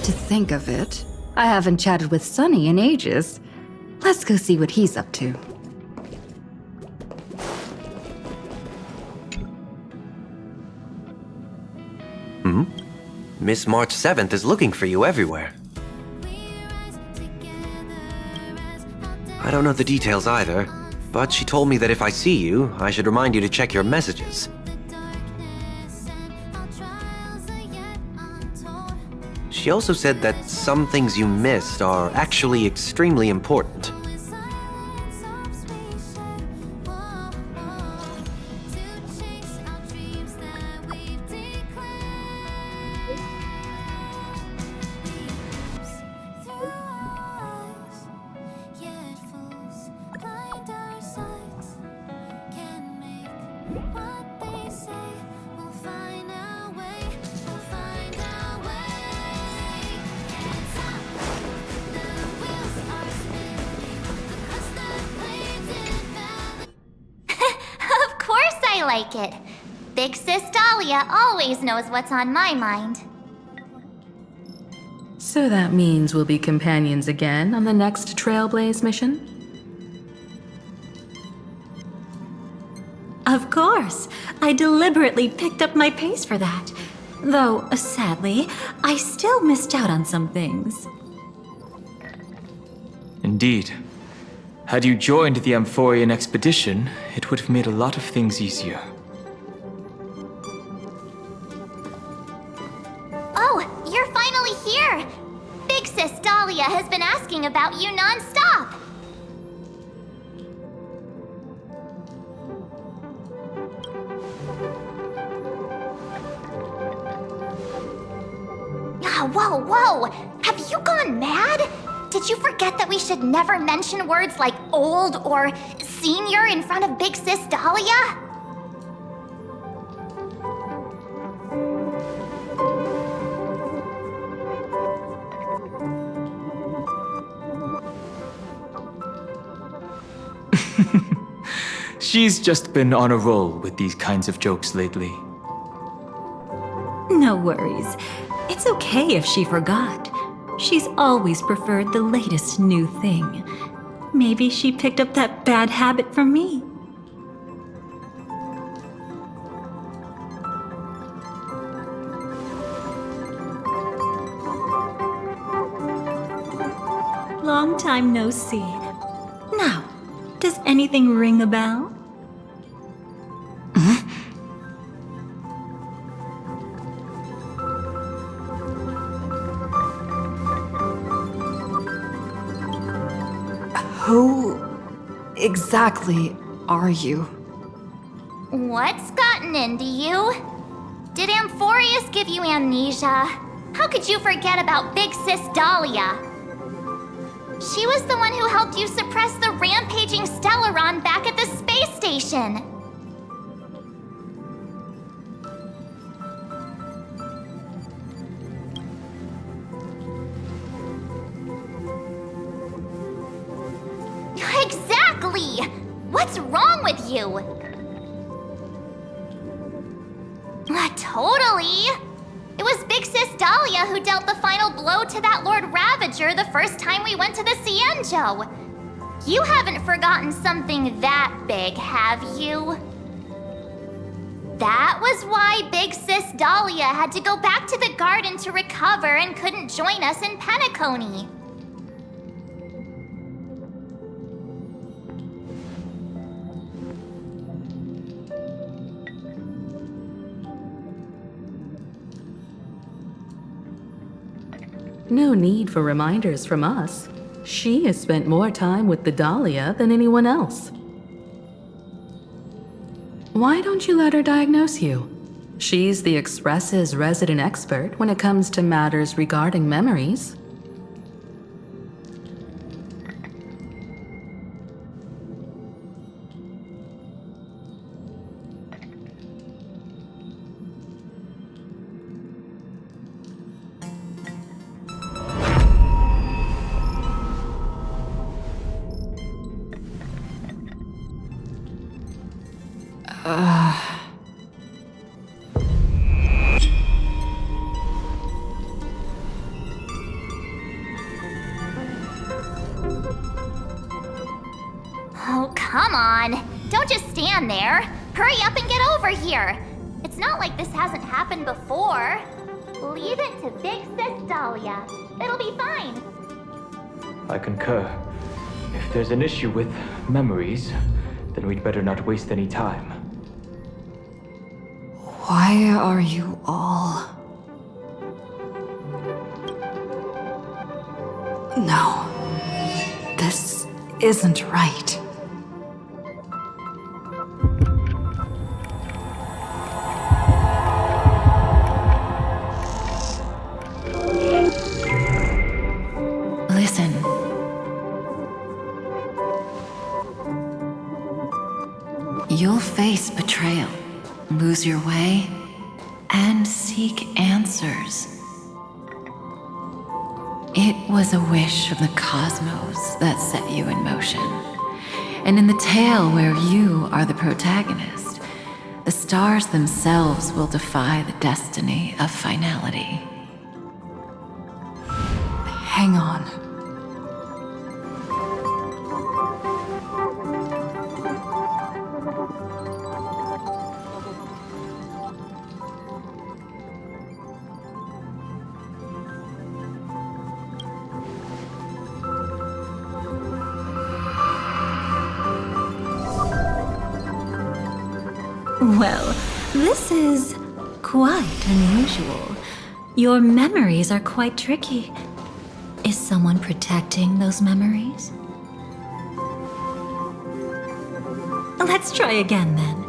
to think of it, I haven't chatted with Sunny in ages. Let's go see what he's up to. Miss March 7th is looking for you everywhere. I don't know the details either, but she told me that if I see you, I should remind you to check your messages. She also said that some things you missed are actually extremely important. I like it. Big Sis Dahlia always knows what's on my mind. So that means we'll be companions again on the next Trailblaze mission? Of course. I deliberately picked up my pace for that. Though, sadly, I still missed out on some things. Indeed. Had you joined the Amphorian expedition, it would have made a lot of things easier. Oh, you're finally here! Big Sis Dahlia has been asking about you non-stop! Whoa, whoa! Have you gone mad? Did you forget that we should never mention words like old or senior in front of Big Sis Dahlia? She's just been on a roll with these kinds of jokes lately. No worries. It's okay if she forgot. She's always preferred the latest new thing. Maybe she picked up that bad habit from me. Long time no see. Now, does anything ring a bell? Who exactly are you? What's gotten into you? Did Amphorius give you amnesia? How could you forget about Big Sis Dahlia? She was the one who helped you suppress the rampaging Stellaron back at the space station. Exactly! What's wrong with you? Totally! It was Big Sis Dahlia who dealt the final blow to that Lord Ravager the first time we went to the Cienjo. You haven't forgotten something that big, have you? That was why Big Sis Dahlia had to go back to the garden to recover and couldn't join us in Penacony. No need for reminders from us. She has spent more time with the Dahlia than anyone else. Why don't you let her diagnose you? She's the Express's resident expert when it comes to matters regarding memories. come on. Don't just stand there. Hurry up and get over here. It's not like this hasn't happened before. Leave it to Big Sis Dahlia. It'll be fine. I concur. If there's an issue with memories, then we'd better not waste any time. Why are you all... No. This isn't right. Listen. You'll face betrayal, lose your way, and seek answers. It was a wish from the cosmos that set you in motion. And in the tale where you are the protagonist, the stars themselves will defy the destiny of finality. Hang on. Well, this is quite unusual. Your memories are quite tricky. Is someone protecting those memories? Let's try again then.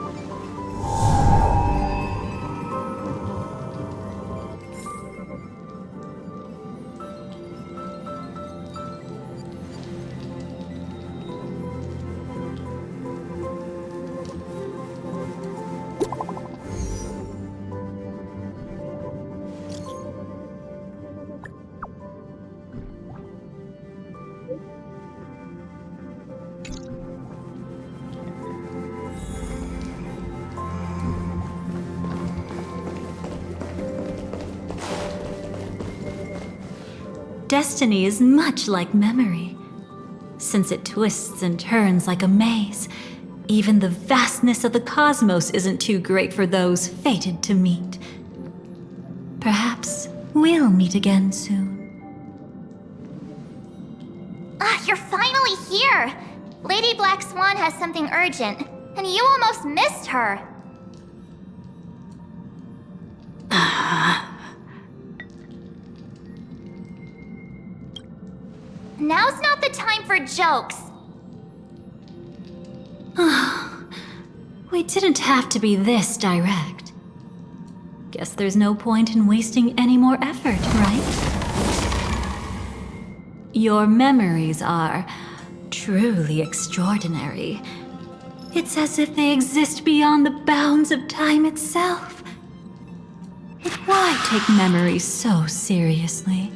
Destiny is much like memory. Since it twists and turns like a maze, even the vastness of the cosmos isn't too great for those fated to meet. Perhaps we'll meet again soon. You're finally here! Lady Black Swan has something urgent, and you almost missed her. Now's not the time for jokes. We didn't have to be this direct. Guess there's no point in wasting any more effort, right? Your memories are truly extraordinary. It's as if they exist beyond the bounds of time itself. But why take memories so seriously?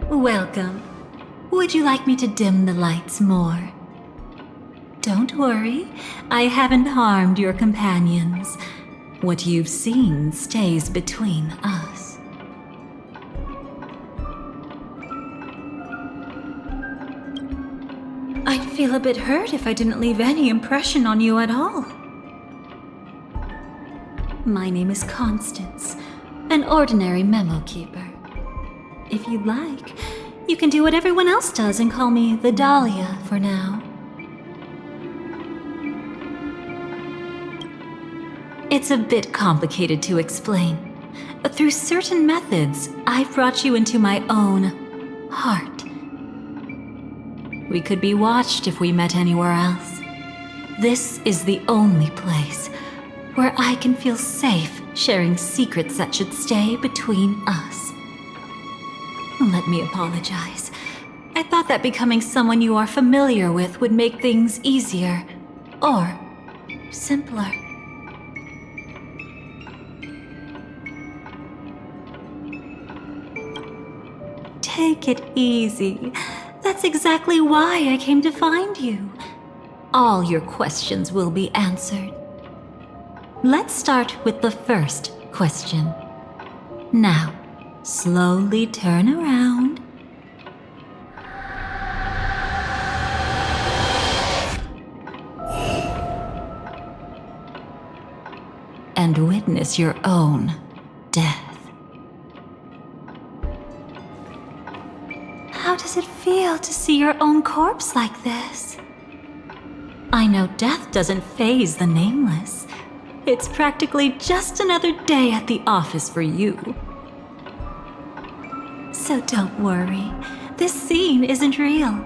Welcome. Would you like me to dim the lights more? Don't worry, I haven't harmed your companions. What you've seen stays between us. I'd feel a bit hurt if I didn't leave any impression on you at all. My name is Constance, an ordinary memo keeper. If you'd like, you can do what everyone else does and call me the Dahlia for now. It's a bit complicated to explain. Through certain methods, I've brought you into my own heart. We could be watched if we met anywhere else. This is the only place where I can feel safe sharing secrets that should stay between us. Let me apologize. I thought that becoming someone you are familiar with would make things easier, or simpler. Take it easy. That's exactly why I came to find you. All your questions will be answered. Let's start with the first question. Now, Slowly turn around. And witness your own death. How does it feel to see your own corpse like this? I know death doesn't faze the nameless. It's practically just another day at the office for you. So don't worry, this scene isn't real.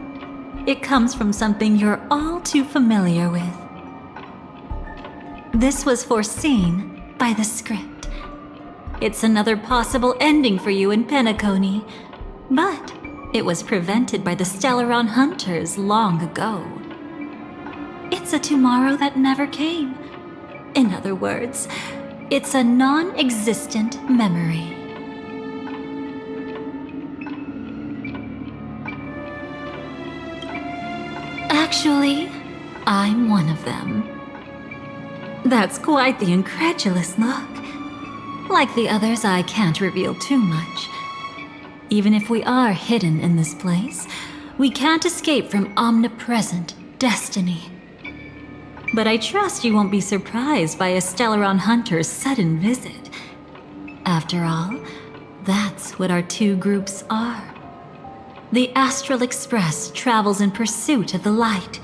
It comes from something you're all too familiar with. This was foreseen by the script. It's another possible ending for you in Penacony, but it was prevented by the Stellaron Hunters long ago. It's a tomorrow that never came. In other words, it's a non-existent memory. Actually, I'm one of them. That's quite the incredulous look. Like the others, I can't reveal too much. Even if we are hidden in this place, we can't escape from omnipresent destiny. But I trust you won't be surprised by a Stellaron Hunter's sudden visit. After all, that's what our two groups are. The Astral Express travels in pursuit of the light,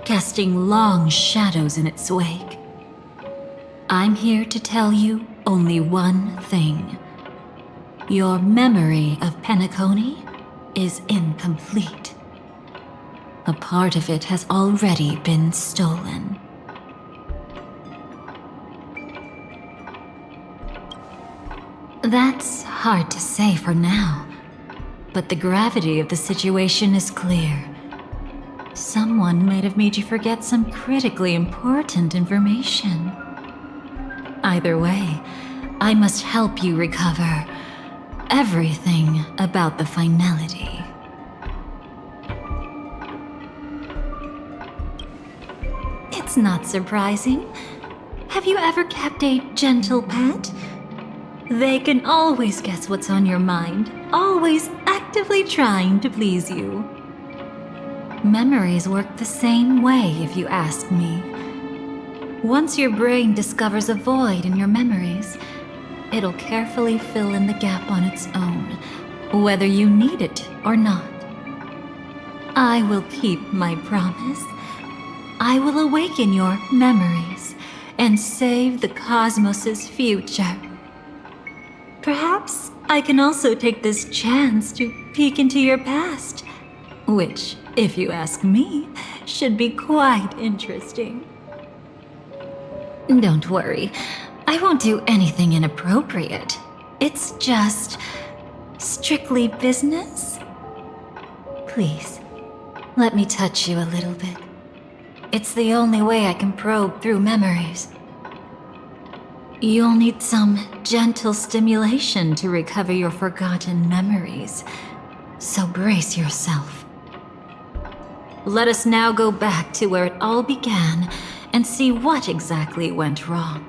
casting long shadows in its wake. I'm here to tell you only one thing. Your memory of Penacony is incomplete. A part of it has already been stolen. That's hard to say for now, but the gravity of the situation is clear. Someone might have made you forget some critically important information. Either way, I must help you recover everything about the finality. It's not surprising. Have you ever kept a gentle pet? They can always guess what's on your mind, always actively trying to please you. Memories work the same way, if you ask me. Once your brain discovers a void in your memories, it'll carefully fill in the gap on its own, whether you need it or not. I will keep my promise. I will awaken your memories and save the cosmos's future. Perhaps I can also take this chance to peek into your past, which, if you ask me, should be quite interesting. Don't worry, I won't do anything inappropriate. It's just strictly business. Please, let me touch you a little bit. It's the only way I can probe through memories. You'll need some gentle stimulation to recover your forgotten memories, so brace yourself. Let us now go back to where it all began and see what exactly went wrong.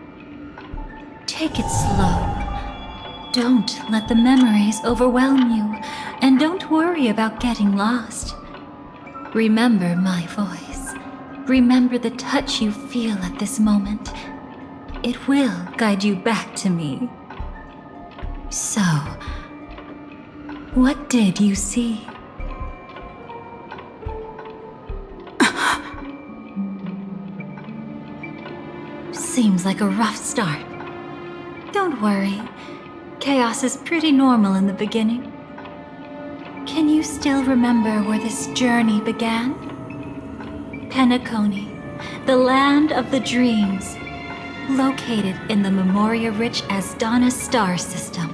Take it slow. Don't let the memories overwhelm you, and don't worry about getting lost. Remember my voice. Remember the touch you feel at this moment. It will guide you back to me. So, what did you see? Seems like a rough start. Don't worry. Chaos is pretty normal in the beginning. Can you still remember where this journey began? Penacony, the land of the dreams, located in the Memoria-rich Asdana star system.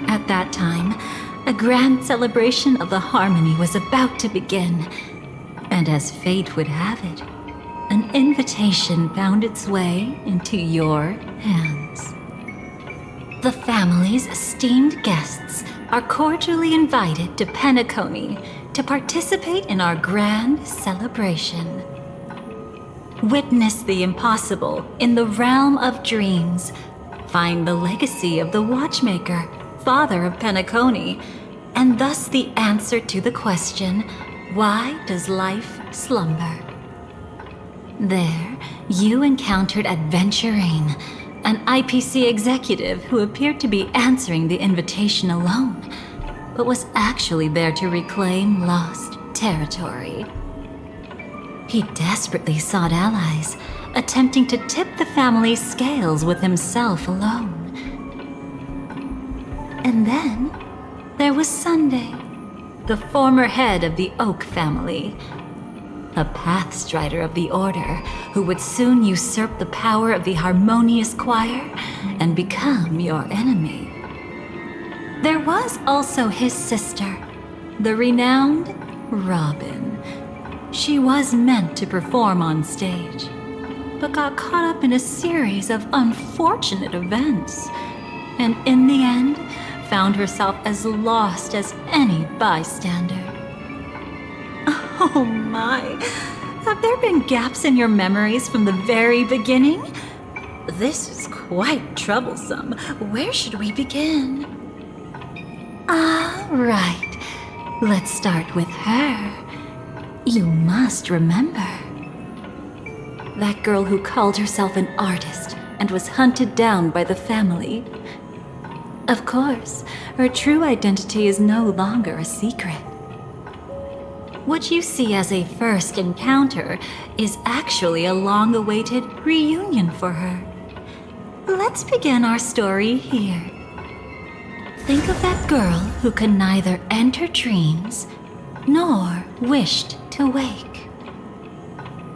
At that time, a grand celebration of the harmony was about to begin, and as fate would have it, an invitation found its way into your hands. The family's esteemed guests are cordially invited to Penacony to participate in our grand celebration. Witness the impossible in the realm of dreams. Find the legacy of the Watchmaker father of Penacony, and thus the answer to the question, why does life slumber? There, you encountered Adventurine, an IPC executive who appeared to be answering the invitation alone, but was actually there to reclaim lost territory. He desperately sought allies, attempting to tip the family's scales with himself alone. And then there was Sunday, the former head of the Oak family, a Pathstrider of the Order who would soon usurp the power of the Harmonious Choir and become your enemy. There was also his sister, the renowned Robin. She was meant to perform on stage, but got caught up in a series of unfortunate events, and in the end, found herself as lost as any bystander. Oh my, have there been gaps in your memories from the very beginning? This is quite troublesome. Where should we begin? Right. Let's start with her. You must remember. That girl who called herself an artist and was hunted down by the family. Of course, her true identity is no longer a secret. What you see as a first encounter is actually a long-awaited reunion for her. Let's begin our story here. Think of that girl who could neither enter dreams nor wished to wake.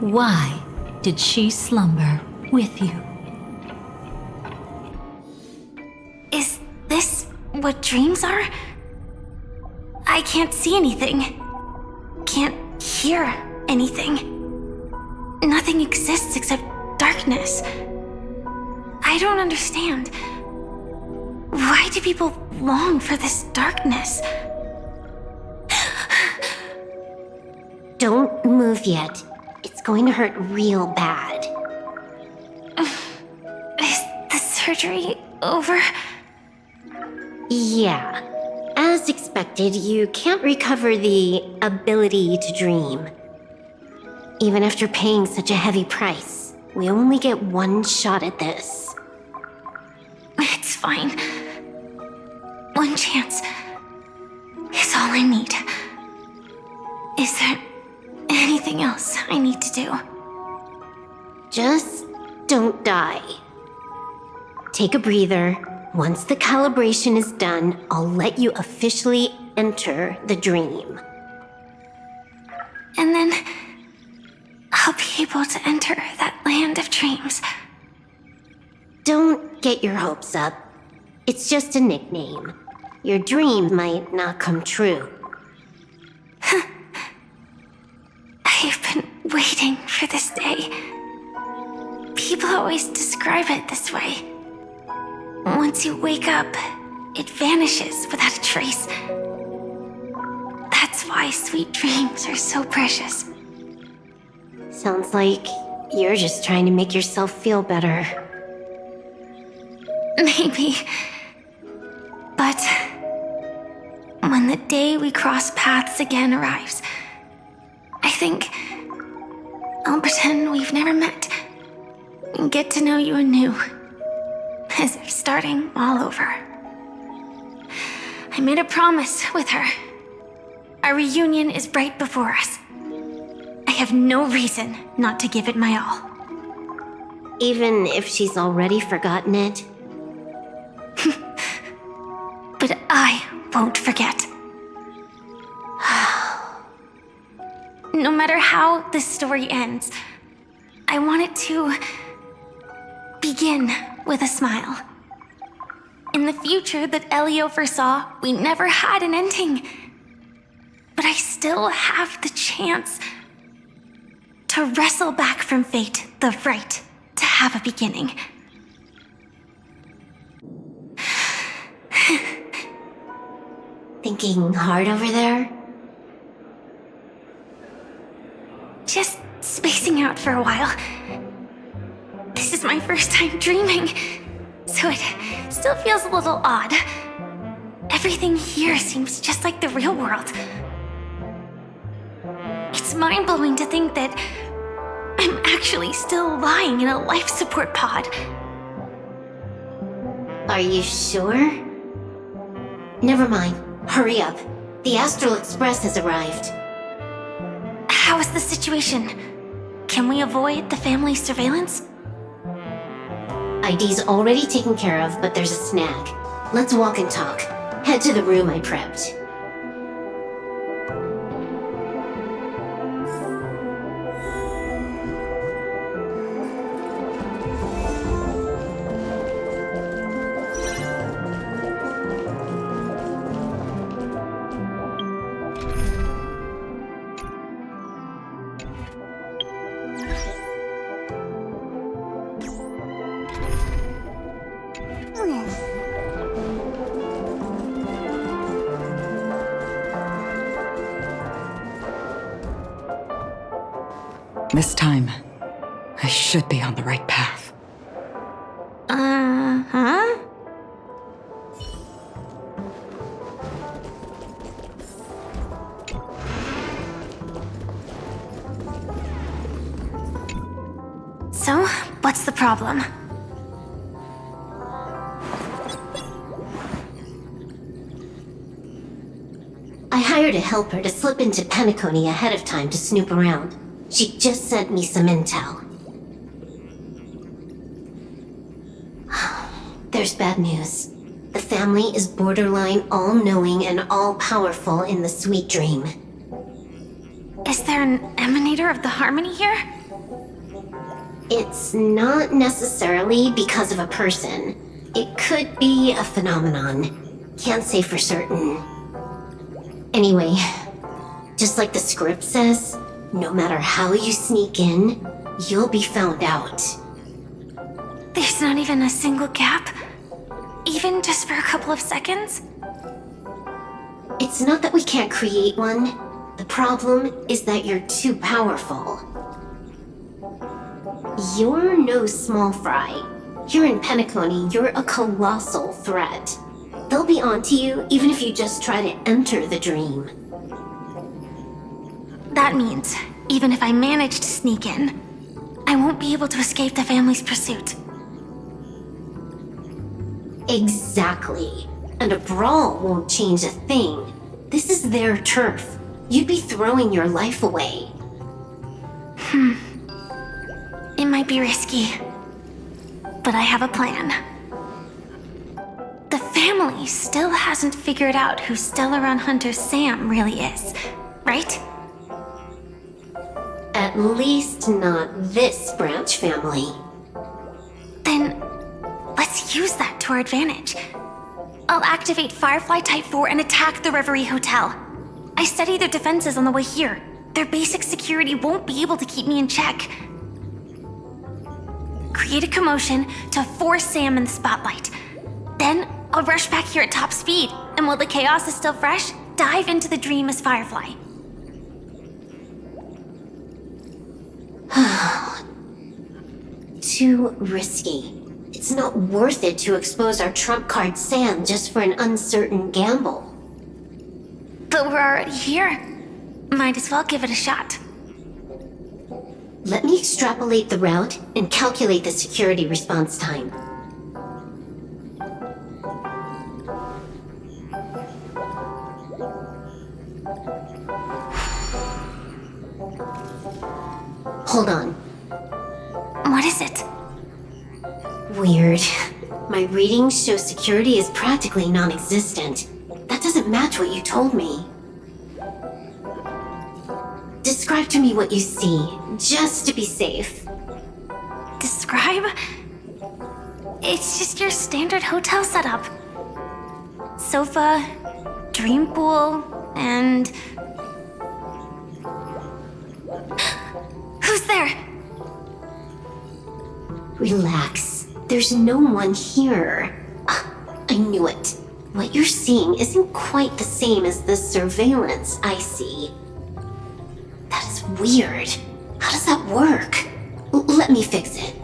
Why did she slumber with you? Is this what dreams are? I can't see anything. Can't hear anything. Nothing exists except darkness. I don't understand. Why do people long for this darkness? Don't move yet. It's going to hurt real bad. Is the surgery over? Yeah. As expected, you can't recover the ability to dream. Even after paying such a heavy price, we only get one shot at this. It's fine. One chance is all I need. Is there anything else I need to do? Just don't die. Take a breather. Once the calibration is done, I'll let you officially enter the dream. And then I'll be able to enter that land of dreams. Don't get your hopes up. It's just a nickname. Your dream might not come true. I've been waiting for this day. People always describe it this way. Once you wake up, it vanishes without a trace. That's why sweet dreams are so precious. Sounds like you're just trying to make yourself feel better. Maybe. But when the day we cross paths again arrives, I think I'll pretend we've never met and get to know you anew, as if starting all over. I made a promise with her. Our reunion is right before us. I have no reason not to give it my all. Even if she's already forgotten it? But I won't forget. No matter how this story ends, I want it to begin with a smile. In the future that Elio foresaw, we never had an ending. But I still have the chance to wrestle back from fate the right to have a beginning. Thinking hard over there? Just spacing out for a while. This is my first time dreaming, so it still feels a little odd. Everything here seems just like the real world. It's mind-blowing to think that I'm actually still lying in a life support pod. Are you sure? Never mind. Hurry up. The Astral Express has arrived. How is the situation? Can we avoid the family surveillance? ID's already taken care of, but there's a snag. Let's walk and talk. Head to the room I prepped. This time, I should be on the right path. Uh-huh? So, what's the problem? I hired a helper to slip into Penacony ahead of time to snoop around. She just sent me some intel. There's bad news. The family is borderline all-knowing and all-powerful in the Sweet Dream. Is there an emanator of the harmony here? It's not necessarily because of a person. It could be a phenomenon. Can't say for certain. Anyway, just like the script says, no matter how you sneak in, you'll be found out. There's not even a single gap? Even just for a couple of seconds? It's not that we can't create one. The problem is that you're too powerful. You're no small fry. Here in Penacony, you're a colossal threat. They'll be onto you even if you just try to enter the dream. That means, even if I manage to sneak in, I won't be able to escape the family's pursuit. Exactly. And a brawl won't change a thing. This is their turf. You'd be throwing your life away. It might be risky, but I have a plan. The family still hasn't figured out who Stellaron Hunter Sam really is, right? At least not this branch family. Then, let's use that to our advantage. I'll activate Firefly Type 4 and attack the Reverie Hotel. I studied their defenses on the way here. Their basic security won't be able to keep me in check. Create a commotion to force Sam in the spotlight. Then, I'll rush back here at top speed, and while the chaos is still fresh, dive into the dream as Firefly. Too risky. It's not worth it to expose our trump card Sam just for an uncertain gamble. But we're already here. Might as well give it a shot. Let me extrapolate the route and calculate the security response time. Hold on. What is it? Weird. My readings show security is practically non-existent. That doesn't match what you told me. Describe to me what you see, just to be safe. Describe? It's just your standard hotel setup. Sofa, dream pool, and... Who's there? Relax. There's no one here. I knew it. What you're seeing isn't quite the same as the surveillance I see. That is weird. How does that work? Let me fix it.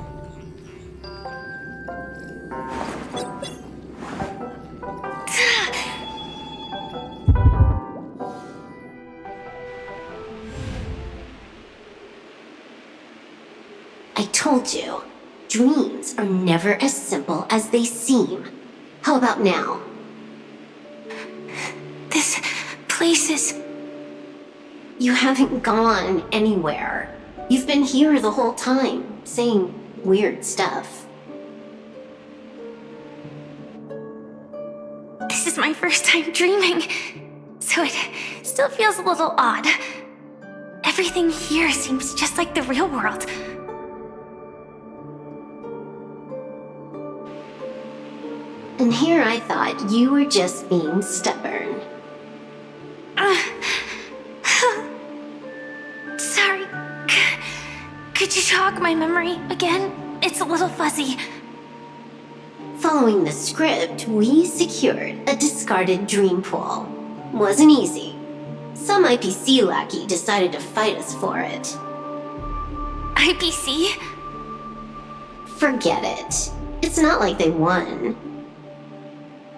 told you, dreams are never as simple as they seem. How about now? This place is... You haven't gone anywhere. You've been here the whole time, saying weird stuff. This is my first time dreaming, so it still feels a little odd. Everything here seems just like the real world. And here I thought you were just being stubborn. Sorry. Could you jog my memory again? It's a little fuzzy. Following the script, we secured a discarded dream pool. Wasn't easy. Some IPC lackey decided to fight us for it. IPC? Forget it. It's not like they won.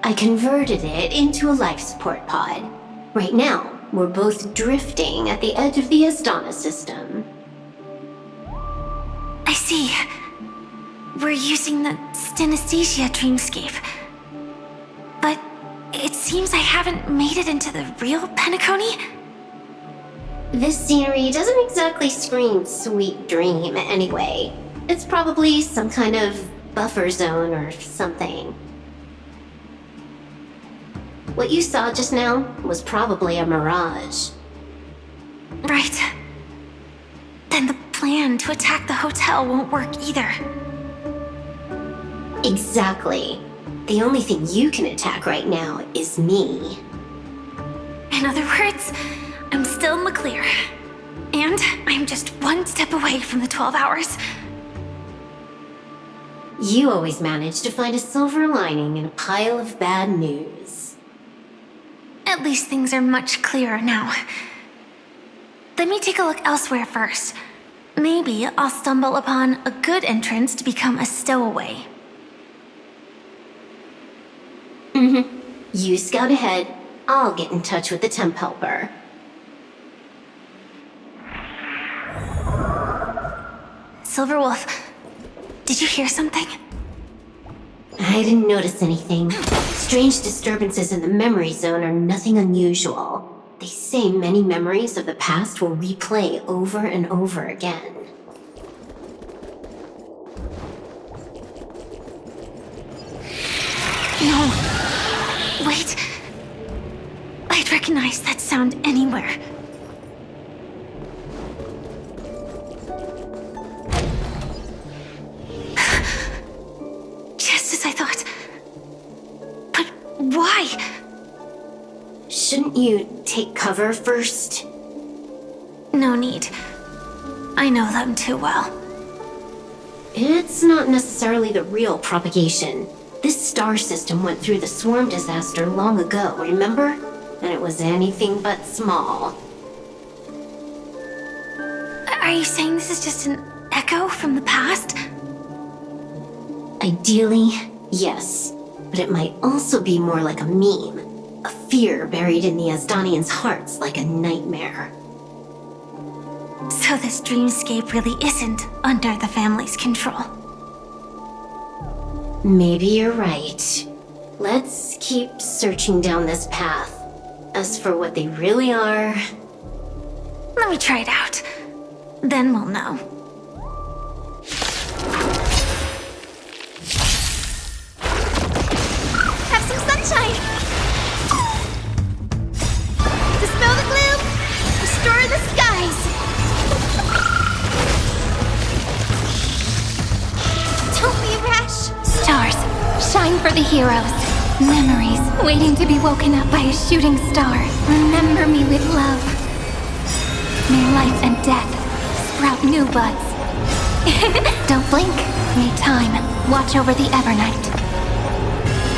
I converted it into a life support pod. Right now, we're both drifting at the edge of the Astana system. I see. We're using the synesthesia dreamscape. But it seems I haven't made it into the real Penacony? This scenery doesn't exactly scream sweet dream anyway. It's probably some kind of buffer zone or something. What you saw just now was probably a mirage. Right. Then the plan to attack the hotel won't work either. Exactly. The only thing you can attack right now is me. In other words, I'm still in the clear. And I'm just one step away from the 12 hours. You always manage to find a silver lining in a pile of bad news. At least things are much clearer now. Let me take a look elsewhere first. Maybe I'll stumble upon a good entrance to become a stowaway. You scout ahead. I'll get in touch with the temp helper. Silverwolf, did you hear something? I didn't notice anything. Strange disturbances in the memory zone are nothing unusual. They say many memories of the past will replay over and over again. No. Wait. I'd recognize that sound anywhere. Just as I thought. But why? Shouldn't you take cover first? No need. I know them too well. It's not necessarily the real propagation. This star system went through the swarm disaster long ago, remember? And it was anything but small. Are you saying this is just an echo from the past? Ideally, yes. But it might also be more like a meme. A fear buried in the Asdanians' hearts like a nightmare. So this dreamscape really isn't under the family's control. Maybe you're right. Let's keep searching down this path. As for what they really are... Let me try it out. Then we'll know. Have some sunshine! Dispel the gloom! Restore the skies! Don't be rash! Stars, shine for the heroes. Memories waiting to be woken up by a shooting star. Remember me with love. May life and death sprout new buds. Don't blink. May time watch over the Evernight.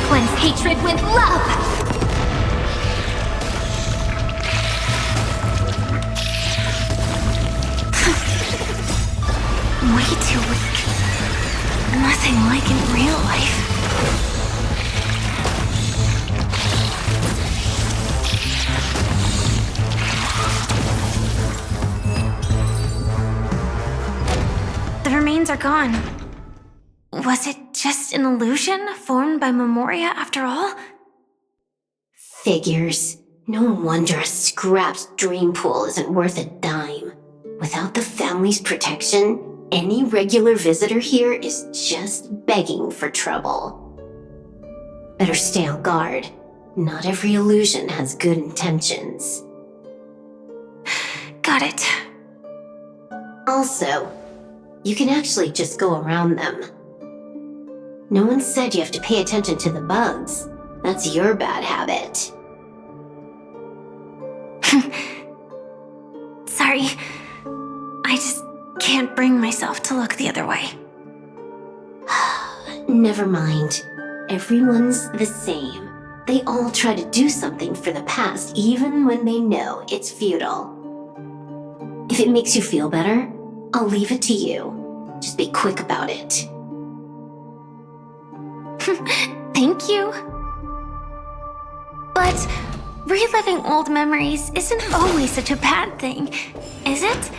Cleanse hatred with love! Way too weak. Nothing like in real life. The remains ones are gone. Was it just an illusion formed by Memoria after all? Figures. No wonder a scrapped dream pool isn't worth a dime. Without the family's protection, any regular visitor here is just begging for trouble. Better stay on guard. Not every illusion has good intentions. Got it. Also, you can actually just go around them. No one said you have to pay attention to the bugs. That's your bad habit. Sorry. I just can't bring myself to look the other way. Never mind. Everyone's the same. They all try to do something for the past, even when they know it's futile. If it makes you feel better, I'll leave it to you. Just be quick about it. Thank you. But reliving old memories isn't always such a bad thing, is it?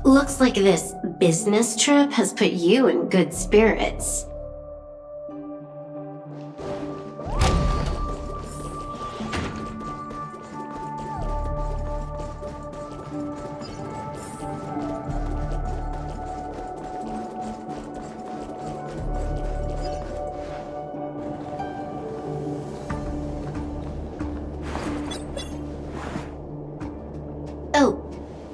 Looks like this business trip has put you in good spirits. Oh,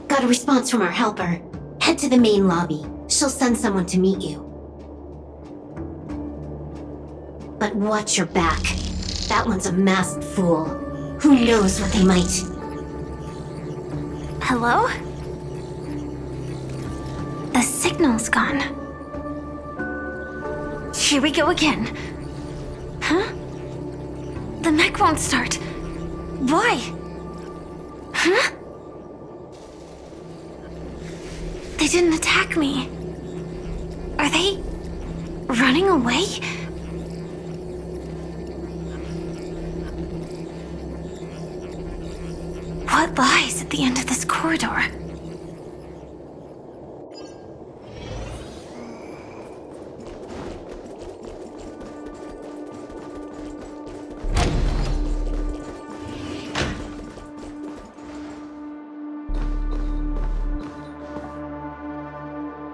got a response from our helper. Head to the main lobby. She'll send someone to meet you. But watch your back. That one's a masked fool. Who knows what they might... Hello? The signal's gone. Here we go again. Huh? The mech won't start. Why? Huh? They didn't attack me. Are they running away? What lies at the end of this corridor?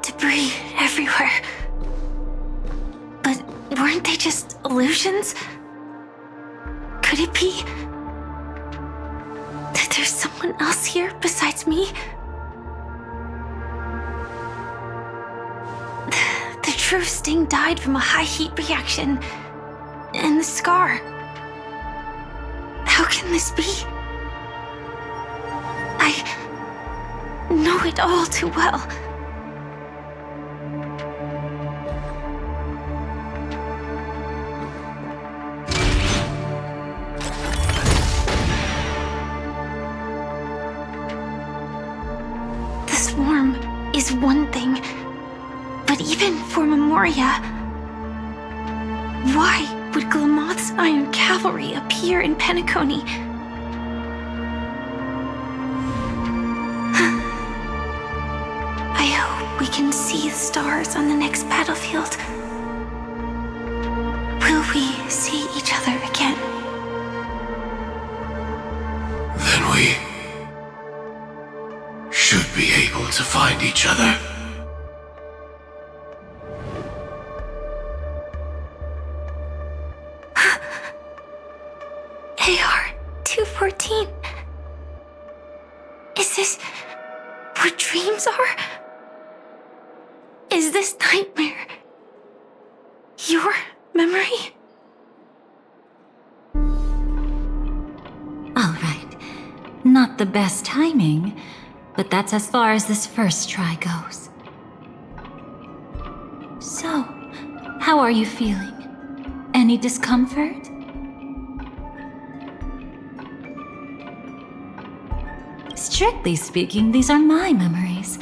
Debris everywhere. But weren't they just illusions? Could it be that there's someone else here besides me? The true Sting died from a high heat reaction, and the scar. How can this be? I know it all too well. The swarm is one thing, but even for Memoria, why would Glamoth's Iron Cavalry appear in Penacony? I hope we can see the stars on the next battlefield. Will we see each other again? Then we should be able to find each other. AR-214. Is this what dreams are? Is this nightmare your memory? All right. Not the best timing, but that's as far as this first try goes. So, how are you feeling? Any discomfort? Strictly speaking, these are my memories.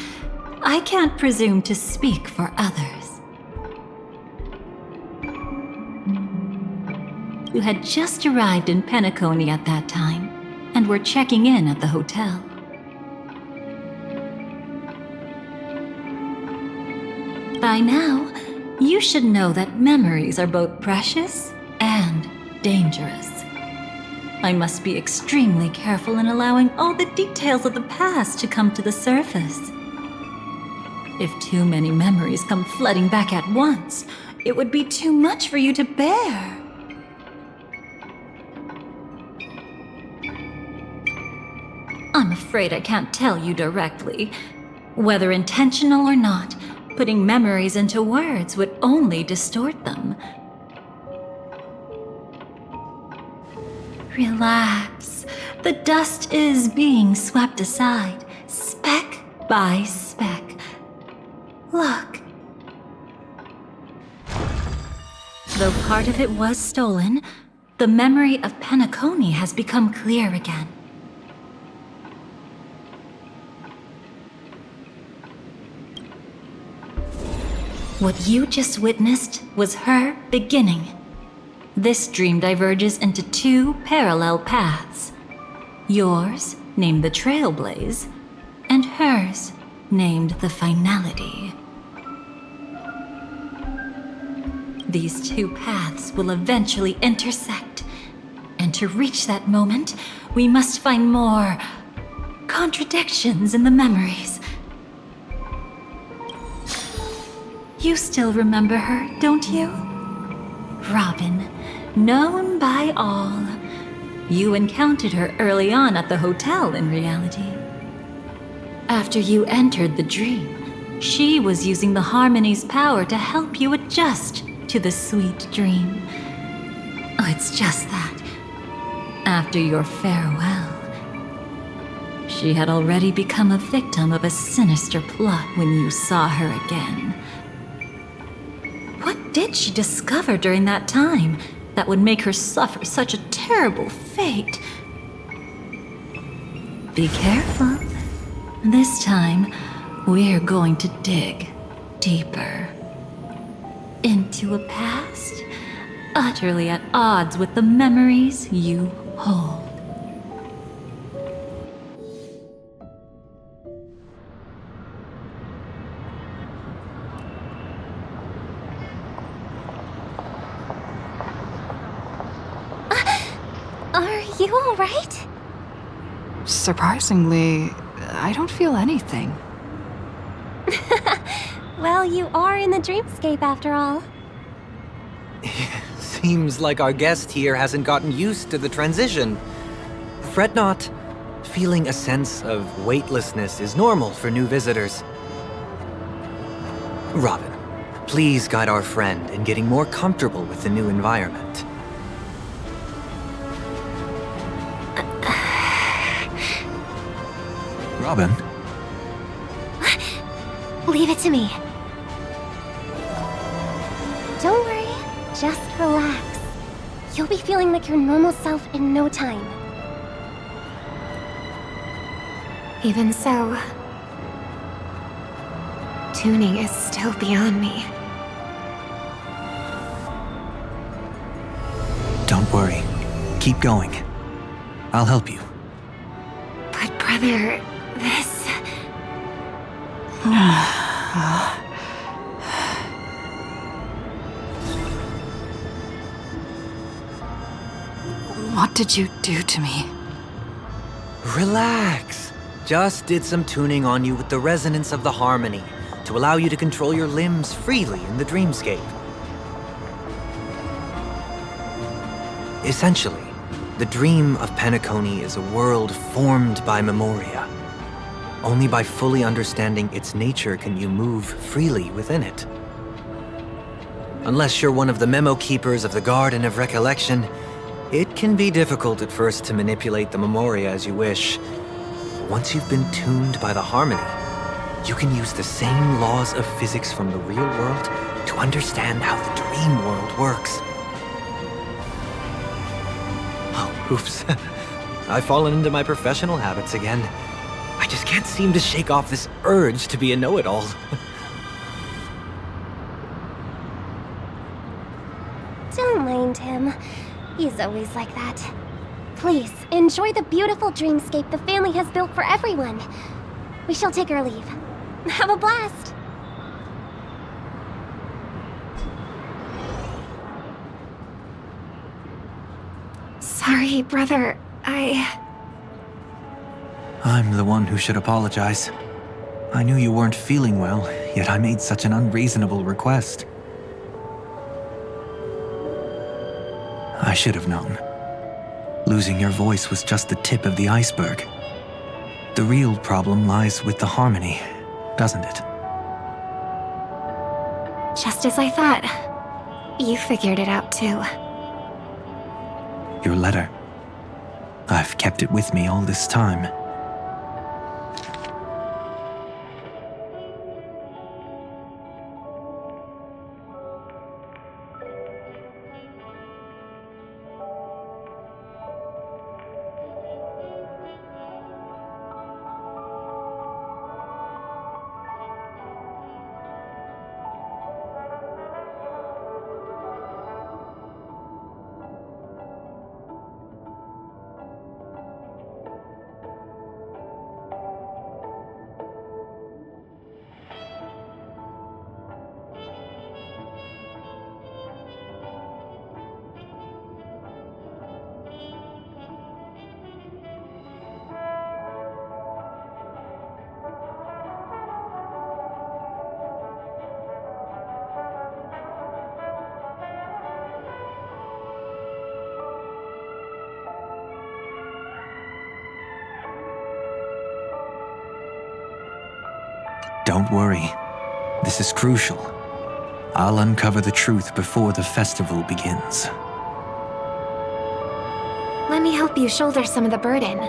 I can't presume to speak for others. You had just arrived in Penacony at that time, and were checking in at the hotel. By now, you should know that memories are both precious and dangerous. I must be extremely careful in allowing all the details of the past to come to the surface. If too many memories come flooding back at once, it would be too much for you to bear. I'm afraid I can't tell you directly. Whether intentional or not, putting memories into words would only distort them. Relax. The dust is being swept aside, speck by speck. Look. Though part of it was stolen, the memory of Penacony has become clear again. What you just witnessed was her beginning. This dream diverges into two parallel paths. Yours, named the Trailblaze, and hers, named the Finality. These two paths will eventually intersect, and to reach that moment, we must find more contradictions in the memories. You still remember her, don't you? Robin, known by all. You encountered her early on at the hotel in reality. After you entered the dream, she was using the Harmony's power to help you adjust to the sweet dream. Oh, it's just that. After your farewell, she had already become a victim of a sinister plot when you saw her again. What did she discover during that time that would make her suffer such a terrible fate? Be careful. This time, we're going to dig deeper into a past utterly at odds with the memories you hold. Are you all right? Surprisingly, I don't feel anything. Well, you are in the dreamscape after all. Seems like our guest here hasn't gotten used to the transition. Fret not. Feeling a sense of weightlessness is normal for new visitors. Robin, please guide our friend in getting more comfortable with the new environment. Robin? Leave it to me. Don't worry, just relax. You'll be feeling like your normal self in no time. Even so, tuning is still beyond me. Don't worry. Keep going. I'll help you. But brother, this... What did you do to me? Relax. Just did some tuning on you with the resonance of the harmony to allow you to control your limbs freely in the dreamscape. Essentially, the dream of Penacony is a world formed by memoria. Only by fully understanding its nature can you move freely within it. Unless you're one of the memo keepers of the Garden of Recollection, it can be difficult at first to manipulate the memoria as you wish. Once you've been tuned by the harmony, you can use the same laws of physics from the real world to understand how the dream world works. Oh, oops. I've fallen into my professional habits again. I just can't seem to shake off this urge to be a know-it-all. Don't mind him. He's always like that. Please, enjoy the beautiful dreamscape the family has built for everyone. We shall take our leave. Have a blast! sorry, brother. I'm the one who should apologize. I knew you weren't feeling well, yet I made such an unreasonable request. I should have known. Losing your voice was just the tip of the iceberg. The real problem lies with the harmony, doesn't it? Just as I thought. You figured it out too. Your letter. I've kept it with me all this time. Don't worry. This is crucial. I'll uncover the truth before the festival begins. Let me help you shoulder some of the burden.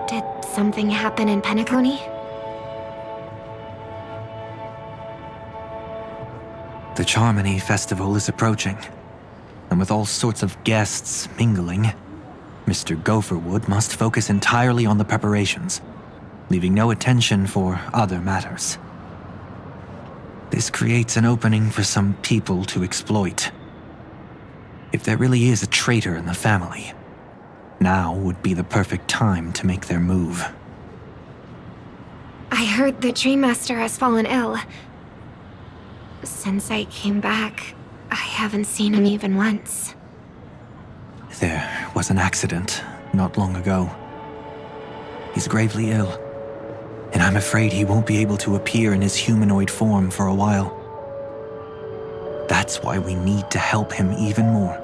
Did something happen in Penacony? The Charmony Festival is approaching, and with all sorts of guests mingling, Mr. Gopherwood must focus entirely on the preparations, leaving no attention for other matters. This creates an opening for some people to exploit. If there really is a traitor in the family, now would be the perfect time to make their move. I heard the Dream Master has fallen ill. Since I came back, I haven't seen him even once. There was an accident not long ago. He's gravely ill, and I'm afraid he won't be able to appear in his humanoid form for a while. That's why we need to help him even more.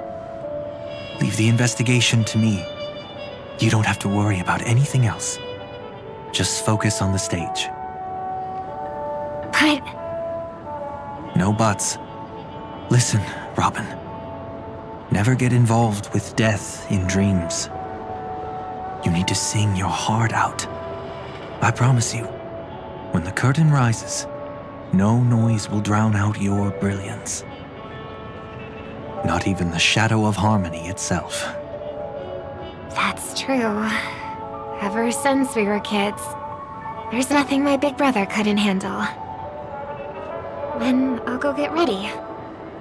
Leave the investigation to me. You don't have to worry about anything else. Just focus on the stage. But... No buts. Listen, Robin. Never get involved with death in dreams. You need to sing your heart out. I promise you, when the curtain rises, no noise will drown out your brilliance. Not even the shadow of harmony itself. that's true. Ever since we were kids, there's nothing my big brother couldn't handle. Then I'll go get ready.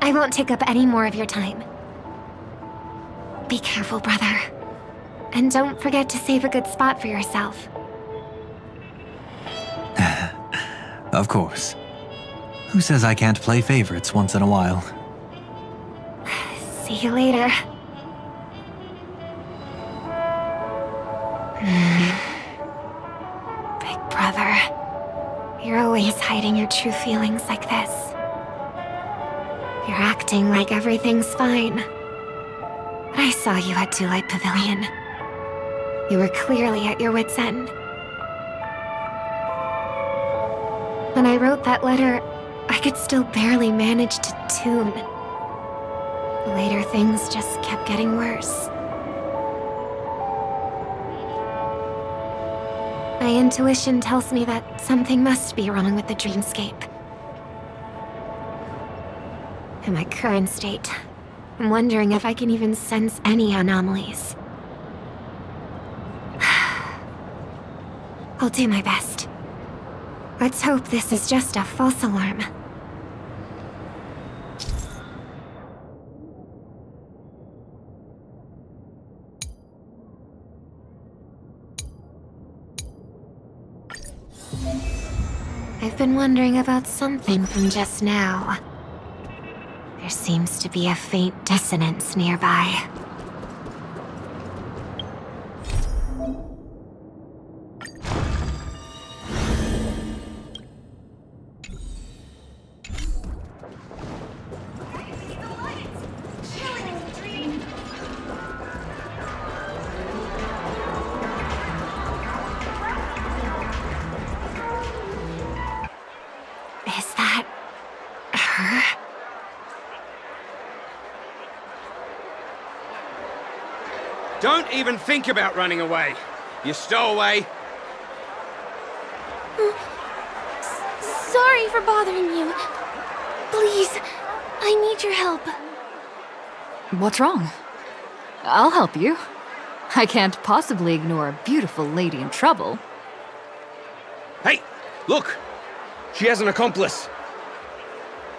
I won't take up any more of your time. Be careful, brother. And don't forget to save a good spot for yourself. Of course. Who says I can't play favorites once in a while? See you later. Big brother, you're always hiding your true feelings like this. You're acting like everything's fine. But I saw you at Daylight Pavilion. You were clearly at your wit's end. When I wrote that letter, I could still barely manage to tune. Later, things just kept getting worse. My intuition tells me that something must be wrong with the dreamscape. In my current state, I'm wondering if I can even sense any anomalies. I'll do my best. Let's hope this is just a false alarm. I've been wondering about something from just now. There seems to be a faint dissonance nearby. Don't even think about running away. You stowaway. Sorry for bothering you. Please, I need your help. What's wrong? I'll help you. I can't possibly ignore a beautiful lady in trouble. Hey, look! She has an accomplice.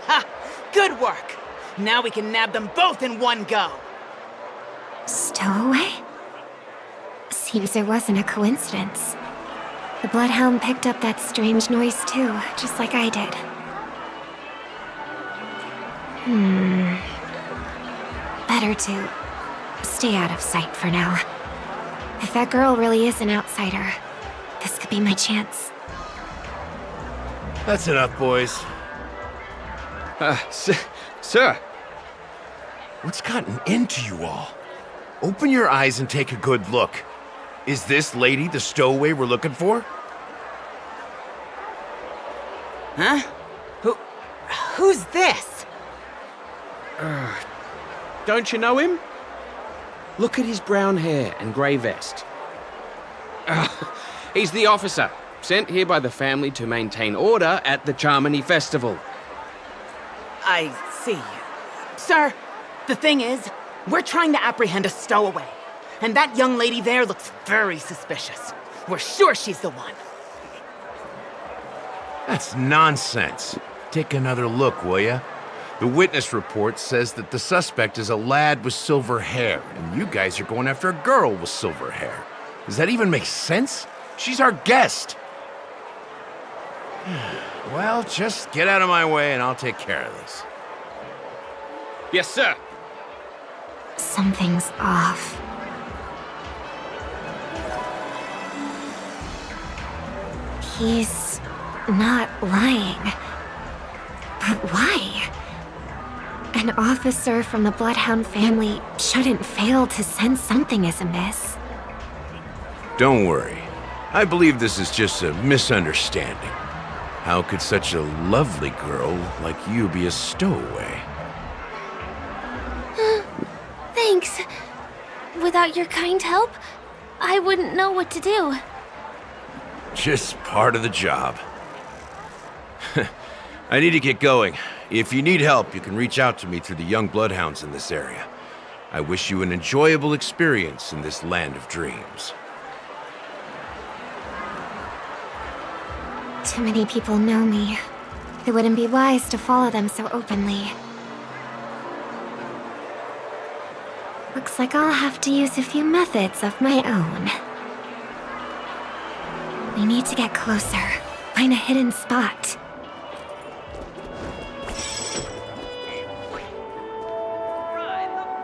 Ha! Good work! Now we can nab them both in one go. Stowaway? Seems there wasn't a coincidence. The Bloodhound picked up that strange noise too, just like I did. Better to stay out of sight for now. If that girl really is an outsider, this could be my chance. That's enough, boys. Sir. What's gotten into you all? Open your eyes and take a good look. Is this lady the stowaway we're looking for? Huh? Who's this? Don't you know him? Look at his brown hair and grey vest. He's the officer, sent here by the family to maintain order at the Charmony Festival. I see. Sir, the thing is, we're trying to apprehend a stowaway. And that young lady there looks very suspicious. We're sure she's the one. That's nonsense. Take another look, will ya? The witness report says that the suspect is a lad with silver hair, and you guys are going after a girl with silver hair. Does that even make sense? She's our guest. Well, just get out of my way and I'll take care of this. Yes, sir. Something's off. He's not lying. But why? An officer from the Bloodhound family shouldn't fail to sense something is amiss. Don't worry. I believe this is just a misunderstanding. How could such a lovely girl like you be a stowaway? Thanks. Without your kind help, I wouldn't know what to do. Just part of the job. I need to get going. If you need help, you can reach out to me through the young bloodhounds in this area. I wish you an enjoyable experience in this land of dreams. Too many people know me. It wouldn't be wise to follow them so openly. Looks like I'll have to use a few methods of my own. We need to get closer. Find a hidden spot.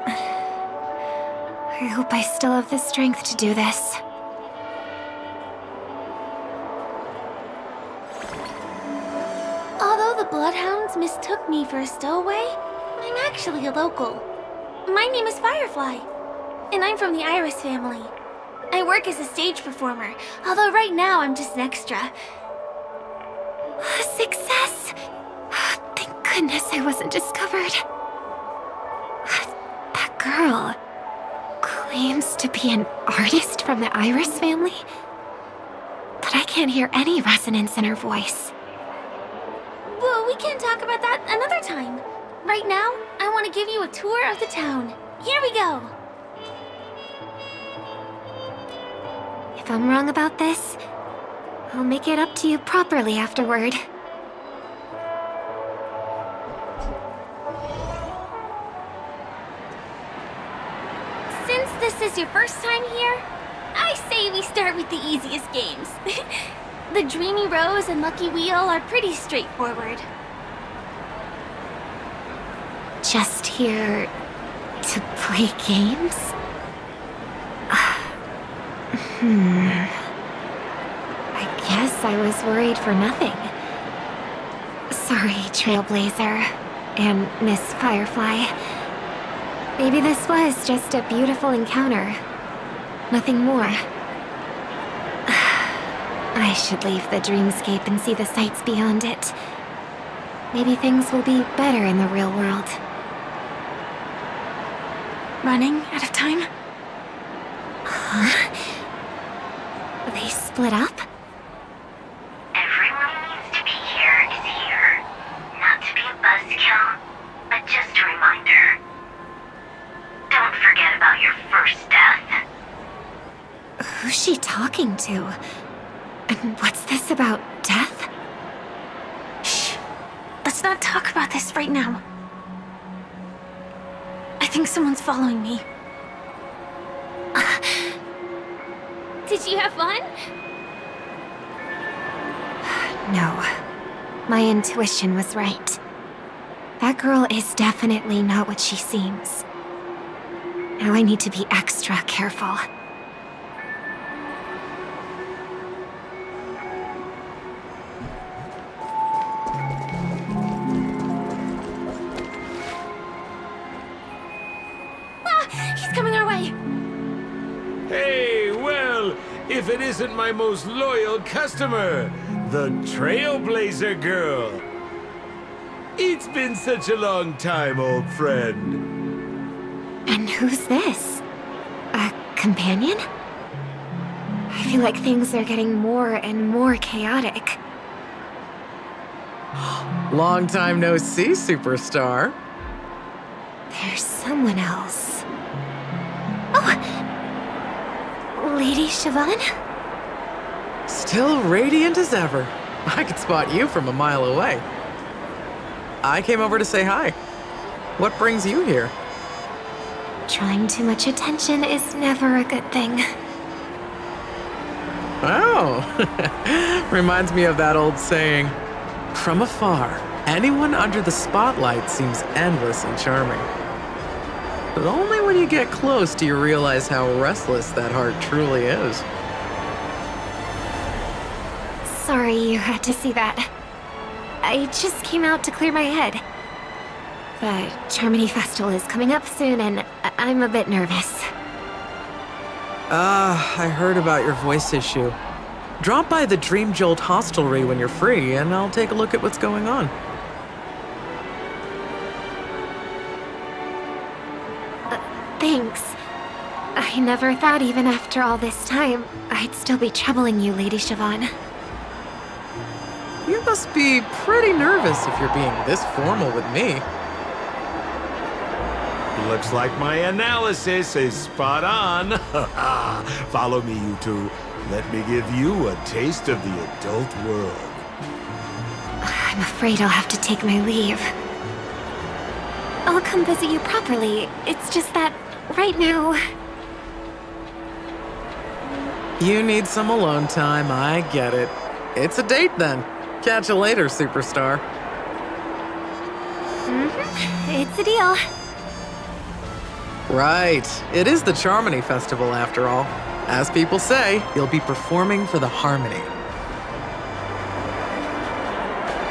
I hope I still have the strength to do this. Although the Bloodhounds mistook me for a stowaway, I'm actually a local. My name is Firefly, and I'm from the Iris family. I work as a stage performer, although right now I'm just an extra. Success! Thank goodness I wasn't discovered. That girl claims to be an artist from the Iris family, but I can't hear any resonance in her voice. Well, we can talk about that another time. Right now, I want to give you a tour of the town. Here we go. If I'm wrong about this, I'll make it up to you properly afterward. Since this is your first time here, I say we start with the easiest games. The Dreamy Rose and Lucky Wheel are pretty straightforward. Just here to play games? I guess I was worried for nothing. Sorry, Trailblazer and Miss Firefly. Maybe this was just a beautiful encounter. Nothing more. I should leave the dreamscape and see the sights beyond it. Maybe things will be better in the real world. Running out of time? she talking to? And what's this about death? Shh. Let's not talk about this right now. I think someone's following me. Did you have fun? No. My intuition was right. That girl is definitely not what she seems. Now I need to be extra careful. He's coming our way! Hey, well, if it isn't my most loyal customer, the Trailblazer girl. It's been such a long time, old friend. And who's this? A companion? I feel like things are getting more and more chaotic. Long time no see, superstar. There's someone else. Oh! Lady Siobhan? Still radiant as ever. I could spot you from a mile away. I came over to say hi. What brings you here? Drawing too much attention is never a good thing. Oh, reminds me of that old saying, from afar, anyone under the spotlight seems endlessly charming. But only when you get close do you realize how restless that heart truly is. Sorry you had to see that. I just came out to clear my head. The Charmony Festival is coming up soon and I'm a bit nervous. I heard about your voice issue. Drop by the Dream Jolt hostelry when you're free and I'll take a look at what's going on. Thanks. I never thought even after all this time, I'd still be troubling you, Lady Siobhan. You must be pretty nervous if you're being this formal with me. Looks like my analysis is spot on. Follow me, you two. Let me give you a taste of the adult world. I'm afraid I'll have to take my leave. I'll come visit you properly. It's just that, right now... You need some alone time, I get it. It's a date then. Catch you later, superstar. It's a deal. Right. It is the Charmony Festival, after all. As people say, you'll be performing for the Harmony.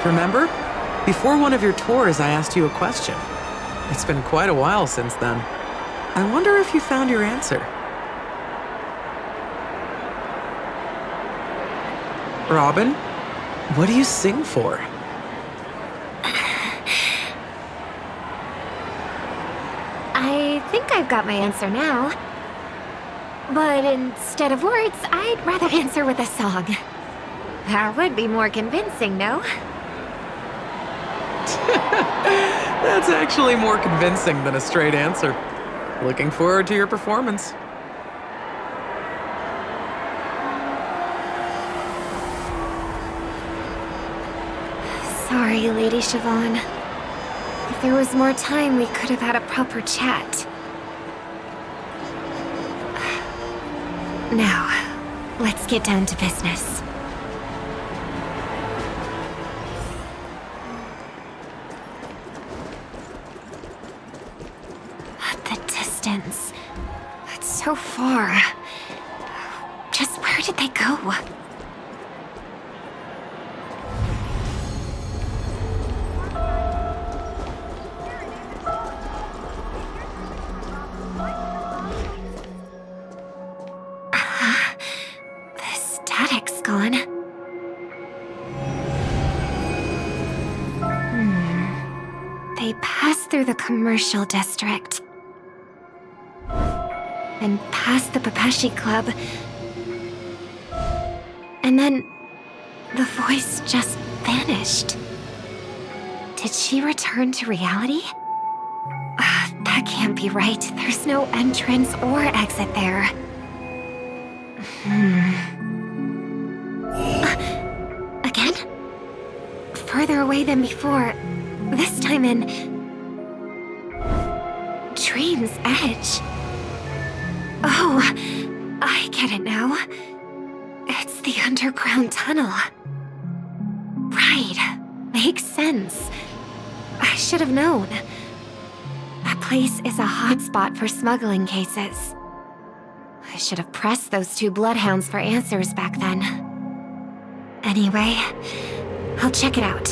Remember? Before one of your tours, I asked you a question. It's been quite a while since then. I wonder if you found your answer. Robin, what do you sing for? I think I've got my answer now. But instead of words, I'd rather answer with a song. That would be more convincing, no? That's actually more convincing than a straight answer. Looking forward to your performance. Sorry, Lady Siobhan. If there was more time, we could have had a proper chat. Now, let's get down to business. The distance. It's so far. Just where did they go? They pass through the commercial district. And past the Papashi Club. And then the voice just vanished. Did she return to reality? That can't be right. There's no entrance or exit there. Again? Further away than before. This time in... Dream's Edge. Oh, I get it now. It's the underground tunnel. Right. Makes sense. I should have known. That place is a hotspot for smuggling cases. I should have pressed those two bloodhounds for answers back then. Anyway, I'll check it out.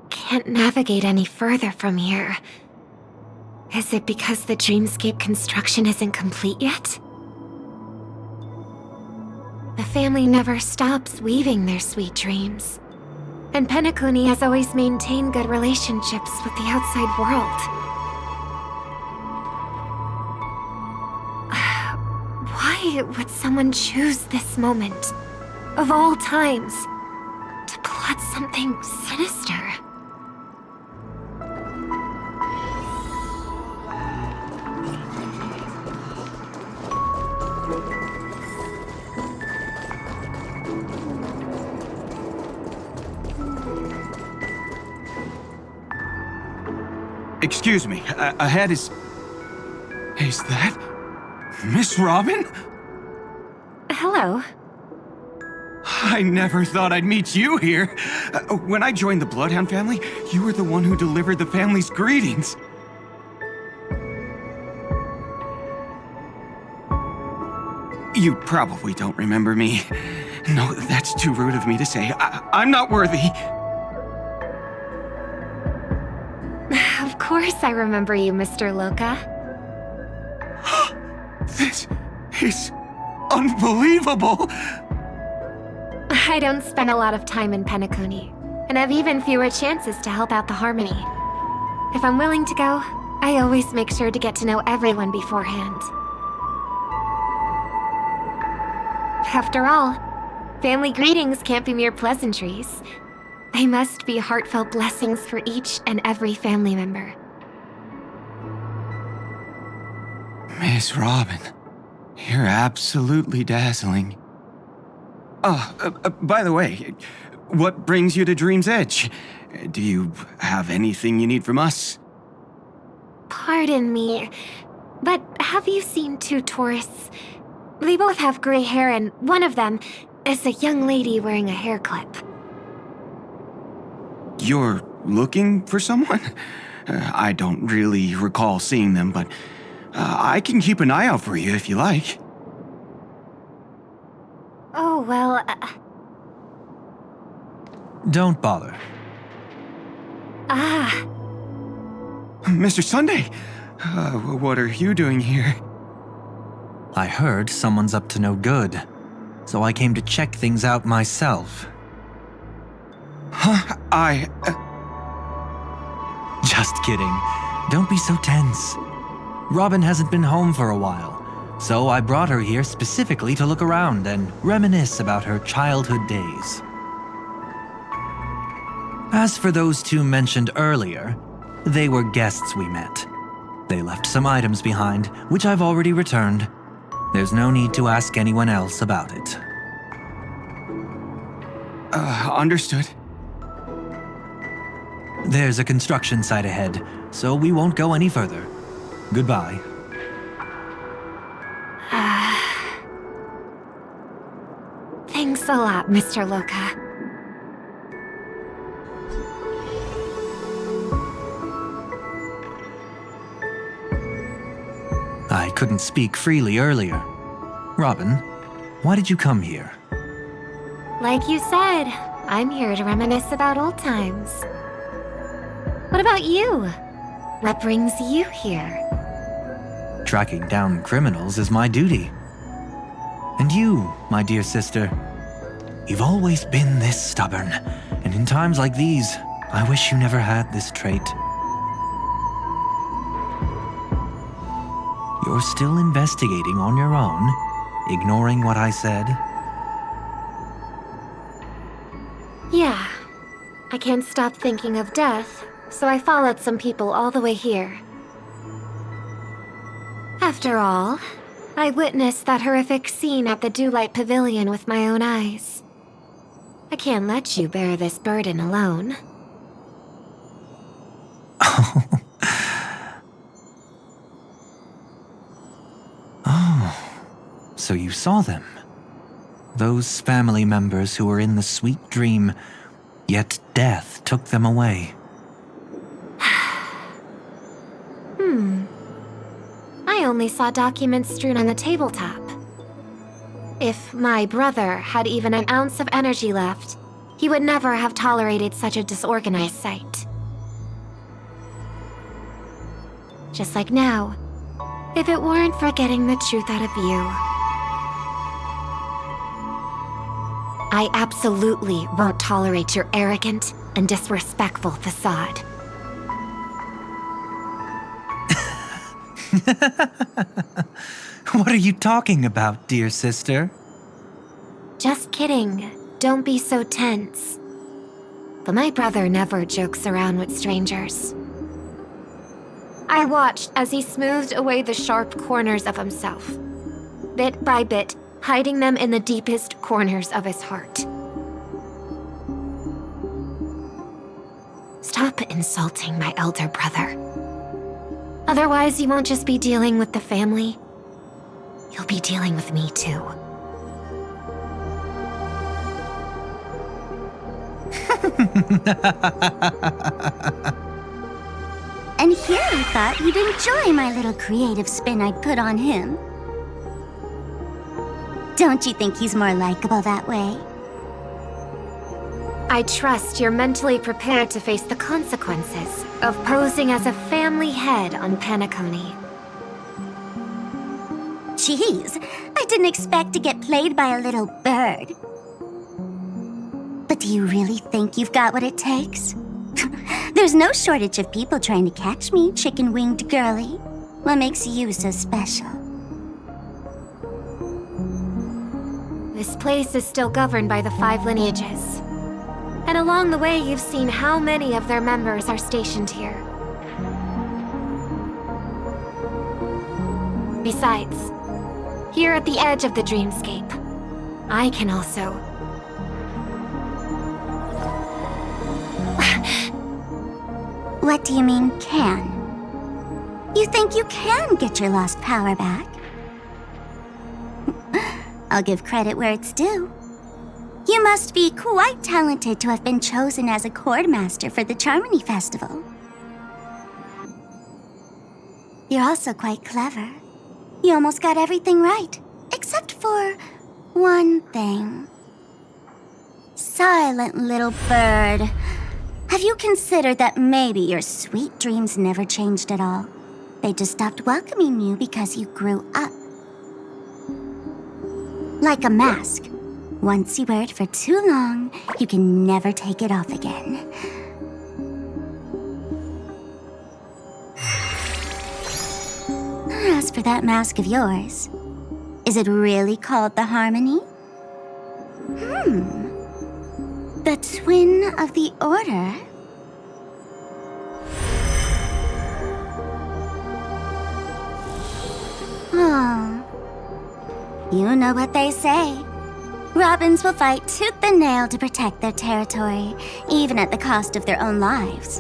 Can't navigate any further from here. Is it because the dreamscape construction isn't complete yet? The family never stops weaving their sweet dreams. And Penacony has always maintained good relationships with the outside world. Why would someone choose this moment, of all times, to plot something sinister? Excuse me, ahead is... Is that... Miss Robin? Hello. I never thought I'd meet you here. When I joined the Bloodhound family, you were the one who delivered the family's greetings. You probably don't remember me. No, that's too rude of me to say. I'm not worthy. Of course I remember you, Mr. Loka. This is unbelievable! I don't spend a lot of time in Penacony, and have even fewer chances to help out the Harmony. If I'm willing to go, I always make sure to get to know everyone beforehand. After all, family greetings can't be mere pleasantries. They must be heartfelt blessings for each and every family member. Miss Robin, you're absolutely dazzling. By the way, what brings you to Dream's Edge? Do you have anything you need from us? Pardon me, but have you seen two tourists? They both have gray hair, and one of them is a young lady wearing a hair clip. You're looking for someone? I don't really recall seeing them, but I can keep an eye out for you if you like. Oh, well... Don't bother. Ah. Mr. Sunday, what are you doing here? I heard someone's up to no good, so I came to check things out myself. Huh? Just kidding. Don't be so tense. Robin hasn't been home for a while, so I brought her here specifically to look around and reminisce about her childhood days. As for those two mentioned earlier, they were guests we met. They left some items behind, which I've already returned. There's no need to ask anyone else about it. Understood. There's a construction site ahead, so we won't go any further. Goodbye. Thanks a lot, Mr. Loka. I couldn't speak freely earlier. Robin, why did you come here? Like you said, I'm here to reminisce about old times. What about you? What brings you here? Tracking down criminals is my duty. And you, my dear sister, you've always been this stubborn, and in times like these, I wish you never had this trait. You're still investigating on your own, ignoring what I said? Yeah, I can't stop thinking of death, so I followed some people all the way here. After all, I witnessed that horrific scene at the Dewlight Pavilion with my own eyes. I can't let you bear this burden alone. Oh, so you saw them. Those family members who were in the sweet dream, yet death took them away. I only saw documents strewn on the tabletop. If my brother had even an ounce of energy left, he would never have tolerated such a disorganized sight. Just like now, if it weren't for getting the truth out of you. I absolutely won't tolerate your arrogant and disrespectful facade. What are you talking about, dear sister? Just kidding. Don't be so tense. But my brother never jokes around with strangers. I watched as he smoothed away the sharp corners of himself, bit by bit, hiding them in the deepest corners of his heart. Stop insulting my elder brother. Otherwise, you won't just be dealing with the family. You'll be dealing with me too. And here I thought you'd enjoy my little creative spin I'd put on him. Don't you think he's more likable that way? I trust you're mentally prepared to face the consequences of posing as a family head on Penacony. Jeez, I didn't expect to get played by a little bird. But do you really think you've got what it takes? There's no shortage of people trying to catch me, chicken-winged girlie. What makes you so special? This place is still governed by the 5 lineages. And along the way, you've seen how many of their members are stationed here. Besides, here at the edge of the dreamscape, I can also... What do you mean, can? You think you can get your lost power back? I'll give credit where it's due. You must be quite talented to have been chosen as a chord master for the Charmony Festival. You're also quite clever. You almost got everything right, except for one thing. Silent little bird. Have you considered that maybe your sweet dreams never changed at all? They just stopped welcoming you because you grew up. Like a mask. Once you wear it for too long, you can never take it off again. As for that mask of yours, is it really called the Harmony? The Twin of the Order? Oh. You know what they say. Robins will fight tooth and nail to protect their territory, even at the cost of their own lives.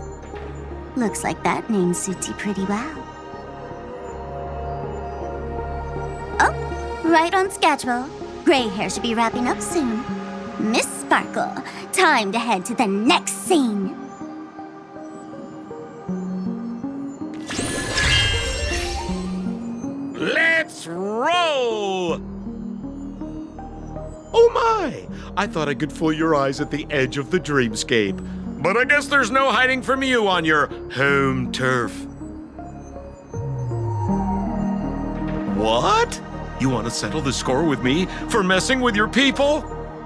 Looks like that name suits you pretty well. Oh, right on schedule. Gray hair should be wrapping up soon. Miss Sparkle, time to head to the next scene. Let's roll! Oh my! I thought I could fool your eyes at the edge of the dreamscape. But I guess there's no hiding from you on your home turf. What? You want to settle the score with me for messing with your people?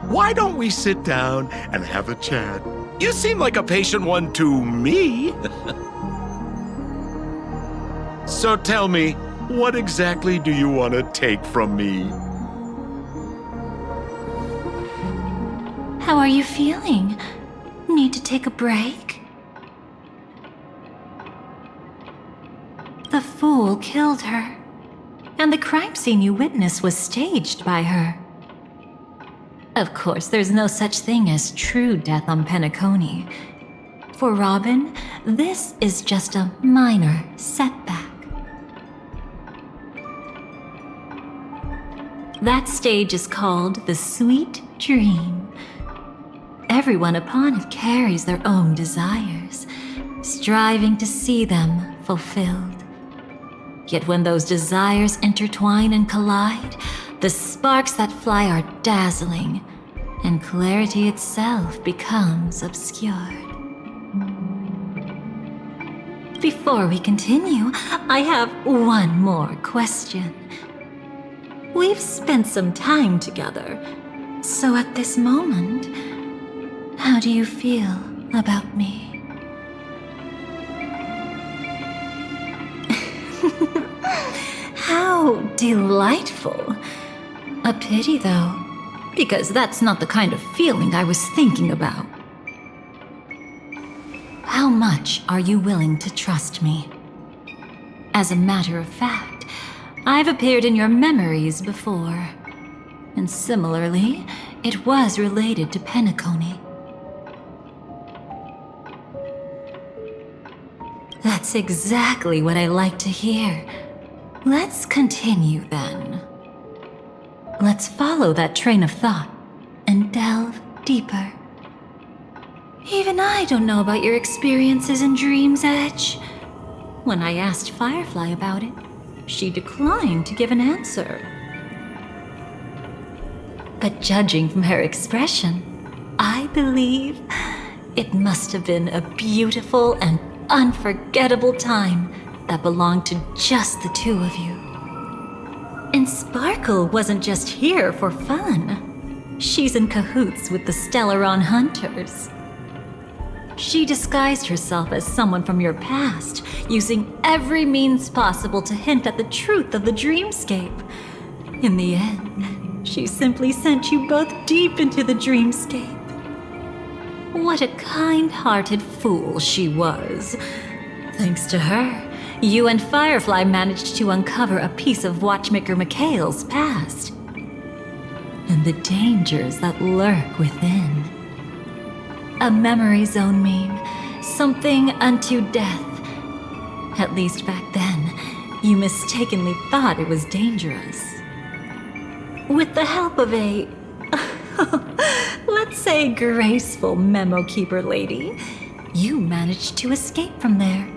Why don't we sit down and have a chat? You seem like a patient one to me. So tell me, what exactly do you want to take from me? How are you feeling? need to take a break? The fool killed her, and the crime scene you witnessed was staged by her. Of course, there's no such thing as true death on Penacony. For Robin, this is just a minor setback. That stage is called the Sweet Dream. Everyone upon it carries their own desires, striving to see them fulfilled. Yet when those desires intertwine and collide, the sparks that fly are dazzling, and clarity itself becomes obscured. Before we continue, I have one more question. We've spent some time together, so at this moment, how do you feel about me? How delightful. A pity, though, because that's not the kind of feeling I was thinking about. How much are you willing to trust me? As a matter of fact, I've appeared in your memories before. And similarly, it was related to Penacony. That's exactly what I like to hear. Let's continue then. Let's follow that train of thought and delve deeper. Even I don't know about your experiences in Dream's Edge. When I asked Firefly about it, she declined to give an answer. But judging from her expression, I believe it must have been a beautiful and unforgettable time that belonged to just the two of you. And Sparkle wasn't just here for fun. She's in cahoots with the Stellaron Hunters. She disguised herself as someone from your past, using every means possible to hint at the truth of the dreamscape. In the end, she simply sent you both deep into the dreamscape. What a kind-hearted fool she was. Thanks to her, you and Firefly managed to uncover a piece of Watchmaker Mikhail's past. And the dangers that lurk within. A memory zone meme, something unto death. At least back then, you mistakenly thought it was dangerous. With the help of a, let's say, graceful memo keeper lady, you managed to escape from there.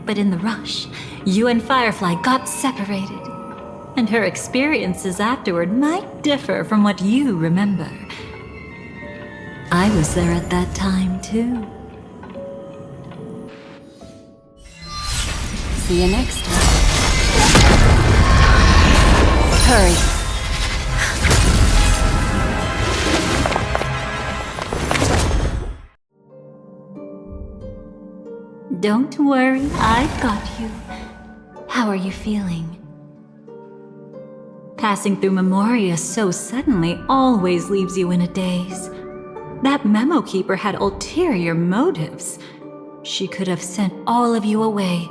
But in the rush, you and Firefly got separated, and her experiences afterward might differ from what you remember. I was there at that time, too. See you next time. Hurry. Don't worry, I've got you. How are you feeling? Passing through Memoria so suddenly always leaves you in a daze. That memo keeper had ulterior motives. She could have sent all of you away,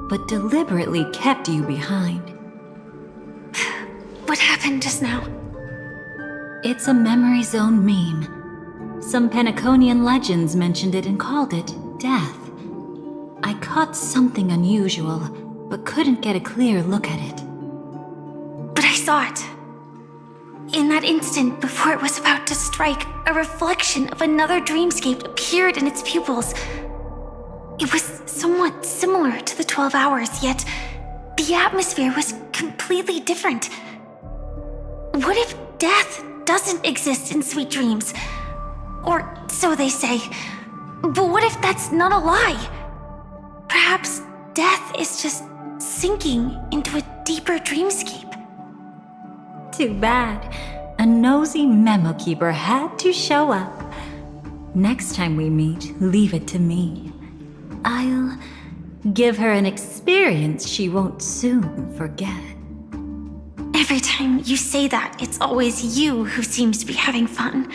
but deliberately kept you behind. What happened just now? It's a memory zone meme. Some Penaconian legends mentioned it and called it death. I caught something unusual, but couldn't get a clear look at it. But I saw it. In that instant, before it was about to strike, a reflection of another dreamscape appeared in its pupils. It was somewhat similar to the 12 hours, yet the atmosphere was completely different. What if death doesn't exist in sweet dreams? Or so they say. But what if that's not a lie? Perhaps death is just sinking into a deeper dreamscape. Too bad. A nosy memo keeper had to show up. Next time we meet, leave it to me. I'll give her an experience she won't soon forget. Every time you say that, it's always you who seems to be having fun.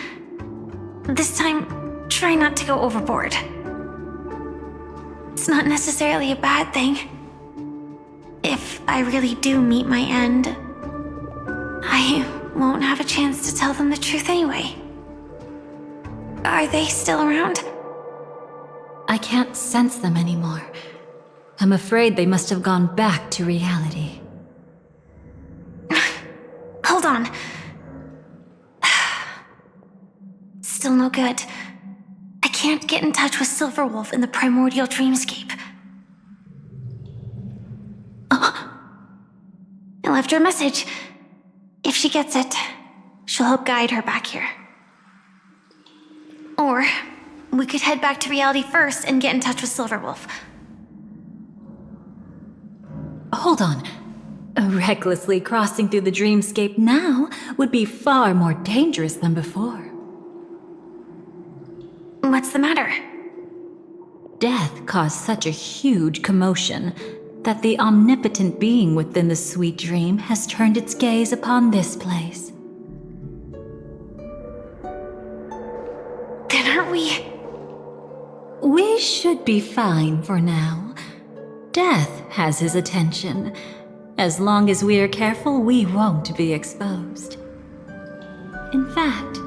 This time, try not to go overboard. It's not necessarily a bad thing. If I really do meet my end, I won't have a chance to tell them the truth anyway. Are they still around? I can't sense them anymore. I'm afraid they must have gone back to reality. Hold on. Still no good. I can't get in touch with Silverwolf in the primordial dreamscape. I left her a message. If she gets it, she'll help guide her back here. Or we could head back to reality first and get in touch with Silverwolf. Hold on. Recklessly crossing through the dreamscape now would be far more dangerous than before. What's the matter? Death caused such a huge commotion that the omnipotent being within the sweet dream has turned its gaze upon this place. Then aren't we? We should be fine for now. Death has his attention. As long as we are careful, we won't be exposed. In fact,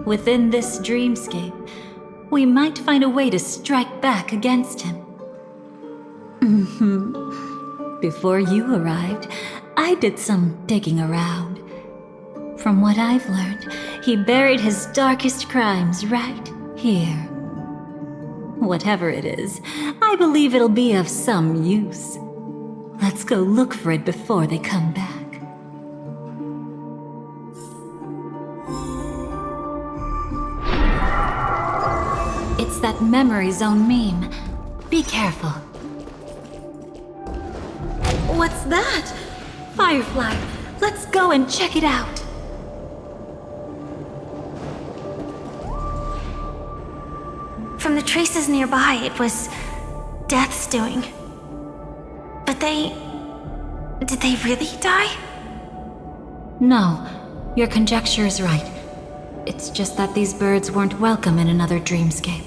within this dreamscape, we might find a way to strike back against him. Before you arrived, I did some digging around. From what I've learned, he buried his darkest crimes right here. Whatever it is, I believe it'll be of some use. Let's go look for it before they come back. It's that memory zone meme. Be careful. What's that? Firefly, let's go and check it out. From the traces nearby, it was Death's doing. But did they really die? No, your conjecture is right. It's just that these birds weren't welcome in another dreamscape.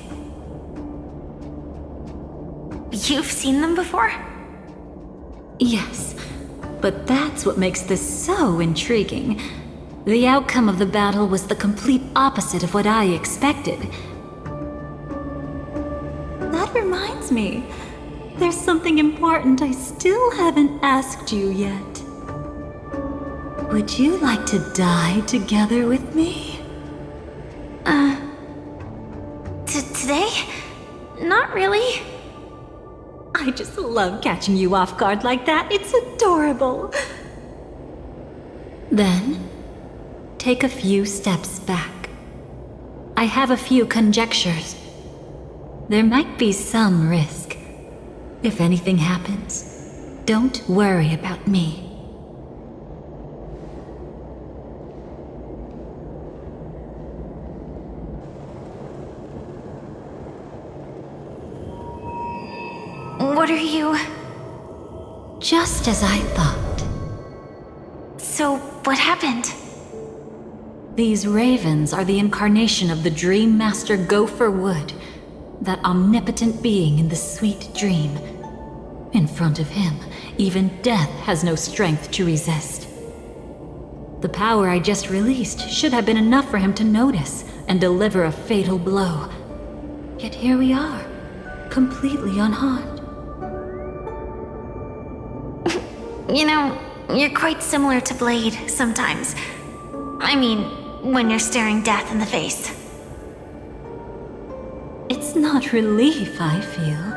You've seen them before? Yes, but that's what makes this so intriguing. The outcome of the battle was the complete opposite of what I expected. That reminds me, there's something important I still haven't asked you yet. Would you like to die together with me? Today? Not really. I just love catching you off guard like that. It's adorable. Then, take a few steps back. I have a few conjectures. There might be some risk. If anything happens, don't worry about me. What are you? Just as I thought. So, what happened? These ravens are the incarnation of the Dream Master Gopher Wood, that omnipotent being in the sweet dream. In front of him, even death has no strength to resist. The power I just released should have been enough for him to notice and deliver a fatal blow. Yet here we are, completely unharmed. You know, you're quite similar to Blade sometimes. I mean, when you're staring death in the face. It's not relief I feel.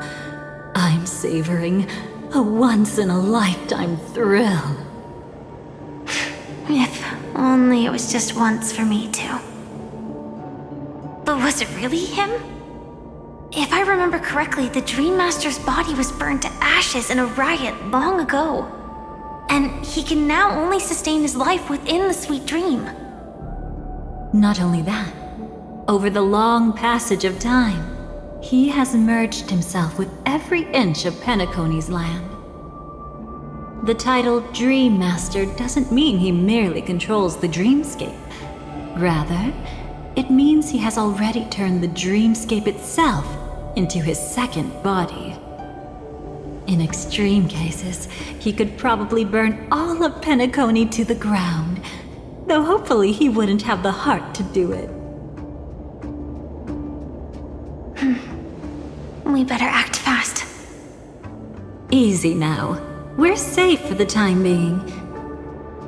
I'm savoring a once-in-a-lifetime thrill. If only it was just once for me too. But was it really him? If I remember correctly, the Dream Master's body was burned to ashes in a riot long ago. And he can now only sustain his life within the sweet dream. Not only that, over the long passage of time, he has merged himself with every inch of Penacony's land. The title Dream Master doesn't mean he merely controls the dreamscape. Rather, it means he has already turned the dreamscape itself into his second body. In extreme cases, he could probably burn all of Penacony to the ground, though hopefully he wouldn't have the heart to do it. We better act fast. Easy now. We're safe for the time being.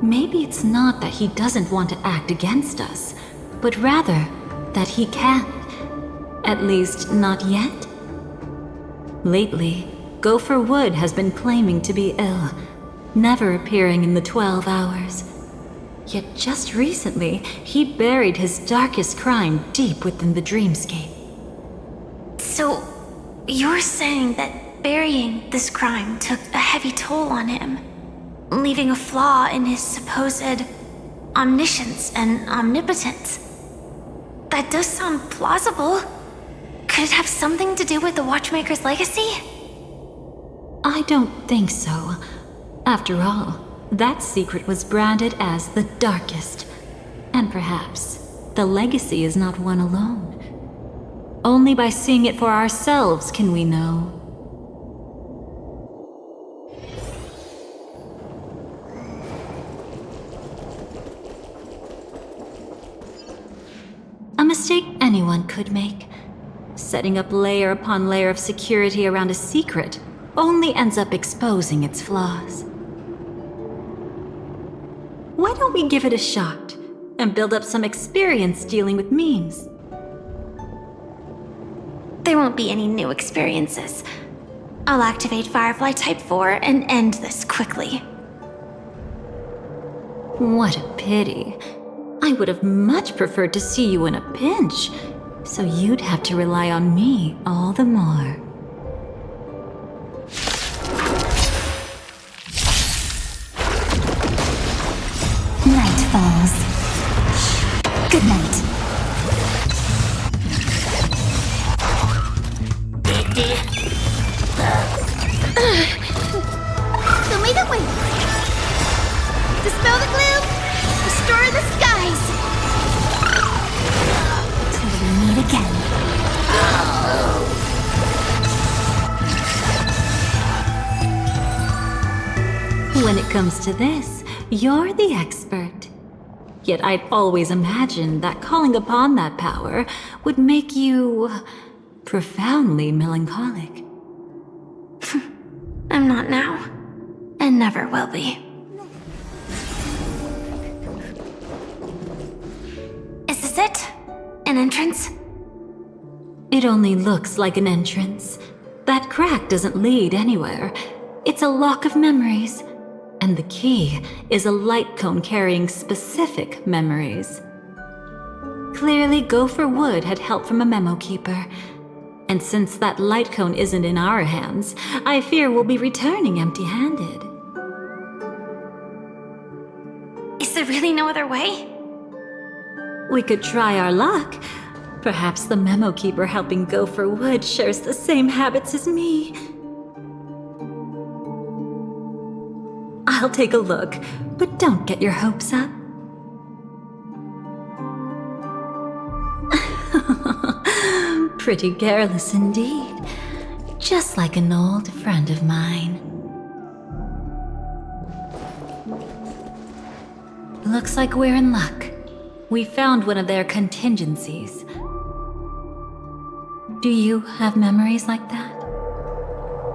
Maybe it's not that he doesn't want to act against us, but rather that he can't. At least, not yet. Lately, Gopher Wood has been claiming to be ill, never appearing in the 12 hours. Yet just recently, he buried his darkest crime deep within the dreamscape. So, you're saying that burying this crime took a heavy toll on him, leaving a flaw in his supposed omniscience and omnipotence? That does sound plausible. Could it have something to do with the Watchmaker's legacy? I don't think so. After all, that secret was branded as the darkest. And perhaps the legacy is not one alone. Only by seeing it for ourselves can we know. A mistake anyone could make. Setting up layer upon layer of security around a secret only ends up exposing its flaws. Why don't we give it a shot and build up some experience dealing with memes? There won't be any new experiences. I'll activate Firefly Type 4 and end this quickly. What a pity. I would have much preferred to see you in a pinch, so you'd have to rely on me all the more. Night falls. Good night. Show me the way. Dispel the gloom. Restore the skies. Till we meet again. When it comes to this, you're the expert. Yet I'd always imagined that calling upon that power would make you profoundly melancholic. I'm not now, and never will be. Is this it? An entrance? It only looks like an entrance. That crack doesn't lead anywhere. It's a lock of memories. And the key is a light cone carrying specific memories. Clearly, Gopher Wood had help from a memo keeper. And since that light cone isn't in our hands, I fear we'll be returning empty-handed. Is there really no other way? We could try our luck. Perhaps the memo keeper helping Gopher Wood shares the same habits as me. I'll take a look, but don't get your hopes up. Pretty careless indeed. Just like an old friend of mine. Looks like we're in luck. We found one of their contingencies. Do you have memories like that?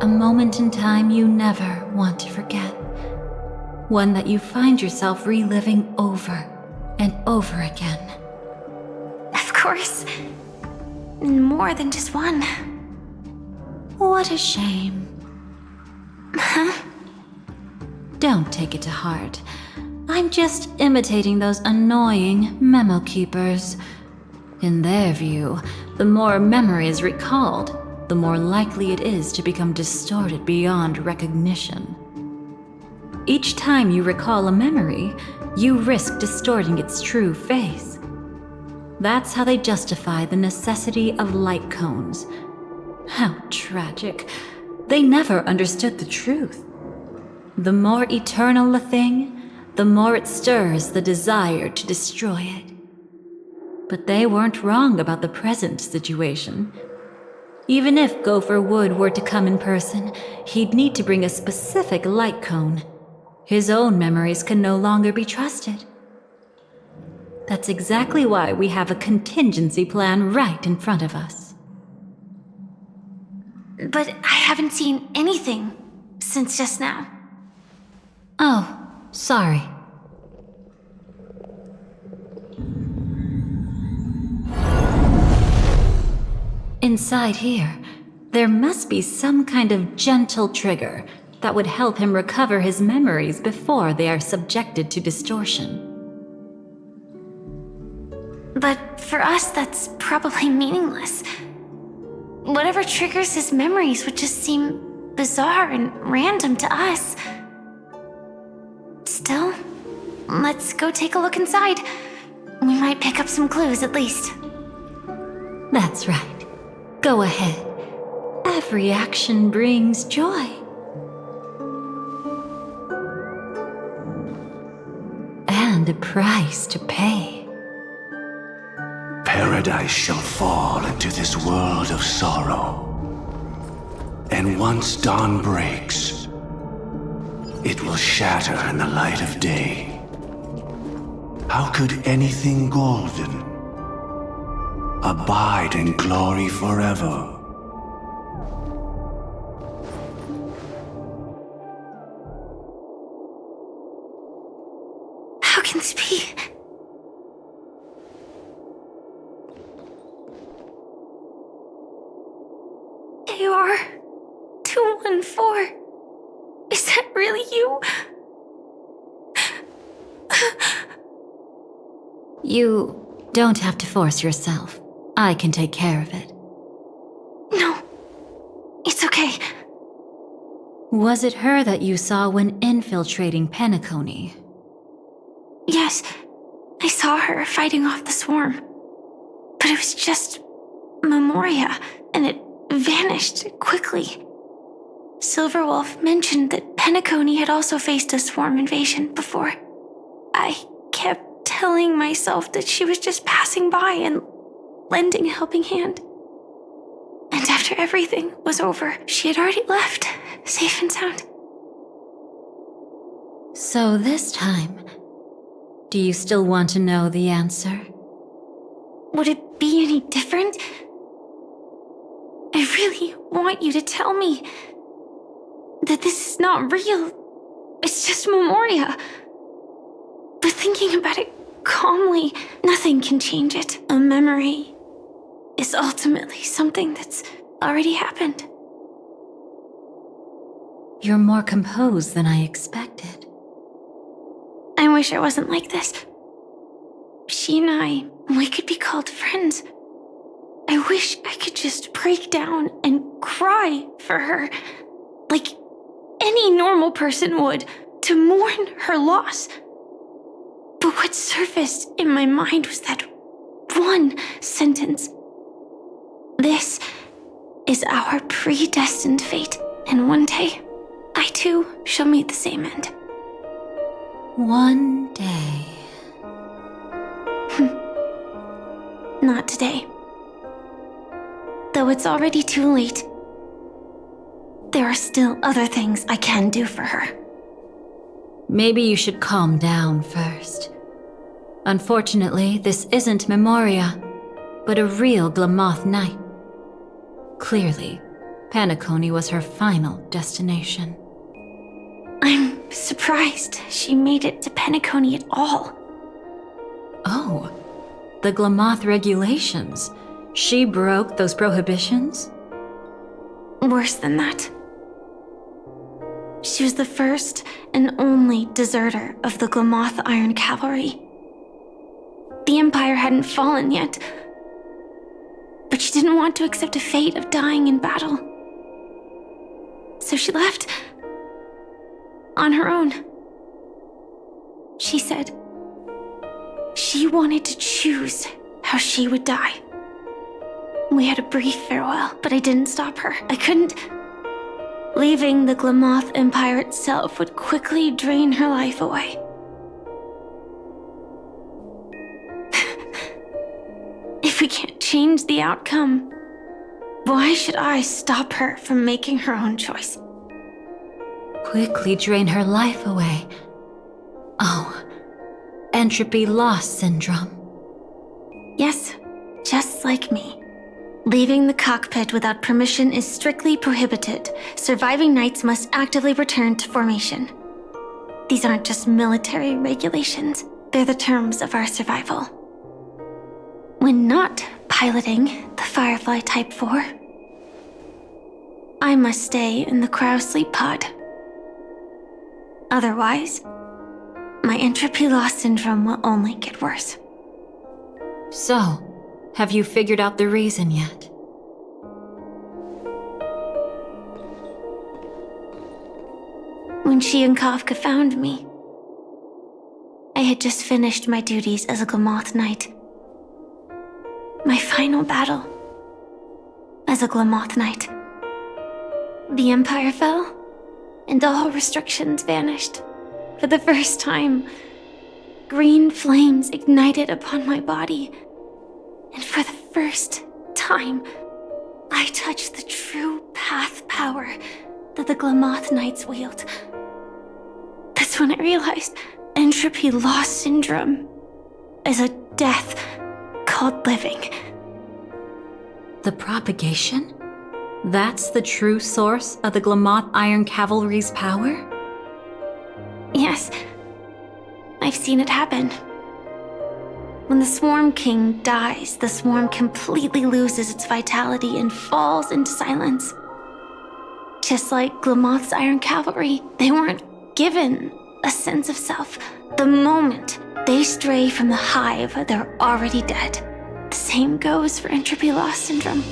A moment in time you never want to forget. One that you find yourself reliving over and over again. Of course. More than just one. What a shame. Huh? Don't take it to heart. I'm just imitating those annoying memo keepers. In their view, the more memory is recalled, the more likely it is to become distorted beyond recognition. Each time you recall a memory, you risk distorting its true face. That's how they justify the necessity of light cones. How tragic. They never understood the truth. The more eternal a thing, the more it stirs the desire to destroy it. But they weren't wrong about the present situation. Even if Gopher Wood were to come in person, he'd need to bring a specific light cone. His own memories can no longer be trusted. That's exactly why we have a contingency plan right in front of us. But I haven't seen anything since just now. Oh, sorry. Inside here, there must be some kind of gentle trigger that would help him recover his memories before they are subjected to distortion. But for us, that's probably meaningless. Whatever triggers his memories would just seem bizarre and random to us. Still, let's go take a look inside. We might pick up some clues at least. That's right. Go ahead. Every action brings joy. And a price to pay. Paradise shall fall into this world of sorrow. And once dawn breaks, it will shatter in the light of day. How could anything golden abide in glory forever? How can this be? AR 214. Is that really you? You don't have to force yourself. I can take care of it. No, it's okay. Was it her that you saw when infiltrating Penacony? Yes, I saw her fighting off the swarm. But it was just Memoria, and it vanished quickly. Silverwolf mentioned that Penacony had also faced a swarm invasion before. I kept telling myself that she was just passing by and lending a helping hand. And after everything was over, she had already left, safe and sound. So this time, do you still want to know the answer? Would it be any different? I really want you to tell me that this is not real. It's just Memoria. But thinking about it calmly, nothing can change it. A memory is ultimately something that's already happened. You're more composed than I expected. I wish I wasn't like this. She and we could be called friends. I wish I could just break down and cry for her, like any normal person would, to mourn her loss. But what surfaced in my mind was that one sentence. This is our predestined fate, and one day, I too shall meet the same end. One day. Not today. Though it's already too late, there are still other things I can do for her. Maybe you should calm down first. Unfortunately, this isn't Memoria, but a real Glamoth Knight. Clearly, Penacony was her final destination. I'm surprised she made it to Penacony at all. Oh, the Glamoth regulations. She broke those prohibitions? Worse than that. She was the first and only deserter of the Glamoth Iron Cavalry. The Empire hadn't fallen yet, but she didn't want to accept a fate of dying in battle. So she left on her own. She said she wanted to choose how she would die. We had a brief farewell, but I didn't stop her. I couldn't. Leaving the Glamoth Empire itself would quickly drain her life away. we can't change the outcome, why should I stop her from making her own choice? Quickly drain her life away. Oh, entropy loss syndrome. Yes, just like me. Leaving the cockpit without permission is strictly prohibited. Surviving knights must actively return to formation. These aren't just military regulations, they're the terms of our survival. When not piloting the Firefly Type 4, I must stay in the cryo sleep pod. Otherwise, my entropy loss syndrome will only get worse. So, have you figured out the reason yet? When she and Kafka found me, I had just finished my duties as a Glamoth Knight. My final battle as a Glamoth Knight. The Empire fell, and all restrictions vanished. For the first time, green flames ignited upon my body. And for the first time, I touched the true path power that the Glamoth Knights wield. That's when I realized entropy loss syndrome is a death called living. The propagation? That's the true source of the Glamoth Iron Cavalry's power? Yes, I've seen it happen. When the Swarm King dies, the Swarm completely loses its vitality and falls into silence. Just like Glamoth's Iron Cavalry, they weren't given a sense of self. The moment they stray from the hive, they're already dead. The same goes for entropy loss syndrome.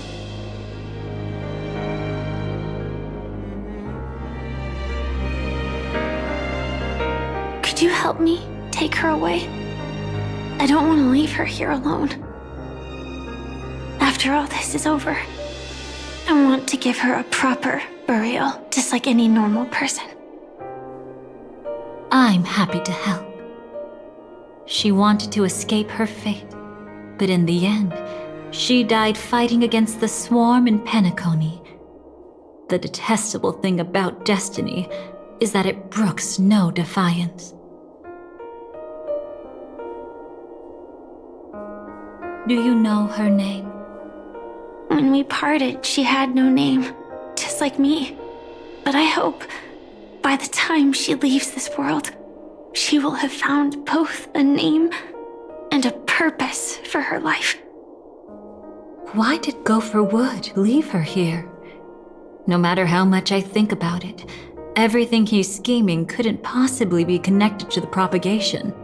Could you help me take her away? I don't want to leave her here alone. After all this is over, I want to give her a proper burial, just like any normal person. I'm happy to help. She wanted to escape her fate, but in the end, she died fighting against the Swarm in Penacony. The detestable thing about destiny is that it brooks no defiance. Do you know her name? When we parted, she had no name, just like me. But I hope, by the time she leaves this world, she will have found both a name and a purpose for her life. Why did Gopher Wood leave her here? No matter how much I think about it, everything he's scheming couldn't possibly be connected to the propagation.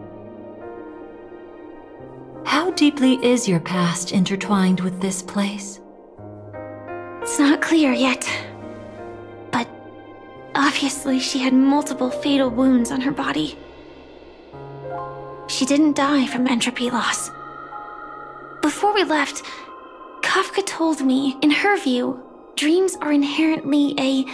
How deeply is your past intertwined with this place? It's not clear yet. But obviously she had multiple fatal wounds on her body. She didn't die from entropy loss. Before we left, Kafka told me, in her view, dreams are inherently a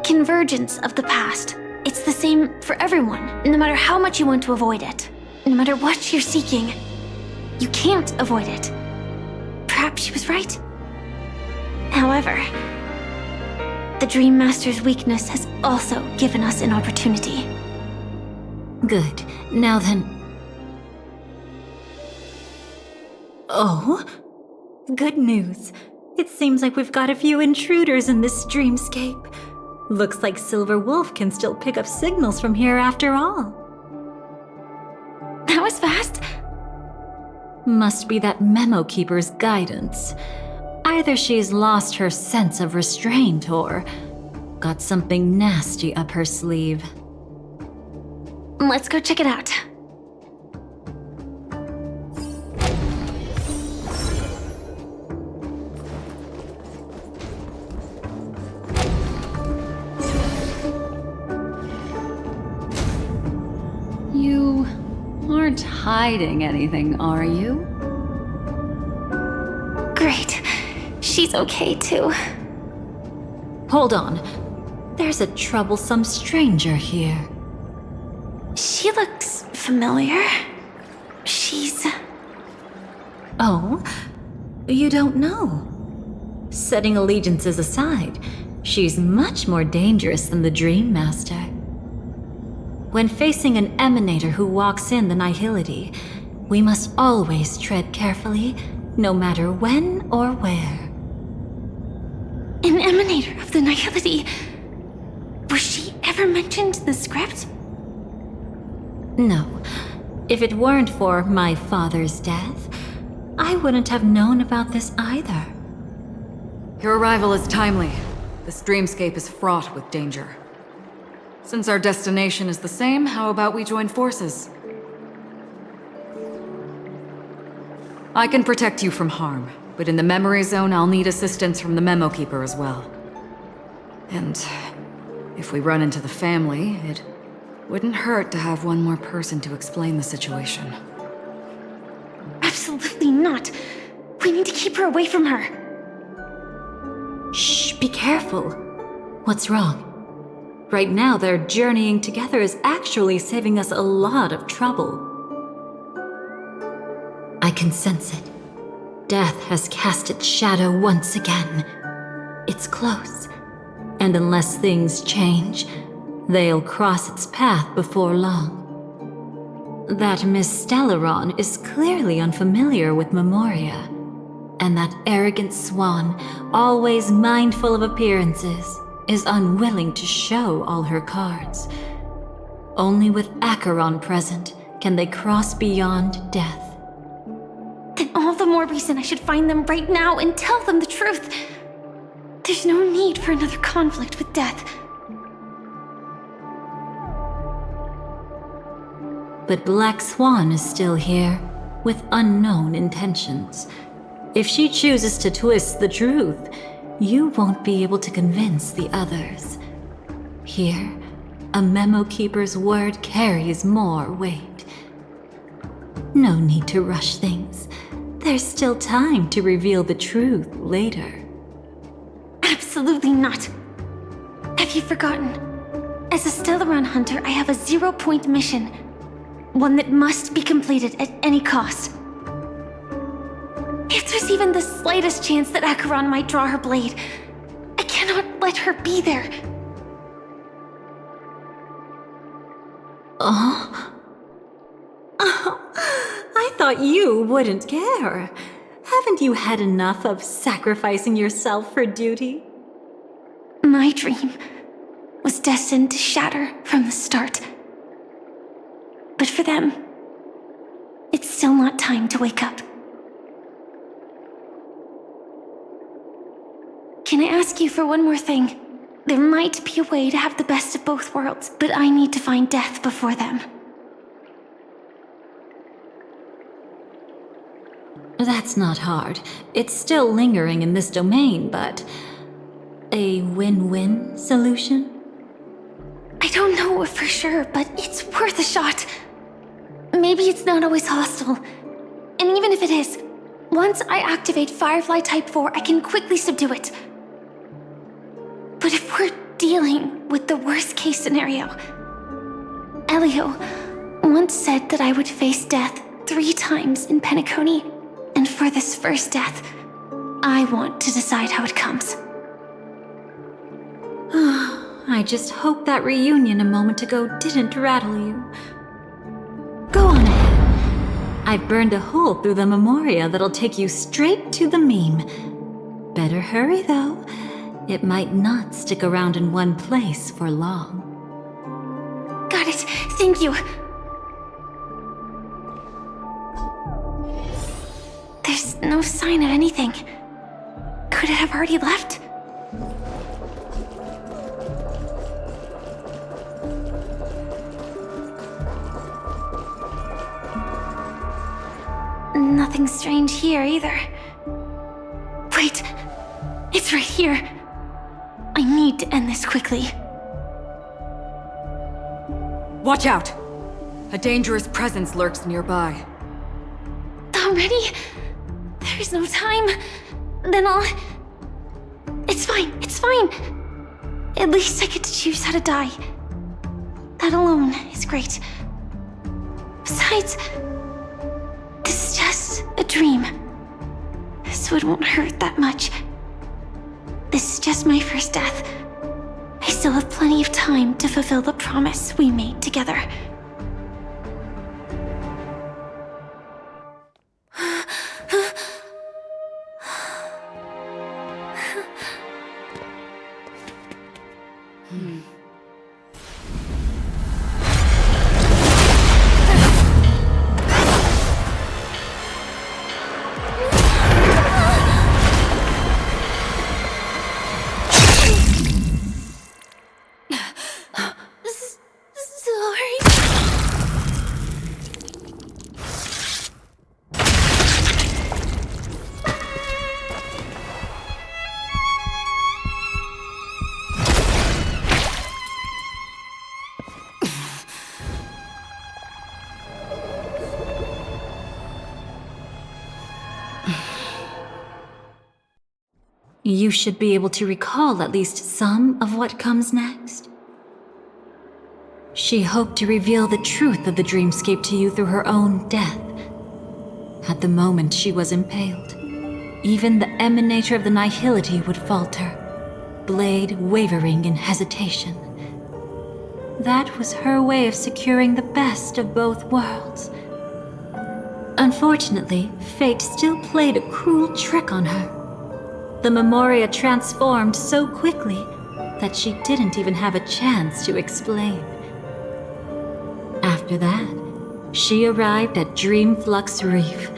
convergence of the past. It's the same for everyone, no matter how much you want to avoid it. No matter what you're seeking, you can't avoid it. Perhaps she was right. However, the Dream Master's weakness has also given us an opportunity. Good. Now then... Oh? Good news. It seems like we've got a few intruders in this dreamscape. Looks like Silver Wolf can still pick up signals from here after all. That was fast. Must be that Memo Keeper's guidance. Either she's lost her sense of restraint or got something nasty up her sleeve. Let's go check it out. You aren't hiding anything, are you? Great. She's okay too. Hold on. There's a troublesome stranger here. She looks familiar. She's... Oh? You don't know. Setting allegiances aside, she's much more dangerous than the Dream Master. When facing an emanator who walks in the nihility, we must always tread carefully, no matter when or where. An emanator of the nihility? Was she ever mentioned in the script? No. If it weren't for my father's death, I wouldn't have known about this either. Your arrival is timely. This dreamscape is fraught with danger. Since our destination is the same, how about we join forces? I can protect you from harm, but in the memory zone, I'll need assistance from the Memo Keeper as well. And if we run into the family, it wouldn't hurt to have one more person to explain the situation. Absolutely not. We need to keep her away from her. Shh, be careful. What's wrong? Right now, their journeying together is actually saving us a lot of trouble. I can sense it. Death has cast its shadow once again. It's close. And unless things change, they'll cross its path before long. That Miss Stellaron is clearly unfamiliar with Memoria. And that arrogant swan, always mindful of appearances, is unwilling to show all her cards. Only with Acheron present can they cross beyond death. Then all the more reason I should find them right now and tell them the truth. There's no need for another conflict with death. But Black Swan is still here, with unknown intentions. If she chooses to twist the truth, you won't be able to convince the others. Here, a Memo Keeper's word carries more weight. No need to rush things. There's still time to reveal the truth later. Absolutely not. Have you forgotten? As a Stellaron hunter, I have a 0-point mission. One that must be completed at any cost. If there's even the slightest chance that Acheron might draw her blade, I cannot let her be there. Oh, I thought you wouldn't care. Haven't you had enough of sacrificing yourself for duty? My dream was destined to shatter from the start. But for them, it's still not time to wake up. Can I ask you for one more thing? There might be a way to have the best of both worlds, but I need to find death before them. That's not hard. It's still lingering in this domain, but a win-win solution? I don't know for sure, but it's worth a shot. Maybe it's not always hostile. And even if it is, once I activate Firefly Type 4, I can quickly subdue it. But if we're dealing with the worst case scenario, Elio once said that I would face death 3 times in Penacony, and for this first death, I want to decide how it comes. I just hope that reunion a moment ago didn't rattle you. Go on ahead. I've burned a hole through the Memoria that'll take you straight to the meme. Better hurry, though. It might not stick around in one place for long. Got it. Thank you. There's no sign of anything. Could it have already left? Nothing strange here either. Wait, it's right here. I need to end this quickly. Watch out! A dangerous presence lurks nearby. Already? There's no time. Then I'll... It's fine, it's fine. At least I get to choose how to die. That alone is great. Besides, this is just a dream. so it won't hurt that much. This is just my first death. I still have plenty of time to fulfill the promise we made together. You should be able to recall at least some of what comes next. She hoped to reveal the truth of the dreamscape to you through her own death. At the moment she was impaled, even the emanator of the nihility would falter, blade wavering in hesitation. That was her way of securing the best of both worlds. Unfortunately, fate still played a cruel trick on her. The Memoria transformed so quickly that she didn't even have a chance to explain. After that, she arrived at Dreamflux Reef,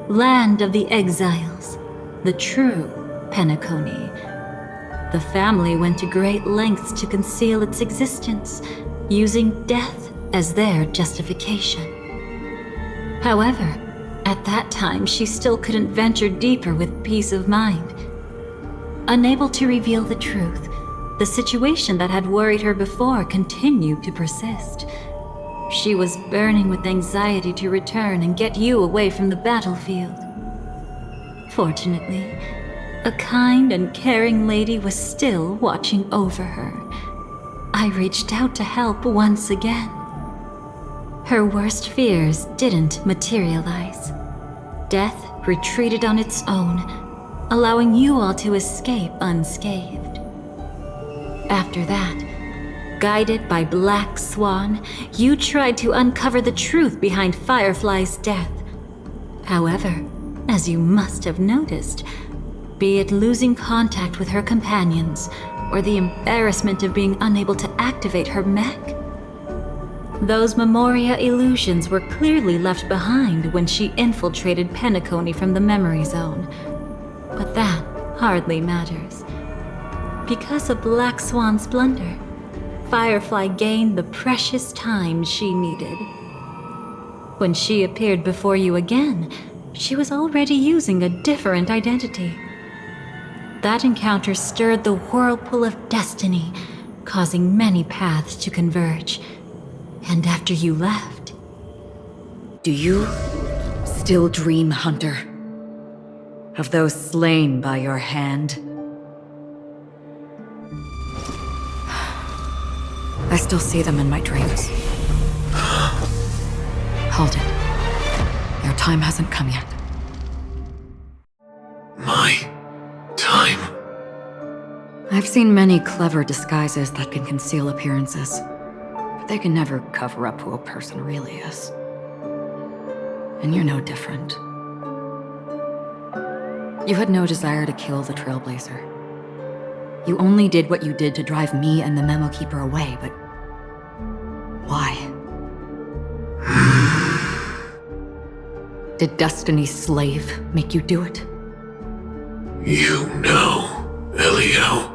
land of the exiles, the true Penacony. The family went to great lengths to conceal its existence, using death as their justification. However, at that time she still couldn't venture deeper with peace of mind. Unable to reveal the truth, the situation that had worried her before continued to persist. She was burning with anxiety to return and get you away from the battlefield. Fortunately, a kind and caring lady was still watching over her. I reached out to help once again. Her worst fears didn't materialize. Death retreated on its own, allowing you all to escape unscathed. After that, guided by Black Swan, you tried to uncover the truth behind Firefly's death. However, as you must have noticed, be it losing contact with her companions, or the embarrassment of being unable to activate her mech, those Memoria illusions were clearly left behind when she infiltrated Penacony from the memory zone. But that hardly matters. Because of Black Swan's blunder, Firefly gained the precious time she needed. When she appeared before you again, she was already using a different identity. That encounter stirred the whirlpool of destiny, causing many paths to converge. And after you left... Do you still dream, Hunter? Of those slain by your hand? I still see them in my dreams. Hold it. Your time hasn't come yet. My time? I've seen many clever disguises that can conceal appearances, but they can never cover up who a person really is. And you're no different. You had no desire to kill the Trailblazer. You only did what you did to drive me and the Memo Keeper away, but... why? Did Destiny's slave make you do it? You know, Elio.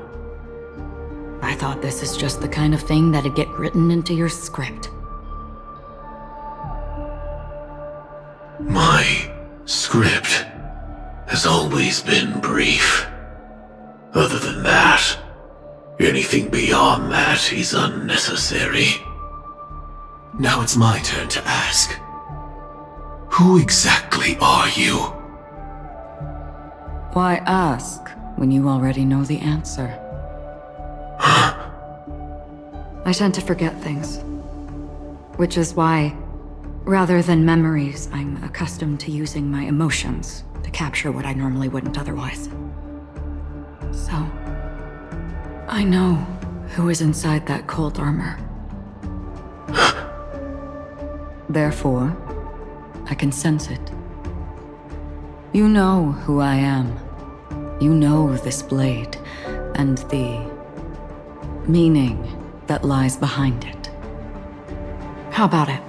I thought this is just the kind of thing that'd get written into your script. My script has always been brief. Other than that, anything beyond that is unnecessary. Now it's my turn to ask. Who exactly are you? Why ask when you already know the answer? I tend to forget things. Which is why, rather than memories, I'm accustomed to using my emotions to capture what I normally wouldn't otherwise. So, I know who is inside that cold armor. Therefore, I can sense it. You know who I am. You know this blade, and the meaning that lies behind it. How about it?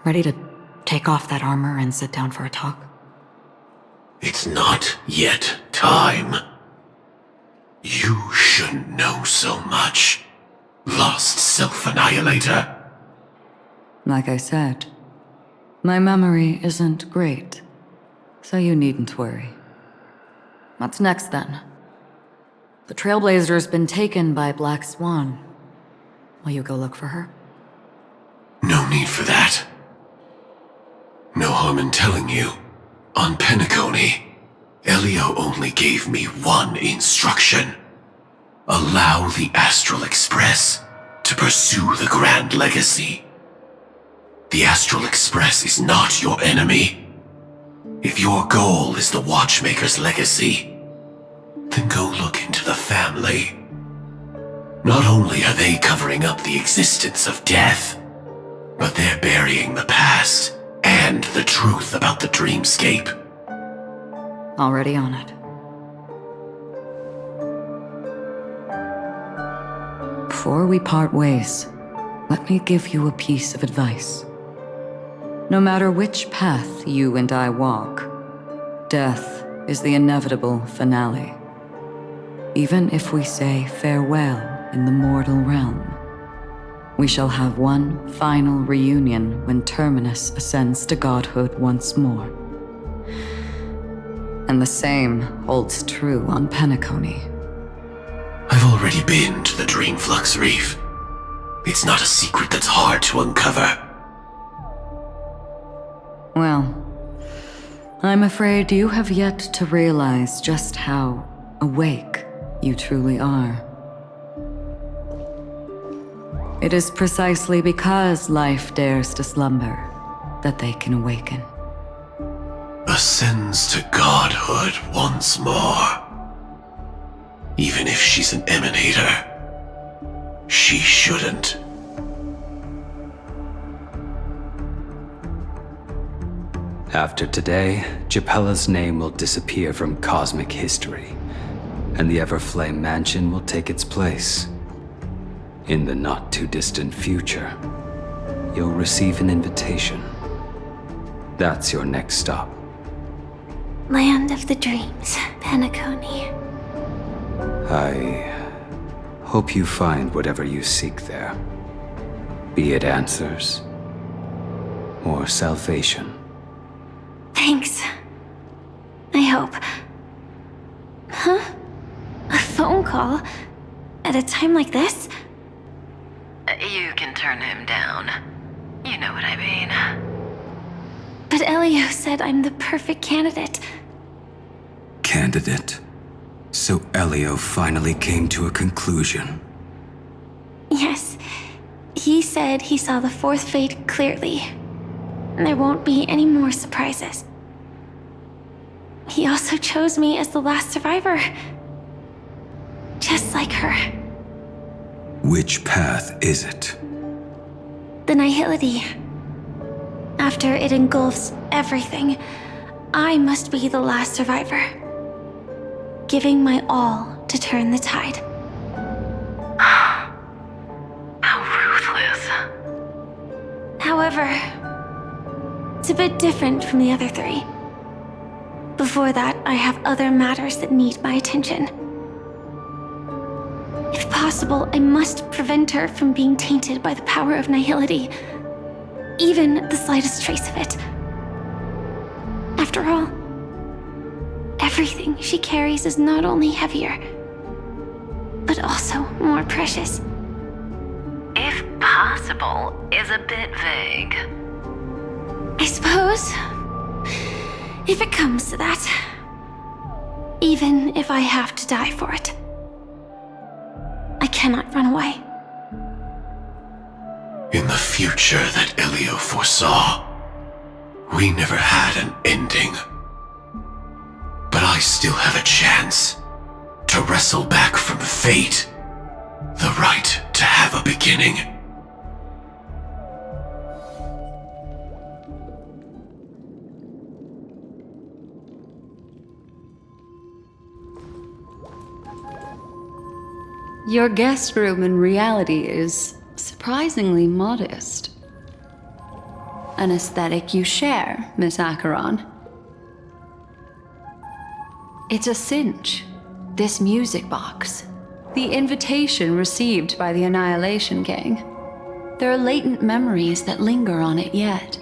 Ready to take off that armor and sit down for a talk? It's not yet time. You shouldn't know so much, lost self-annihilator. Like I said, my memory isn't great, so you needn't worry. What's next, then? The Trailblazer's been taken by Black Swan. Will you go look for her? No need for that. No harm in telling you. On Penacony, Elio only gave me one instruction. Allow the Astral Express to pursue the Grand Legacy. The Astral Express is not your enemy. If your goal is the Watchmaker's legacy, then go look into the family. Not only are they covering up the existence of death, but they're burying the past and the truth about the dreamscape. Already on it. Before we part ways, let me give you a piece of advice. No matter which path you and I walk, death is the inevitable finale. Even if we say farewell in the mortal realm, we shall have one final reunion when Terminus ascends to godhood once more. And the same holds true on Penacony. I've already been to the Dreamflux Reef. It's not a secret that's hard to uncover. Well, I'm afraid you have yet to realize just how awake you truly are. It is precisely because life dares to slumber that they can awaken. Ascends to godhood once more. Even if she's an emanator, she shouldn't. After today, Japella's name will disappear from cosmic history, and the Everflame Mansion will take its place. In the not-too-distant future, you'll receive an invitation. That's your next stop. Land of the Dreams, Penacony. I hope you find whatever you seek there. Be it answers or salvation. Thanks. I hope. Huh? A phone call? At a time like this? You can turn him down. You know what I mean. But Elio said I'm the perfect candidate. Candidate? So Elio finally came to a conclusion. Yes. He said he saw the fourth fate clearly. And there won't be any more surprises. He also chose me as the last survivor. Just like her. Which path is it? The Nihility. After it engulfs everything, I must be the last survivor. Giving my all to turn the tide. How ruthless. However, it's a bit different from the other three. Before that, I have other matters that need my attention. If possible, I must prevent her from being tainted by the power of Nihility. Even the slightest trace of it. After all, everything she carries is not only heavier, but also more precious. If possible is a bit vague. I suppose, if it comes to that, even if I have to die for it, I cannot run away. In the future that Elio foresaw, we never had an ending. I still have a chance to wrestle back from fate the right to have a beginning. Your guest room in reality is surprisingly modest. An aesthetic you share, Miss Acheron. It's a cinch, this music box. The invitation received by the Annihilation Gang. There are latent memories that linger on it yet.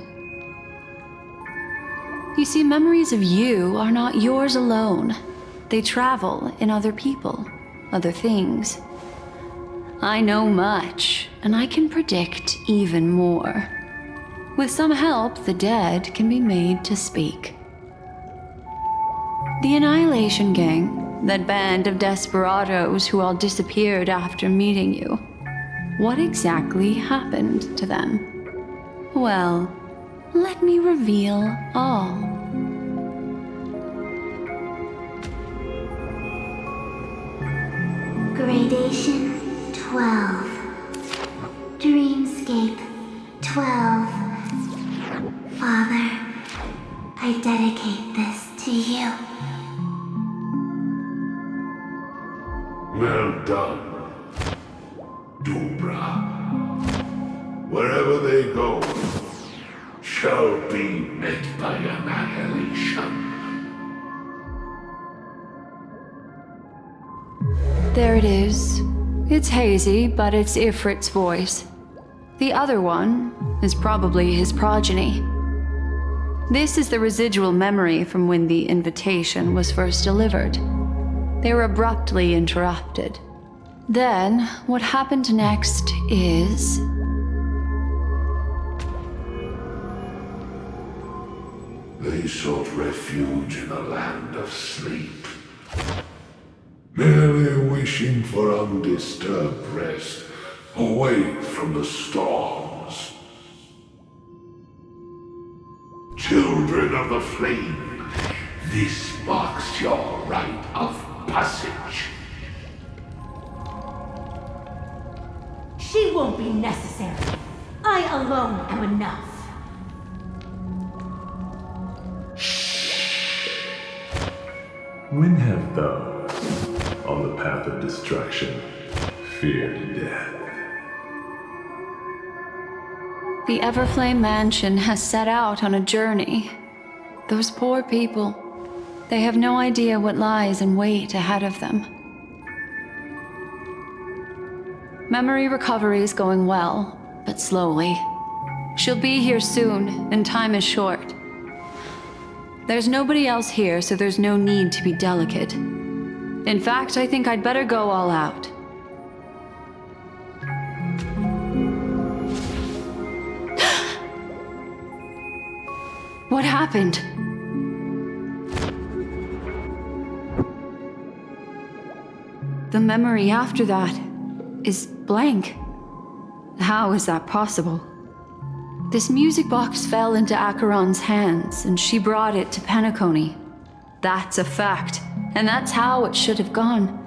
You see, memories of you are not yours alone. They travel in other people, other things. I know much, and I can predict even more. With some help, the dead can be made to speak. The Annihilation Gang, that band of desperados who all disappeared after meeting you. What exactly happened to them? Well, let me reveal all. Gradation 12. Dreamscape 12. Father, I dedicate this to you. Well done, Dubra. Wherever they go, shall be met by annihilation. There it is. It's hazy, but it's Ifrit's voice. The other one is probably his progeny. This is the residual memory from when the invitation was first delivered. They were abruptly interrupted. Then, what happened next is... They sought refuge in a land of sleep, merely wishing for undisturbed rest away from the storms. Children of the Flame, this marks your rite of passage. She won't be necessary. I alone am enough. When have those on the path of destruction feared death? The Everflame Mansion has set out on a journey. Those poor people, they have no idea what lies in wait ahead of them. Memory recovery is going well, but slowly. She'll be here soon, and time is short. There's nobody else here, so there's no need to be delicate. In fact, I think I'd better go all out. What happened? The memory after that is blank. How is that possible? This music box fell into Acheron's hands, and she brought it to Penacony. That's a fact, and that's how it should have gone.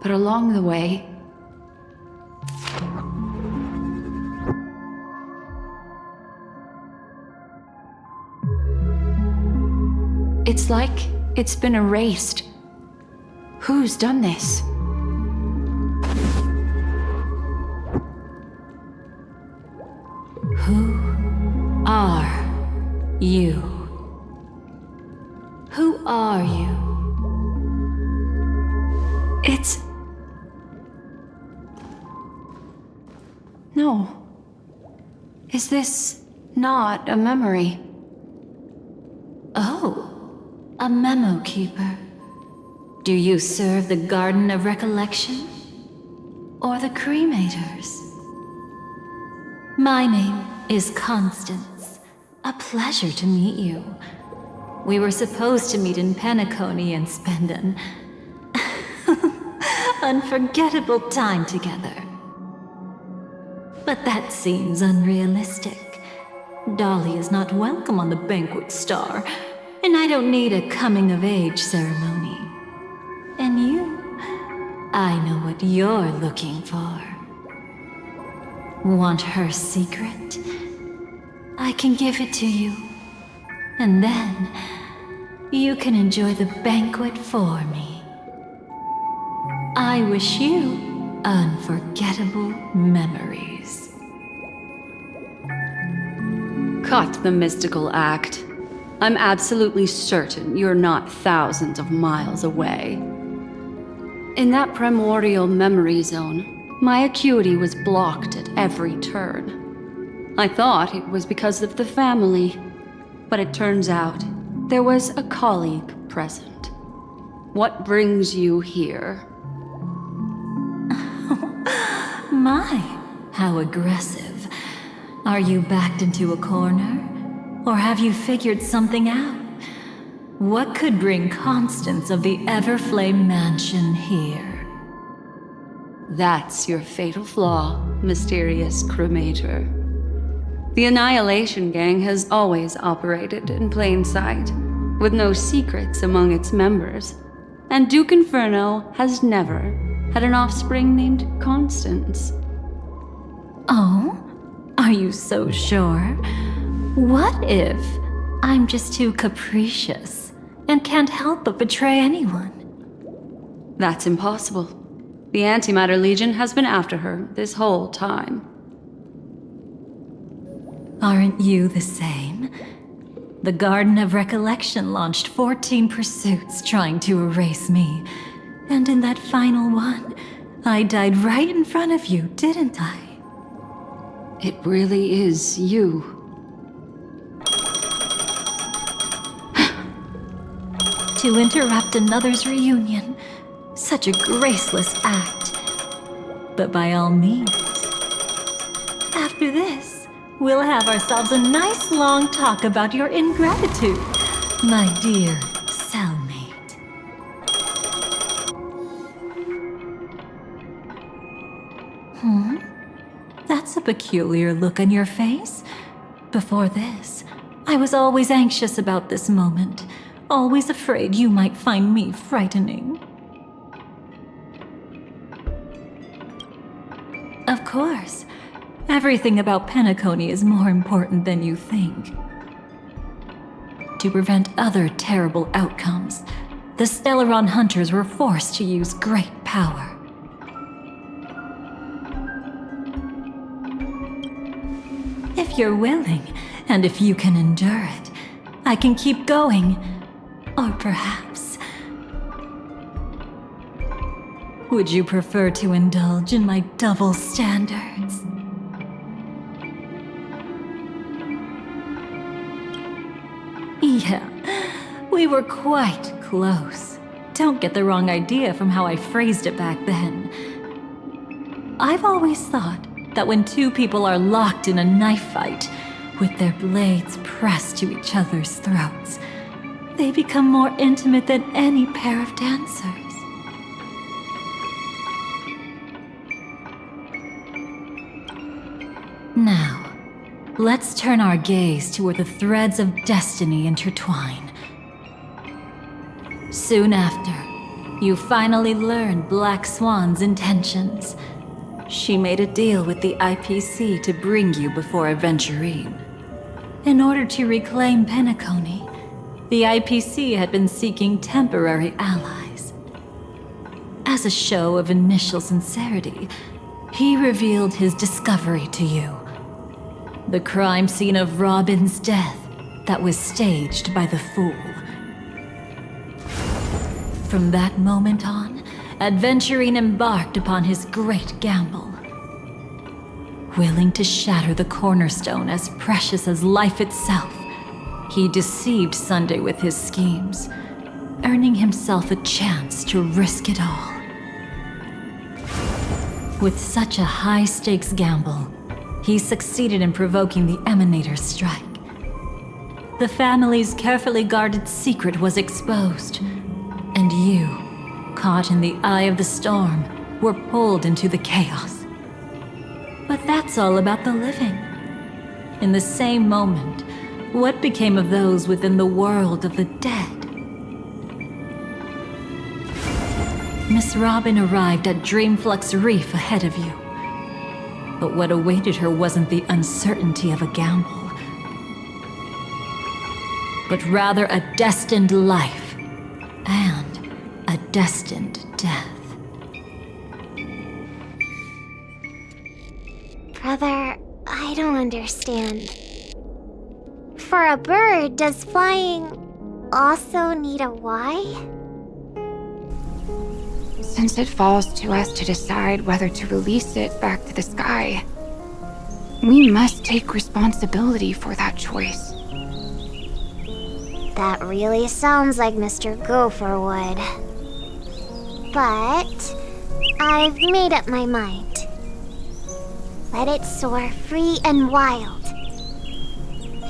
But along the way... it's like it's been erased. Who's done this? Who are you? Who are you? It's... No. Is this not a memory? Oh, a memo keeper. Do you serve the Garden of Recollection? Or the Cremators? My name is Constance. A pleasure to meet you. We were supposed to meet in Penacony and spend an unforgettable time together. But that seems unrealistic. Dolly is not welcome on the Banquet Star, and I don't need a coming-of-age ceremony. And you, I know what you're looking for. Want her secret? I can give it to you. And then, you can enjoy the banquet for me. I wish you unforgettable memories. Cut the mystical act. I'm absolutely certain you're not thousands of miles away. In that primordial memory zone, my acuity was blocked at every turn. I thought it was because of the family, but it turns out there was a colleague present. What brings you here? My, how aggressive. Are you backed into a corner? Or have you figured something out? What could bring Constance of the Everflame Mansion here? That's your fatal flaw, mysterious cremator. The Annihilation Gang has always operated in plain sight, with no secrets among its members. And Duke Inferno has never had an offspring named Constance. Oh? Are you so sure? What if I'm just too capricious and can't help but betray anyone? That's impossible. The Antimatter Legion has been after her this whole time. Aren't you the same? The Garden of Recollection launched 14 pursuits trying to erase me. And in that final one, I died right in front of you, didn't I? It really is you. To interrupt another's reunion. Such a graceless act. But by all means. After this, we'll have ourselves a nice long talk about your ingratitude, my dear cellmate. That's a peculiar look on your face. Before this, I was always anxious about this moment. Always afraid you might find me frightening. Of course. Everything about Penacony is more important than you think. To prevent other terrible outcomes, the Stellaron hunters were forced to use great power. If you're willing, and if you can endure it, I can keep going. Or perhaps... would you prefer to indulge in my double standards? Yeah, we were quite close. Don't get the wrong idea from how I phrased it back then. I've always thought that when two people are locked in a knife fight, with their blades pressed to each other's throats, they become more intimate than any pair of dancers. Now, let's turn our gaze to where the threads of destiny intertwine. Soon after, you finally learn Black Swan's intentions. She made a deal with the IPC to bring you before Aventurine. In order to reclaim Penacony, the IPC had been seeking temporary allies. As a show of initial sincerity, he revealed his discovery to you. The crime scene of Robin's death that was staged by the Fool. From that moment on, Aventurine embarked upon his great gamble. Willing to shatter the cornerstone as precious as life itself, he deceived Sunday with his schemes, earning himself a chance to risk it all. With such a high-stakes gamble, he succeeded in provoking the Emanator's strike. The family's carefully guarded secret was exposed, and you, caught in the eye of the storm, were pulled into the chaos. But that's all about the living. In the same moment, what became of those within the world of the dead? Miss Robin arrived at Dreamflux Reef ahead of you. But what awaited her wasn't the uncertainty of a gamble, but rather a destined life and a destined death. Brother, I don't understand. For a bird, does flying also need a why? Since it falls to us to decide whether to release it back to the sky, we must take responsibility for that choice. That really sounds like Mr. Gopher would. But I've made up my mind. Let it soar free and wild.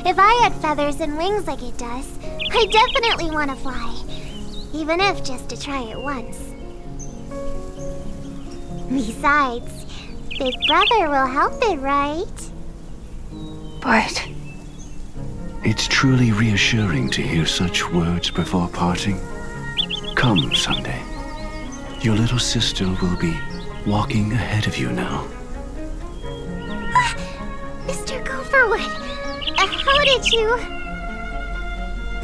If I had feathers and wings like it does, I definitely want to fly. Even if just to try it once. Besides, Big Brother will help it, right? But It's truly reassuring to hear such words before parting. Come, Sunday. Your little sister will be walking ahead of you now. Mr. Gopherwood, how did you...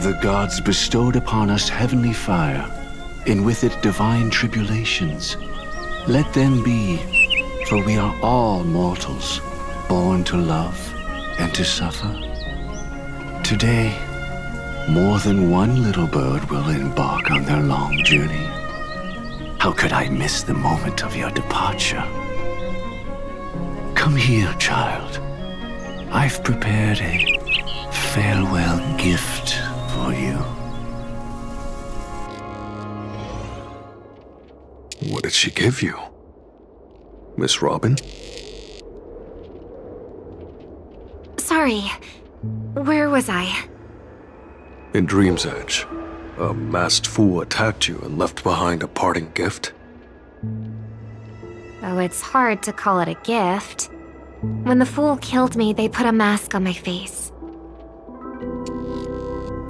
The gods bestowed upon us heavenly fire, and with it divine tribulations. Let them be, for we are all mortals, born to love and to suffer. Today, more than one little bird will embark on their long journey. How could I miss the moment of your departure? Come here, child. I've prepared a farewell gift for you. What did she give you? Miss Robin? Sorry. Where was I? In Dream's Edge, a masked fool attacked you and left behind a parting gift. Oh, it's hard to call it a gift. When the fool killed me, they put a mask on my face.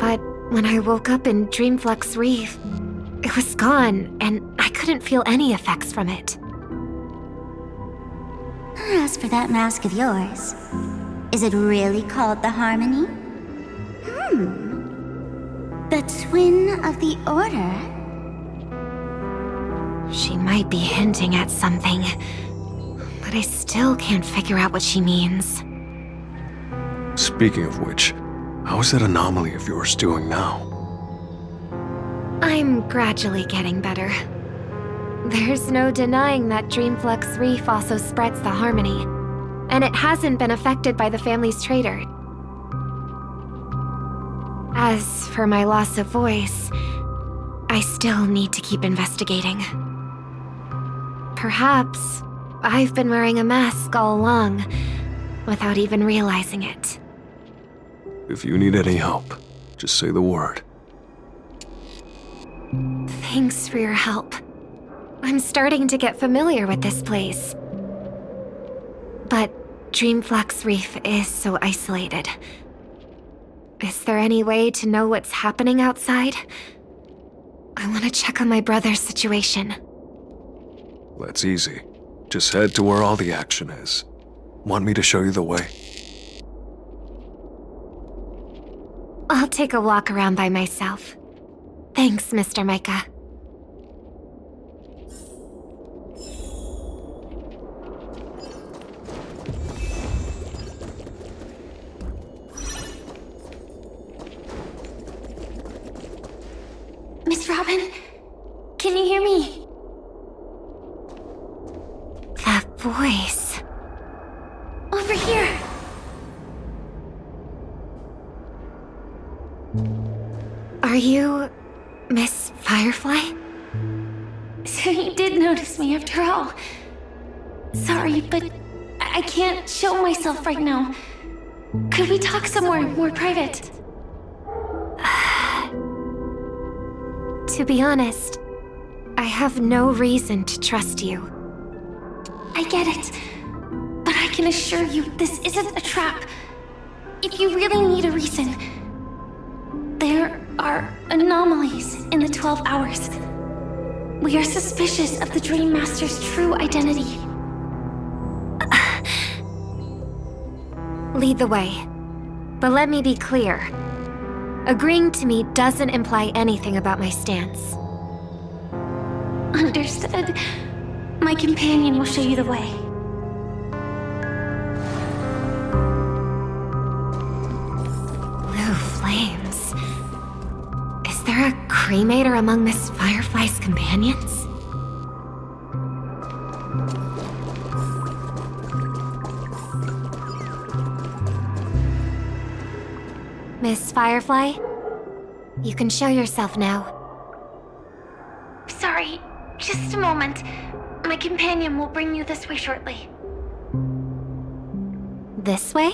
But when I woke up in Dreamflux Reef, it was gone, and I couldn't feel any effects from it. As for that mask of yours, is it really called the Harmony? The twin of the Order? She might be hinting at something, but I still can't figure out what she means. Speaking of which, how is that anomaly of yours doing now? I'm gradually getting better. There's no denying that Dreamflux Reef also spreads the Harmony, and it hasn't been affected by the family's traitor. As for my loss of voice, I still need to keep investigating. Perhaps I've been wearing a mask all along, without even realizing it. If you need any help, just say the word. Thanks for your help. I'm starting to get familiar with this place. But Dreamflux Reef is so isolated. Is there any way to know what's happening outside? I want to check on my brother's situation. That's easy. Just head to where all the action is. Want me to show you the way? I'll take a walk around by myself. Thanks, Mr. Micah. Miss Robin, can you hear me? That voice. Over here. Are you Miss Firefly? So you did notice me after all. Sorry, but I can't show myself right now. Could we talk somewhere more private? To be honest, I have no reason to trust you. I get it, but I can assure you this isn't a trap. if you really need a reason, there are anomalies in the 12 hours. We are suspicious of the Dream Master's true identity. Lead the way. But let me be clear. Agreeing to me doesn't imply anything about my stance. Understood. My companion will show you the way. Blue flames. Is there a cremator among Miss Firefly's companions? Miss Firefly? You can show yourself now. Sorry, just a moment. My companion will bring you this way shortly. This way?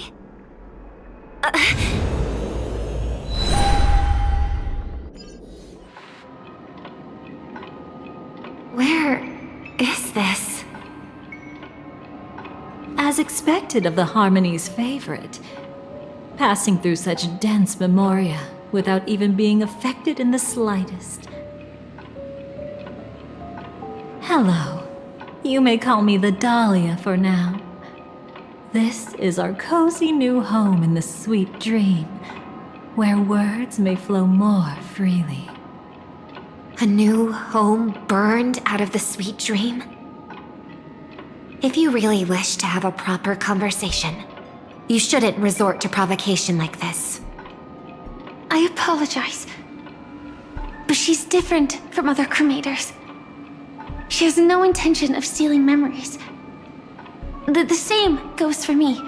Where is this? As expected of the Harmony's favorite, passing through such dense memoria without even being affected in the slightest. Hello. You may call me the Dahlia for now. This is our cozy new home in the sweet dream, where words may flow more freely. A new home burned out of the sweet dream? If you really wish to have a proper conversation, you shouldn't resort to provocation like this. I apologize. But she's different from other cremators. She has no intention of stealing memories. The same goes for me.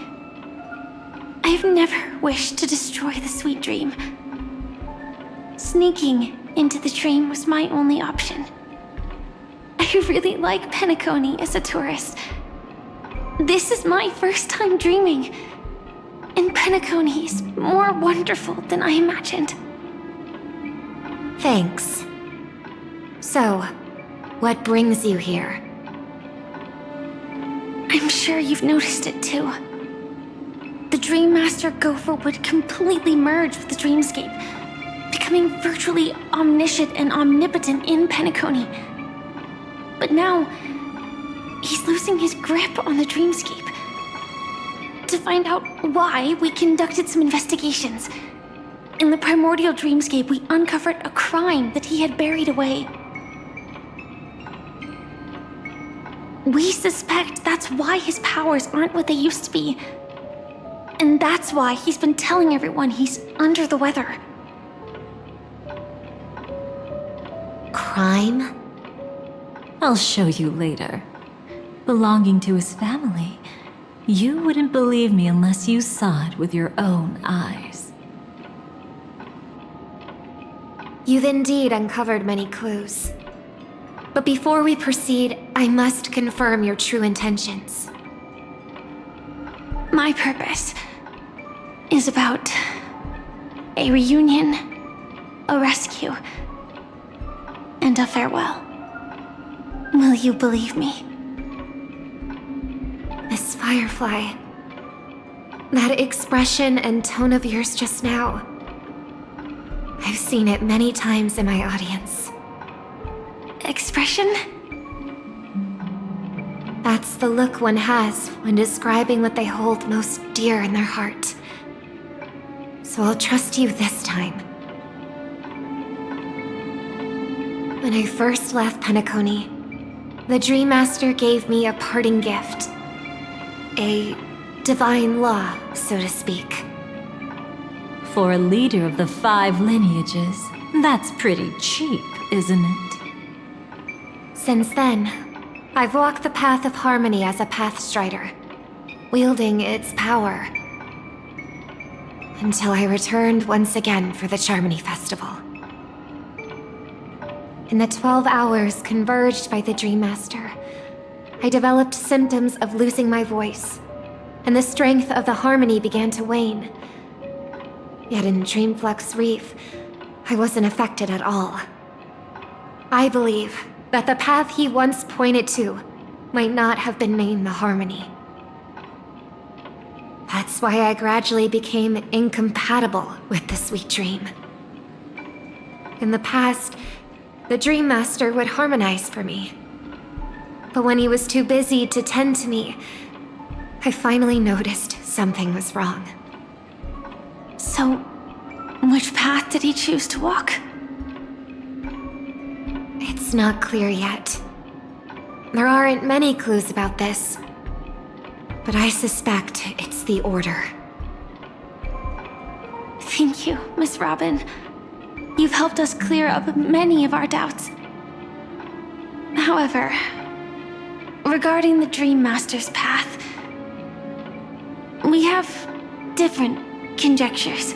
I have never wished to destroy the sweet dream. Sneaking into the dream was my only option. I really like Penacony as a tourist. This is my first time dreaming. And Penacony is more wonderful than I imagined. Thanks. So, what brings you here? I'm sure you've noticed it too. The Dream Master Gopher would completely merge with the dreamscape, becoming virtually omniscient and omnipotent in Penacony. But now, he's losing his grip on the dreamscape. To find out why, we conducted some investigations. In the primordial dreamscape, we uncovered a crime that he had buried away. We suspect that's why his powers aren't what they used to be. And that's why he's been telling everyone he's under the weather. Crime? I'll show you later. Belonging to his family, you wouldn't believe me unless you saw it with your own eyes. You've indeed uncovered many clues. But before we proceed, I must confirm your true intentions. My purpose is about a reunion, a rescue, and a farewell. Will you believe me? Miss Firefly, that expression and tone of yours just now, I've seen it many times in my audience. Expression? That's the look one has when describing what they hold most dear in their heart. So I'll trust you this time. When I first left Penacony, the Dream Master gave me a parting gift. A divine law, so to speak. For a leader of the 5 lineages, that's pretty cheap, isn't it? Since then, I've walked the path of harmony as a Pathstrider, wielding its power. Until I returned once again for the Charmony Festival. In the 12 hours converged by the Dream Master, I developed symptoms of losing my voice, and the strength of the harmony began to wane. Yet in Dreamflux Reef, I wasn't affected at all. I believe that the path he once pointed to might not have been named the Harmony. That's That's why I gradually became incompatible with the sweet dream. In the past, the Dream Master would harmonize for me. But when he was too busy to tend to me, I finally noticed something was wrong. So, which path did he choose to walk? It's not clear yet. There aren't many clues about this, but I suspect it's the Order. Thank you, Miss Robin. You've helped us clear up many of our doubts. However, regarding the Dream Master's path, we have different conjectures.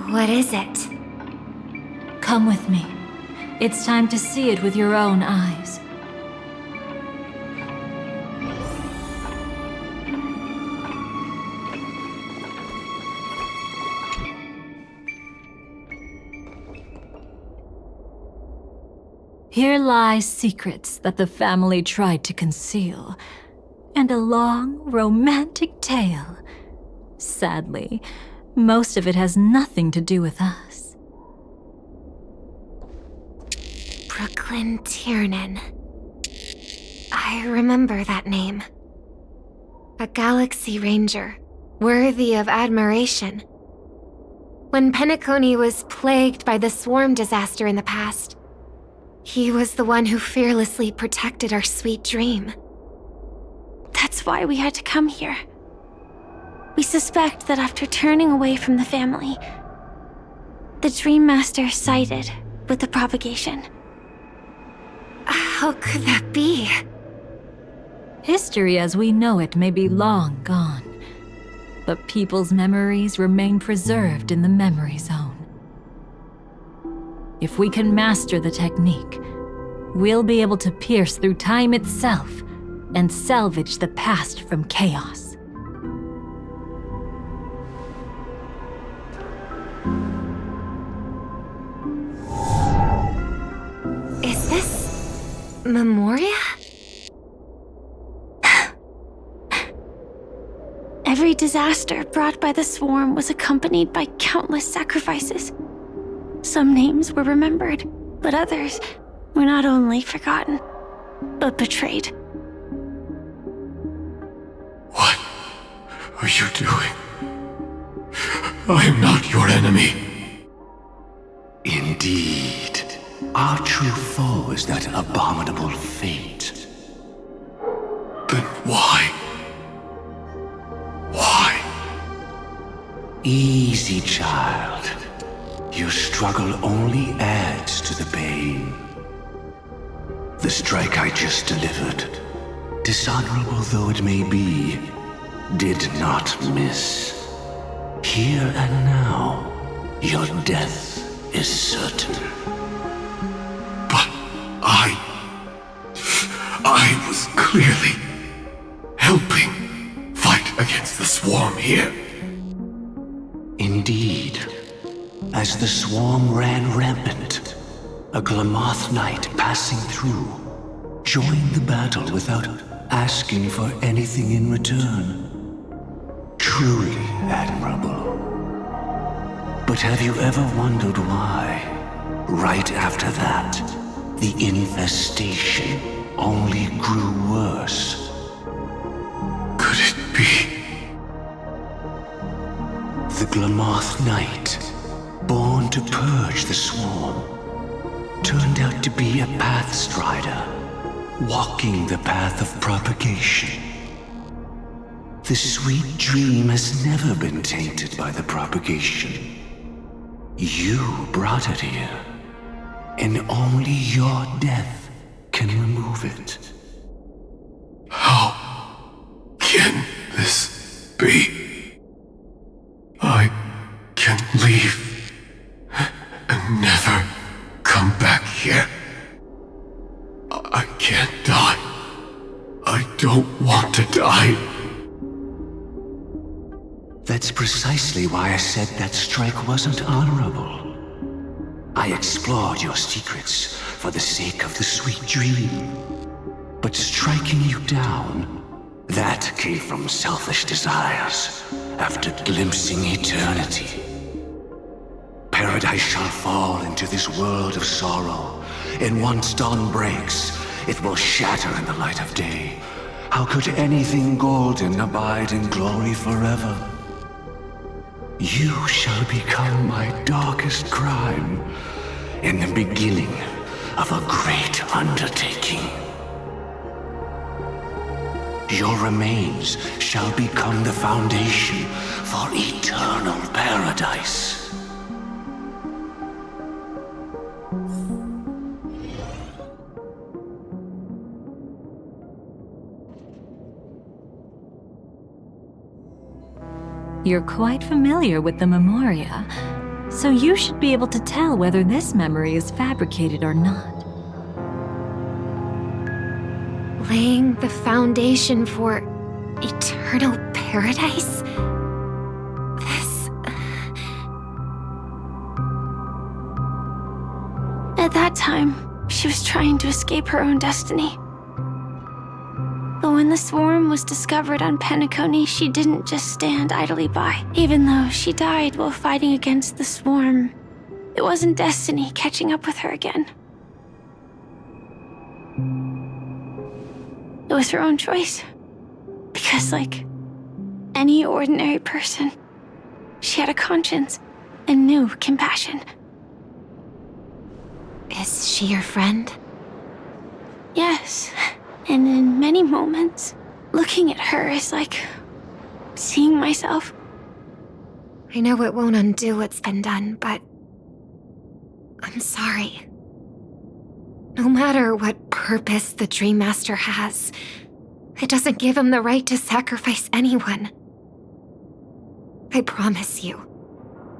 What is it? Come with me. It's time to see it with your own eyes. Here lie secrets that the family tried to conceal, and a long, romantic tale. Sadly, most of it has nothing to do with us. Brooklyn Tiernan. I remember that name. A Galaxy Ranger, worthy of admiration. When Penacony was plagued by the swarm disaster in the past, he was the one who fearlessly protected our sweet dream. That's why we had to come here. We suspect that after turning away from the family, the Dream Master sided with the propagation. How could that be? History as we know it may be long gone, but people's memories remain preserved in the memory zone. If we can master the technique, we'll be able to pierce through time itself and salvage the past from chaos. Is this Memoria? Every disaster brought by the swarm was accompanied by countless sacrifices. Some names were remembered, but others were not only forgotten, but betrayed. What are you doing? I am not your enemy. Indeed. Our true foe is that abominable fate. Then why? Why? Easy, child. Your struggle only adds to the pain. The strike I just delivered, dishonorable though it may be, did not miss. Here and now, your death is certain. But I was clearly helping fight against the swarm here. Indeed. As the swarm ran rampant, a Glamoth knight passing through joined the battle without asking for anything in return. Truly admirable. But have you ever wondered why, right after that, the infestation only grew worse? Could it be? The Glamoth knight, born to purge the swarm, turned out to be a path strider, walking the path of propagation. The sweet dream has never been tainted by the propagation. You brought it here, and only your death can remove it. How can this be? I can leave and never come back here. I can't die. I don't want to die. That's precisely why I said that strike wasn't honorable. I explored your secrets for the sake of the sweet dream. But striking you down That came from selfish desires after glimpsing eternity. Paradise shall fall into this world of sorrow, and once dawn breaks, it will shatter in the light of day. How could anything golden abide in glory forever? You shall become my darkest crime, in the beginning of a great undertaking. Your remains shall become the foundation for eternal paradise. You're quite familiar with the Memoria, so you should be able to tell whether this memory is fabricated or not. Laying the foundation for eternal paradise? This... At that time, she was trying to escape her own destiny. But when the swarm was discovered on Penacony, she didn't just stand idly by. Even though she died while fighting against the swarm, it wasn't destiny catching up with her again. It was her own choice. Because, like any ordinary person, she had a conscience and knew compassion. Is she your friend? Yes. And in many moments, looking at her is like seeing myself. I know it won't undo what's been done, but I'm sorry. No matter what purpose the Dream Master has, it doesn't give him the right to sacrifice anyone. I promise you,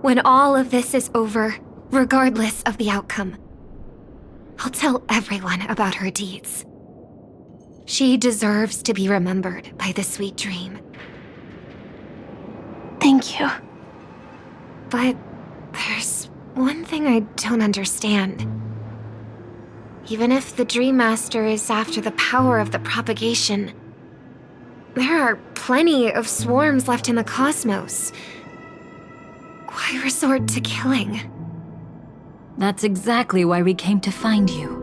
when all of this is over, regardless of the outcome, I'll tell everyone about her deeds. She deserves to be remembered by the sweet dream. Thank you. But there's one thing I don't understand. Even if the Dream Master is after the power of the propagation, there are plenty of swarms left in the cosmos. Why resort to killing? That's exactly why we came to find you.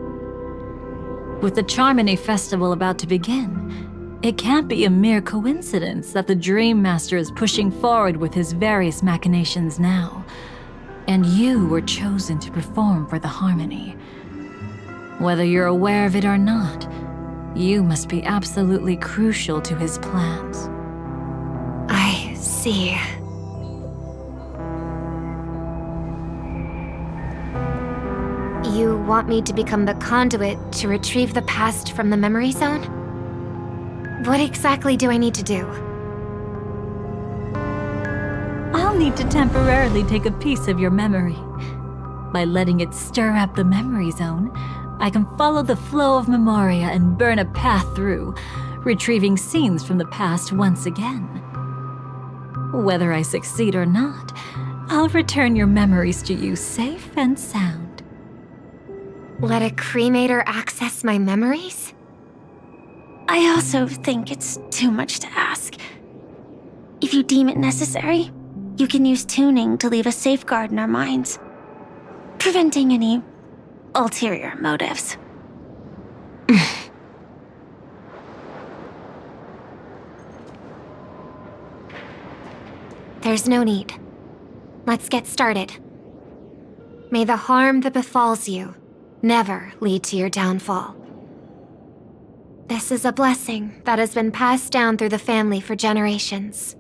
With the Charmony Festival about to begin, it can't be a mere coincidence that the Dream Master is pushing forward with his various machinations now. And you were chosen to perform for the Harmony. Whether you're aware of it or not, you must be absolutely crucial to his plans. I see. You want me to become the conduit to retrieve the past from the memory zone? What exactly do I need to do? I'll need to temporarily take a piece of your memory. By letting it stir up the memory zone, I can follow the flow of Memoria and burn a path through, retrieving scenes from the past once again. Whether I succeed or not, I'll return your memories to you safe and sound. Let a cremator access my memories? I also think it's too much to ask. If you deem it necessary, you can use tuning to leave a safeguard in our minds, preventing any ulterior motives. There's no need. Let's get started. May the harm that befalls you never lead to your downfall. This is a blessing that has been passed down through the family for generations.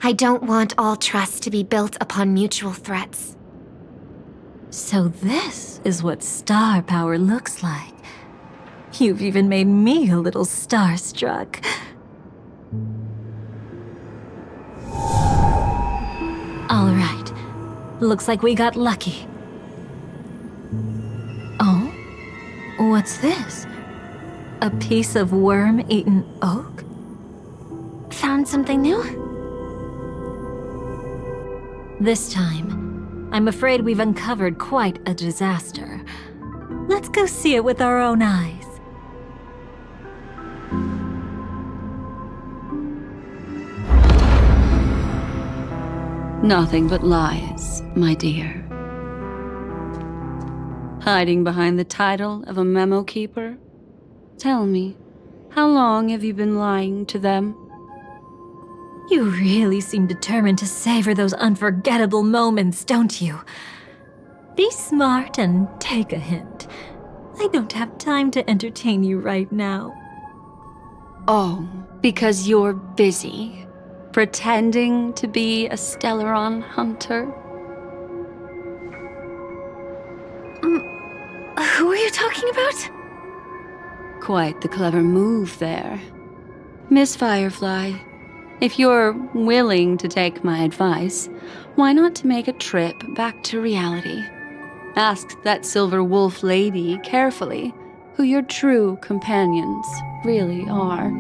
I don't want all trust to be built upon mutual threats. So this is what star power looks like. You've even made me a little starstruck. All right. Looks like we got lucky. Oh? What's this? A piece of worm-eaten oak? Found something new? This time, I'm afraid we've uncovered quite a disaster. Let's go see it with our own eyes. Nothing but lies, my dear. Hiding behind the title of a memo keeper? Tell me, how long have you been lying to them? You really seem determined to savor those unforgettable moments, don't you? Be smart and take a hint. I don't have time to entertain you right now. Oh, because you're busy, pretending to be a Stellaron hunter? Who are you talking about? Quite the clever move there. Miss Firefly, if you're willing to take my advice, why not make a trip back to reality? Ask that Silver Wolf lady carefully who your true companions really are.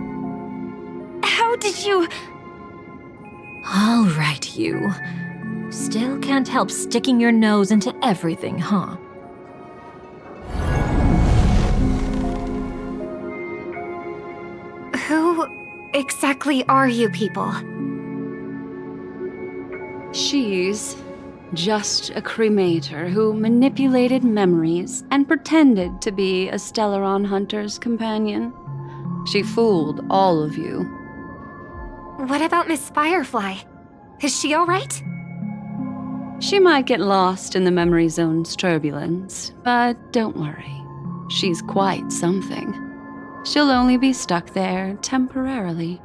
How did you... All right, you. Still can't help sticking your nose into everything, huh? Who exactly are you people? She's just a cremator who manipulated memories and pretended to be a Stellaron hunter's companion. She fooled all of you. What about Miss Firefly? Is she alright? She might get lost in the memory zone's turbulence, but don't worry. She's quite something. She'll only be stuck there temporarily.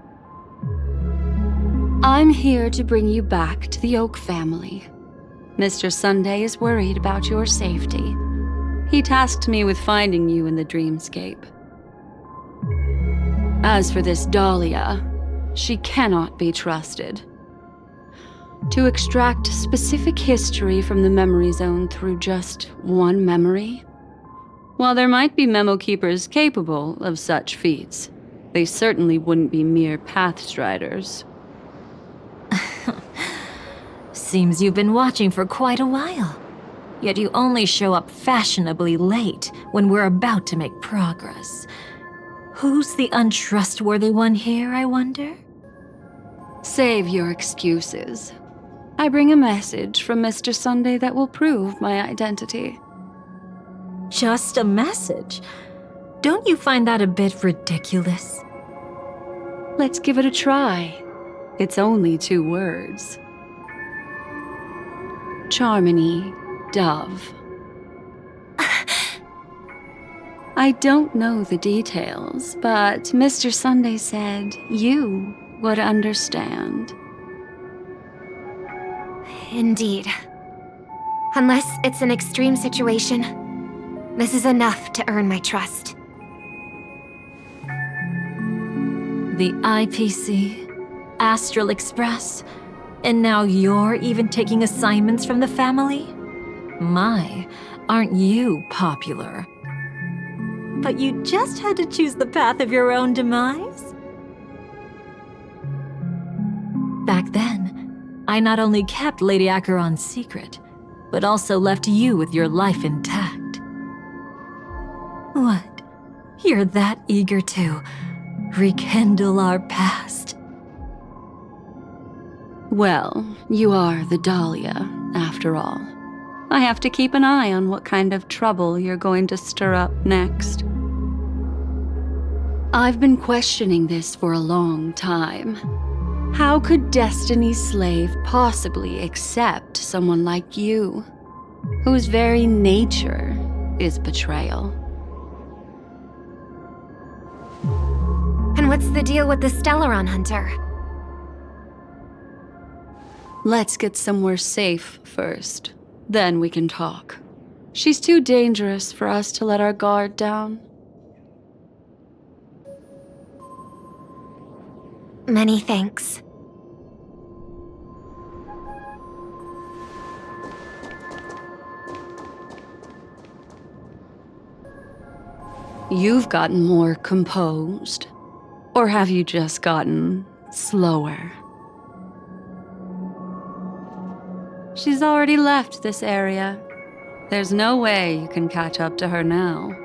I'm here to bring you back to the Oak family. Mr. Sunday is worried about your safety. He tasked me with finding you in the dreamscape. As for this Dahlia, she cannot be trusted. To extract specific history from the memory zone through just one memory? While there might be memo keepers capable of such feats, they certainly wouldn't be mere pathstriders. Seems you've been watching for quite a while. Yet you only show up fashionably late when we're about to make progress. Who's the untrustworthy one here, I wonder? Save your excuses. I bring a message from Mr. Sunday that will prove my identity. Just a message? Don't you find that a bit ridiculous? Let's give it a try. It's only 2 words. Charmony, Dove. I don't know the details, but Mr. Sunday said you would understand. Indeed. Unless it's an extreme situation, this is enough to earn my trust. The IPC, Astral Express, and now you're even taking assignments from the family? My, aren't you popular? But you just had to choose the path of your own demise? Back then, I not only kept Lady Acheron's secret, but also left you with your life intact. What? You're that eager to rekindle our past? Well, you are the Dahlia, after all. I have to keep an eye on what kind of trouble you're going to stir up next. I've been questioning this for a long time. How could Destiny's slave possibly accept someone like you, whose very nature is betrayal? And what's the deal with the Stellaron hunter? Let's get somewhere safe first. Then we can talk. She's too dangerous for us to let our guard down. Many thanks. You've gotten more composed. Or have you just gotten slower? She's already left this area. There's no way you can catch up to her now.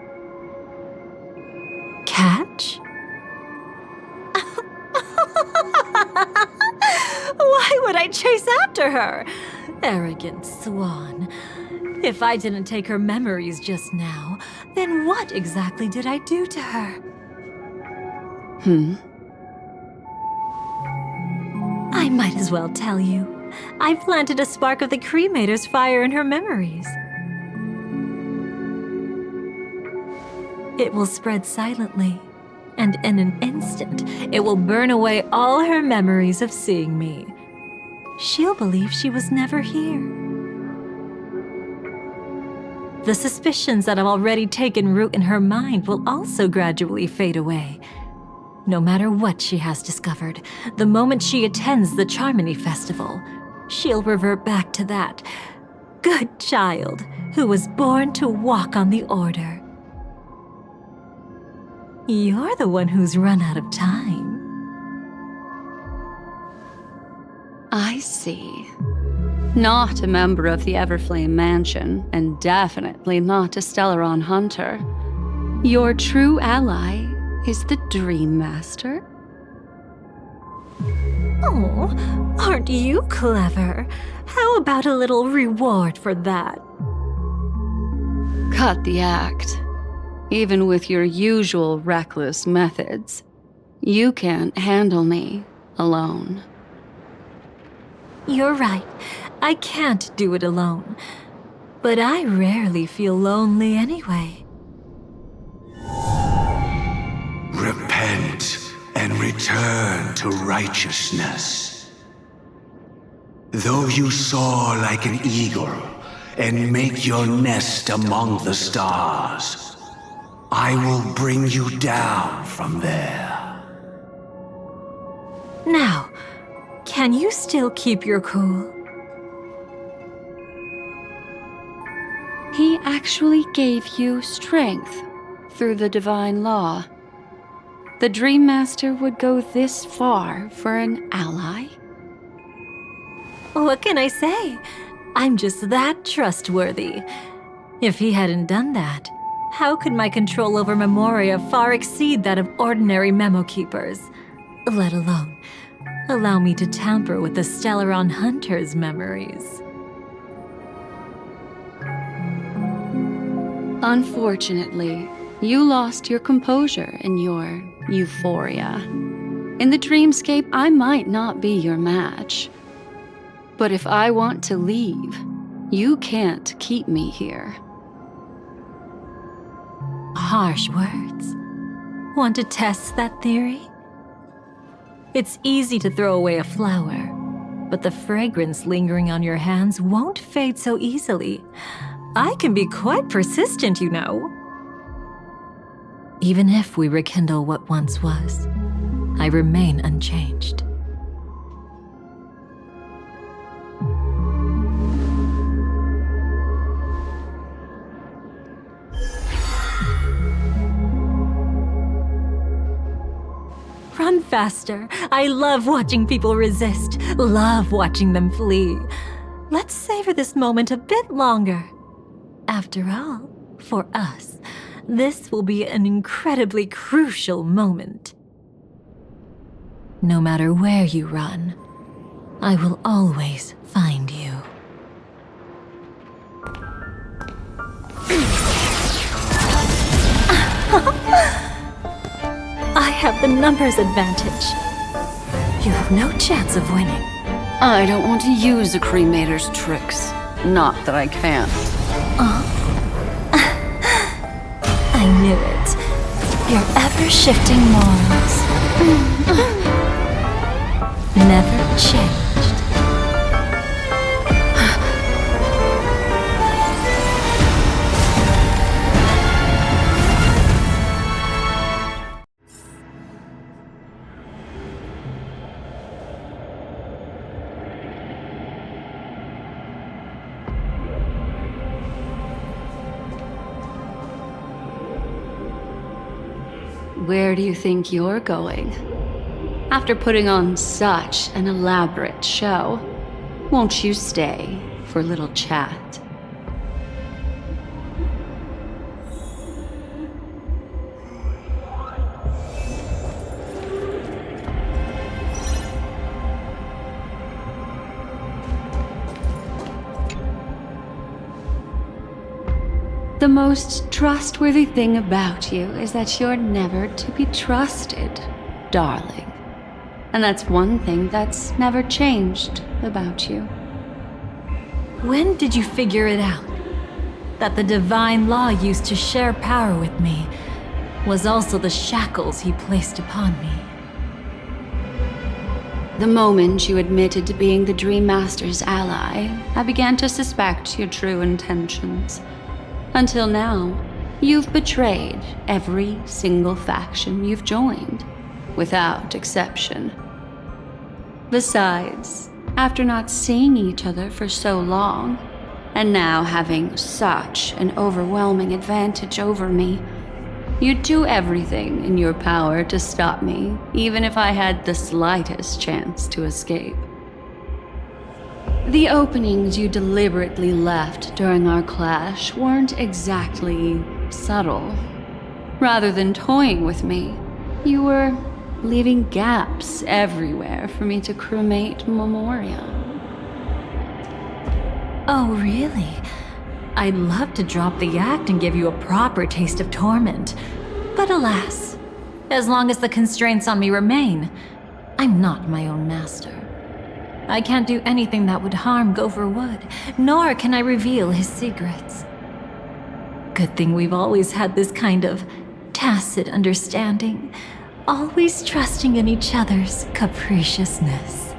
Catch? Why would I'd chase after her. Arrogant swan. If I didn't take her memories just now, then what exactly did I do to her? I might as well tell you. I planted a spark of the cremator's fire in her memories. It will spread silently, and in an instant, it will burn away all her memories of seeing me. She'll believe she was never here. The suspicions that have already taken root in her mind will also gradually fade away. No matter what she has discovered, the moment she attends the Charmony Festival, she'll revert back to that good child who was born to walk on the Order. You're the one who's run out of time. I see. Not a member of the Everflame Mansion, and definitely not a Stellaron Hunter. Your true ally is the Dream Master? Oh, aren't you clever? How about a little reward for that? Cut the act. Even with your usual reckless methods, you can't handle me alone. You're right. I can't do it alone. But I rarely feel lonely anyway. Repent and return to righteousness. Though you soar like an eagle and make your nest among the stars, I will bring you down from there. Now, can you still keep your cool? He actually gave you strength through the divine law. The Dream Master would go this far for an ally? What can I say? I'm just that trustworthy. If he hadn't done that, how could my control over Memoria far exceed that of ordinary memo keepers? Let alone allow me to tamper with the Stellaron Hunter's memories. Unfortunately, you lost your composure in your euphoria. In the dreamscape, I might not be your match. But if I want to leave, you can't keep me here. Harsh words. Want to test that theory? It's easy to throw away a flower, but the fragrance lingering on your hands won't fade so easily. I can be quite persistent, you know. Even if we rekindle what once was, I remain unchanged. Run faster. I love watching people resist, love watching them flee. Let's savor this moment a bit longer. After all, for us, this will be an incredibly crucial moment. No matter where you run, I will always find you. I have the numbers advantage. You have no chance of winning. I don't want to use the cremator's tricks. Not that I can't. I knew it. Your ever-shifting morals. Never changed. Where do you think you're going? After putting on such an elaborate show, won't you stay for a little chat? The most trustworthy thing about you is that you're never to be trusted, darling. And that's one thing that's never changed about you. When did you figure it out? That the divine law used to share power with me was also the shackles he placed upon me. The moment you admitted to being the Dream Master's ally, I began to suspect your true intentions. Until now, you've betrayed every single faction you've joined, without exception. Besides, after not seeing each other for so long, and now having such an overwhelming advantage over me, you'd do everything in your power to stop me, even if I had the slightest chance to escape. The openings you deliberately left during our clash weren't exactly subtle. Rather than toying with me, you were leaving gaps everywhere for me to cremate Memoria. Oh, really? I'd love to drop the act and give you a proper taste of torment. But alas, as long as the constraints on me remain, I'm not my own master. I can't do anything that would harm Gopher Wood, nor can I reveal his secrets. Good thing we've always had this kind of tacit understanding, always trusting in each other's capriciousness.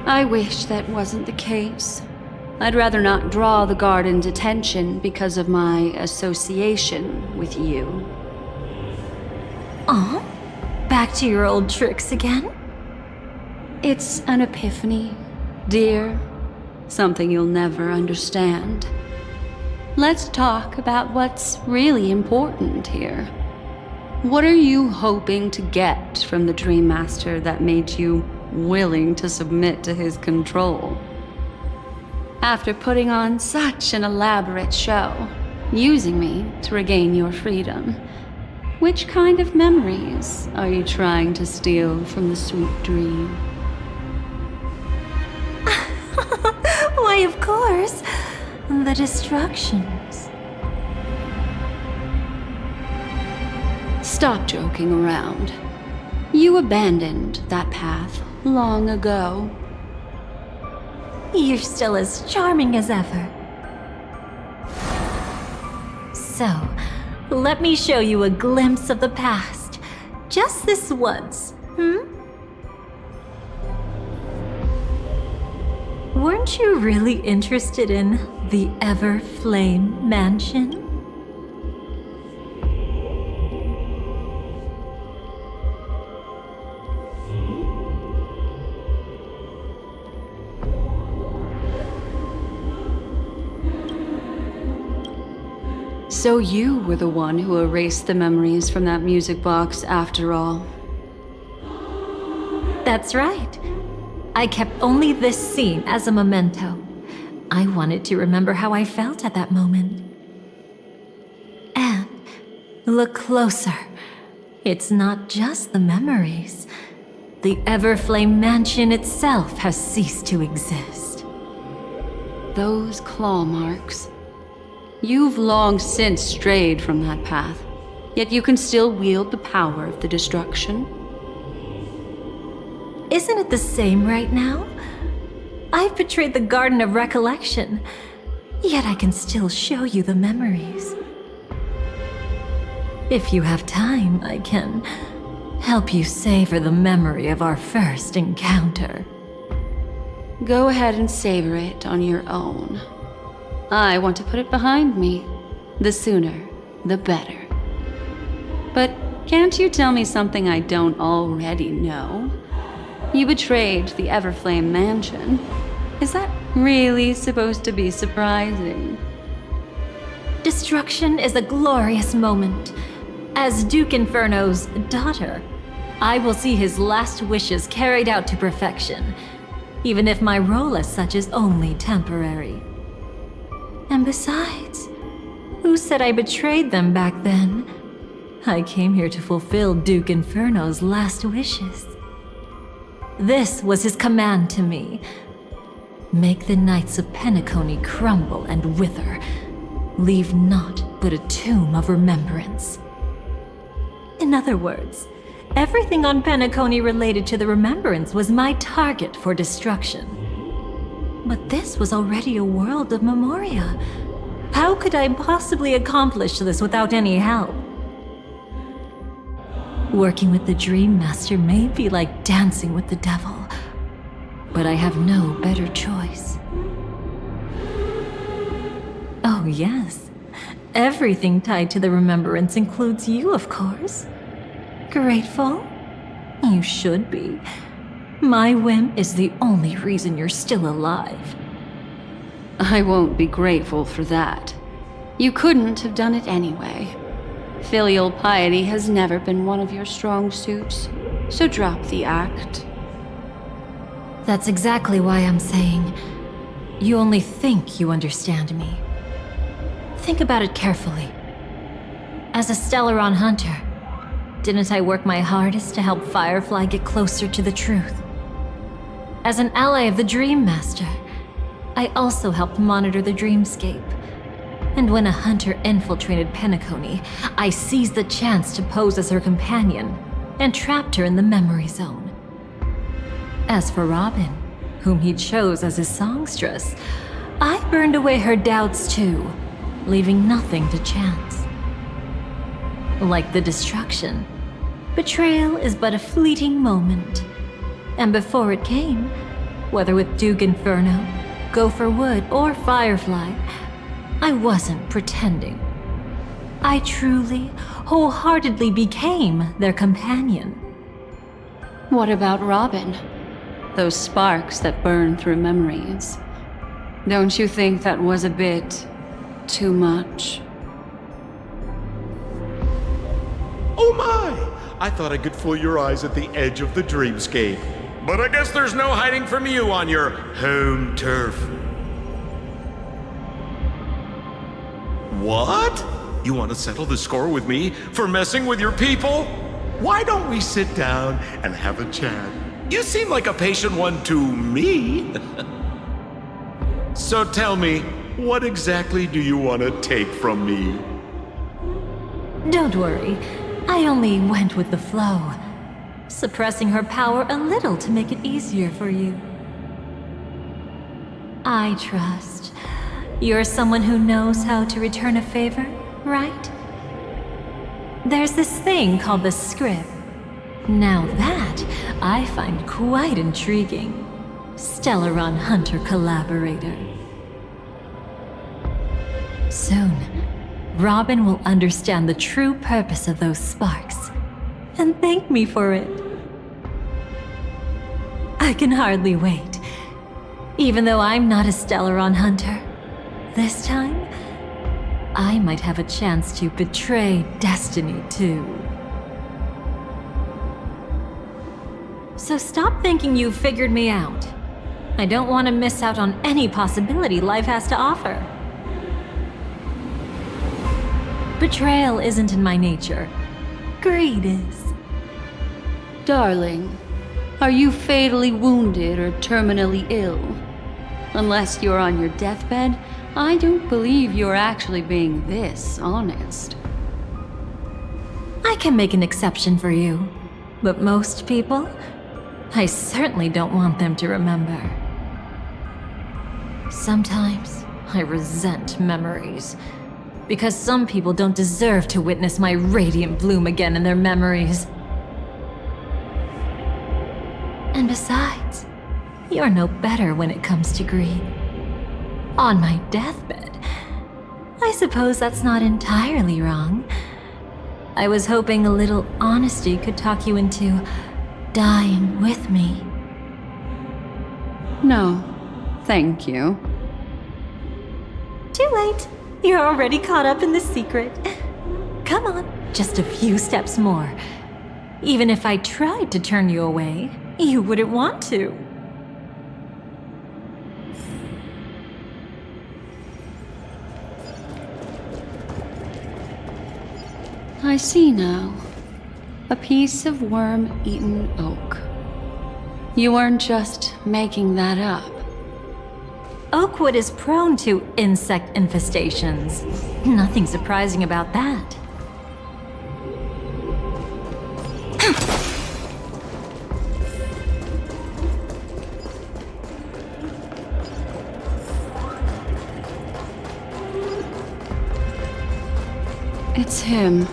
I wish that wasn't the case. I'd rather not draw the Garden's attention because of my association with you. Oh? Back to your old tricks again? It's an epiphany, dear. Something you'll never understand. Let's talk about what's really important here. What are you hoping to get from the Dream Master that made you willing to submit to his control? After putting on such an elaborate show, using me to regain your freedom, which kind of memories are you trying to steal from the sweet dream? Why, of course, the destructions. Stop joking around. You abandoned that path long ago. You're still as charming as ever. So, let me show you a glimpse of the past. Just this once, Weren't you really interested in the Everflame Mansion? So you were the one who erased the memories from that music box after all. That's right. I kept only this scene as a memento. I wanted to remember how I felt at that moment. And look closer. It's not just the memories. The Everflame Mansion itself has ceased to exist. Those claw marks. You've long since strayed from that path, yet you can still wield the power of the destruction. Isn't it the same right now? I've betrayed the Garden of Recollection, yet I can still show you the memories. If you have time, I can help you savor the memory of our first encounter. Go ahead and savor it on your own. I want to put it behind me. The sooner, the better. But can't you tell me something I don't already know? You betrayed the Everflame Mansion. Is that really supposed to be surprising? Destruction is a glorious moment. As Duke Inferno's daughter, I will see his last wishes carried out to perfection, even if my role as such is only temporary. And besides, who said I betrayed them back then? I came here to fulfill Duke Inferno's last wishes. This was his command to me. make the Knights of Penacony crumble and wither, leave naught but a tomb of remembrance. In other words, everything on Penacony related to the Remembrance was my target for destruction. But this was already a world of Memoria. How could I possibly accomplish this without any help? Working with the Dream Master may be like dancing with the devil, but I have no better choice. Oh yes, everything tied to the Remembrance includes you, of course. Grateful? You should be. My whim is the only reason you're still alive. I won't be grateful for that. You couldn't have done it anyway. Filial piety has never been one of your strong suits, so drop the act. That's exactly why I'm saying, you only think you understand me. Think about it carefully. As a Stellaron hunter, didn't I work my hardest to help Firefly get closer to the truth? As an ally of the Dream Master, I also helped monitor the dreamscape. And when a hunter infiltrated Penacony, I seized the chance to pose as her companion and trapped her in the memory zone. As for Robin, whom he chose as his songstress, I burned away her doubts too, leaving nothing to chance. Like the destruction, betrayal is but a fleeting moment. And before it came, whether with Duke Inferno, Gopher Wood, or Firefly, I wasn't pretending. I truly, wholeheartedly became their companion. What about Robin? Those sparks that burn through memories. Don't you think that was a bit too much? Oh my! I thought I could fool your eyes at the edge of the dreamscape. But I guess there's no hiding from you on your home turf. What? You want to settle the score with me for messing with your people? Why don't we sit down and have a chat? You seem like a patient one to me. So tell me, what exactly do you want to take from me? Don't worry, I only went with the flow, suppressing her power a little to make it easier for you. I trust. You're someone who knows how to return a favor, right? There's this thing called the script. Now that, I find quite intriguing. Stellaron Hunter collaborator. Soon, Robin will understand the true purpose of those sparks, and thank me for it. I can hardly wait. Even though I'm not a Stellaron Hunter, this time, I might have a chance to betray destiny too. So stop thinking you've figured me out. I don't want to miss out on any possibility life has to offer. Betrayal isn't in my nature. Greed is. Darling, are you fatally wounded or terminally ill? Unless you're on your deathbed, I don't believe you're actually being this honest. I can make an exception for you, but most people, I certainly don't want them to remember. Sometimes I resent memories, because some people don't deserve to witness my radiant bloom again in their memories. And besides, you're no better when it comes to greed. On my deathbed, I suppose that's not entirely wrong. I was hoping a little honesty could talk you into dying with me. No, thank you. Too late. You're already caught up in the secret. Come on, just a few steps more. Even if I tried to turn you away, you wouldn't want to. I see now. A piece of worm-eaten oak. You weren't just making that up. Oakwood is prone to insect infestations. Nothing surprising about that. It's him.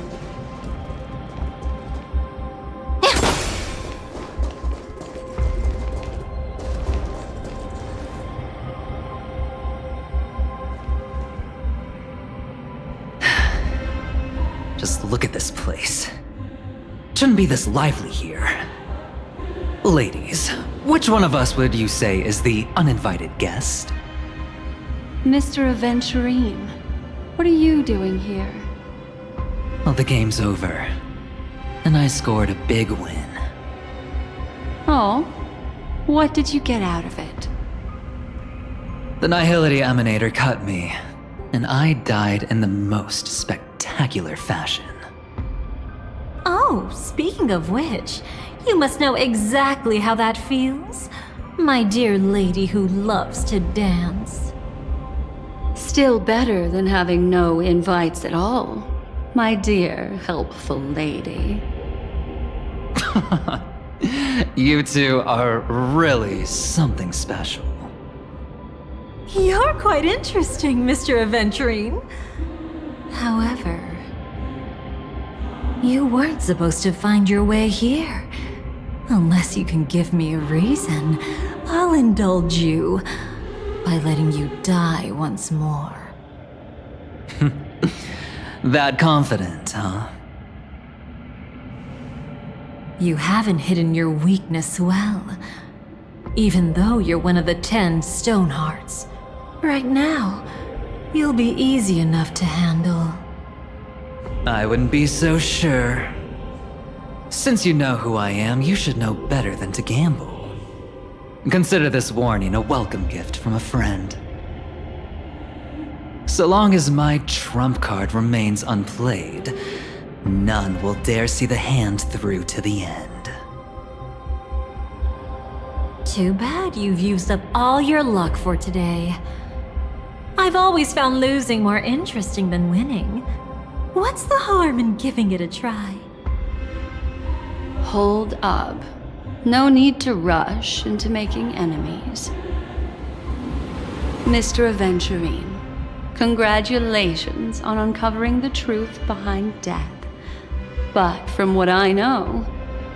Just look at this place. Shouldn't be this lively here. Ladies, which one of us would you say is the uninvited guest? Mr. Aventurine, what are you doing here? Well, the game's over. And I scored a big win. Oh, what did you get out of it? The Nihility Emanator cut me, and I died in the most spectacular fashion. Oh, speaking of which, you must know exactly how that feels. My dear lady who loves to dance. Still better than having no invites at all, my dear helpful lady. You two are really something special. You're quite interesting, Mr. Aventurine. However, you weren't supposed to find your way here. Unless you can give me a reason, I'll indulge you by letting you die once more. That confident, huh? You haven't hidden your weakness well, even though you're one of the 10 Stonehearts. Right now, you'll be easy enough to handle. I wouldn't be so sure. Since you know who I am, you should know better than to gamble. Consider this warning a welcome gift from a friend. So long as my trump card remains unplayed, none will dare see the hand through to the end. Too bad you've used up all your luck for today. I've always found losing more interesting than winning. What's the harm in giving it a try? Hold up. No need to rush into making enemies. Mr. Aventurine, congratulations on uncovering the truth behind death. But from what I know,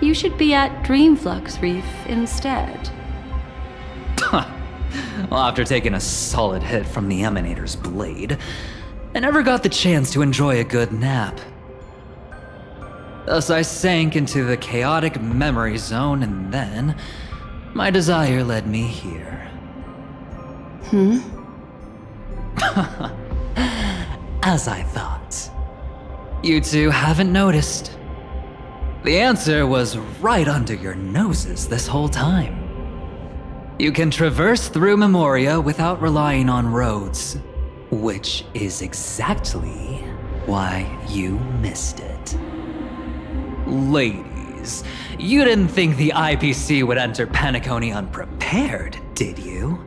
you should be at Dreamflux Reef instead. Well, after taking a solid hit from the Emanator's blade, I never got the chance to enjoy a good nap. Thus I sank into the chaotic memory zone, and then my desire led me here. As I thought. You two haven't noticed. The answer was right under your noses this whole time. You can traverse through Memoria without relying on roads, which is exactly why you missed it. Ladies, you didn't think the IPC would enter Penacony unprepared, did you?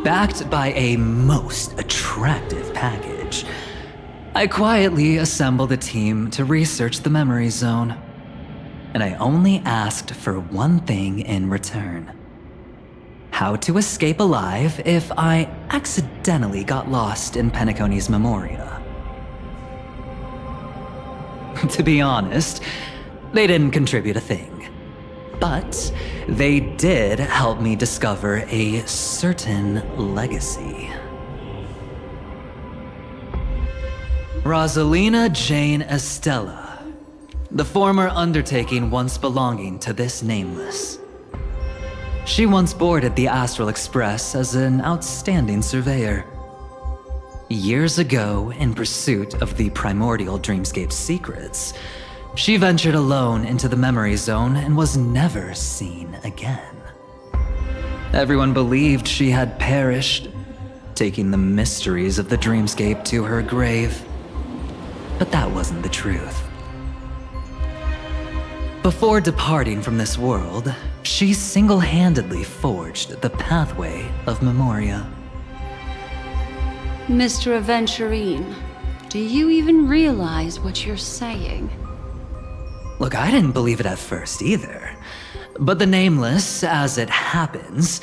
Backed by a most attractive package, I quietly assembled a team to research the memory zone. And I only asked for one thing in return. How to escape alive if I accidentally got lost in Penacony's Memoria. To be honest, they didn't contribute a thing. But they did help me discover a certain legacy. Rosalina Jane Estella, the former undertaking once belonging to this nameless. She once boarded the Astral Express as an outstanding surveyor. Years ago, in pursuit of the primordial dreamscape's secrets, she ventured alone into the memory zone and was never seen again. Everyone believed she had perished, taking the mysteries of the dreamscape to her grave. But that wasn't the truth. Before departing from this world, she single-handedly forged the pathway of Memoria. Mr. Aventurine, do you even realize what you're saying? Look, I didn't believe it at first either. But the Nameless, as it happens,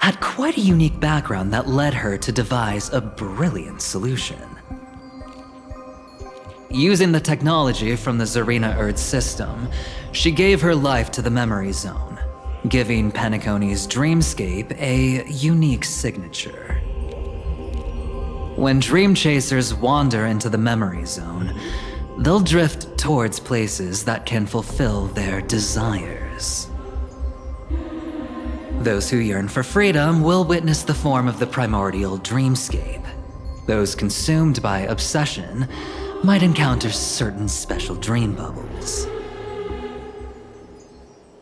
had quite a unique background that led her to devise a brilliant solution. Using the technology from the Zarina Erd system, she gave her life to the Memory Zone, giving Penacony's dreamscape a unique signature. When dream chasers wander into the Memory Zone, they'll drift towards places that can fulfill their desires. Those who yearn for freedom will witness the form of the primordial dreamscape. Those consumed by obsession might encounter certain special dream bubbles.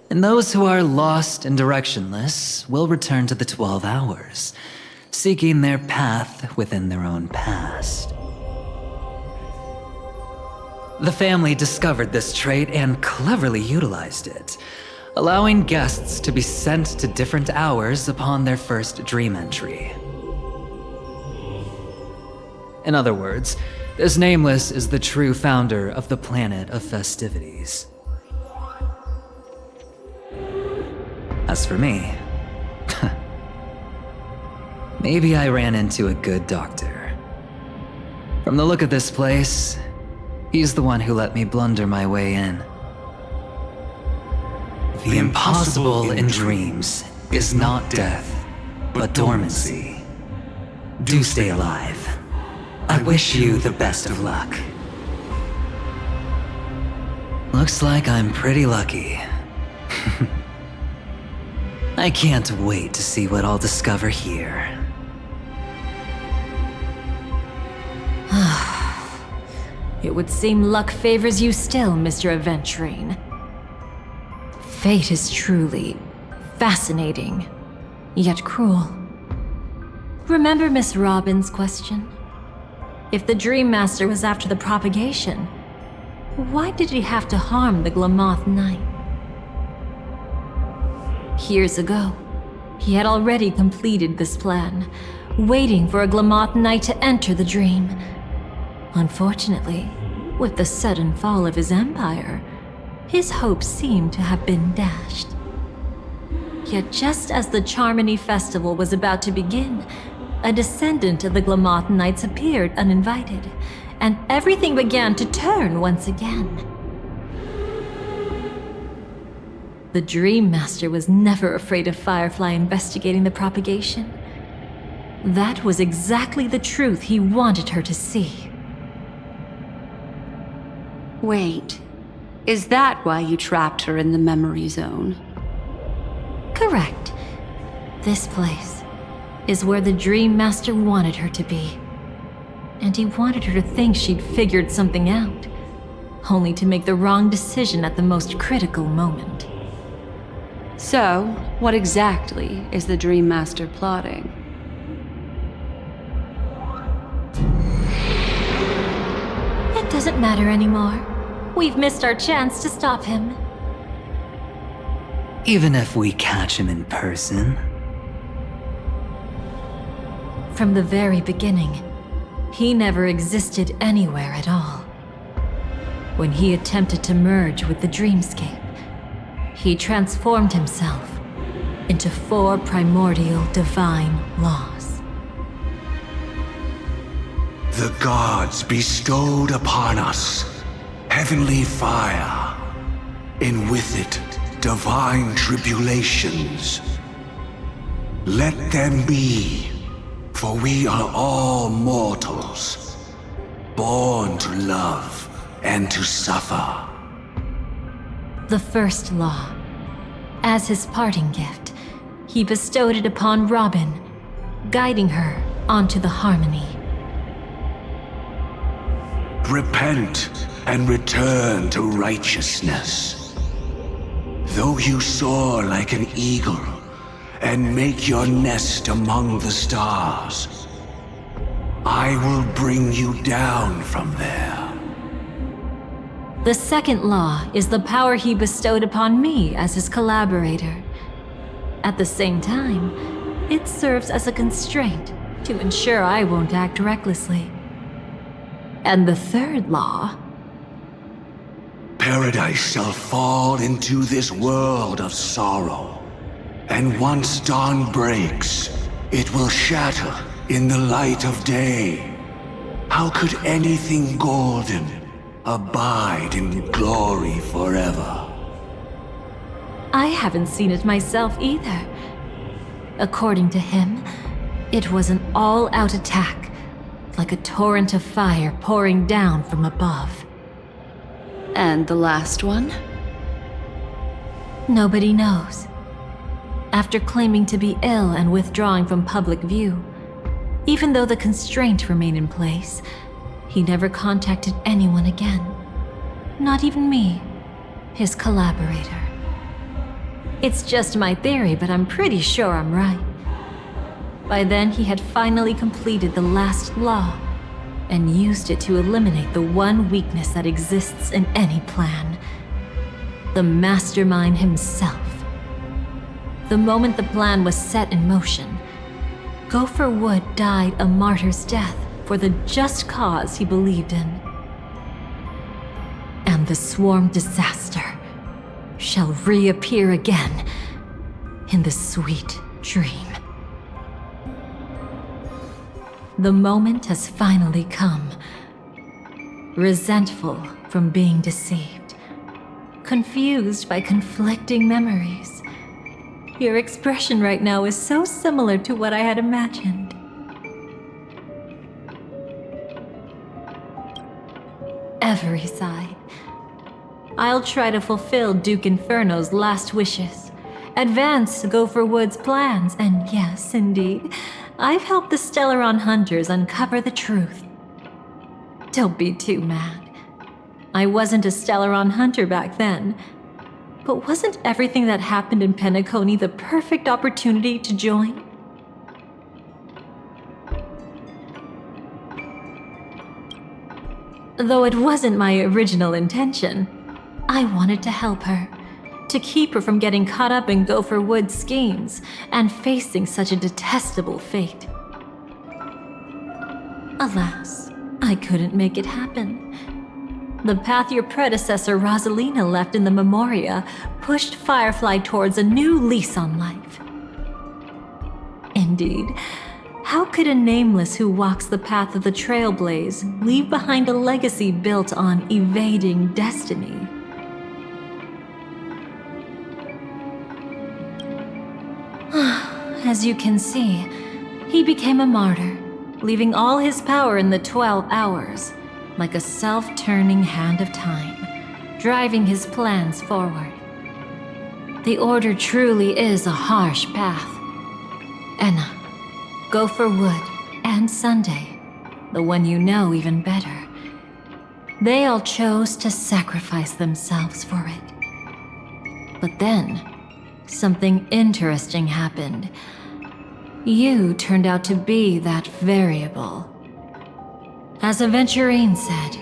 And those who are lost and directionless will return to the 12 hours, seeking their path within their own past. The family discovered this trait and cleverly utilized it, allowing guests to be sent to different hours upon their first dream entry. In other words, this Nameless is the true founder of the planet of festivities. As for me, maybe I ran into a good doctor. From the look of this place, he's the one who let me blunder my way in. The impossible in dreams is not death, but dormancy. Do stay alive. I wish you the best of luck. Looks like I'm pretty lucky. I can't wait to see what I'll discover here. It would seem luck favors you still, Mr. Aventurine. Fate is truly fascinating, yet cruel. Remember Miss Robin's question? If the Dream Master was after the propagation, why did he have to harm the Glamoth Knight? Years ago, he had already completed this plan, waiting for a Glamoth Knight to enter the dream. Unfortunately, with the sudden fall of his empire, his hopes seemed to have been dashed. Yet just as the Charmony Festival was about to begin, a descendant of the Glamoth Knights appeared uninvited, and everything began to turn once again. The Dream Master was never afraid of Firefly investigating the propagation. That was exactly the truth he wanted her to see. Wait, is that why you trapped her in the Memory Zone? Correct. This place is where the Dream Master wanted her to be. And he wanted her to think she'd figured something out, only to make the wrong decision at the most critical moment. So, what exactly is the Dream Master plotting? It doesn't matter anymore. We've missed our chance to stop him. Even if we catch him in person? From the very beginning, he never existed anywhere at all. When he attempted to merge with the dreamscape, he transformed himself into 4 primordial divine laws. The gods bestowed upon us heavenly fire, and with it divine tribulations. Let them be, for we are all mortals, born to love and to suffer. The first law. As his parting gift, he bestowed it upon Robin, guiding her onto the harmony. Repent and return to righteousness. Though you soar like an eagle and make your nest among the stars, I will bring you down from there. The second law is the power he bestowed upon me as his collaborator. At the same time, it serves as a constraint to ensure I won't act recklessly. And the third law... Paradise shall fall into this world of sorrow. And once dawn breaks, it will shatter in the light of day. How could anything golden abide in glory forever? I haven't seen it myself either. According to him, it was an all-out attack, like a torrent of fire pouring down from above. And the last one? Nobody knows. After claiming to be ill and withdrawing from public view, even though the constraint remained in place, he never contacted anyone again. Not even me, his collaborator. It's just my theory, but I'm pretty sure I'm right. By then, he had finally completed the last law and used it to eliminate the one weakness that exists in any plan. The mastermind himself. The moment the plan was set in motion, Gopher Wood died a martyr's death for the just cause he believed in. And the swarm disaster shall reappear again in the sweet dream. The moment has finally come. Resentful from being deceived, confused by conflicting memories. Your expression right now is so similar to what I had imagined. Every side. I'll try to fulfill Duke Inferno's last wishes, advance Gopher Wood's plans, and yes, indeed, I've helped the Stellaron hunters uncover the truth. Don't be too mad. I wasn't a Stellaron hunter back then, but wasn't everything that happened in Penacony the perfect opportunity to join? Though it wasn't my original intention, I wanted to help her, to keep her from getting caught up in Gopher Wood's schemes and facing such a detestable fate. Alas, I couldn't make it happen. The path your predecessor Rosalina left in the Memoria pushed Firefly towards a new lease on life. Indeed, how could a nameless who walks the path of the Trailblaze leave behind a legacy built on evading destiny? As you can see, he became a martyr, leaving all his power in the 12 hours, like a self-turning hand of time, driving his plans forward. The Order truly is a harsh path. Enna, Gopher Wood, and Sunday, the one you know even better, they all chose to sacrifice themselves for it. But then, something interesting happened. You turned out to be that variable. As Aventurine said,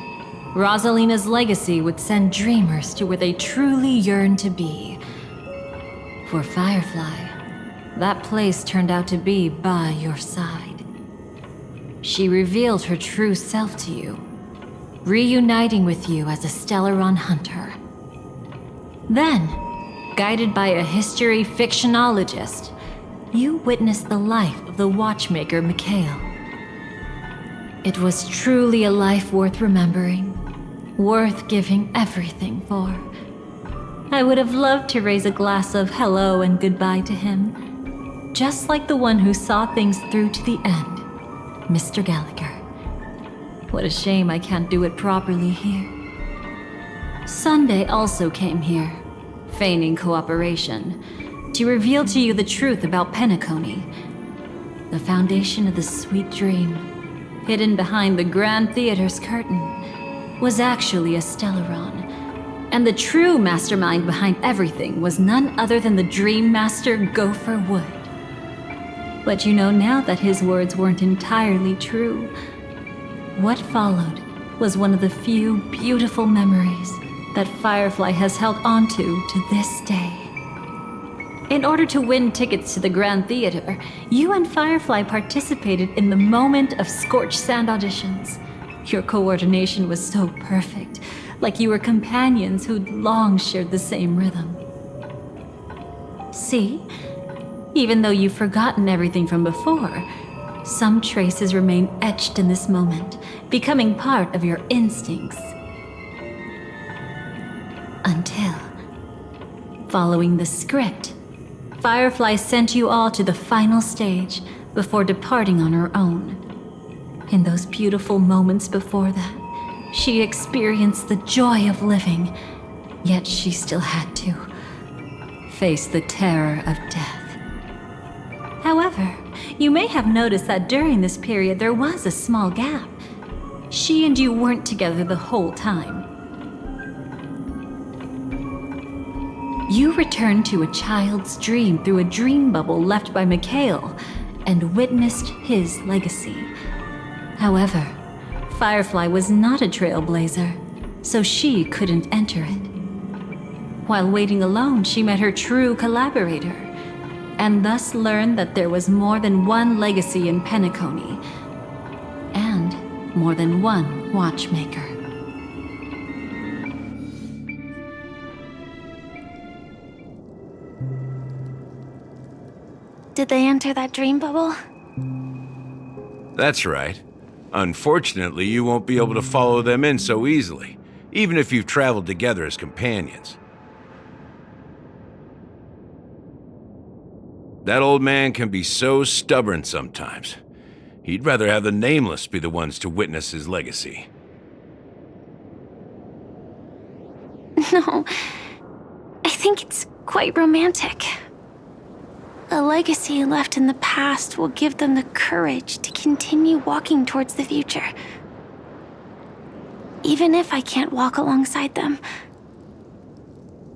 Rosalina's legacy would send dreamers to where they truly yearn to be. For Firefly, that place turned out to be by your side. She revealed her true self to you, reuniting with you as a Stellaron hunter. Then, guided by a history fictionologist, you witnessed the life of the watchmaker Mikhail. It was truly a life worth remembering, worth giving everything for. I would have loved to raise a glass of hello and goodbye to him, just like the one who saw things through to the end, Mr. Gallagher. What a shame I can't do it properly here. Sunday also came here, feigning cooperation, to reveal to you the truth about Penacony, the foundation of the sweet dream, hidden behind the Grand Theater's curtain, was actually a Stellaron, and the true mastermind behind everything was none other than the Dream Master Gopher Wood. But you know now that his words weren't entirely true. What followed was one of the few beautiful memories that Firefly has held onto to this day. In order to win tickets to the Grand Theater, you and Firefly participated in the moment of scorched sand auditions. Your coordination was so perfect, like you were companions who'd long shared the same rhythm. See? Even though you've forgotten everything from before, some traces remain etched in this moment, becoming part of your instincts. Until, following the script, Firefly sent you all to the final stage before departing on her own. In those beautiful moments before that, she experienced the joy of living, yet she still had to face the terror of death. However, you may have noticed that during this period there was a small gap. She and you weren't together the whole time. You returned to a child's dream through a dream bubble left by Mikhail and witnessed his legacy. However, Firefly was not a Trailblazer, so she couldn't enter it. While waiting alone, she met her true collaborator, and thus learned that there was more than one legacy in Penacony, and more than one watchmaker. Did they enter that dream bubble? That's right. Unfortunately, you won't be able to follow them in so easily, even if you've traveled together as companions. That old man can be so stubborn sometimes. He'd rather have the Nameless be the ones to witness his legacy. No, I think it's quite romantic. A legacy left in the past will give them the courage to continue walking towards the future. Even if I can't walk alongside them,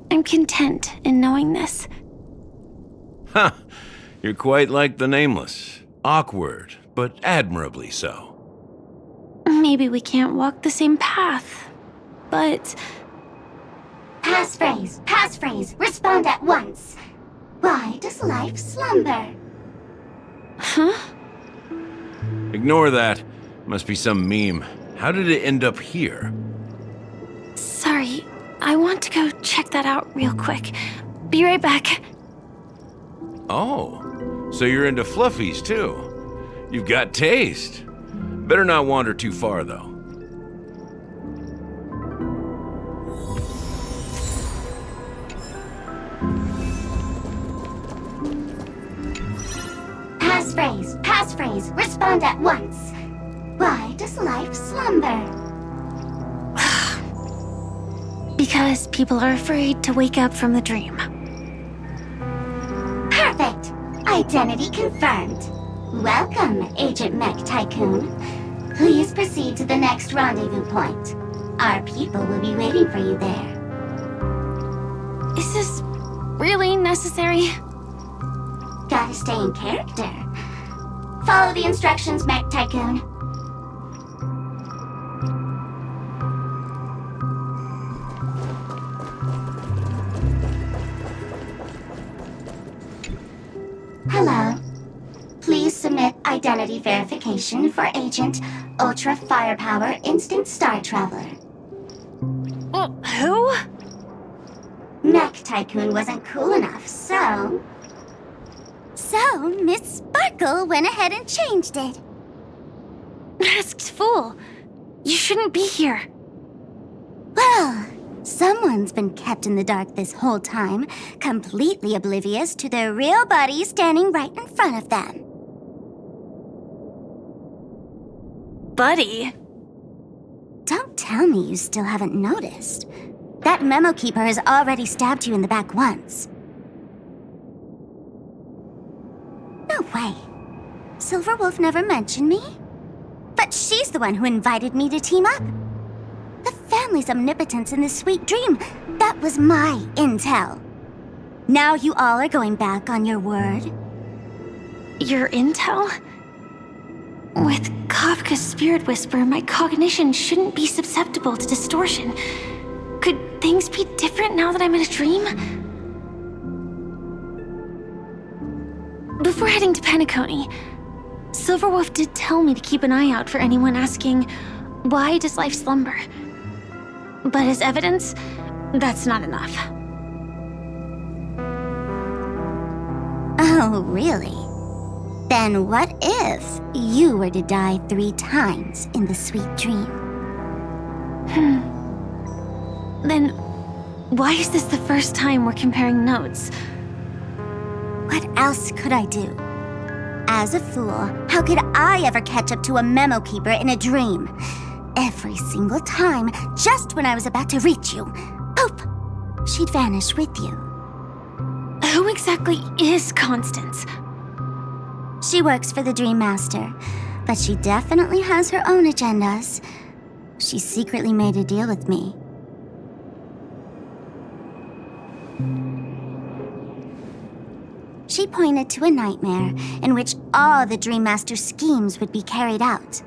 I'm content in knowing this. Ha! You're quite like the Nameless. Awkward, but admirably so. Maybe we can't walk the same path, but... Passphrase, respond at once. Why does life slumber? Huh? Ignore that. Must be some meme. How did it end up here? Sorry, I want to go check that out real quick. Be right back. Oh, so you're into fluffies too. You've got taste. Better not wander too far though. Passphrase, respond at once. Why does life slumber? Because people are afraid to wake up from the dream. Perfect! Identity confirmed. Welcome, Agent Mech Tycoon. Please proceed to the next rendezvous point. Our people will be waiting for you there. Is this really necessary? Gotta stay in character. Follow the instructions, Mech Tycoon. Hello. Please submit identity verification for Agent Ultra Firepower Instant Star Traveler. Who? Mech Tycoon wasn't cool enough, so... So, Miss Sparkle went ahead and changed it. Masked fool. You shouldn't be here. Well, someone's been kept in the dark this whole time, completely oblivious to their real body standing right in front of them. Buddy? Don't tell me you still haven't noticed. That memo keeper has already stabbed you in the back once. No way. Silverwolf never mentioned me? But she's the one who invited me to team up. The family's omnipotence in this sweet dream, that was my intel. Now you all are going back on your word? Your intel? With Kafka's Spirit Whisper, my cognition shouldn't be susceptible to distortion. Could things be different now that I'm in a dream? Before heading to Penacony, Silverwolf did tell me to keep an eye out for anyone asking, why does life slumber? But as evidence, that's not enough. Oh, really? Then what if you were to die 3 times in the sweet dream? Then why is this the first time we're comparing notes? What else could I do? As a fool, how could I ever catch up to a memo keeper in a dream? Every single time, just when I was about to reach you, poof, she'd vanish with you. Who exactly is Constance? She works for the Dream Master, but she definitely has her own agendas. She secretly made a deal with me. She pointed to a nightmare in which all the Dream Master's schemes would be carried out.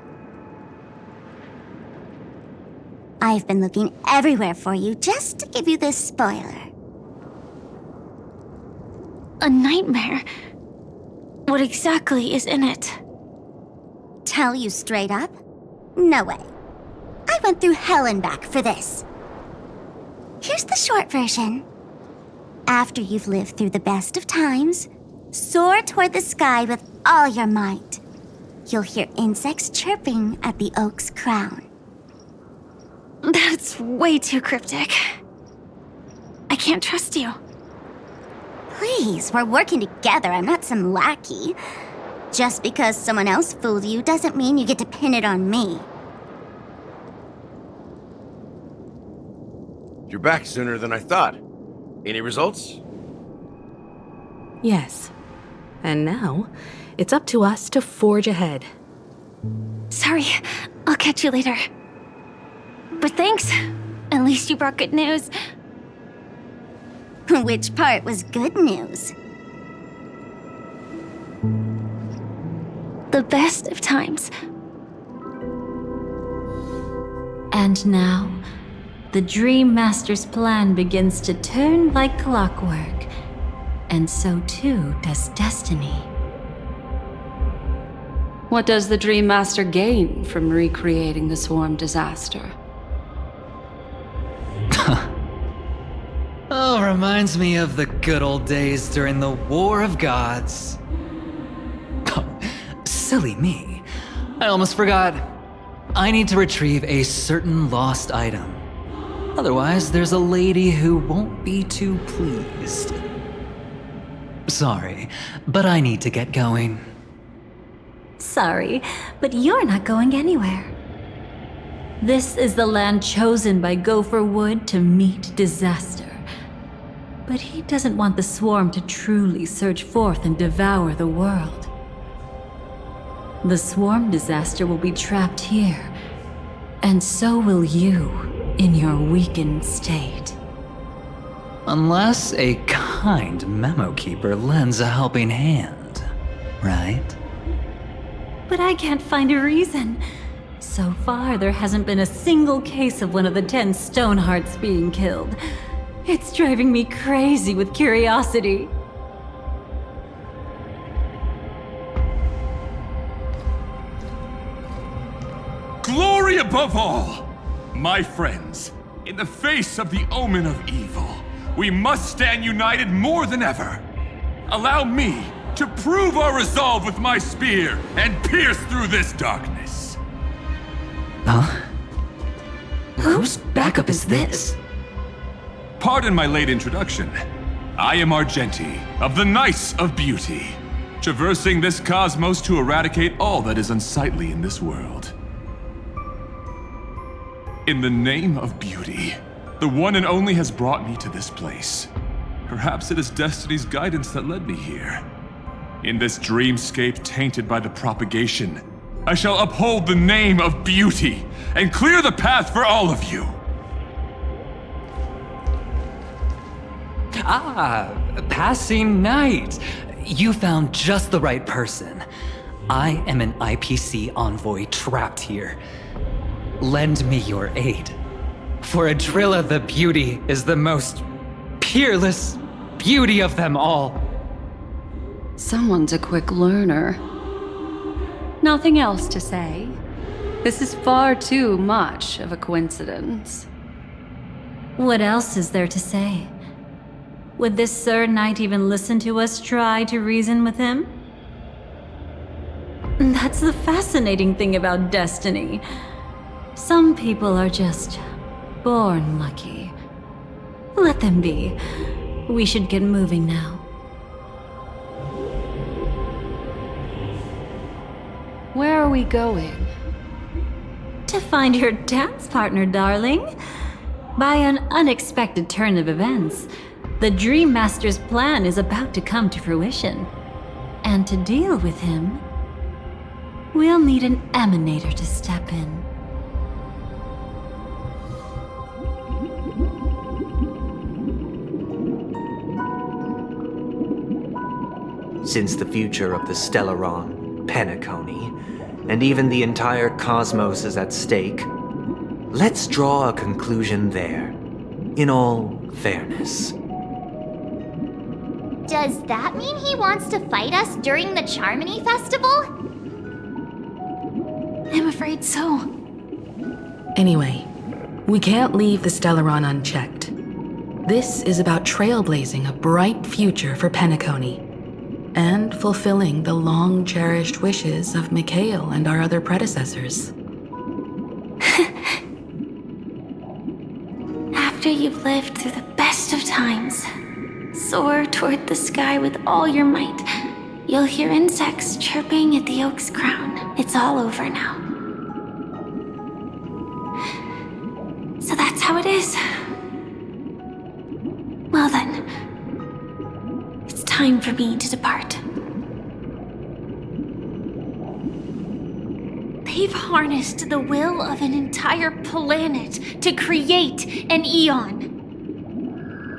I've been looking everywhere for you just to give you this spoiler. A nightmare? What exactly is in it? Tell you straight up? No way. I went through hell and back for this. Here's the short version. After you've lived through the best of times, soar toward the sky with all your might. You'll hear insects chirping at the oak's crown. That's way too cryptic. I can't trust you. Please, we're working together. I'm not some lackey. Just because someone else fooled you doesn't mean you get to pin it on me. You're back sooner than I thought. Any results? Yes. And now, it's up to us to forge ahead. Sorry, I'll catch you later. But thanks. At least you brought good news. Which part was good news? The best of times. And now, the Dream Master's plan begins to turn like clockwork, and so too does destiny. What does the Dream Master gain from recreating the swarm disaster? Oh, reminds me of the good old days during the War of Gods. Oh, silly me. I almost forgot. I need to retrieve a certain lost item. Otherwise, there's a lady who won't be too pleased. Sorry, but I need to get going. Sorry, but you're not going anywhere. This is the land chosen by Gopher Wood to meet disaster. But he doesn't want the swarm to truly surge forth and devour the world. The swarm disaster will be trapped here, and so will you in your weakened state. Unless a kind memo keeper lends a helping hand, right? But I can't find a reason. So far, there hasn't been a single case of one of the 10 Stonehearts being killed. It's driving me crazy with curiosity. Glory above all! My friends, in the face of the omen of evil, we must stand united more than ever. Allow me to prove our resolve with my spear and pierce through this darkness. Huh? Whose backup is this? Pardon my late introduction. I am Argenti, of the Knights of Beauty, traversing this cosmos to eradicate all that is unsightly in this world. In the name of beauty, the one and only has brought me to this place. Perhaps it is destiny's guidance that led me here. In this dreamscape tainted by the propagation, I shall uphold the name of beauty and clear the path for all of you. Ah, passing knight. You found just the right person. I am an IPC envoy trapped here. Lend me your aid. For Adrilla the Beauty is the most peerless beauty of them all. Someone's a quick learner. Nothing else to say. This is far too much of a coincidence. What else is there to say? Would this Sir Knight even listen to us try to reason with him? That's the fascinating thing about destiny. Some people are just born lucky. Let them be. We should get moving now. Where are we going? To find your dance partner, darling. By an unexpected turn of events, the Dream Master's plan is about to come to fruition. And to deal with him, we'll need an emanator to step in. Since the future of the Stellaron, Penacony, and even the entire cosmos is at stake, let's draw a conclusion there, in all fairness. Does that mean he wants to fight us during the Charmony Festival? I'm afraid so. Anyway, we can't leave the Stellaron unchecked. This is about trailblazing a bright future for Penacony, and fulfilling the long-cherished wishes of Mikhail and our other predecessors. After you've lived through the best of times, soar toward the sky with all your might. You'll hear insects chirping at the oak's crown. It's all over now. So that's how it is. Well then, it's time for me to depart. They've harnessed the will of an entire planet to create an eon.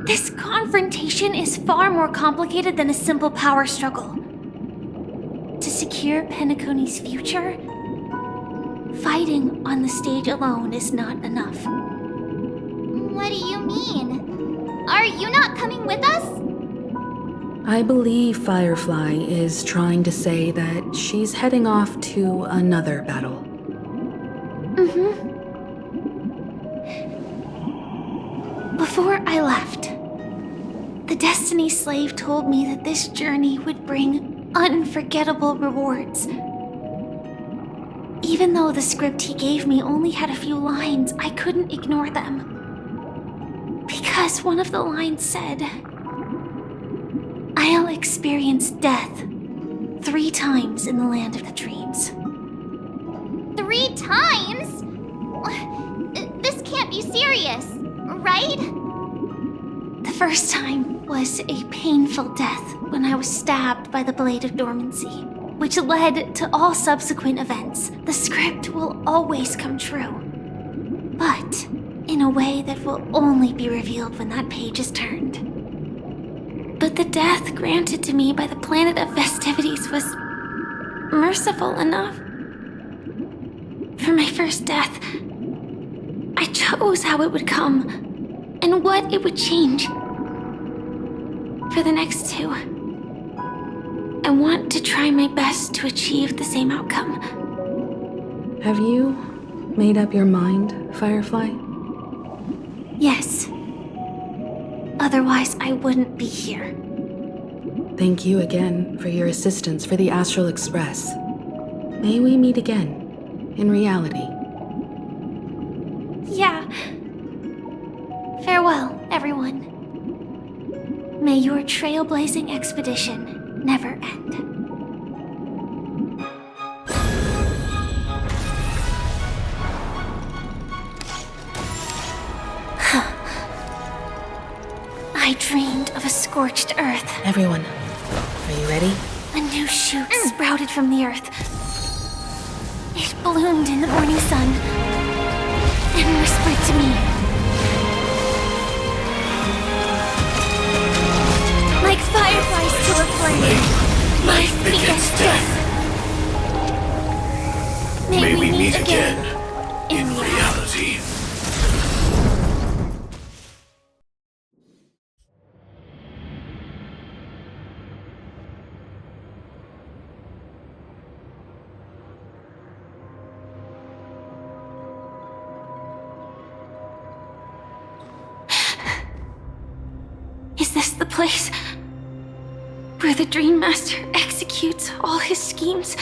This confrontation is far more complicated than a simple power struggle. To secure Penacony's future, fighting on the stage alone is not enough. What do you mean? Are you not coming with us? I believe Firefly is trying to say that she's heading off to another battle. Before I left, the Destiny Slave told me that this journey would bring unforgettable rewards. Even though the script he gave me only had a few lines, I couldn't ignore them. Because one of the lines said, I'll experience death 3 times in the land of the dreams. 3 times? This can't be serious, right? The first time was a painful death when I was stabbed by the Blade of Dormancy, which led to all subsequent events. The script will always come true, but in a way that will only be revealed when that page is turned. But the death granted to me by the planet of festivities was merciful enough. For my first death, I chose how it would come and what it would change. For the next 2, I want to try my best to achieve the same outcome. Have you made up your mind, Firefly? Yes. Otherwise, I wouldn't be here. Thank you again for your assistance for the Astral Express. May we meet again, in reality. Yeah. Farewell, everyone. May your trailblazing expedition never end. I dreamed of a scorched earth. Everyone, are you ready? A new shoot sprouted from the earth. It bloomed in the morning sun and whispered to me. Like fireflies to a flame, life begets death. May we meet again in reality. this the place where the Dream Master executes all his schemes?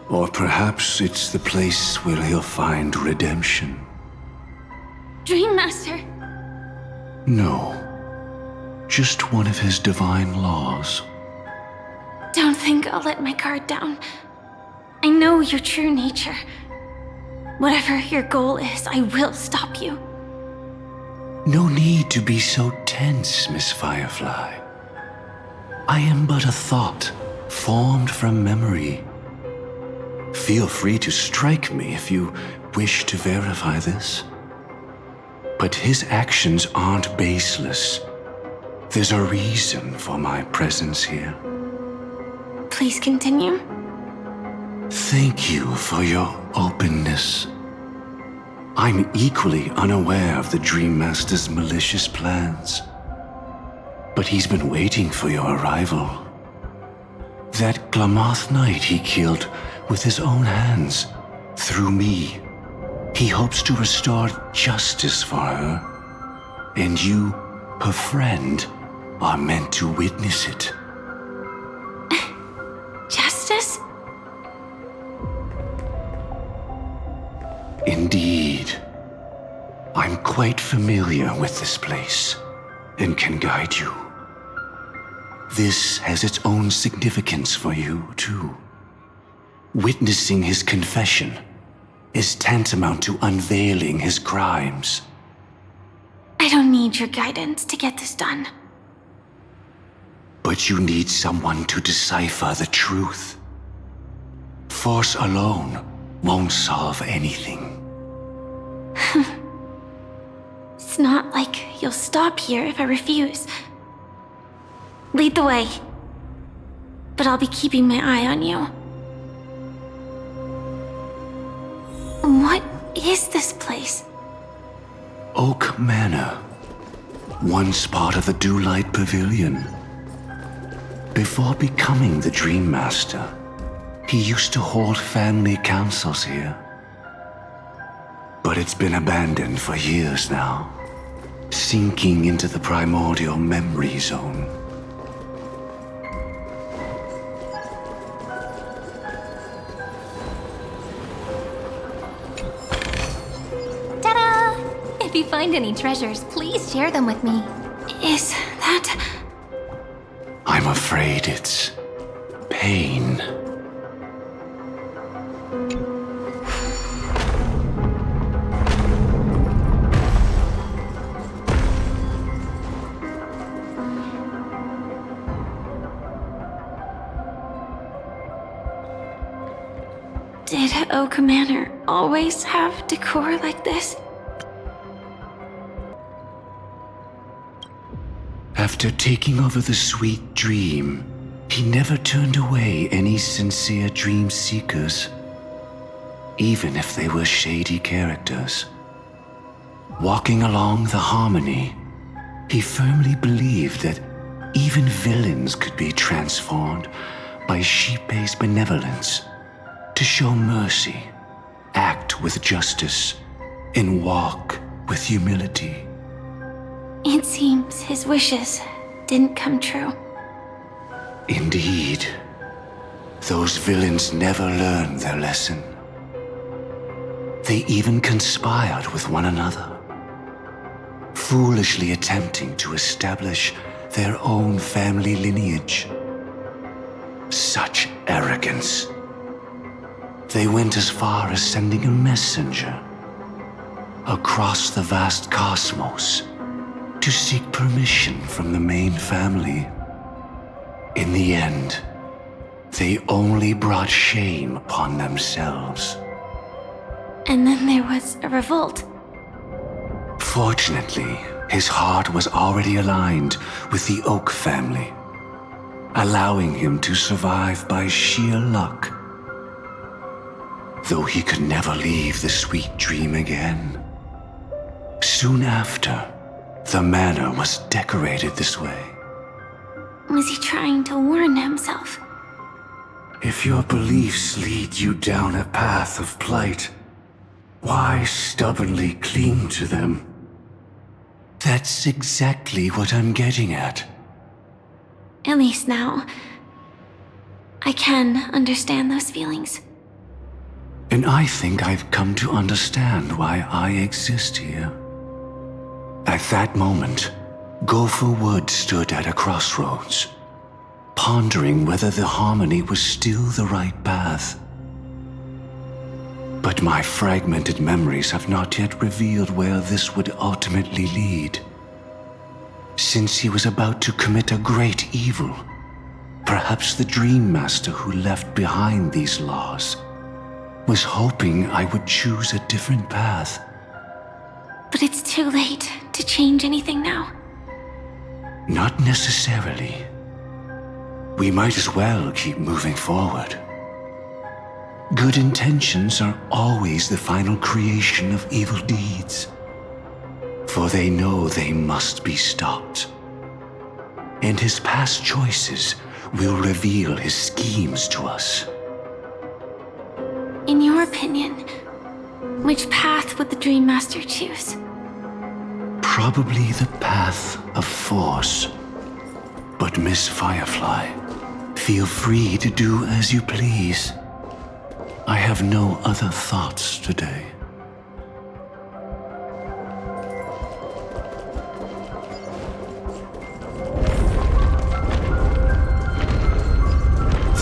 Or perhaps it's the place where he'll find redemption. Dream Master? No. Just one of his divine laws. Don't think I'll let my guard down. I know your true nature. Whatever your goal is, I will stop you. No need to be so tense, Miss Firefly. I am but a thought, formed from memory. Feel free to strike me if you wish to verify this. But his actions aren't baseless. There's a reason for my presence here. Please continue. Thank you for your openness. I'm equally unaware of the Dream Master's malicious plans. But he's been waiting for your arrival. That Glamoth Knight he killed with his own hands, through me. He hopes to restore justice for her. And you, her friend, are meant to witness it. Justice? Indeed. I'm quite familiar with this place, and can guide you. This has its own significance for you, too. Witnessing his confession is tantamount to unveiling his crimes. I don't need your guidance to get this done. But you need someone to decipher the truth. Force alone won't solve anything. It's not like you'll stop here if I refuse. Lead the way. But I'll be keeping my eye on you. What is this place? Oak Manor. Once part of the Dewlight Pavilion. Before becoming the Dream Master, he used to hold family councils here. But it's been abandoned for years now, sinking into the primordial memory zone. Ta-da! If you find any treasures, please share them with me. Is that... I'm afraid it's pain. Did Oak Manor always have decor like this? After taking over the Sweet Dream, he never turned away any sincere dream seekers, even if they were shady characters. Walking along the harmony, he firmly believed that even villains could be transformed by Shippei's benevolence to show mercy, act with justice, and walk with humility. It seems his wishes didn't come true. Indeed. Those villains never learned their lesson. They even conspired with one another, foolishly attempting to establish their own family lineage. Such arrogance. They went as far as sending a messenger across the vast cosmos to seek permission from the main family. In the end, they only brought shame upon themselves. And then there was a revolt. Fortunately, his heart was already aligned with the Oak family, allowing him to survive by sheer luck. Though he could never leave the Sweet Dream again. Soon after, the manor was decorated this way. Was he trying to warn himself? If your beliefs lead you down a path of plight, why stubbornly cling to them? That's exactly what I'm getting at. At least now, I can understand those feelings. And I think I've come to understand why I exist here. At that moment, Gopher Wood stood at a crossroads, pondering whether the harmony was still the right path. But my fragmented memories have not yet revealed where this would ultimately lead. Since he was about to commit a great evil, perhaps the Dream Master who left behind these laws was hoping I would choose a different path. But it's too late to change anything now. Not necessarily. We might as well keep moving forward. Good intentions are always the final creation of evil deeds, for they know they must be stopped. And his past choices will reveal his schemes to us. In your opinion, which path would the Dream Master choose? Probably the path of force. But Miss Firefly, feel free to do as you please. I have no other thoughts today.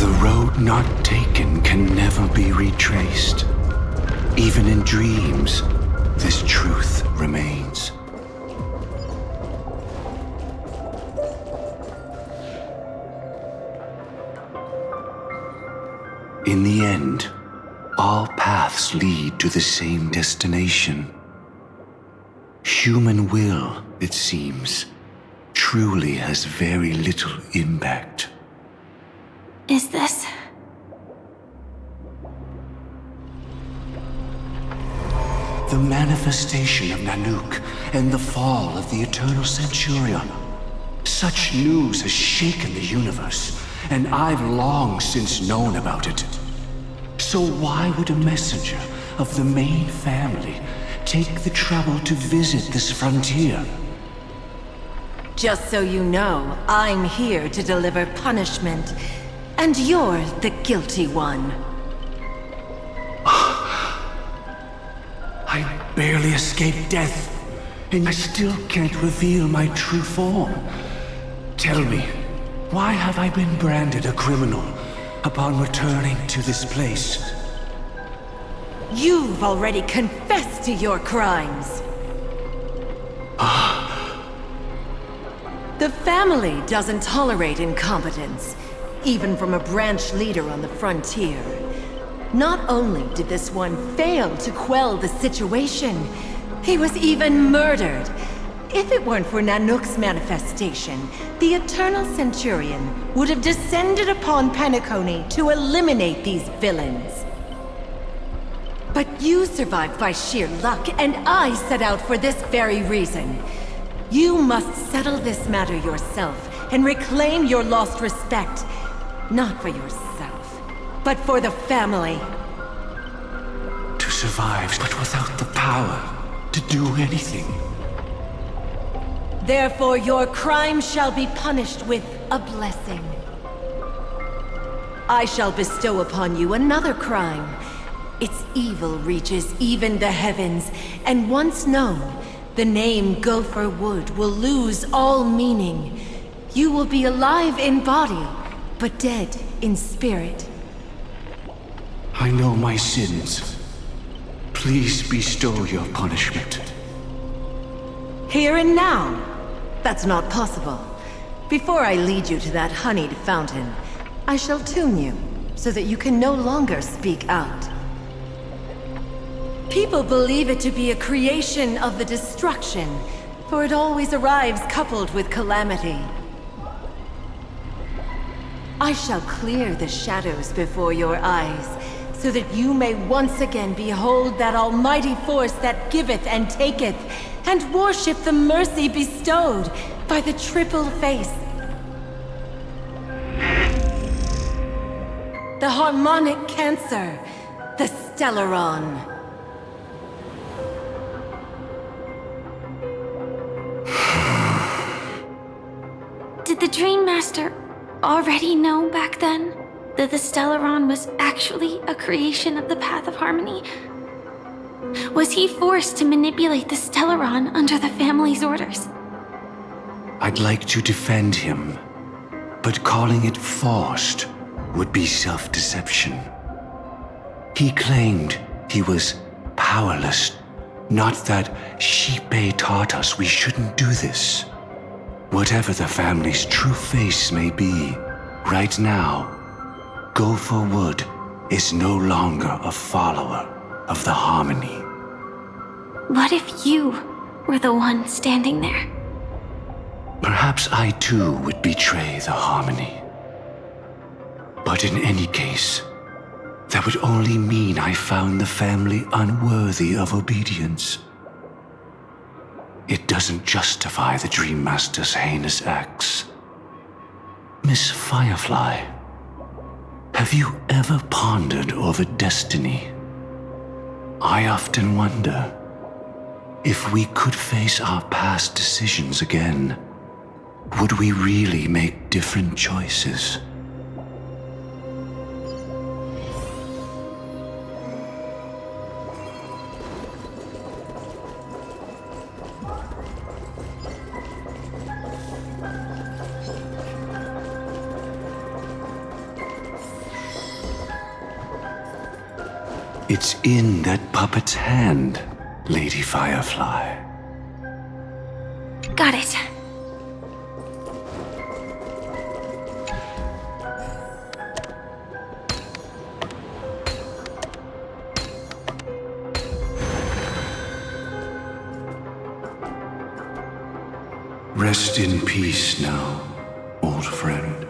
The road not taken can never be retraced. Even in dreams, this truth remains. In the end, all paths lead to the same destination. Human will, it seems, truly has very little impact. Is this? The manifestation of Nanook and the fall of the Eternal Centurion. Such news has shaken the universe, and I've long since known about it. So why would a messenger of the main family take the trouble to visit this frontier? Just so you know, I'm here to deliver punishment, and you're the guilty one. I barely escaped death, and I still can't reveal my true form. Tell me, why have I been branded a criminal upon returning to this place? You've already confessed to your crimes. The family doesn't tolerate incompetence, even from a branch leader on the frontier. Not only did this one fail to quell the situation, he was even murdered. If it weren't for Nanook's manifestation, the Eternal Centurion would have descended upon Penacony to eliminate these villains. But you survived by sheer luck, and I set out for this very reason. You must settle this matter yourself and reclaim your lost respect. Not for yourself, but for the family. To survive, but without the power to do anything. Therefore, your crime shall be punished with a blessing. I shall bestow upon you another crime. Its evil reaches even the heavens, and once known, the name Gopher Wood will lose all meaning. You will be alive in body, but dead in spirit. I know my sins. Please bestow your punishment. Here and now? That's not possible. Before I lead you to that honeyed fountain, I shall tune you, so that you can no longer speak out. People believe it to be a creation of the destruction, for it always arrives coupled with calamity. I shall clear the shadows before your eyes, so that you may once again behold that almighty force that giveth and taketh, and worship the mercy bestowed by the triple face. The harmonic cancer, the Stellaron. Did the Dream Master already know back then that the Stellaron was actually a creation of the Path of Harmony? Was he forced to manipulate the Stellaron under the family's orders? I'd like to defend him, but calling it forced would be self-deception. He claimed he was powerless, not that Shipe taught us we shouldn't do this. Whatever the family's true face may be, right now, Gopher Wood is no longer a follower of the Harmony. What if you were the one standing there? Perhaps I too would betray the Harmony. But in any case, that would only mean I found the family unworthy of obedience. It doesn't justify the Dream Master's heinous acts. Miss Firefly, have you ever pondered over destiny? I often wonder if we could face our past decisions again, would we really make different choices? It's in that puppet's hand, Lady Firefly. Got it. Rest in peace now, old friend.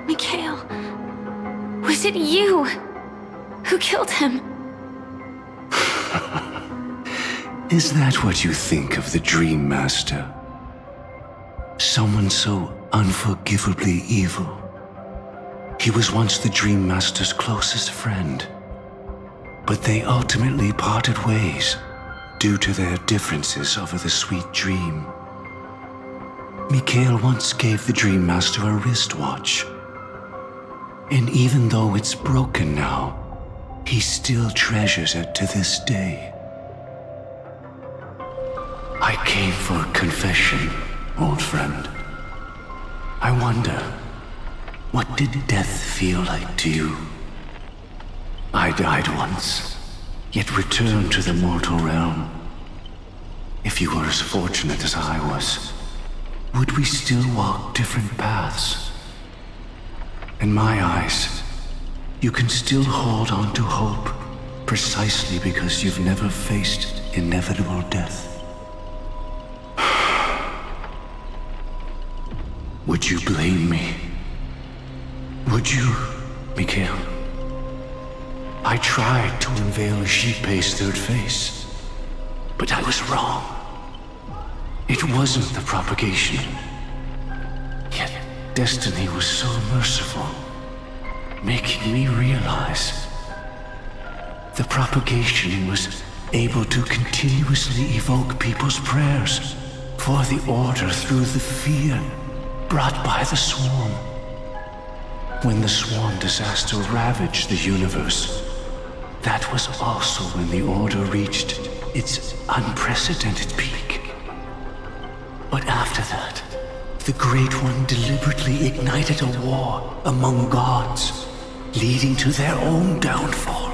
Mikhail, was it you who killed him? Is that what you think of the Dream Master? Someone so unforgivably evil. He was once the Dream Master's closest friend, but they ultimately parted ways due to their differences over the sweet dream. Mikhail once gave the Dream Master a wristwatch, and even though it's broken now, he still treasures it to this day. I came for confession, old friend. I wonder, what did death feel like to you? I died once, yet returned to the mortal realm. If you were as fortunate as I was, would we still walk different paths? In my eyes, you can still hold on to hope precisely because you've never faced inevitable death. Would you blame me? Would you, Mikhail? I tried to unveil Xipe's third face, but I was wrong. It wasn't the propagation. Yet destiny was so merciful, making me realize the propagation was able to continuously evoke people's prayers for the order through the fear brought by the swarm. When the swarm disaster ravaged the universe, that was also when the order reached its unprecedented peak. But after that, the Great One deliberately ignited a war among gods, leading to their own downfall.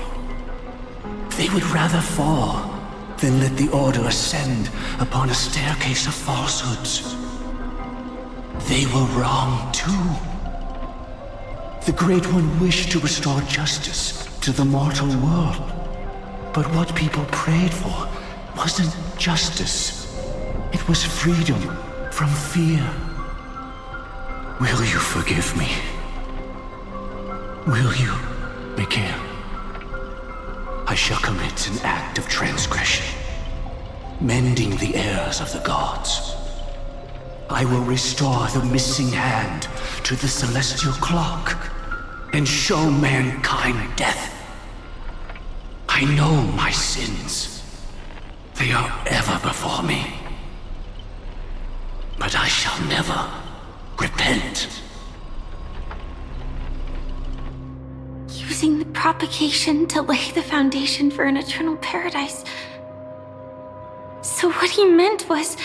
They would rather fall than let the order ascend upon a staircase of falsehoods. They were wrong too. The Great One wished to restore justice to the mortal world. But what people prayed for wasn't justice. It was freedom from fear. Will you forgive me? Will you, Mikhail? I shall commit an act of transgression, mending the errors of the gods. I will restore the missing hand to the celestial clock and show mankind death. I know my sins. They are ever before me. but I shall never repent. Using the propagation to lay the foundation for an eternal paradise. So what he meant was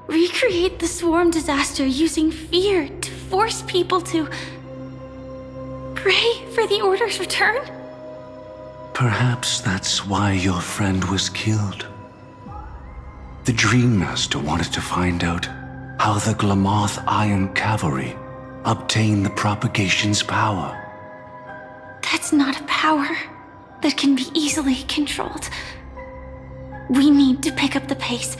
recreate the swarm disaster using fear to force people to pray for the Order's return? Perhaps that's why your friend was killed. The Dream Master wanted to find out how the Glamoth Iron Cavalry obtained the propagation's power. That's not a power that can be easily controlled. We need to pick up the pace.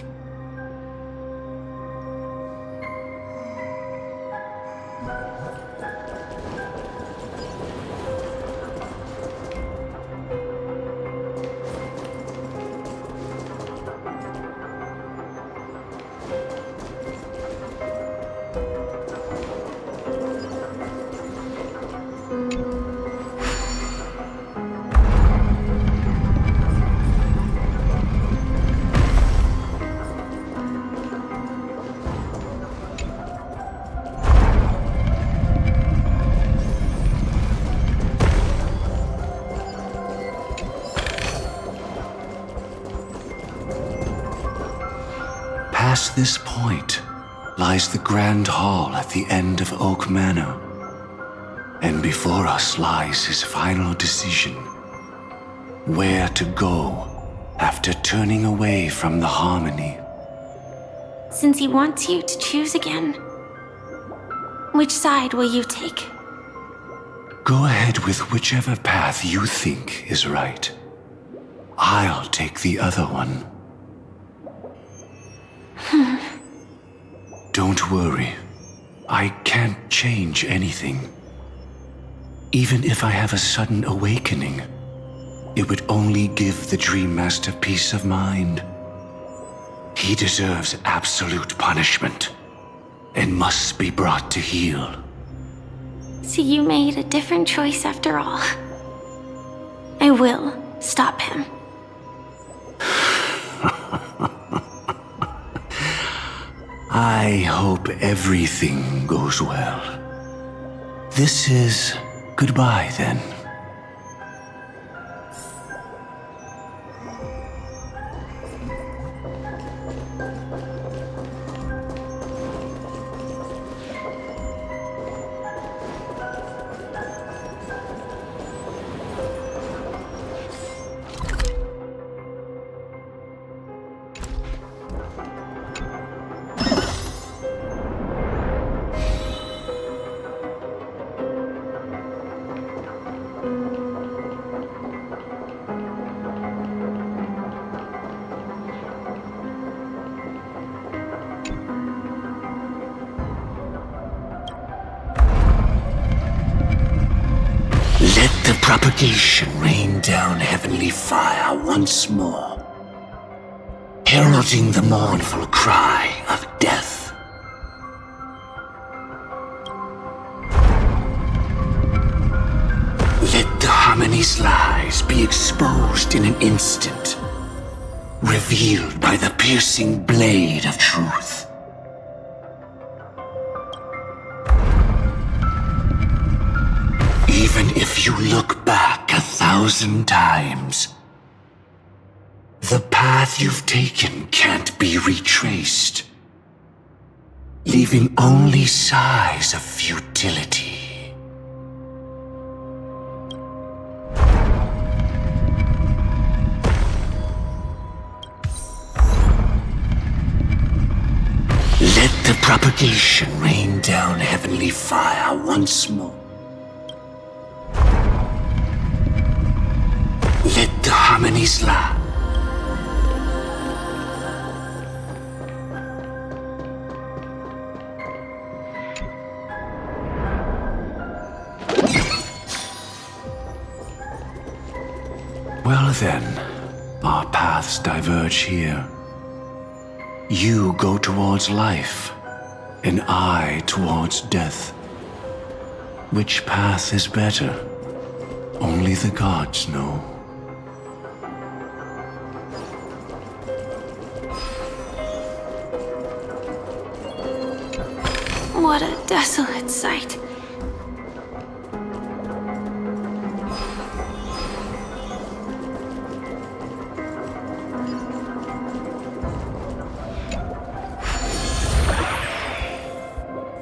Past this point lies the Grand Hall at the end of Oak Manor. And before us lies his final decision. Where to go after turning away from the Harmony. Since he wants you to choose again, which side will you take? Go ahead with whichever path you think is right. I'll take the other one. Don't worry. I can't change anything. Even if I have a sudden awakening, it would only give the Dream Master peace of mind. He deserves absolute punishment and must be brought to heel. So you made a different choice after all. I will stop him. I hope everything goes well. This is goodbye, then. Let the propagation rain down heavenly fire once more, heralding the mournful cry of death. Let the Harmony's lies be exposed in an instant, revealed by the piercing blade of truth. Even if you look back 1,000 times, the path you've taken can't be retraced, leaving only sighs of futility. Let the propagation rain down heavenly fire once more. Let the Harmony's lie. Well then, our paths diverge here. You go towards life, and I towards death. Which path is better? Only the gods know. What a desolate sight.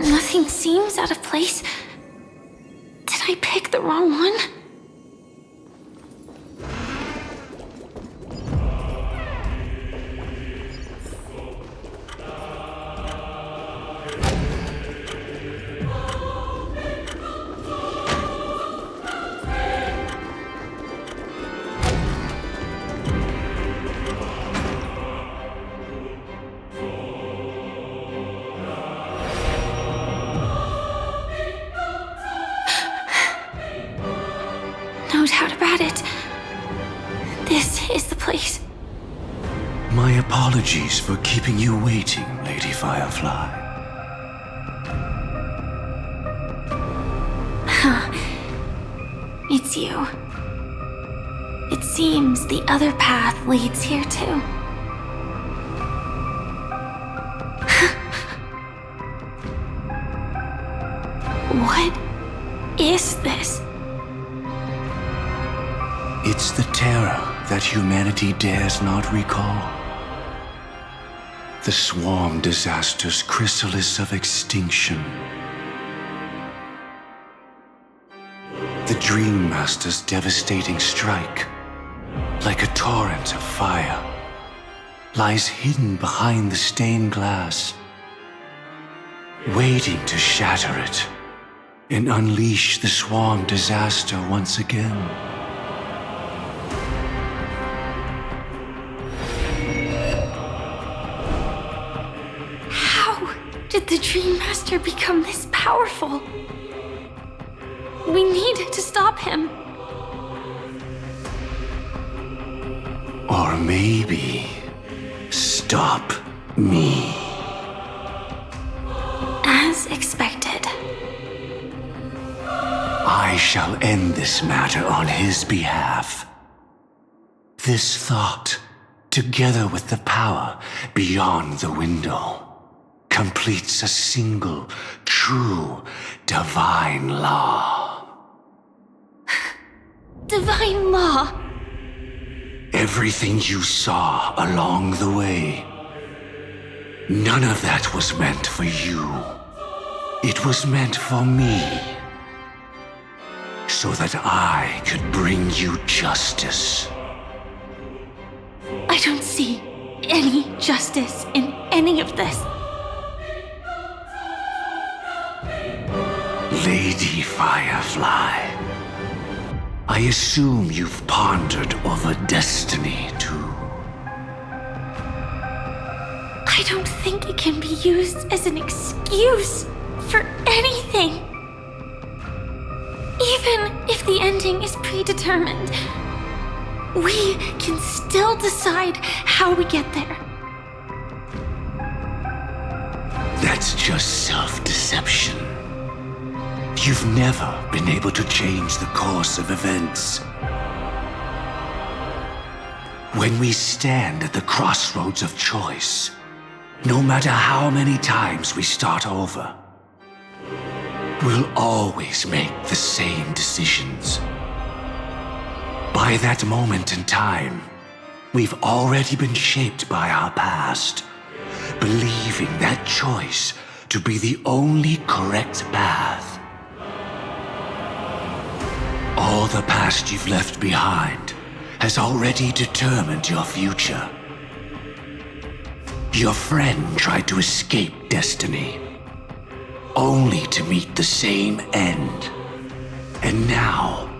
Nothing seems out of place. Did I pick the wrong one? No doubt about it. This is the place. My apologies for keeping you waiting, Lady Firefly. Huh. It's you. It seems the other path leads here too. What is this? It's the terror that humanity dares not recall. The swarm disaster's chrysalis of extinction. The Dream Master's devastating strike, like a torrent of fire, lies hidden behind the stained glass, waiting to shatter it and unleash the swarm disaster once again. Did the Dream Master become this powerful? We need to stop him. Or maybe stop me. As expected. I shall end this matter on his behalf. This thought, together with the power beyond the window, completes a single, true, divine law. Divine law? Everything you saw along the way, none of that was meant for you. It was meant for me. So that I could bring you justice. I don't see any justice in any of this. Lady Firefly, I assume you've pondered over destiny, too. I don't think it can be used as an excuse for anything. Even if the ending is predetermined, we can still decide how we get there. That's just self-deception. You've never been able to change the course of events. When we stand at the crossroads of choice, no matter how many times we start over, we'll always make the same decisions. By that moment in time, we've already been shaped by our past, believing that choice to be the only correct path. All the past you've left behind has already determined your future. Your friend tried to escape destiny, only to meet the same end. And now,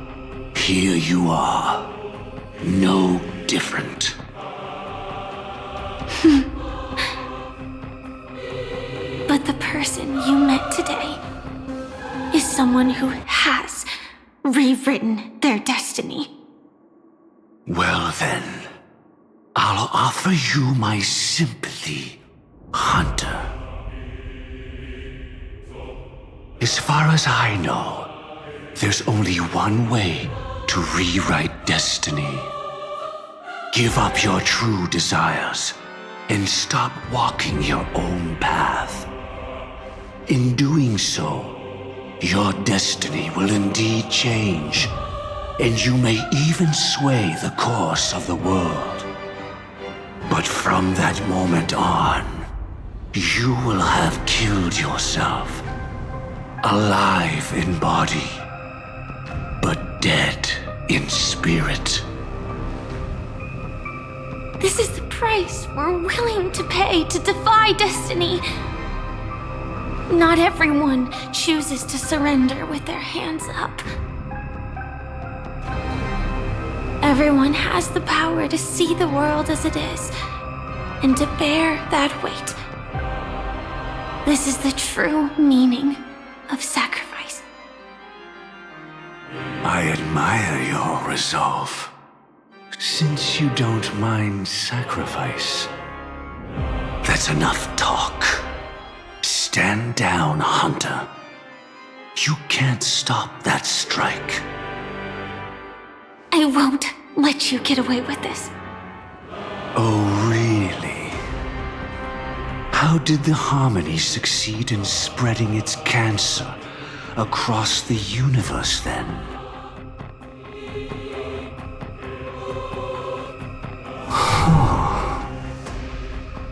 here you are, no different. But the person you met today is someone who has rewritten their destiny. Well then, I'll offer you my sympathy, Hunter. As far as I know, there's only one way to rewrite destiny. Give up your true desires and stop walking your own path. In doing so, your destiny will indeed change, and you may even sway the course of the world. But from that moment on, you will have killed yourself. Alive in body, but dead in spirit. This is the price we're willing to pay to defy destiny. Not everyone chooses to surrender with their hands up. Everyone has the power to see the world as it is, and to bear that weight. This is the true meaning of sacrifice. I admire your resolve. Since you don't mind sacrifice, that's enough talk. Stand down, Hunter. You can't stop that strike. I won't let you get away with this. Oh, really? How did the Harmony succeed in spreading its cancer across the universe, then?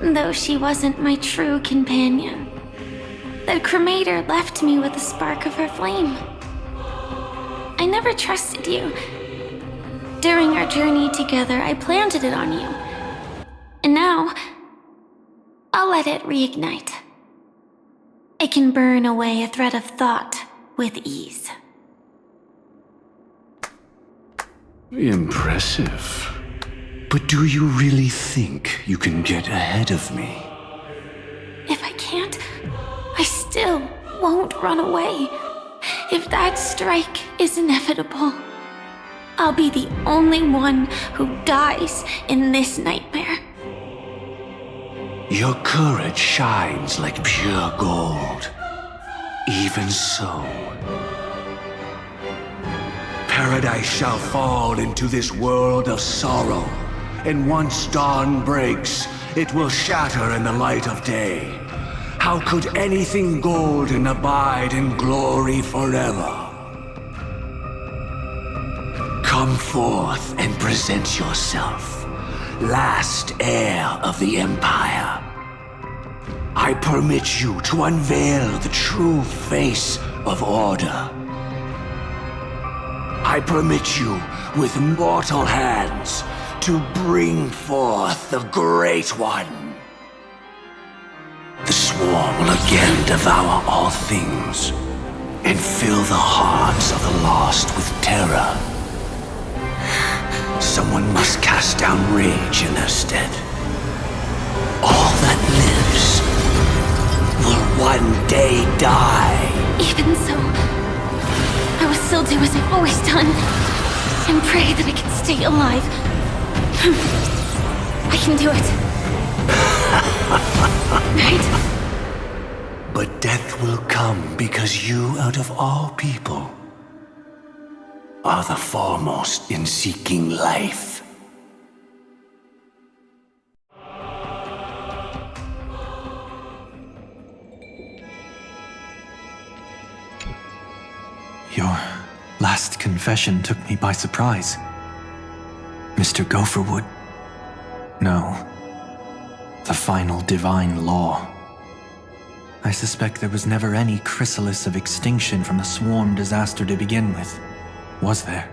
Though she wasn't my true companion, the cremator left me with a spark of her flame. I never trusted you. During our journey together, I planted it on you. And now, I'll let it reignite. It can burn away a thread of thought with ease. Impressive. But do you really think you can get ahead of me? If I can't, I still won't run away. If that strike is inevitable, I'll be the only one who dies in this nightmare. Your courage shines like pure gold. Even so, paradise shall fall into this world of sorrow, and once dawn breaks, it will shatter in the light of day. How could anything golden abide in glory forever? Come forth and present yourself, last heir of the Empire. I permit you to unveil the true face of order. I permit you, with mortal hands, to bring forth the Great One. The swarm will again devour all things, and fill the hearts of the lost with terror. Someone must cast down rage in their stead. All that lives will one day die. Even so, I will still do as I've always done, and pray that I can stay alive. I can do it. Right? But death will come because you, out of all people, are the foremost in seeking life. Your last confession took me by surprise. Mr. Gopherwood. No. The final divine law. I suspect there was never any chrysalis of extinction from the swarm disaster to begin with. Was there?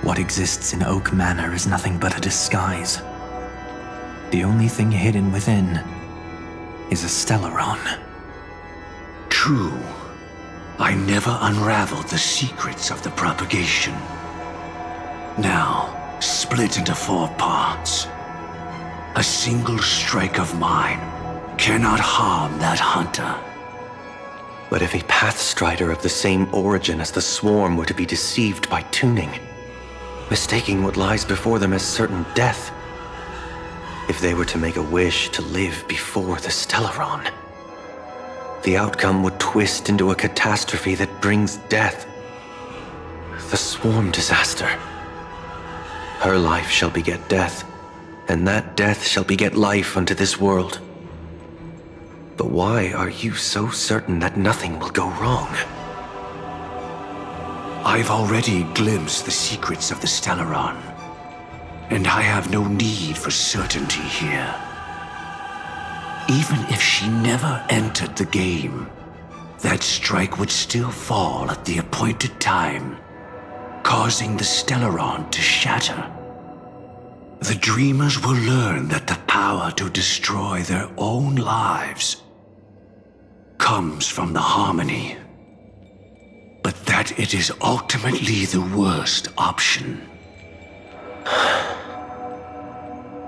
What exists in Oak Manor is nothing but a disguise. The only thing hidden within is a Stellaron. True. I never unraveled the secrets of the propagation. Now, split into 4 parts. A single strike of mine cannot harm that hunter. But if a Pathstrider of the same origin as the Swarm were to be deceived by tuning, mistaking what lies before them as certain death, if they were to make a wish to live before the Stellaron, the outcome would twist into a catastrophe that brings death. The Swarm disaster. Her life shall beget death, and that death shall beget life unto this world. But why are you so certain that nothing will go wrong? I've already glimpsed the secrets of the Stellaron, and I have no need for certainty here. Even if she never entered the game, that strike would still fall at the appointed time, causing the Stellaron to shatter. The dreamers will learn that the power to destroy their own lives comes from the harmony, but that it is ultimately the worst option.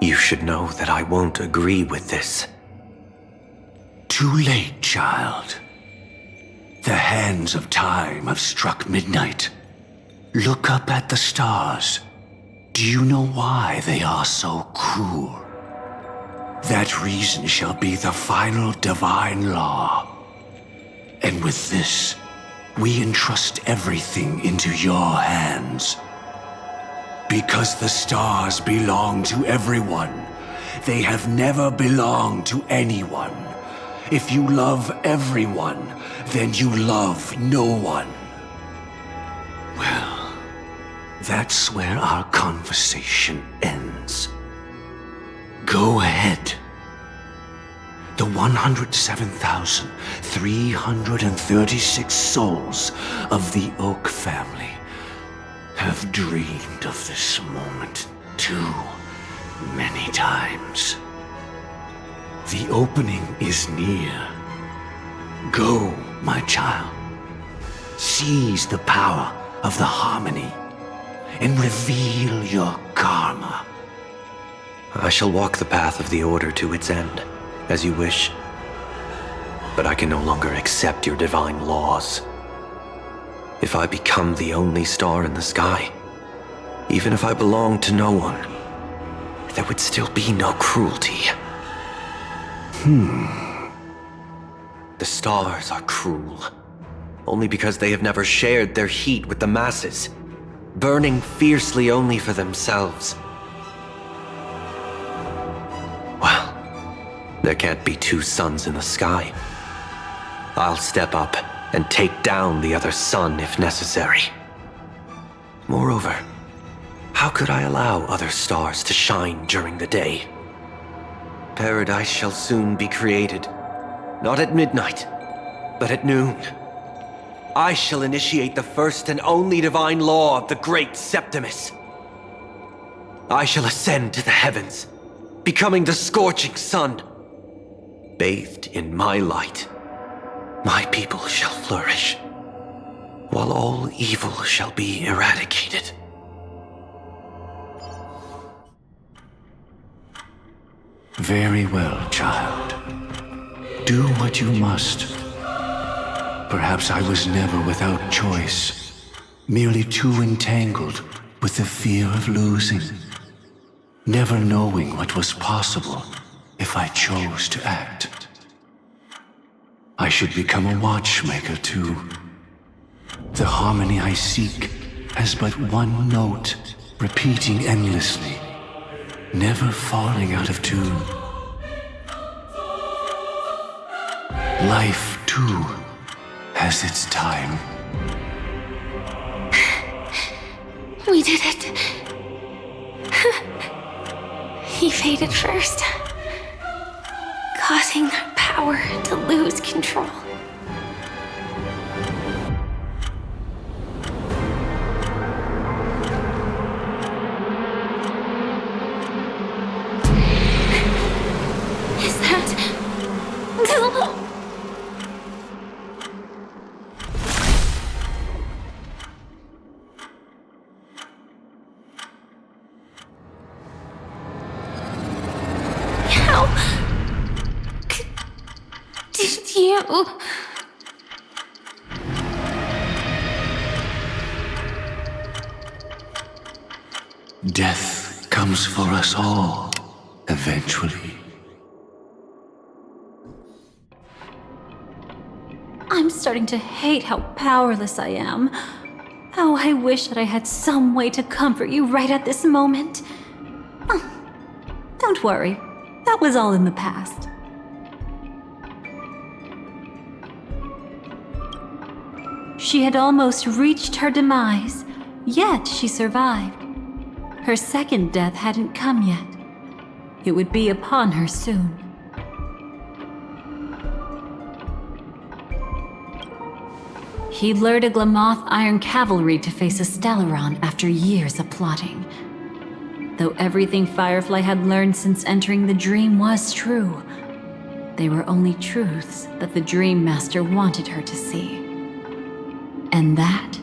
You should know that I won't agree with this. Too late, child. The hands of time have struck midnight. Look up at the stars. Do you know why they are so cruel? That reason shall be the final divine law. And with this, we entrust everything into your hands. Because the stars belong to everyone, they have never belonged to anyone. If you love everyone, then you love no one. Well, that's where our conversation ends. Go ahead. The 107,336 souls of the Oak family have dreamed of this moment too many times. The opening is near. Go, my child. Seize the power of the harmony and reveal your karma. I shall walk the path of the Order to its end, as you wish. But I can no longer accept your divine laws. If I become the only star in the sky, even if I belong to no one, there would still be no cruelty. The stars are cruel, only because they have never shared their heat with the masses, burning fiercely only for themselves. Well, there can't be two suns in the sky. I'll step up and take down the other sun if necessary. Moreover, how could I allow other stars to shine during the day? Paradise shall soon be created, not at midnight, but at noon. I shall initiate the first and only divine law of the great Septimus. I shall ascend to the heavens, becoming the scorching sun. Bathed in my light, my people shall flourish, while all evil shall be eradicated. Very well, child. Do what you must. Perhaps I was never without choice, merely too entangled with the fear of losing, never knowing what was possible if I chose to act. I should become a watchmaker too. The harmony I seek has but one note, repeating endlessly, never falling out of tune. Life, too, has its time. We did it. He faded first, causing our power to lose control. Is that the... Did you... Death comes for us all, eventually. I'm starting to hate how powerless I am. How I wish that I had some way to comfort you right at this moment. Oh, don't worry. That was all in the past. She had almost reached her demise, yet she survived. Her second death hadn't come yet. It would be upon her soon. He'd lured a Glamoth Iron Cavalry to face a Stellaron after years of plotting. Though everything Firefly had learned since entering the dream was true, they were only truths that the Dream Master wanted her to see. And that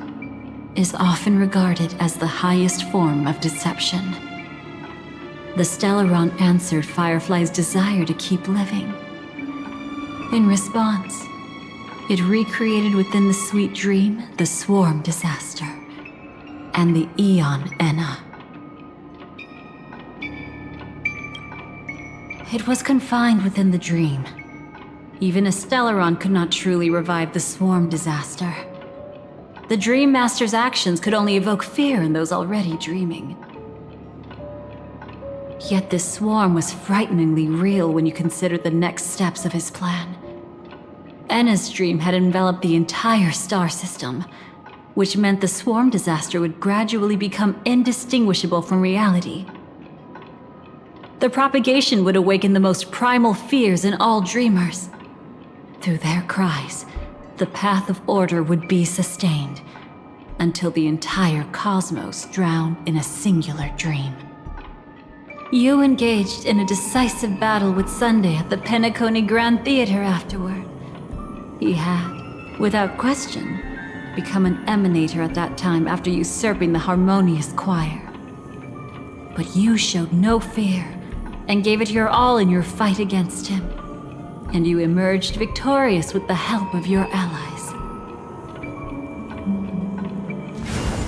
is often regarded as the highest form of deception. The Stellaron answered Firefly's desire to keep living. In response, it recreated within the sweet dream the Swarm disaster and the Eon Enna. It was confined within the dream. Even a Stellaron could not truly revive the Swarm disaster. The Dream Master's actions could only evoke fear in those already dreaming. Yet this swarm was frighteningly real when you consider the next steps of his plan. Enna's dream had enveloped the entire star system, which meant the swarm disaster would gradually become indistinguishable from reality. The propagation would awaken the most primal fears in all dreamers. Through their cries, the path of order would be sustained, until the entire cosmos drowned in a singular dream. You engaged in a decisive battle with Sunday at the Penacony Grand Theater afterward. He had, without question, become an emanator at that time after usurping the Harmonious Choir. But you showed no fear, and gave it your all in your fight against him. And you emerged victorious with the help of your allies.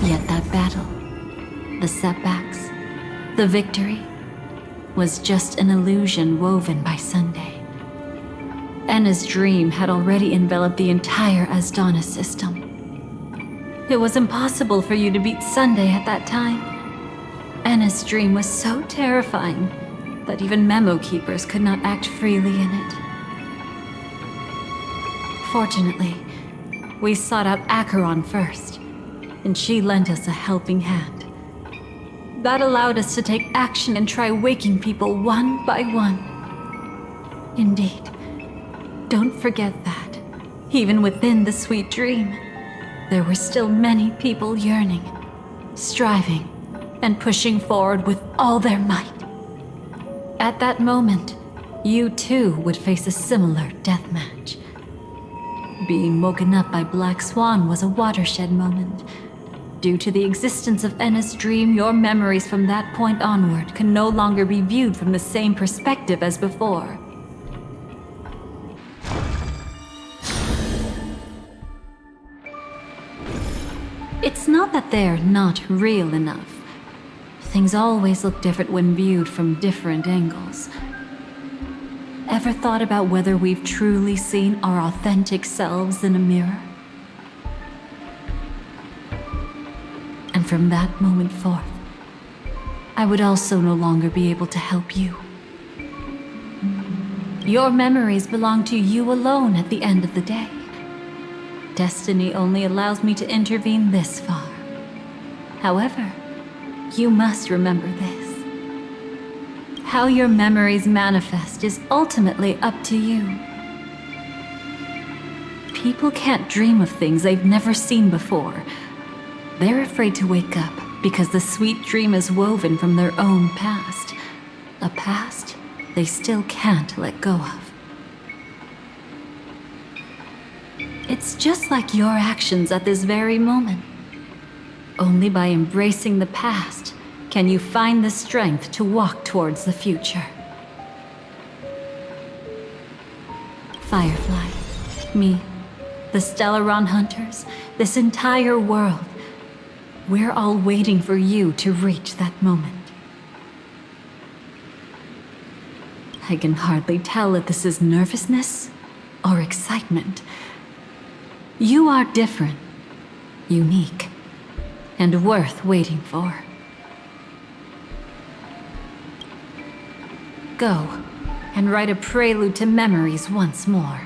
Yet that battle, the setbacks, the victory, was just an illusion woven by Sunday. Enna's dream had already enveloped the entire Asdana system. It was impossible for you to beat Sunday at that time. Enna's dream was so terrifying that even Memo Keepers could not act freely in it. Fortunately, we sought out Acheron first, and she lent us a helping hand. That allowed us to take action and try waking people one by one. Indeed, don't forget that, even within the sweet dream, there were still many people yearning, striving, and pushing forward with all their might. At that moment, you too would face a similar deathmatch. Being woken up by Black Swan was a watershed moment. Due to the existence of Enna's dream, your memories from that point onward can no longer be viewed from the same perspective as before. It's not that they're not real enough. Things always look different when viewed from different angles. Ever thought about whether we've truly seen our authentic selves in a mirror? And from that moment forth, I would also no longer be able to help you. Your memories belong to you alone at the end of the day. Destiny only allows me to intervene this far. However, you must remember this. How your memories manifest is ultimately up to you. People can't dream of things they've never seen before. They're afraid to wake up because the sweet dream is woven from their own past. A past they still can't let go of. It's just like your actions at this very moment. Only by embracing the past can you find the strength to walk towards the future. Firefly, me, the Stellaron Hunters, this entire world, we're all waiting for you to reach that moment. I can hardly tell if this is nervousness or excitement. You are different, unique, and worth waiting for. Go and write a prelude to memories once more.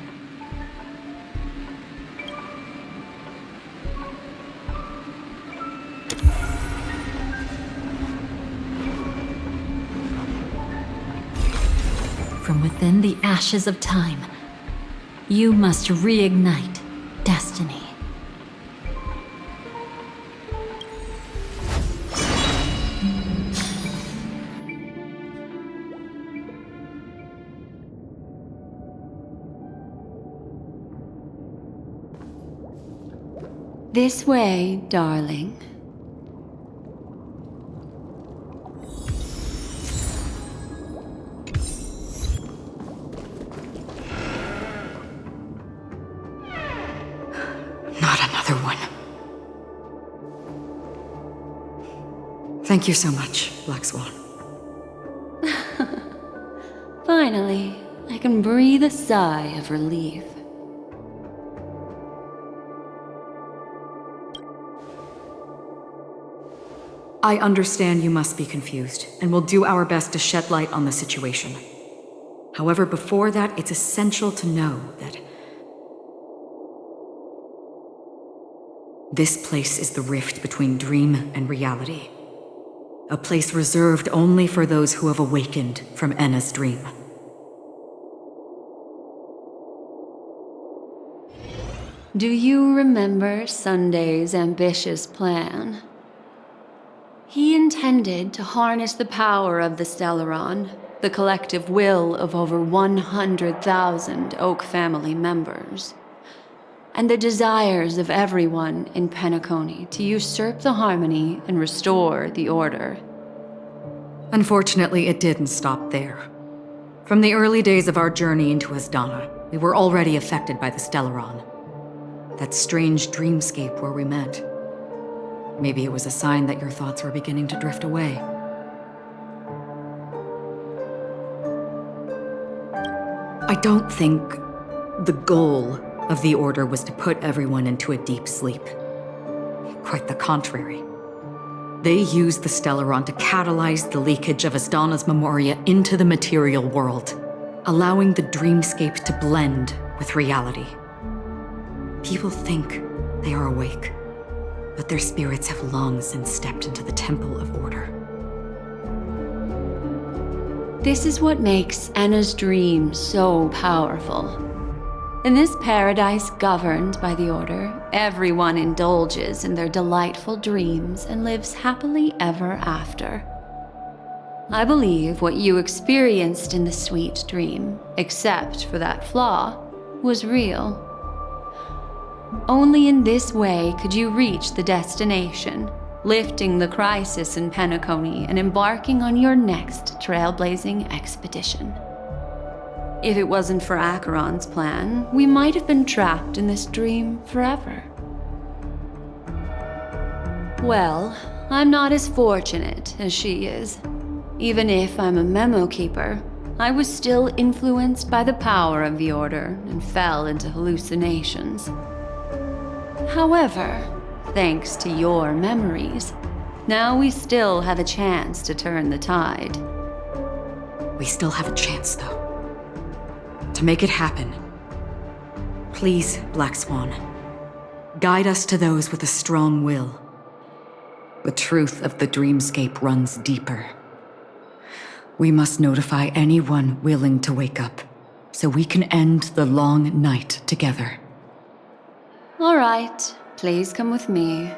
from within the ashes of time. You must reignite destiny. This way, darling. Not another one. Thank you so much, Black Swan. Finally, I can breathe a sigh of relief. I understand you must be confused, and we'll do our best to shed light on the situation. However, before that, it's essential to know that this place is the rift between dream and reality. A place reserved only for those who have awakened from Enna's dream. Do you remember Sunday's ambitious plan? He intended to harness the power of the Stellaron, the collective will of over 100,000 Oak family members, and the desires of everyone in Penacony to usurp the harmony and restore the order. Unfortunately, it didn't stop there. From the early days of our journey into Asdana, we were already affected by the Stellaron. That strange dreamscape where we met. Maybe it was a sign that your thoughts were beginning to drift away. I don't think the goal of the Order was to put everyone into a deep sleep. Quite the contrary. They used the Stellaron to catalyze the leakage of Asdana's memoria into the material world, allowing the dreamscape to blend with reality. People think they are awake, but their spirits have long since stepped into the Temple of Order. This is what makes Enna's dream so powerful. In this paradise governed by the Order, everyone indulges in their delightful dreams and lives happily ever after. I believe what you experienced in the sweet dream, except for that flaw, was real. Only in this way could you reach the destination, lifting the crisis in Penacony and embarking on your next trailblazing expedition. If it wasn't for Acheron's plan, we might have been trapped in this dream forever. Well, I'm not as fortunate as she is. Even if I'm a memo keeper, I was still influenced by the power of the Order and fell into hallucinations. However, thanks to your memories, now we still have a chance to turn the tide. We still have a chance, though. To make it happen, please, Black Swan, guide us to those with a strong will. The truth of the dreamscape runs deeper. We must notify anyone willing to wake up, so we can end the long night together. All right, please come with me.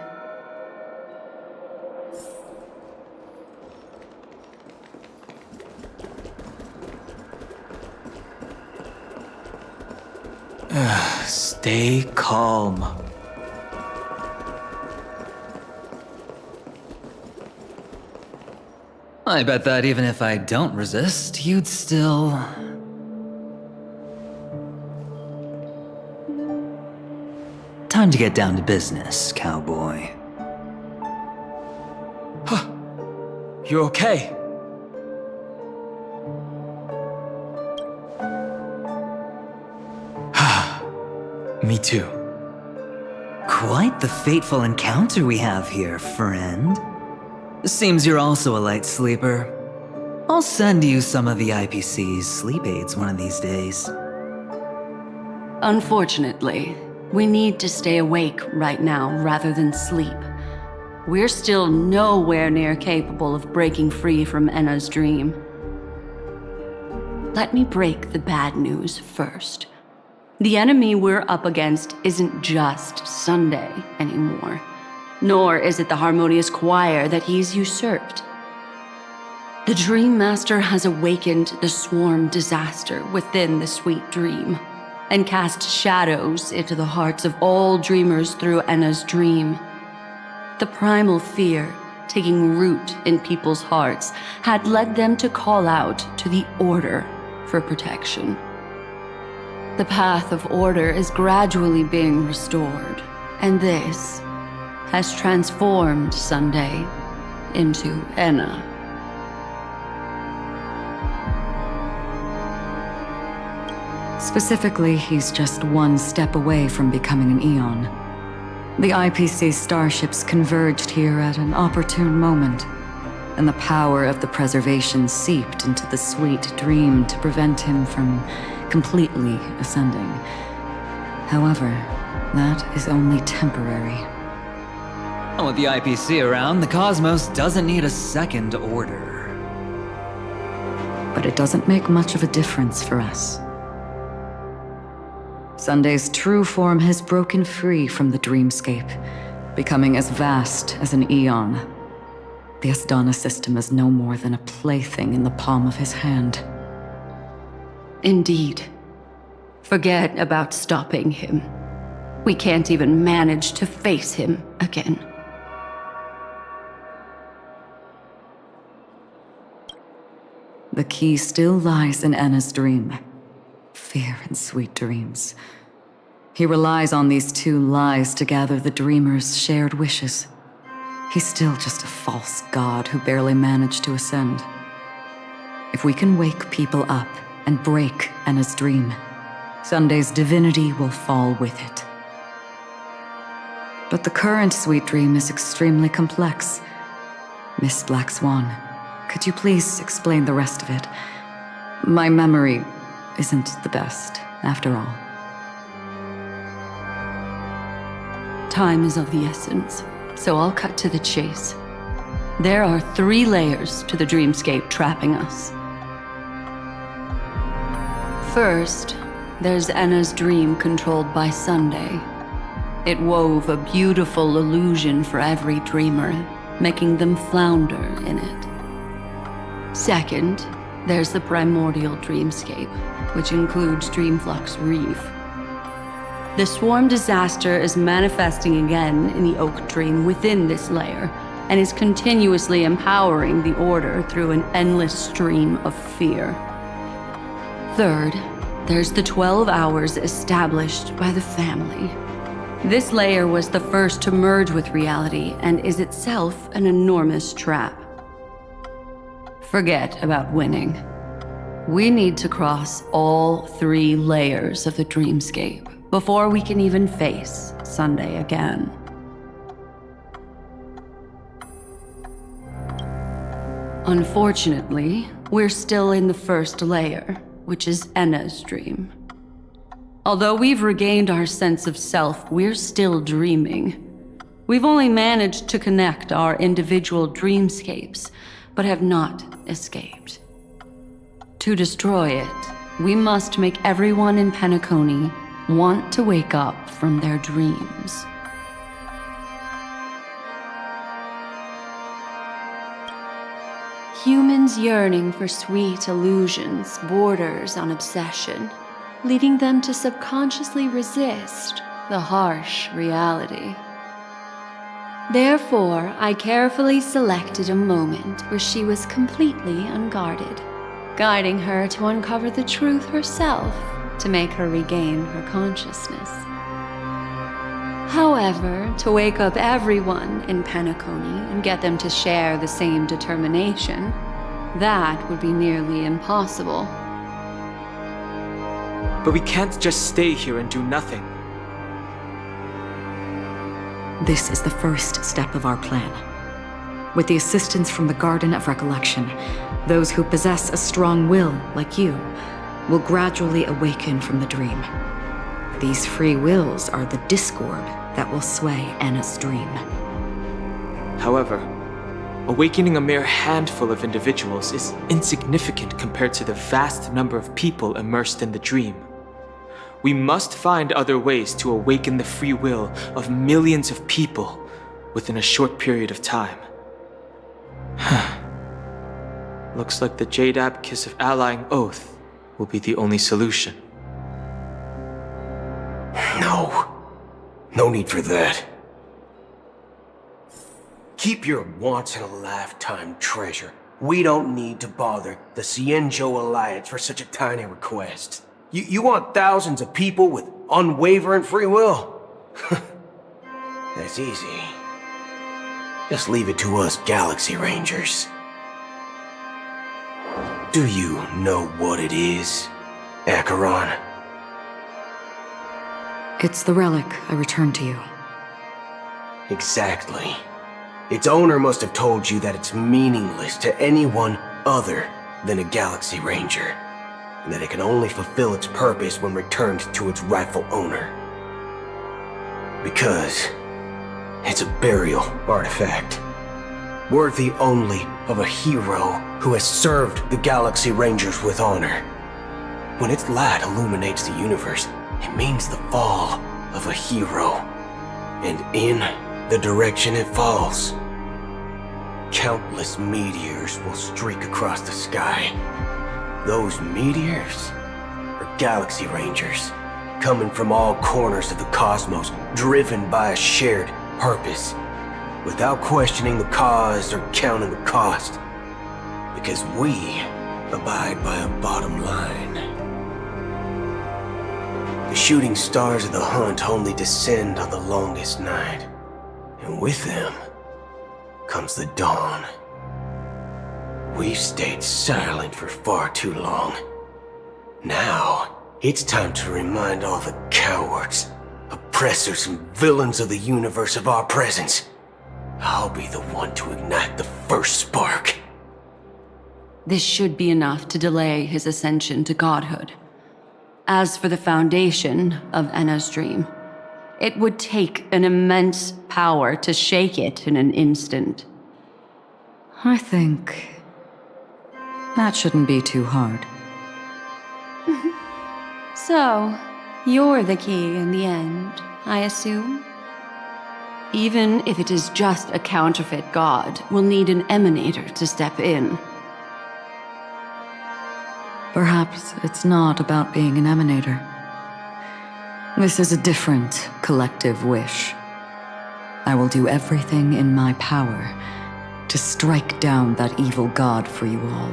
Stay calm. I bet that even if I don't resist, you'd still... Time to get down to business, cowboy. Huh. You okay? Me too. Quite the fateful encounter we have here, friend. Seems you're also a light sleeper. I'll send you some of the IPC's sleep aids one of these days. Unfortunately, we need to stay awake right now rather than sleep. We're still nowhere near capable of breaking free from Enna's dream. let me break the bad news first. The enemy we're up against isn't just Sunday anymore, nor is it the harmonious choir that he's usurped. The Dream Master has awakened the swarm disaster within the sweet dream, and cast shadows into the hearts of all dreamers through Enna's dream. The primal fear taking root in people's hearts had led them to call out to the Order for protection. The path of order is gradually being restored, and this has transformed Sunday into Enna. Specifically, he's just one step away from becoming an Eon. The IPC starships converged here at an opportune moment, and the power of the preservation seeped into the sweet dream to prevent him from completely ascending. However, that is only temporary. With the IPC around, the cosmos doesn't need a second order. But it doesn't make much of a difference for us. Sunday's true form has broken free from the dreamscape, becoming as vast as an Eon. The Asdana system is no more than a plaything in the palm of his hand. Indeed. Forget about stopping him. We can't even manage to face him again. The key still lies in Enna's dream. Fear and sweet dreams. He relies on these two lies to gather the dreamer's shared wishes. He's still just a false god who barely managed to ascend. If we can wake people up and break Enna's dream, Sunday's divinity will fall with it. But the current sweet dream is extremely complex. Miss Black Swan, could you please explain the rest of it? My memory isn't the best, after all. Time is of the essence, so I'll cut to the chase. There are 3 layers to the dreamscape trapping us. First, there's Enna's dream controlled by Sunday. It wove a beautiful illusion for every dreamer, making them flounder in it. Second, there's the primordial dreamscape, which includes Dreamflux Reef. The swarm disaster is manifesting again in the Oak Dream within this layer, and is continuously empowering the Order through an endless stream of fear. Third, there's the 12 hours established by the family. This layer was the first to merge with reality and is itself an enormous trap. Forget about winning. We need to cross all 3 layers of the dreamscape before we can even face Sunday again. Unfortunately, we're still in the first layer, which is Enna's dream. Although we've regained our sense of self, we're still dreaming. We've only managed to connect our individual dreamscapes, but have not escaped. To destroy it, we must make everyone in Penacony want to wake up from their dreams. Humans yearning for sweet illusions borders on obsession, leading them to subconsciously resist the harsh reality. Therefore, I carefully selected a moment where she was completely unguarded, guiding her to uncover the truth herself to make her regain her consciousness. However, to wake up everyone in Penacony and get them to share the same determination, that would be nearly impossible. But we can't just stay here and do nothing. This is the first step of our plan. With the assistance from the Garden of Recollection, those who possess a strong will, like you, will gradually awaken from the dream. These free wills are the discord that will sway Enna's dream. However, Awakening a mere handful of individuals is insignificant compared to the vast number of people immersed in the dream. We must find other ways to awaken the free will of millions of people within a short period of time. Looks like the Jade Abacus of Allying Oath will be the only solution. No need for that. Keep your once-in-a-lifetime treasure. We don't need to bother the Cienjo Alliance for such a tiny request. You want thousands of people with unwavering free will? That's easy. Just leave it to us Galaxy Rangers. Do you know what it is, Acheron? It's the relic I returned to you. Exactly. Its owner must have told you that it's meaningless to anyone other than a Galaxy Ranger, and that it can only fulfill its purpose when returned to its rightful owner. Because it's a burial artifact, worthy only of a hero who has served the Galaxy Rangers with honor. When its light illuminates the universe, it means the fall of a hero, and in the direction it falls, countless meteors will streak across the sky. Those meteors are Galaxy Rangers, coming from all corners of the cosmos, driven by a shared purpose, without questioning the cause or counting the cost, because we abide by a bottom line. The shooting stars of the hunt only descend on the longest night, and with them comes the dawn. We've stayed silent for far too long. Now, it's time to remind all the cowards, oppressors, and villains of the universe of our presence. I'll be the one to ignite the first spark. This should be enough to delay his ascension to godhood. As for the foundation of Enna's dream, it would take an immense power to shake it in an instant. I think that shouldn't be too hard. So, you're the key in the end, I assume? Even if it is just a counterfeit god, we'll need an emanator to step in. Perhaps it's not about being an emanator. This is a different collective wish. I will do everything in my power to strike down that evil god for you all.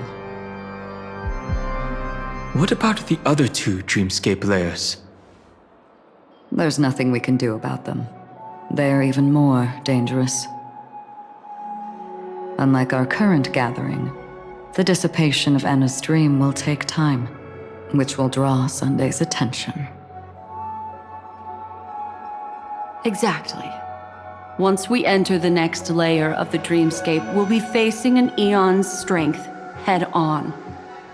What about the other two dreamscape layers? There's nothing we can do about them. They're even more dangerous. Unlike our current gathering, the dissipation of Enna's dream will take time, which will draw Sunday's attention. Exactly. Once we enter the next layer of the dreamscape, we'll be facing an eon's strength head-on.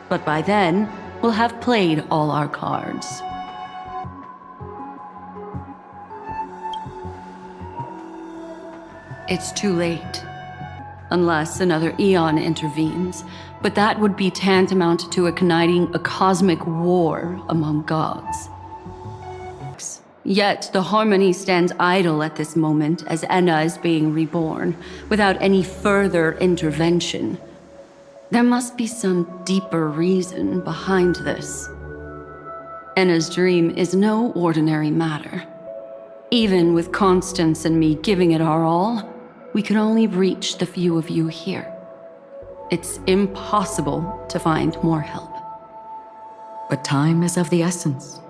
But by then, we'll have played all our cards. It's too late. Unless another eon intervenes, but that would be tantamount to igniting a cosmic war among gods. Yet the Harmony stands idle at this moment as Enna is being reborn, without any further intervention. There must be some deeper reason behind this. Enna's dream is no ordinary matter. Even with Constance and me giving it our all, we can only reach the few of you here. It's impossible to find more help. But time is of the essence.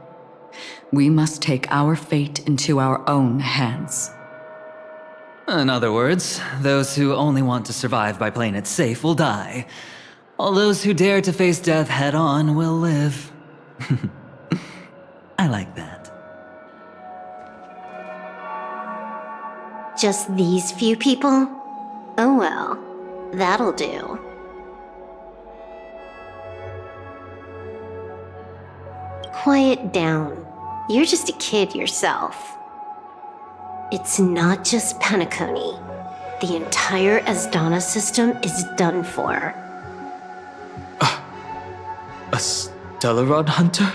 We must take our fate into our own hands. In other words, those who only want to survive by playing it safe will die. All those who dare to face death head-on will live. I like that. Just these few people? Oh well, that'll do. Quiet down. You're just a kid yourself. It's not just Penacony. the entire Asdana system is done for. A Stellaron hunter?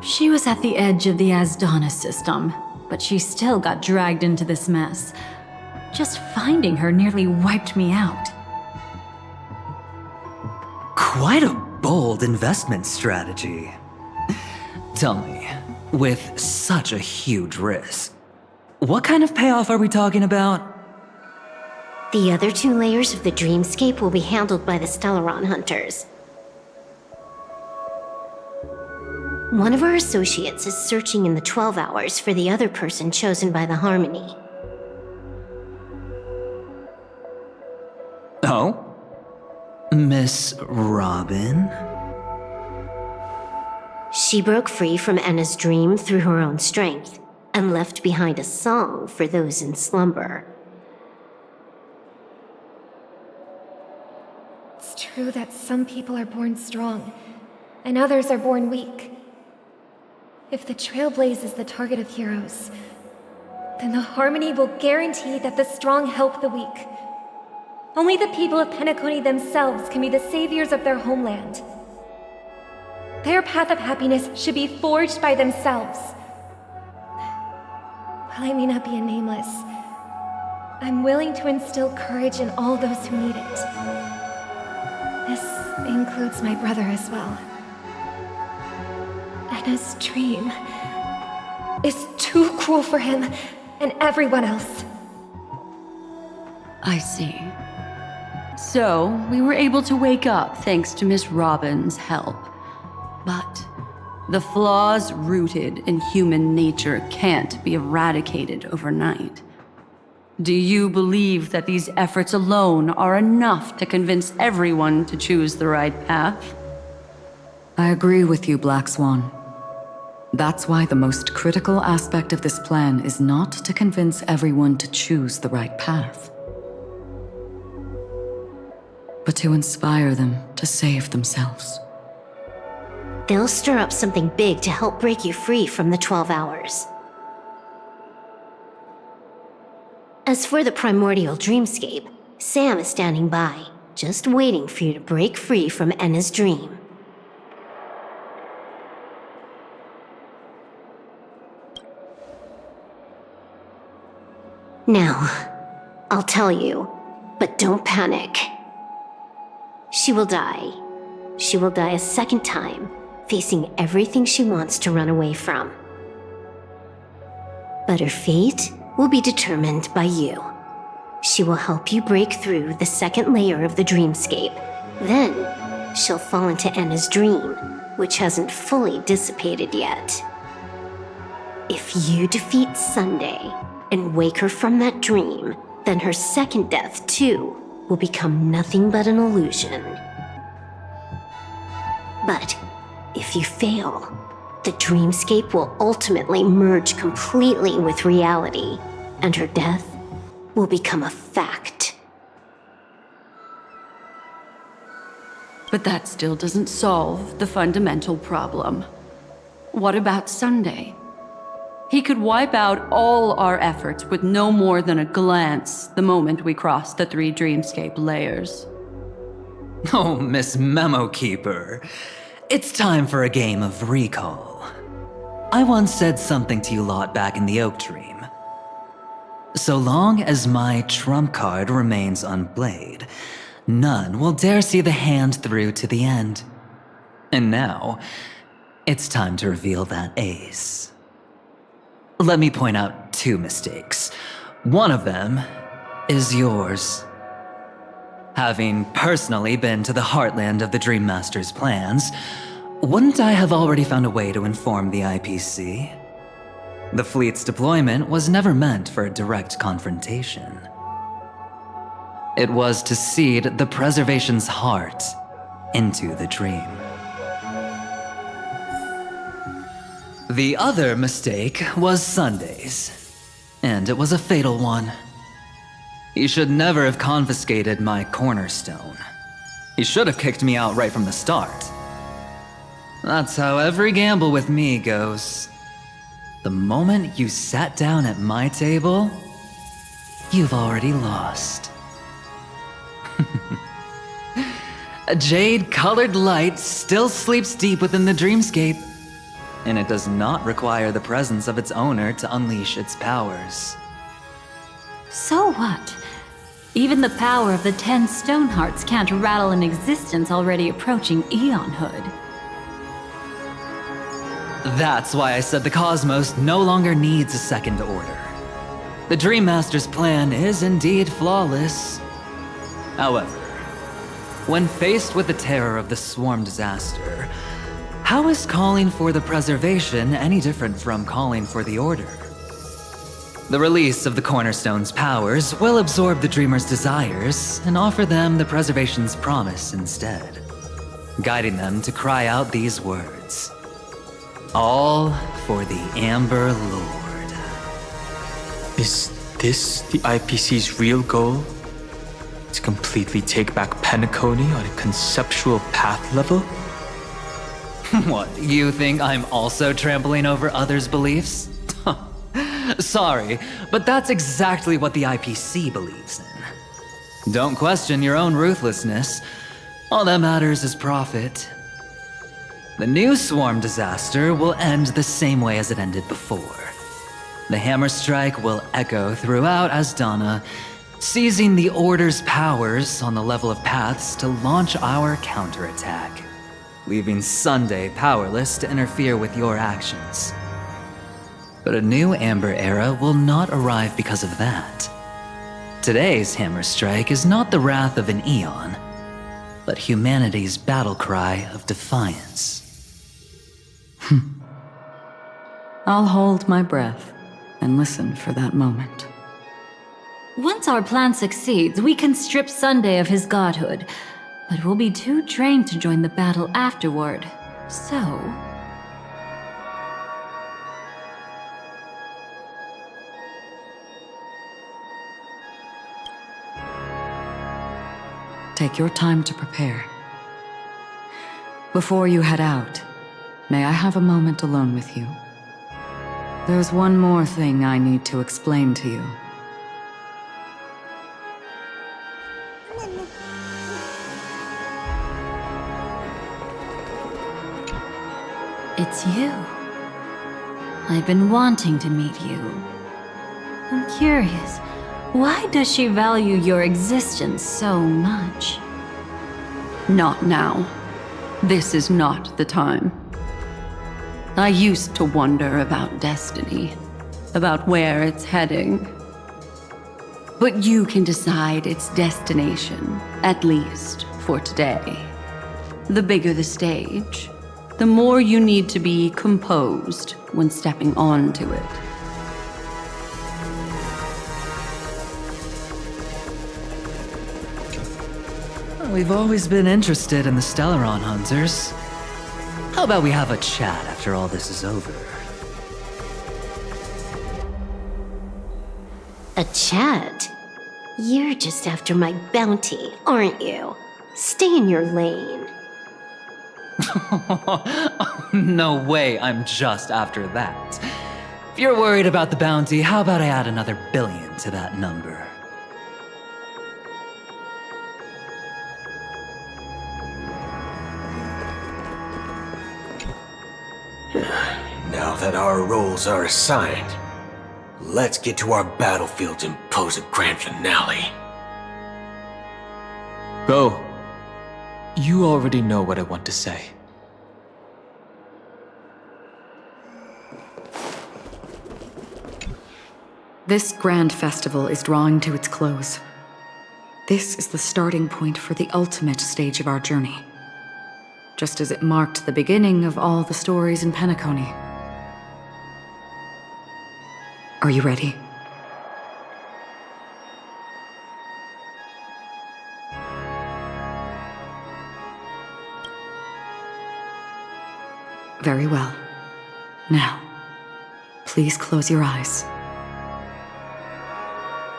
She was at the edge of the Asdana system, but she still got dragged into this mess. Just finding her nearly wiped me out. Quite a bold investment strategy. Tell me, with such a huge risk, what kind of payoff are we talking about? The other 2 layers of the dreamscape will be handled by the Stellaron hunters. One of our associates is searching in the 12 hours for the other person chosen by the Harmony. Oh? Miss Robin? She broke free from Enna's dream through her own strength, and left behind a song for those in slumber. It's true that some people are born strong, and others are born weak. If the Trailblaze is the target of heroes, then the Harmony will guarantee that the strong help the weak. Only the people of Penacony themselves can be the saviors of their homeland. Their path of happiness should be forged by themselves. While I may not be a nameless, I'm willing to instill courage in all those who need it. This includes my brother as well. Enna's dream is too cruel for him and everyone else. I see. So, we were able to wake up thanks to Miss Robin's help. But the flaws rooted in human nature can't be eradicated overnight. Do you believe that these efforts alone are enough to convince everyone to choose the right path? I agree with you, Black Swan. That's why the most critical aspect of this plan is not to convince everyone to choose the right path, but to inspire them to save themselves. They'll stir up something big to help break you free from the 12 hours. As for the primordial dreamscape, Sam is standing by, just waiting for you to break free from Enna's dream. Now, I'll tell you, but don't panic. She will die. She will die a second time, facing everything she wants to run away from. But her fate will be determined by you. She will help you break through the second layer of the dreamscape. Then, she'll fall into Enna's dream, which hasn't fully dissipated yet. If you defeat Sunday and wake her from that dream, then her second death, too, will become nothing but an illusion. But if you fail, the dreamscape will ultimately merge completely with reality, and her death will become a fact. But that still doesn't solve the fundamental problem. What about Sunday? He could wipe out all our efforts with no more than a glance the moment we cross the 3 dreamscape layers. Oh, Miss Memo Keeper. It's time for a game of recall. I once said something to you lot back in the Oak Dream. So long as my trump card remains unplayed, none will dare see the hand through to the end. And now, it's time to reveal that ace. Let me point out 2 mistakes. One of them is yours. Having personally been to the heartland of the Dream Master's plans, wouldn't I have already found a way to inform the IPC? The fleet's deployment was never meant for a direct confrontation. It was to seed the preservation's heart into the dream. The other mistake was Sunday's, and it was a fatal one. He should never have confiscated my cornerstone. He should have kicked me out right from the start. That's how every gamble with me goes. The moment you sat down at my table, you've already lost. A jade-colored light still sleeps deep within the dreamscape, and it does not require the presence of its owner to unleash its powers. So what? Even the power of the 10 stone hearts can't rattle an existence already approaching eonhood. That's why I said the cosmos no longer needs a second order. The Dream Master's plan is indeed flawless. However, when faced with the terror of the swarm disaster, how is calling for the preservation any different from calling for the order? The release of the Cornerstone's powers will absorb the Dreamer's desires and offer them the preservation's promise instead, guiding them to cry out these words. All for the Amber Lord. Is this the IPC's real goal? To completely take back Penacony on a conceptual path level? What, you think I'm also trampling over others' beliefs? Sorry, but that's exactly what the IPC believes in. Don't question your own ruthlessness. All that matters is profit. The new swarm disaster will end the same way as it ended before. The hammer strike will echo throughout Asdana, seizing the Order's powers on the level of paths to launch our counterattack, leaving Sunday powerless to interfere with your actions. But a new Amber Era will not arrive because of that. Today's hammer strike is not the wrath of an eon, but humanity's battle cry of defiance. I'll hold my breath and listen for that moment. Once our plan succeeds, we can strip Sunday of his godhood, but we'll be too drained to join the battle afterward. So... take your time to prepare. Before you head out, may I have a moment alone with you? There's one more thing I need to explain to you. It's you. I've been wanting to meet you. I'm curious, why does she value your existence so much? Not now. This is not the time. I used to wonder about destiny, about where it's heading. But you can decide its destination, at least for today. The bigger the stage, the more you need to be composed when stepping onto it. We've always been interested in the Stellaron Hunters. How about we have a chat after all this is over? A chat? You're just after my bounty, aren't you? Stay in your lane. No way I'm just after that. If you're worried about the bounty, how about I add another billion to that number? Now that our roles are assigned, let's get to our battlefields and pose a grand finale. Go. You already know what I want to say. This grand festival is drawing to its close. This is the starting point for the ultimate stage of our journey, just as it marked the beginning of all the stories in Penacony. Are you ready? Very well. Now, please close your eyes.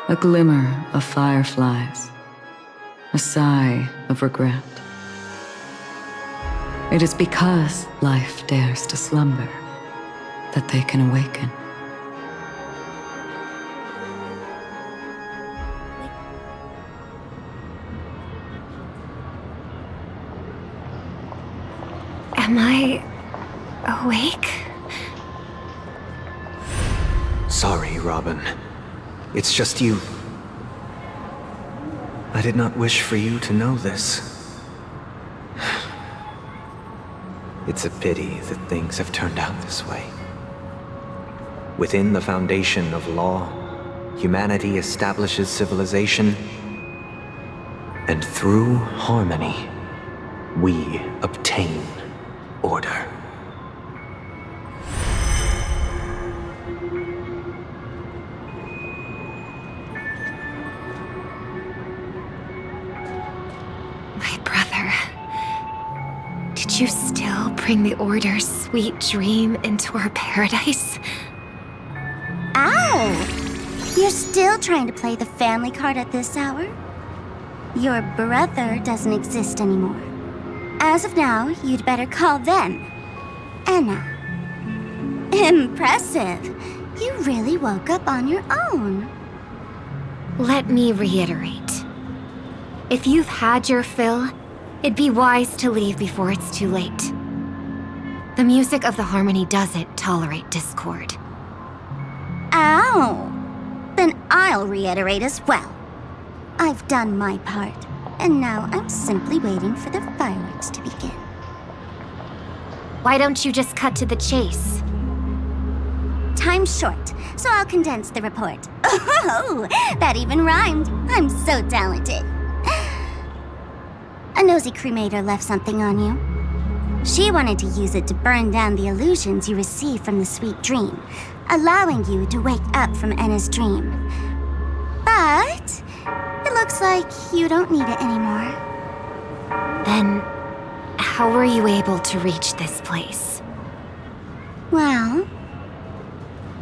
A glimmer of fireflies, a sigh of regret. It is because life dares to slumber that they can awaken. Am I awake? Sorry, Robin. It's just you. I did not wish for you to know this. It's a pity that things have turned out this way. Within the foundation of law, humanity establishes civilization, and through harmony, we obtain order. My brother. Did you still bring the Order's sweet dream into our paradise? Ow! You're still trying to play the family card at this hour? Your brother doesn't exist anymore. As of now, you'd better call them Anna. Impressive. You really woke up on your own. Let me reiterate. If you've had your fill, it'd be wise to leave before it's too late. The music of the Harmony doesn't tolerate discord. Ow! Then I'll reiterate as well. I've done my part, and now I'm simply waiting for the fireworks to begin. Why don't you just cut to the chase? Time's short, so I'll condense the report. Oh, that even rhymed. I'm so talented. A nosy cremator left something on you. She wanted to use it to burn down the illusions you received from the sweet dream, allowing you to wake up from Anna's dream. But it looks like you don't need it anymore. Then, how were you able to reach this place? Well,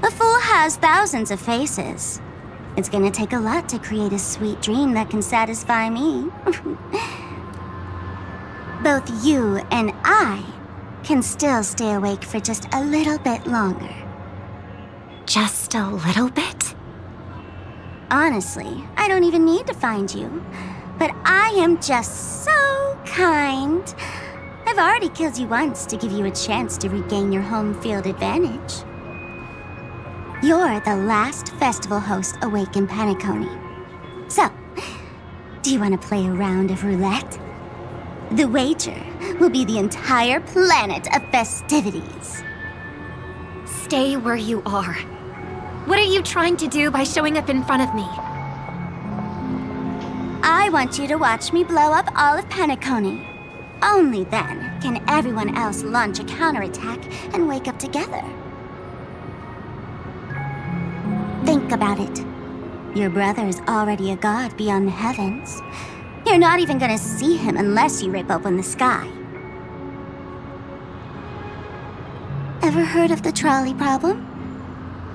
a fool has thousands of faces. It's gonna take a lot to create a sweet dream that can satisfy me. Both you and I can still stay awake for just a little bit longer. Just a little bit? Honestly, I don't even need to find you. But I am just so kind. I've already killed you once to give you a chance to regain your home field advantage. You're the last festival host awake in Penacony. So, do you want to play a round of roulette? The wager will be the entire planet of festivities. Stay where you are. What are you trying to do by showing up in front of me? I want you to watch me blow up all of Penacony. Only then can everyone else launch a counterattack and wake up together. Think about it. Your brother is already a god beyond the heavens. You're not even gonna see him unless you rip open the sky. Ever heard of the trolley problem?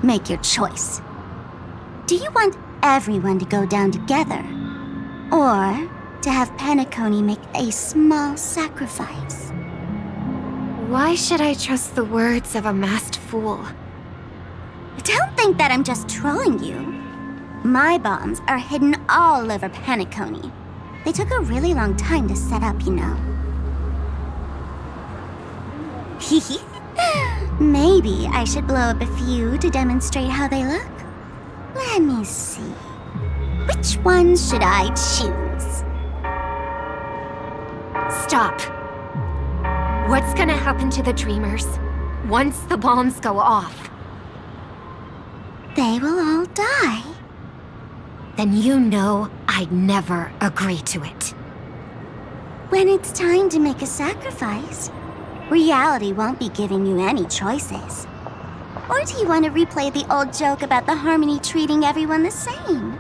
Make your choice. Do you want everyone to go down together? Or to have Penacony make a small sacrifice? Why should I trust the words of a masked fool? Don't think that I'm just trolling you. My bombs are hidden all over Penacony. They took a really long time to set up, you know. Maybe I should blow up a few to demonstrate how they look. Let me see. Which ones should I choose? Stop. What's gonna happen to the Dreamers once the bombs go off? They will all die. Then you know I'd never agree to it. When it's time to make a sacrifice, reality won't be giving you any choices. Or do you want to replay the old joke about the Harmony treating everyone the same?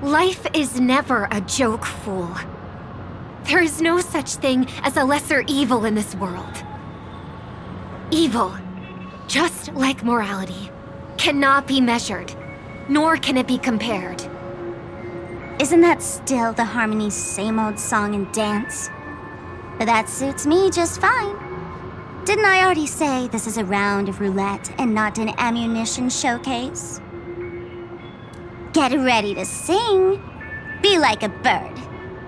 Life is never a joke, fool. There is no such thing as a lesser evil in this world. Evil, just like morality, cannot be measured, nor can it be compared. Isn't that still the Harmony's same old song and dance? But that suits me just fine. Didn't I already say this is a round of roulette and not an ammunition showcase? Get ready to sing. Be like a bird.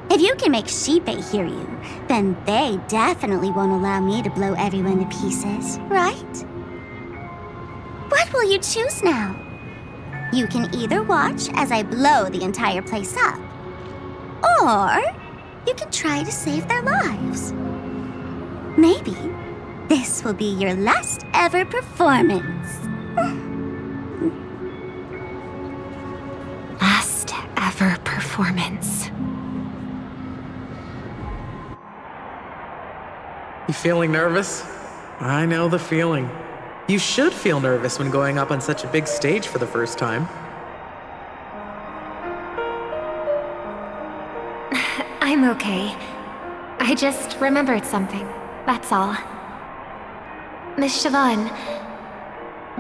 If you can make Shipe hear you, then they definitely won't allow me to blow everyone to pieces, right? What will you choose now? You can either watch as I blow the entire place up, or you can try to save their lives. Maybe this will be your last ever performance. Last ever performance. You feeling nervous? I know the feeling. You should feel nervous when going up on such a big stage for the first time. I'm okay. I just remembered something, that's all. Miss Siobhan,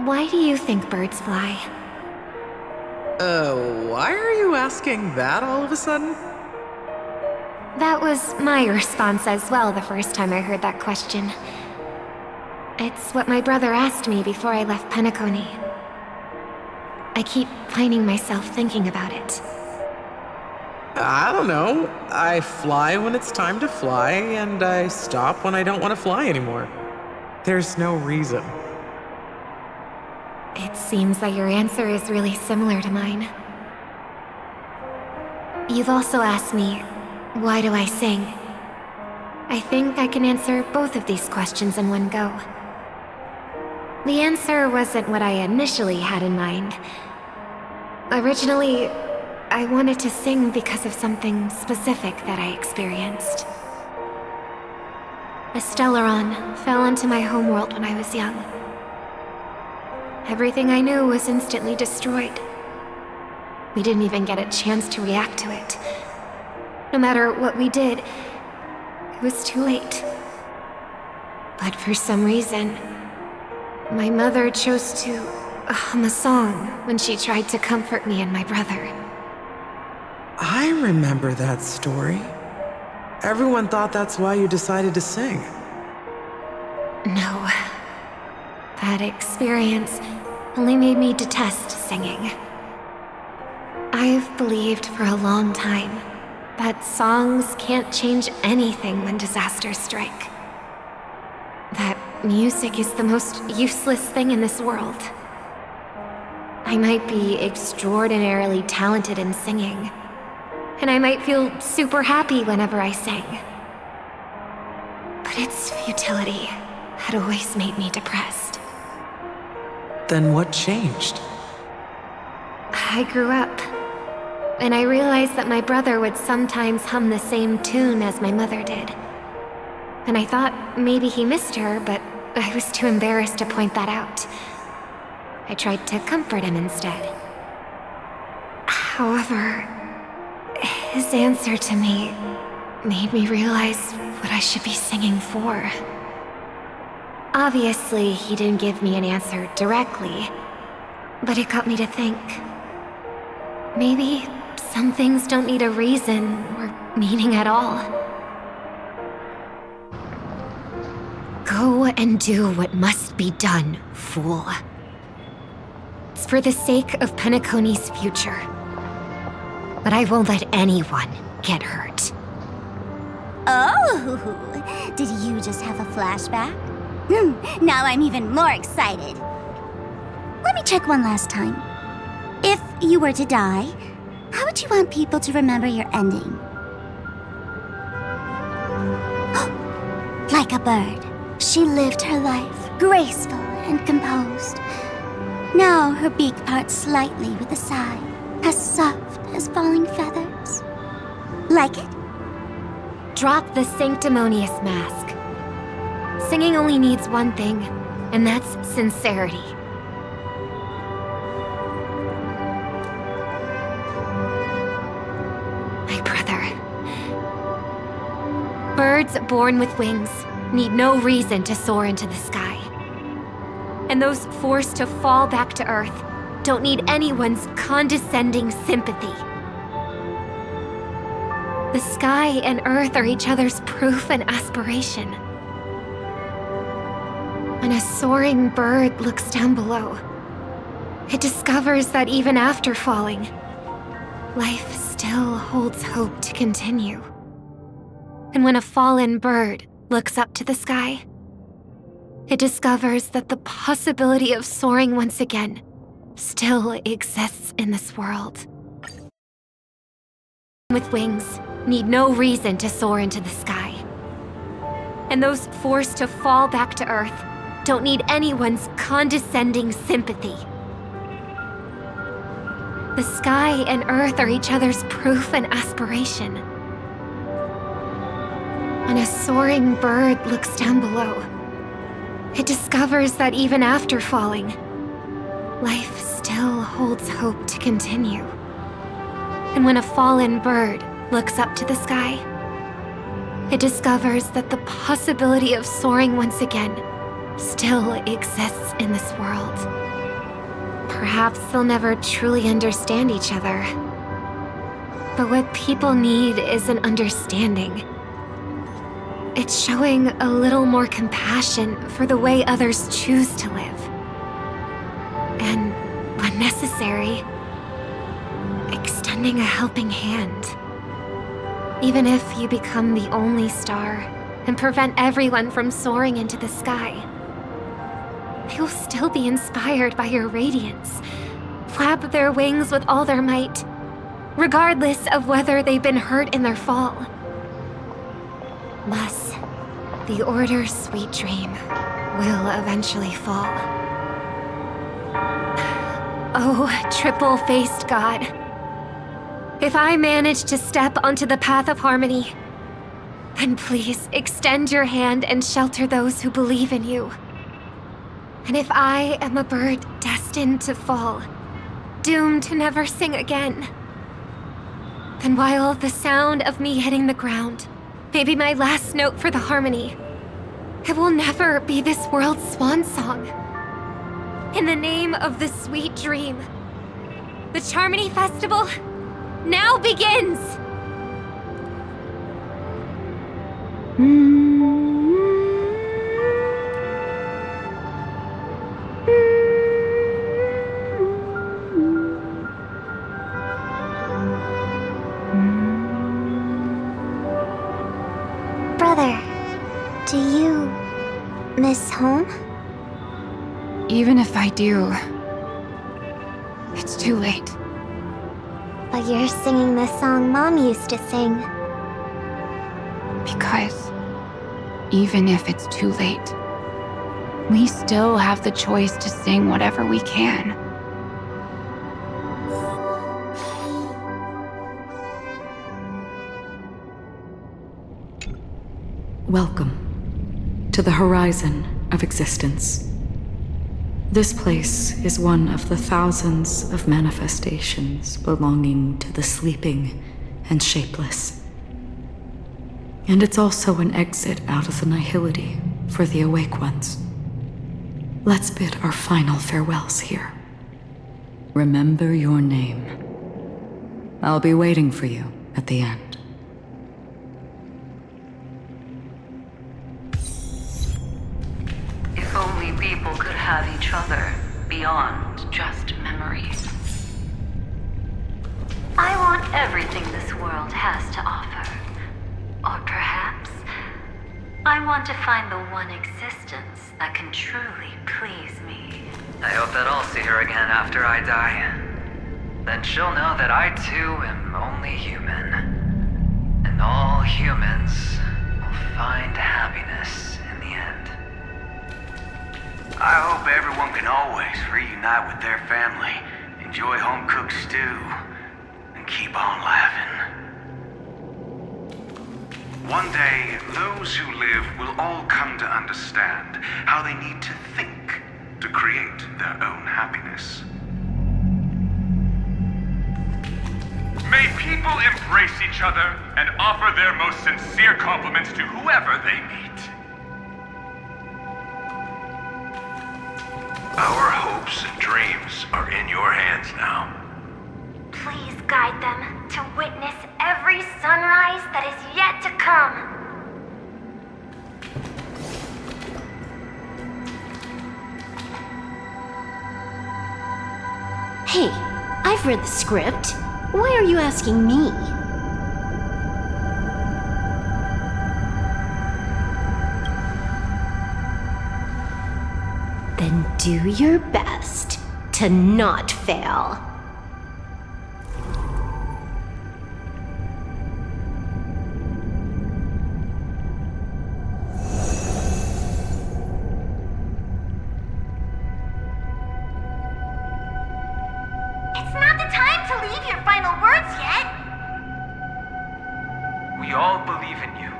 why do you think birds fly? Why are you asking that all of a sudden? That was my response as well the first time I heard that question. It's what my brother asked me before I left Penacony. I keep finding myself thinking about it. I don't know. I fly when it's time to fly, and I stop when I don't want to fly anymore. There's no reason. It seems that your answer is really similar to mine. You've also asked me, why do I sing? I think I can answer both of these questions in one go. The answer wasn't what I initially had in mind. Originally, I wanted to sing because of something specific that I experienced. A Stellaron fell into my homeworld when I was young. Everything I knew was instantly destroyed. We didn't even get a chance to react to it. No matter what we did, it was too late. But for some reason, my mother chose to hum a song when she tried to comfort me and my brother. I remember that story. Everyone thought that's why you decided to sing. No. That experience only made me detest singing. I've believed for a long time that songs can't change anything when disasters strike. That music is the most useless thing in this world. I might be extraordinarily talented in singing, and I might feel super happy whenever I sing. But its futility had always made me depressed. Then what changed? I grew up, and I realized that my brother would sometimes hum the same tune as my mother did. And I thought maybe he missed her, but I was too embarrassed to point that out. I tried to comfort him instead. However, his answer to me made me realize what I should be singing for. Obviously, he didn't give me an answer directly, but it got me to think. Maybe some things don't need a reason or meaning at all. Go and do what must be done, fool. It's for the sake of Penacony's future. But I won't let anyone get hurt. Oh, did you just have a flashback? Now I'm even more excited. Let me check one last time. If you were to die, how would you want people to remember your ending? Like a bird, she lived her life, graceful and composed. Now her beak parts slightly with a sigh, as soft as falling feathers. Like it? Drop the sanctimonious mask. Singing only needs one thing, and that's sincerity. My brother. Birds born with wings need no reason to soar into the sky. And those forced to fall back to Earth don't need anyone's condescending sympathy. The sky and Earth are each other's proof and aspiration. When a soaring bird looks down below, it discovers that even after falling, life still holds hope to continue. And when a fallen bird looks up to the sky, it discovers that the possibility of soaring once again still exists in this world. With wings need no reason to soar into the sky. And those forced to fall back to Earth don't need anyone's condescending sympathy. The sky and Earth are each other's proof and aspiration. When a soaring bird looks down below, it discovers that even after falling, life still holds hope to continue. And when a fallen bird looks up to the sky, it discovers that the possibility of soaring once again still exists in this world. Perhaps they'll never truly understand each other. But what people need is an understanding. It's showing a little more compassion for the way others choose to live. And, when necessary, extending a helping hand. Even if you become the only star and prevent everyone from soaring into the sky, they will still be inspired by your radiance, flap their wings with all their might, regardless of whether they've been hurt in their fall. Thus, the Order's sweet dream will eventually fall. Oh, triple-faced God. If I manage to step onto the path of harmony, then please extend your hand and shelter those who believe in you. And if I am a bird destined to fall, doomed to never sing again, then while the sound of me hitting the ground may be my last note for the harmony, it will never be this world's swan song. In the name of the sweet dream, the Charmony Festival now begins! Brother, do you miss home? Even if I do, it's too late. But you're singing the song Mom used to sing. Because even if it's too late, we still have the choice to sing whatever we can. Welcome to the horizon of existence. This place is one of the thousands of manifestations belonging to the sleeping and shapeless. And it's also an exit out of the nihility for the awake ones. Let's bid our final farewells here. Remember your name. I'll be waiting for you at the end. If only people could have each other beyond just memories. I want everything this world has to offer. Or perhaps, I want to find the one existence that can truly please me. I hope that I'll see her again after I die. Then she'll know that I too am only human. And all humans will find happiness in the end. I hope everyone can always reunite with their family, enjoy home-cooked stew, and keep on laughing. One day, those who live will all come to understand how they need to think to create their own happiness. May people embrace each other and offer their most sincere compliments to whoever they meet. Our hopes and dreams are in your hands now. Please guide them to witness every sunrise that is yet to come. Hey, I've read the script. Why are you asking me? Do your best to not fail. It's not the time to leave your final words yet. We all believe in you.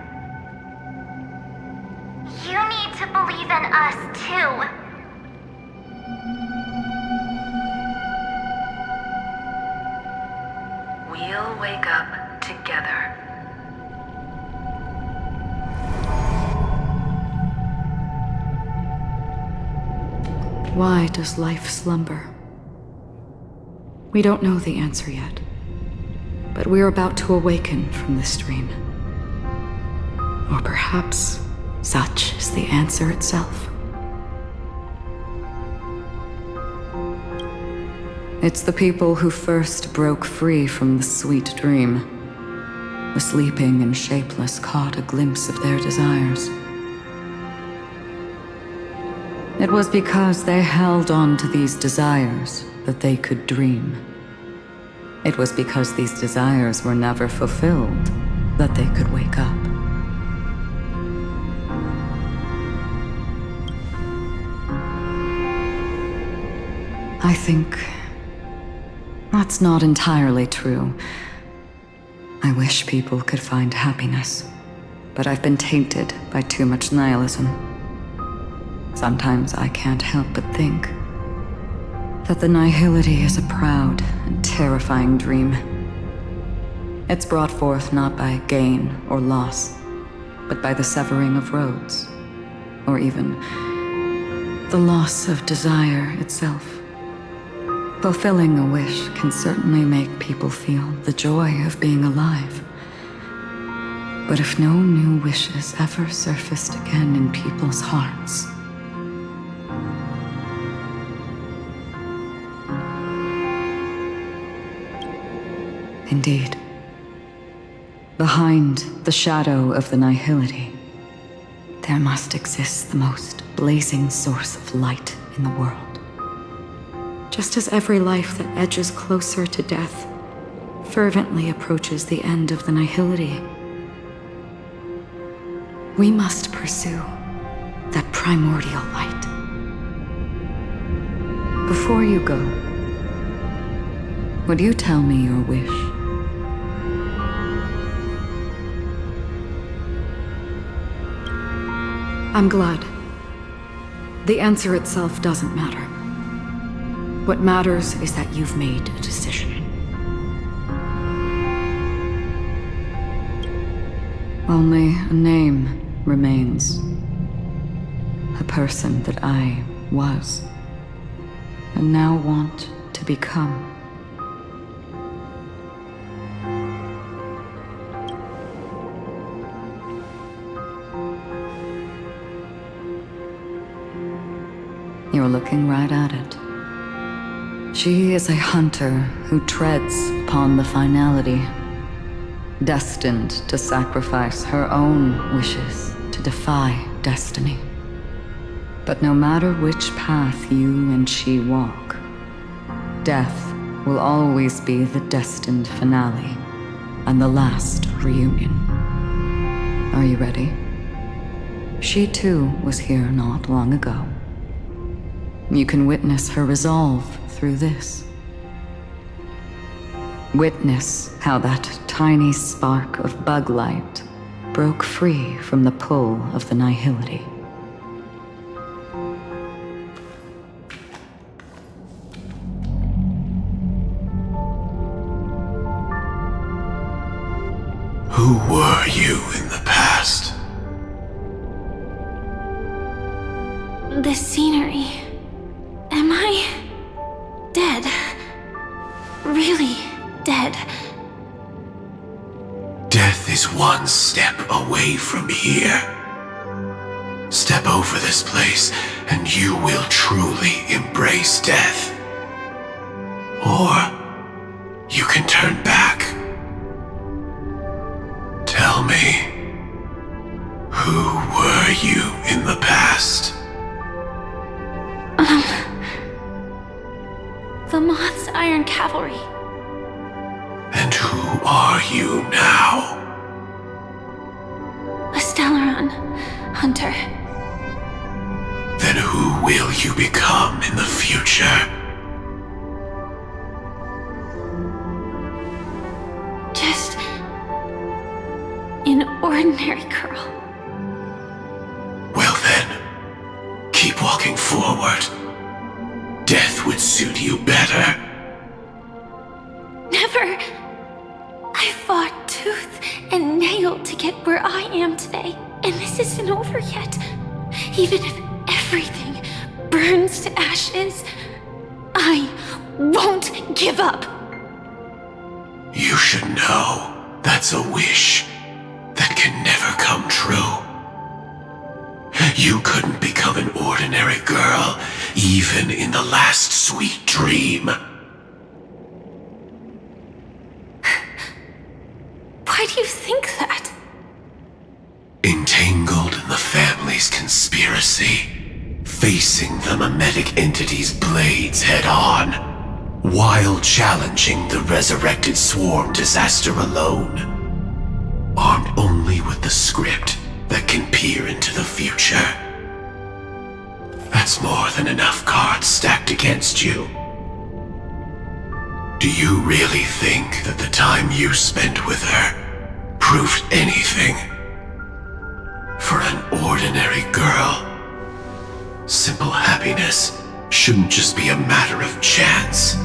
You need to believe in us, too. We'll wake up together. Why does life slumber? We don't know the answer yet, but we're about to awaken from this dream. Or perhaps such is the answer itself. It's the people who first broke free from the sweet dream. The sleeping and shapeless caught a glimpse of their desires. It was because they held on to these desires that they could dream. It was because these desires were never fulfilled that they could wake up. I think that's not entirely true. I wish people could find happiness, but I've been tainted by too much nihilism. Sometimes I can't help but think that the nihility is a proud and terrifying dream. It's brought forth not by gain or loss, but by the severing of roads, or even the loss of desire itself. Fulfilling a wish can certainly make people feel the joy of being alive. But if no new wishes ever surfaced again in people's hearts, indeed, behind the shadow of the nihility, there must exist the most blazing source of light in the world. Just as every life that edges closer to death fervently approaches the end of the nihility, we must pursue that primordial light. Before you go, would you tell me your wish? I'm glad. The answer itself doesn't matter. What matters is that you've made a decision. Only a name remains. A person that I was, and now want to become. You're looking right at it. She is a hunter who treads upon the finality, destined to sacrifice her own wishes to defy destiny. But no matter which path you and she walk, death will always be the destined finale and the last reunion. Are you ready? She too was here not long ago. You can witness her resolve through this. Witness how that tiny spark of bug light broke free from the pull of the nihility. Who were you in the past? The scenery. Am I dead? Really dead? Death is one step away from here. Step over this place, and you will truly embrace death. Or you can turn back. Tell me, who were you in the past? cavalry. And who are you now? A Stellaron hunter. Then who will you become in the future? Just an ordinary girl. Well then, keep walking forward. Death would suit you better. Never. I fought tooth and nail to get where I am today, and this isn't over yet. Even if everything burns to ashes, I won't give up. You should know that's a wish that can never come true. You couldn't become an ordinary girl, even in the last sweet dream. Why do you think that? Entangled in the family's conspiracy, facing the mimetic entity's blades head-on, while challenging the resurrected swarm disaster alone, armed only with the script that can peer into the future. That's more than enough cards stacked against you. Do you really think that the time you spent with her proved anything? For an ordinary girl, simple happiness shouldn't just be a matter of chance.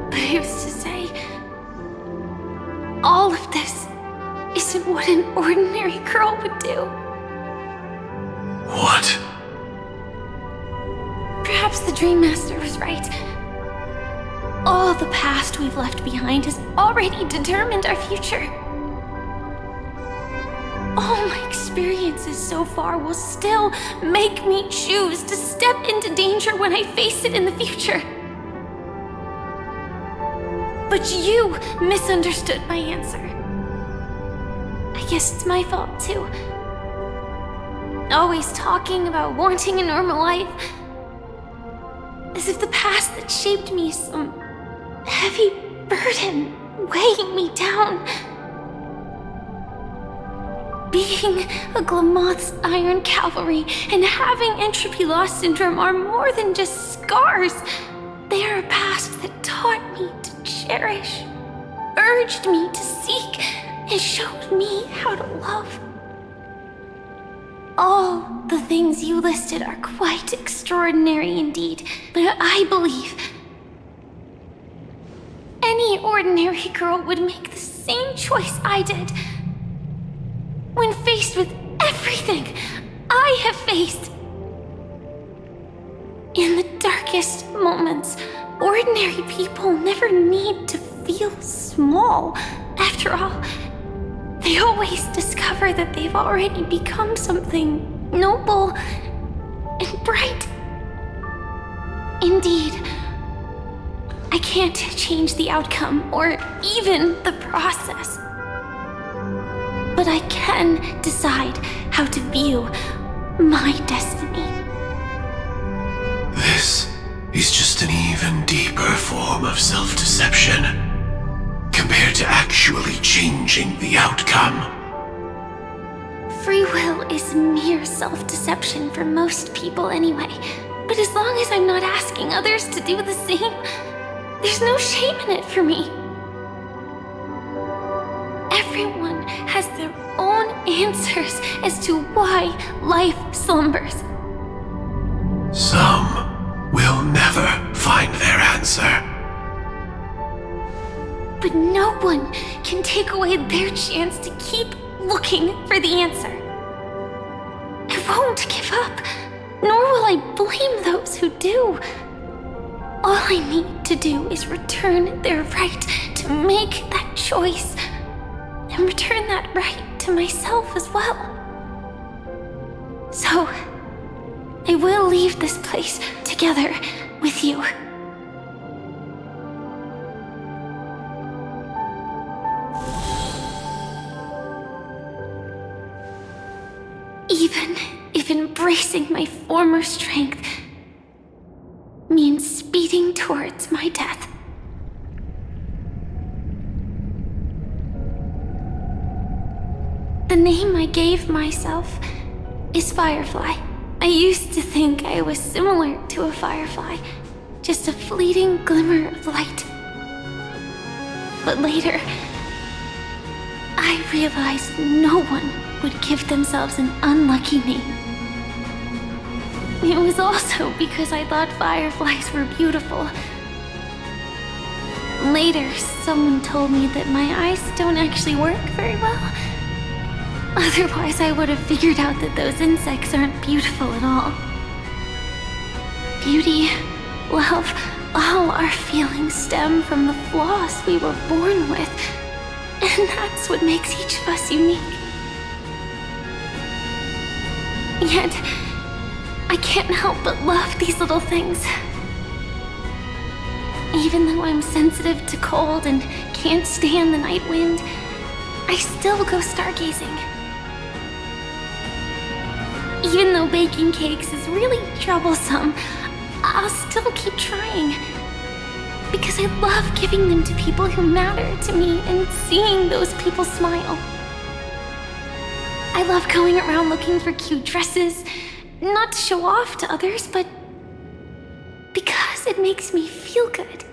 But who's to say all of this isn't what an ordinary girl would do? What? Perhaps the Dream Master was right. All the past we've left behind has already determined our future. All my experiences so far will still make me choose to step into danger when I face it in the future. But you misunderstood my answer. I guess it's my fault too. Always talking about wanting a normal life, as if the past that shaped me is some heavy burden weighing me down. Being a Glamoth's Iron Cavalry and having entropy loss syndrome are more than just scars. They are a past that taught me to cherish, urged me to seek, and showed me how to love. All the things you listed are quite extraordinary indeed, but I believe any ordinary girl would make the same choice I did. When faced with everything I have faced. In the darkest moments, ordinary people never need to feel small. After all, they always discover that they've already become something noble and bright. Indeed, I can't change the outcome or even the process. But I can decide how to view my destiny. This is just an even deeper form of self-deception compared to actually changing the outcome. Free will is mere self-deception for most people anyway. But as long as I'm not asking others to do the same, there's no shame in it for me. Everyone has their own answers as to why life slumbers. Some will never find their answer. But no one can take away their chance to keep looking for the answer. I won't give up, nor will I blame those who do. All I need to do is return their right to make that choice, and return that right to myself as well. So, I will leave this place together with you. Even if embracing my former strength means speeding towards my death. The name I gave myself is Firefly. I used to think I was similar to a firefly, just a fleeting glimmer of light. But later, I realized no one would give themselves an unlucky name. It was also because I thought fireflies were beautiful. Later, someone told me that my eyes don't actually work very well. Otherwise, I would have figured out that those insects aren't beautiful at all. Beauty, love, all our feelings stem from the flaws we were born with. And that's what makes each of us unique. Yet, I can't help but love these little things. Even though I'm sensitive to cold and can't stand the night wind, I still go stargazing. Even though baking cakes is really troublesome, I'll still keep trying. Because I love giving them to people who matter to me and seeing those people smile. I love going around looking for cute dresses, not to show off to others, but because it makes me feel good.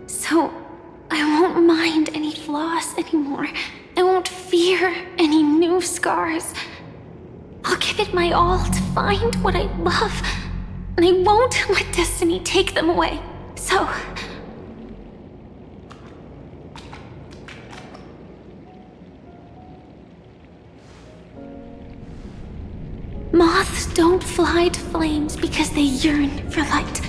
So, I won't mind any flaws anymore. I won't fear any new scars. I'll give it my all to find what I love, and I won't let destiny take them away. So... moths don't fly to flames because they yearn for light.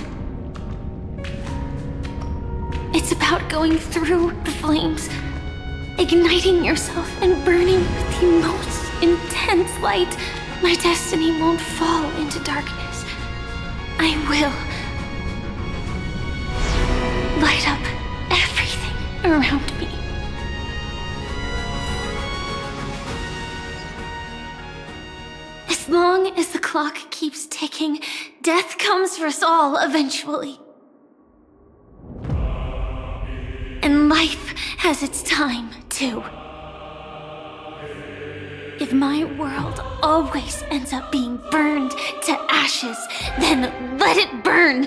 It's about going through the flames, igniting yourself and burning with the most intense light. My destiny won't fall into darkness. I will light up everything around me. As long as the clock keeps ticking, death comes for us all eventually. And life has its time, too. If my world always ends up being burned to ashes, then let it burn!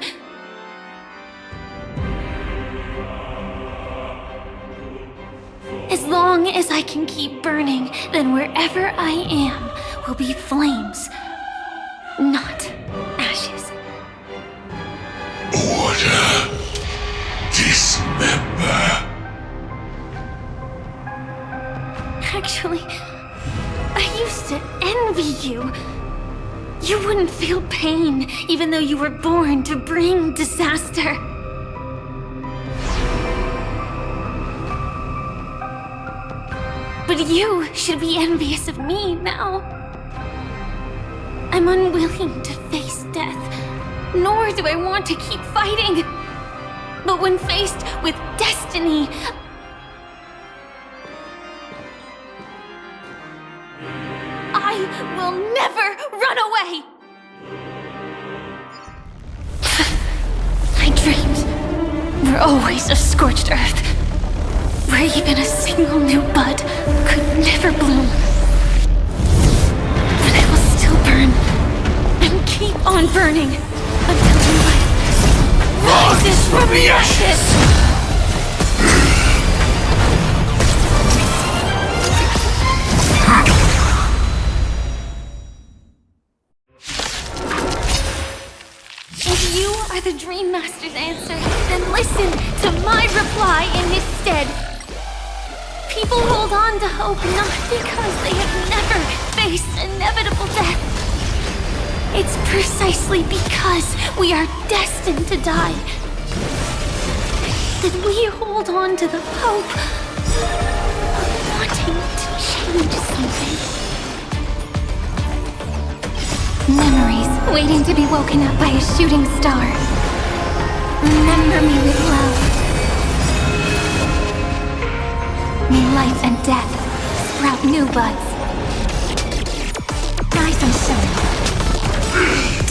As long as I can keep burning, then wherever I am will be flames, not ashes. Order. Dismember. Actually, I used to envy you. You wouldn't feel pain, even though you were born to bring disaster. But you should be envious of me now. I'm unwilling to face death, nor do I want to keep fighting. But when faced with destiny, I will never run away! My dreams were always of scorched earth, where even a single new bud could never bloom. But I will still burn, and keep on burning, until life rises from the ashes! If you are the Dream Master's answer, then listen to my reply in his stead. People hold on to hope not because they have never faced inevitable death. It's precisely because we are destined to die that we hold on to the hope of wanting to change something. Memories waiting to be woken up by a shooting star. Remember me with love. May life and death sprout new buds. Rise and shine.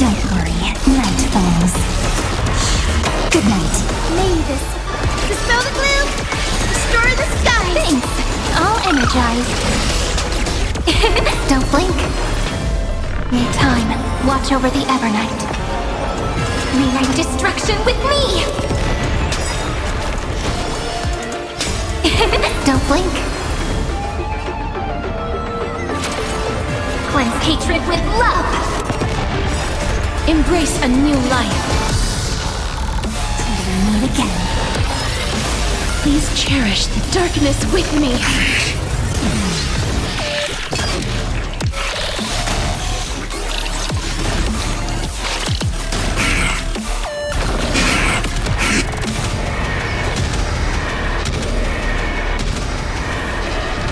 Don't worry, night falls. Good night. Mavis, dispel the gloom! Destroy the sky! Thanks. All energized. Don't blink. Need time. Watch over the Evernight. Rewrite destruction with me! Don't blink. Cleanse hatred with love! Embrace a new life. Till we meet again. Please cherish the darkness with me.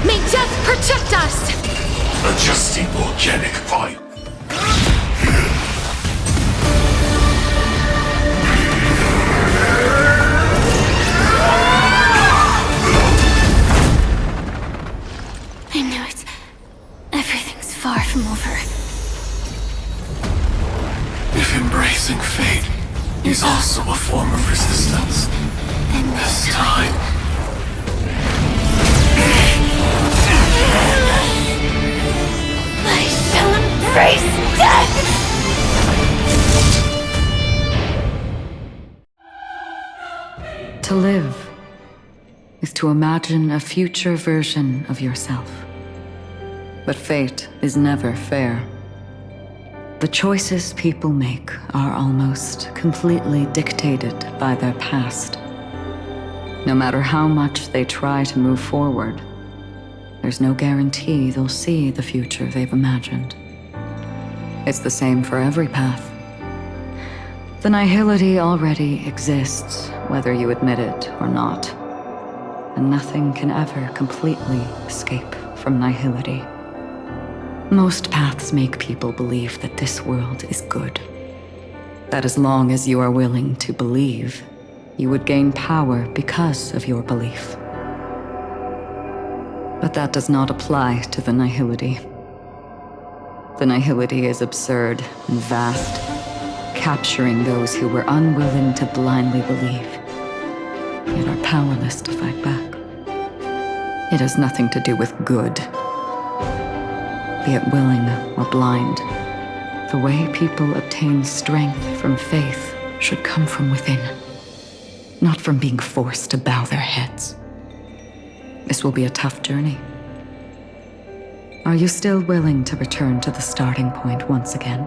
May death protect us! Adjusting organic pipe. I knew it. Everything's far from over. If embracing fate is also a form of resistance, Then this time... I shall embrace death! To live is to imagine a future version of yourself. But fate is never fair. The choices people make are almost completely dictated by their past. No matter how much they try to move forward, there's no guarantee they'll see the future they've imagined. It's the same for every path. The nihility already exists, whether you admit it or not. And nothing can ever completely escape from nihility. Most paths make people believe that this world is good. That as long as you are willing to believe, you would gain power because of your belief. But that does not apply to the nihility. The nihility is absurd and vast, capturing those who were unwilling to blindly believe, yet are powerless to fight back. It has nothing to do with good. Be it willing or blind, the way people obtain strength from faith should come from within, not from being forced to bow their heads. This will be a tough journey. Are you still willing to return to the starting point once again?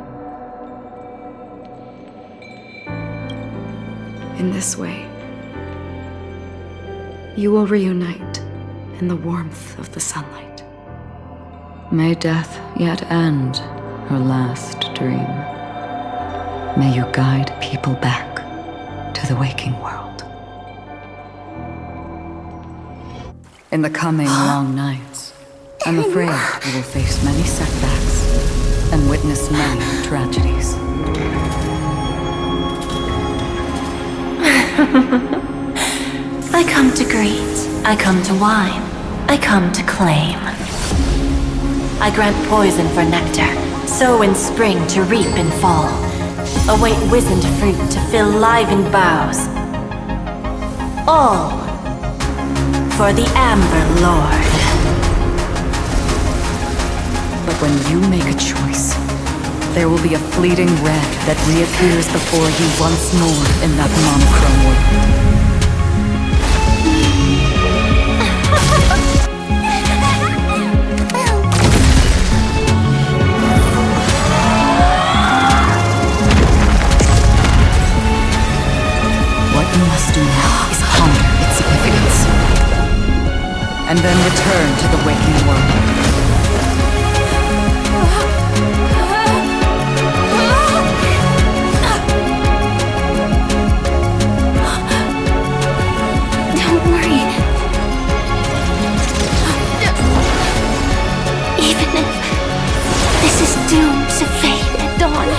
In this way, you will reunite in the warmth of the sunlight. May death yet end her last dream. May you guide people back to the waking world. In the coming long nights, I'm afraid you will face many setbacks and witness many tragedies. I come to greet, I come to whine, I come to claim. I grant poison for nectar, sow in spring to reap in fall. Await wizened fruit to fill livened boughs. All for the Amber Lord. But when you make a choice, there will be a fleeting red that reappears before you once more in that monochrome world. What you must do now is ponder its significance, and then return to the waking world. Don't worry. Even if this is doomed to fade at dawn,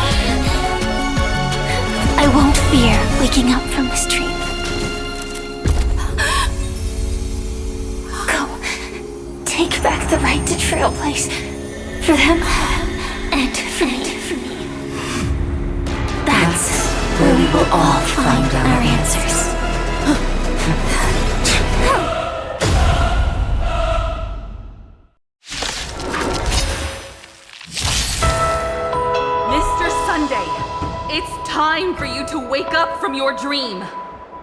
I won't fear waking up from this dream. Go. Take back the right to Trailblaze. For them, and for me. where we will all find our answers. Mr. Sunday, it's time for you to wake up from your dream.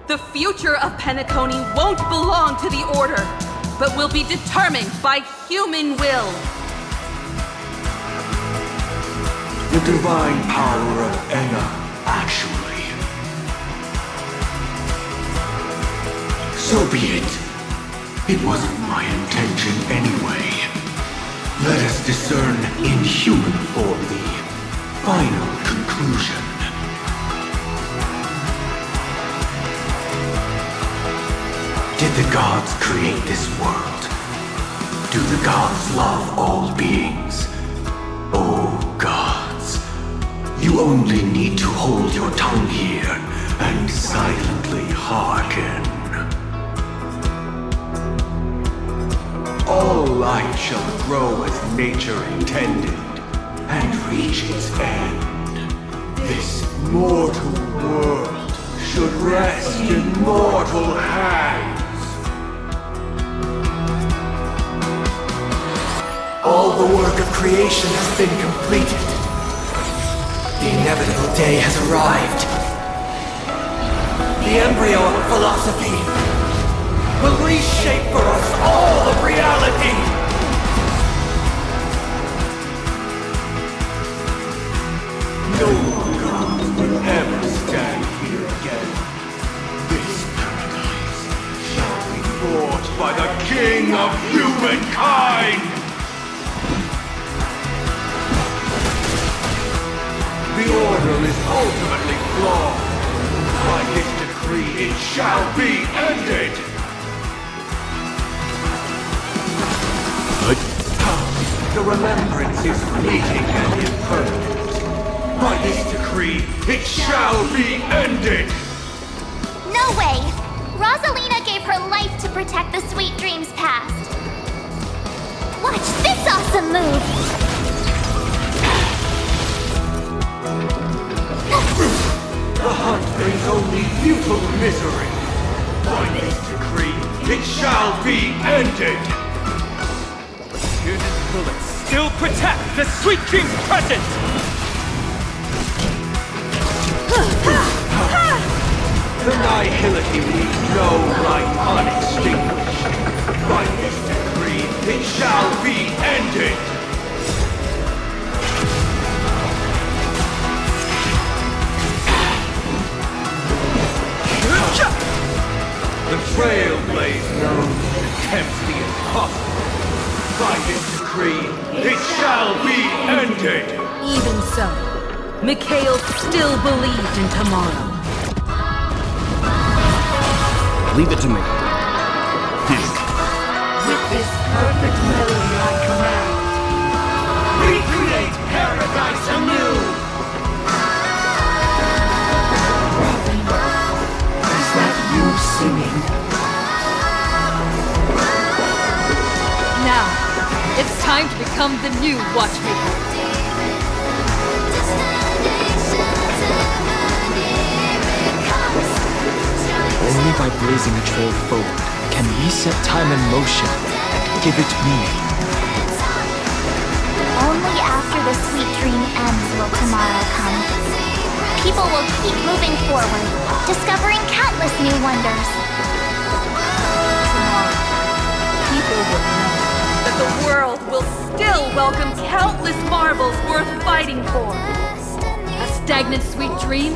The future of Penacony won't belong to the Order, but will be determined by human will. The divine power of Enna, actually. So be it. It wasn't my intention anyway. Let us discern in human form the final conclusion. Did the gods create this world? Do the gods love all beings? Oh gods, you only need to hold your tongue here and silently hearken. All life shall grow as nature intended and reach its end. This mortal world should rest in mortal hands. All the work of creation has been completed. The inevitable day has arrived. The embryo of philosophy will reshape for us all of reality. No god will ever stand here again. This paradise shall be fought by the king of humankind. The order is ultimately flawed. By his decree, it shall be ended. The remembrance is fleeting and impermanent. By this decree, it shall be ended! No way! Rosalina gave her life to protect the sweet dreams past. Watch this awesome move! The hunt brings only futile misery. By this decree, it shall be ended! Unit's bullets still protect the Sweet Dream's presence! The nihility leaves no light unextinguished. By this decree, it shall be ended! The Trailblaze knows attempts the impossible. By this decree, it shall be ended! Even so, Mikhail still believed in tomorrow. Leave it to me. With this perfect melody I command, recreate paradise anew! Is that you singing? Now, it's time to become the new Watchmaker. Only by blazing a trail forward can we set time in motion and give it meaning. Only after the sweet dream ends will tomorrow come. People will keep moving forward, discovering countless new wonders. Tomorrow, people will know that the world will still welcome countless marvels worth fighting for. A stagnant sweet dream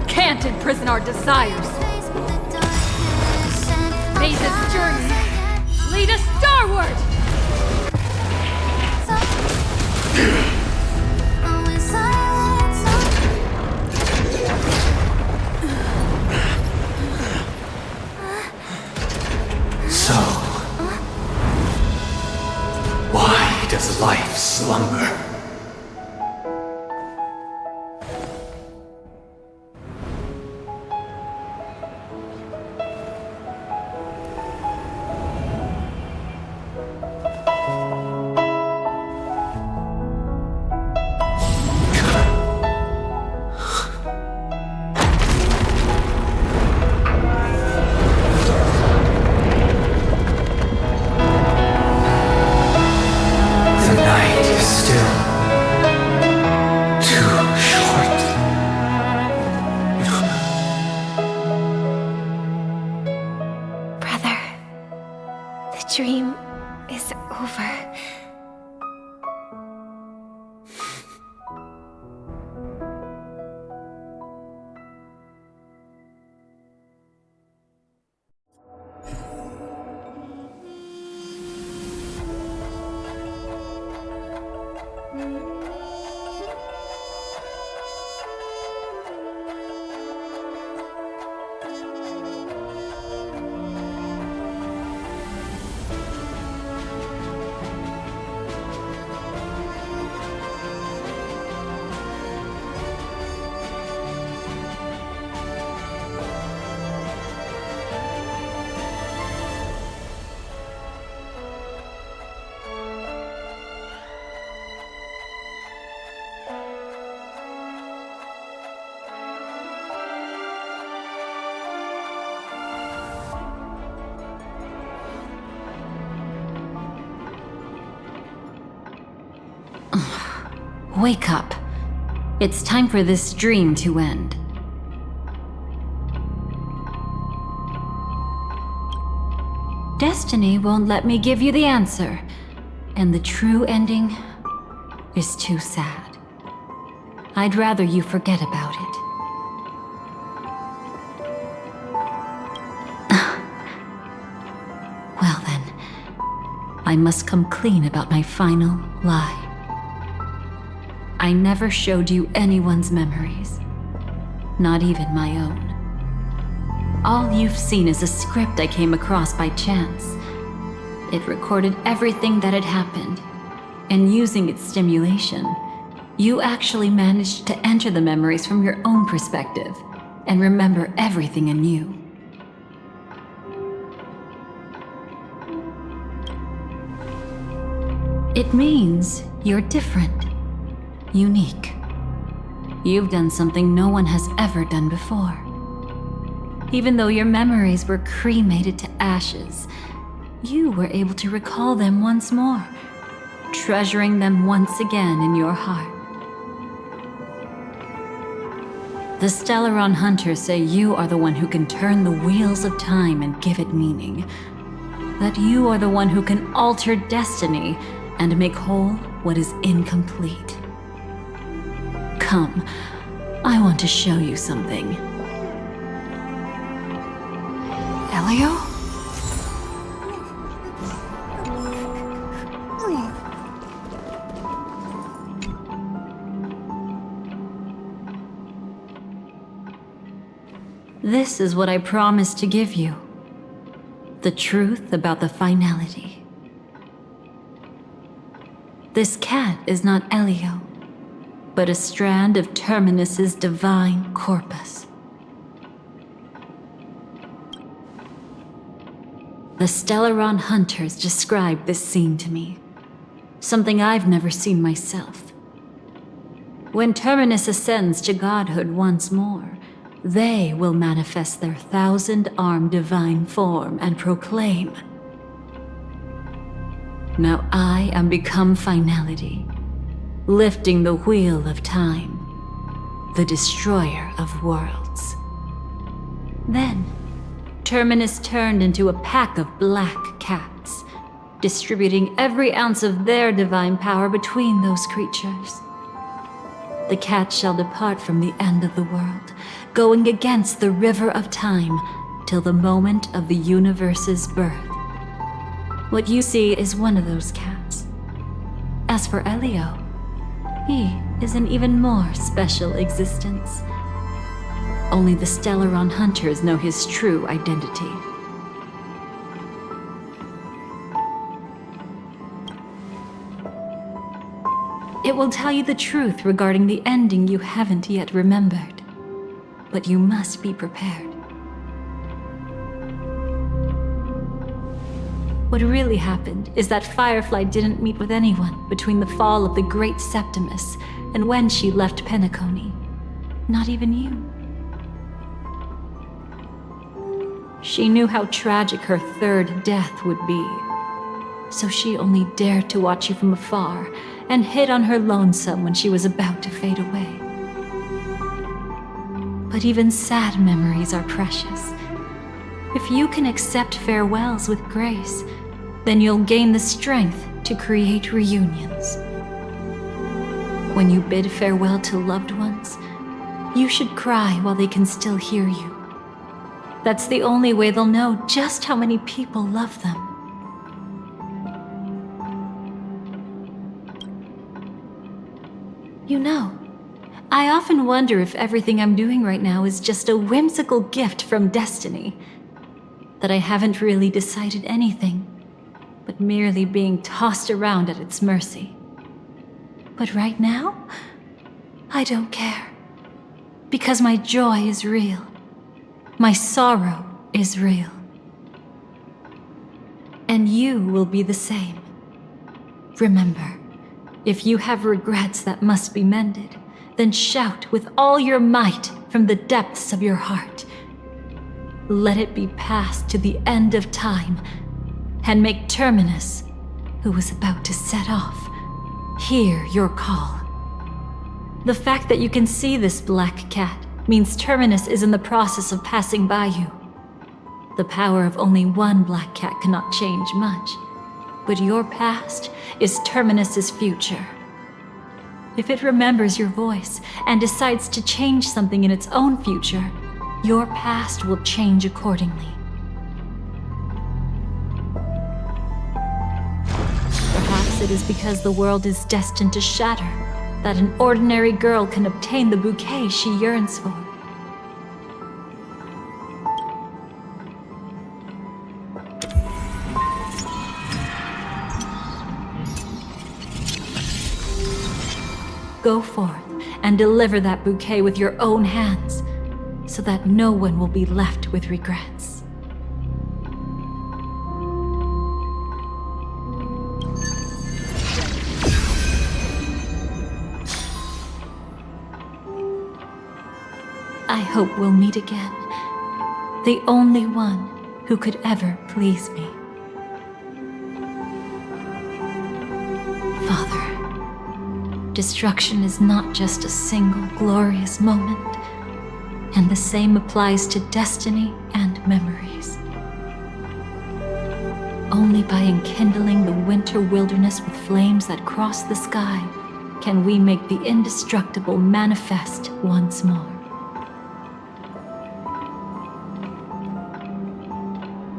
can't imprison our desires. May this journey lead us starward! So, why does life slumber? dream is over. Wake up. It's time for this dream to end. Destiny won't let me give you the answer, and the true ending is too sad. I'd rather you forget about it. Well then, I must come clean about my final lie. I never showed you anyone's memories, not even my own. All you've seen is a script I came across by chance. It recorded everything that had happened, and using its stimulation, you actually managed to enter the memories from your own perspective and remember everything anew. It means you're different. Unique. You've done something no one has ever done before. Even though your memories were cremated to ashes, you were able to recall them once more, treasuring them once again in your heart. The Stellaron Hunters say you are the one who can turn the wheels of time and give it meaning. That you are the one who can alter destiny and make whole what is incomplete. Come, I want to show you something. Elio? This is what I promised to give you. The truth about the finality. This cat is not Elio, but a strand of Terminus's divine corpus. The Stellaron Hunters described this scene to me, something I've never seen myself. When Terminus ascends to godhood once more, they will manifest their 1,000-armed divine form and proclaim, "Now I am become finality, lifting the wheel of time, the destroyer of worlds." Then, Terminus turned into a pack of black cats, distributing every ounce of their divine power between those creatures. The cats shall depart from the end of the world, going against the river of time till the moment of the universe's birth. What you see is one of those cats. As for Elio, he is an even more special existence. Only the Stellaron Hunters know his true identity. It will tell you the truth regarding the ending you haven't yet remembered. But you must be prepared. What really happened is that Firefly didn't meet with anyone between the fall of the Great Septimus and when she left Penacony. Not even you. She knew how tragic her third death would be. So she only dared to watch you from afar and hid on her lonesome when she was about to fade away. But even sad memories are precious. If you can accept farewells with grace, then you'll gain the strength to create reunions. When you bid farewell to loved ones, you should cry while they can still hear you. That's the only way they'll know just how many people love them. You know, I often wonder if everything I'm doing right now is just a whimsical gift from destiny. That I haven't really decided anything, but merely being tossed around at its mercy. But right now, I don't care. Because my joy is real. My sorrow is real. And you will be the same. Remember, if you have regrets that must be mended, then shout with all your might from the depths of your heart. Let it be passed to the end of time, and make Terminus, who is about to set off, hear your call. The fact that you can see this black cat means Terminus is in the process of passing by you. The power of only one black cat cannot change much, but your past is Terminus's future. If it remembers your voice and decides to change something in its own future, your past will change accordingly. Perhaps it is because the world is destined to shatter that an ordinary girl can obtain the bouquet she yearns for. Go forth and deliver that bouquet with your own hands, so that no one will be left with regrets. I hope we'll meet again. The only one who could ever please me. Father, destruction is not just a single glorious moment, and the same applies to destiny and memories. Only by enkindling the winter wilderness with flames that cross the sky can we make the indestructible manifest once more.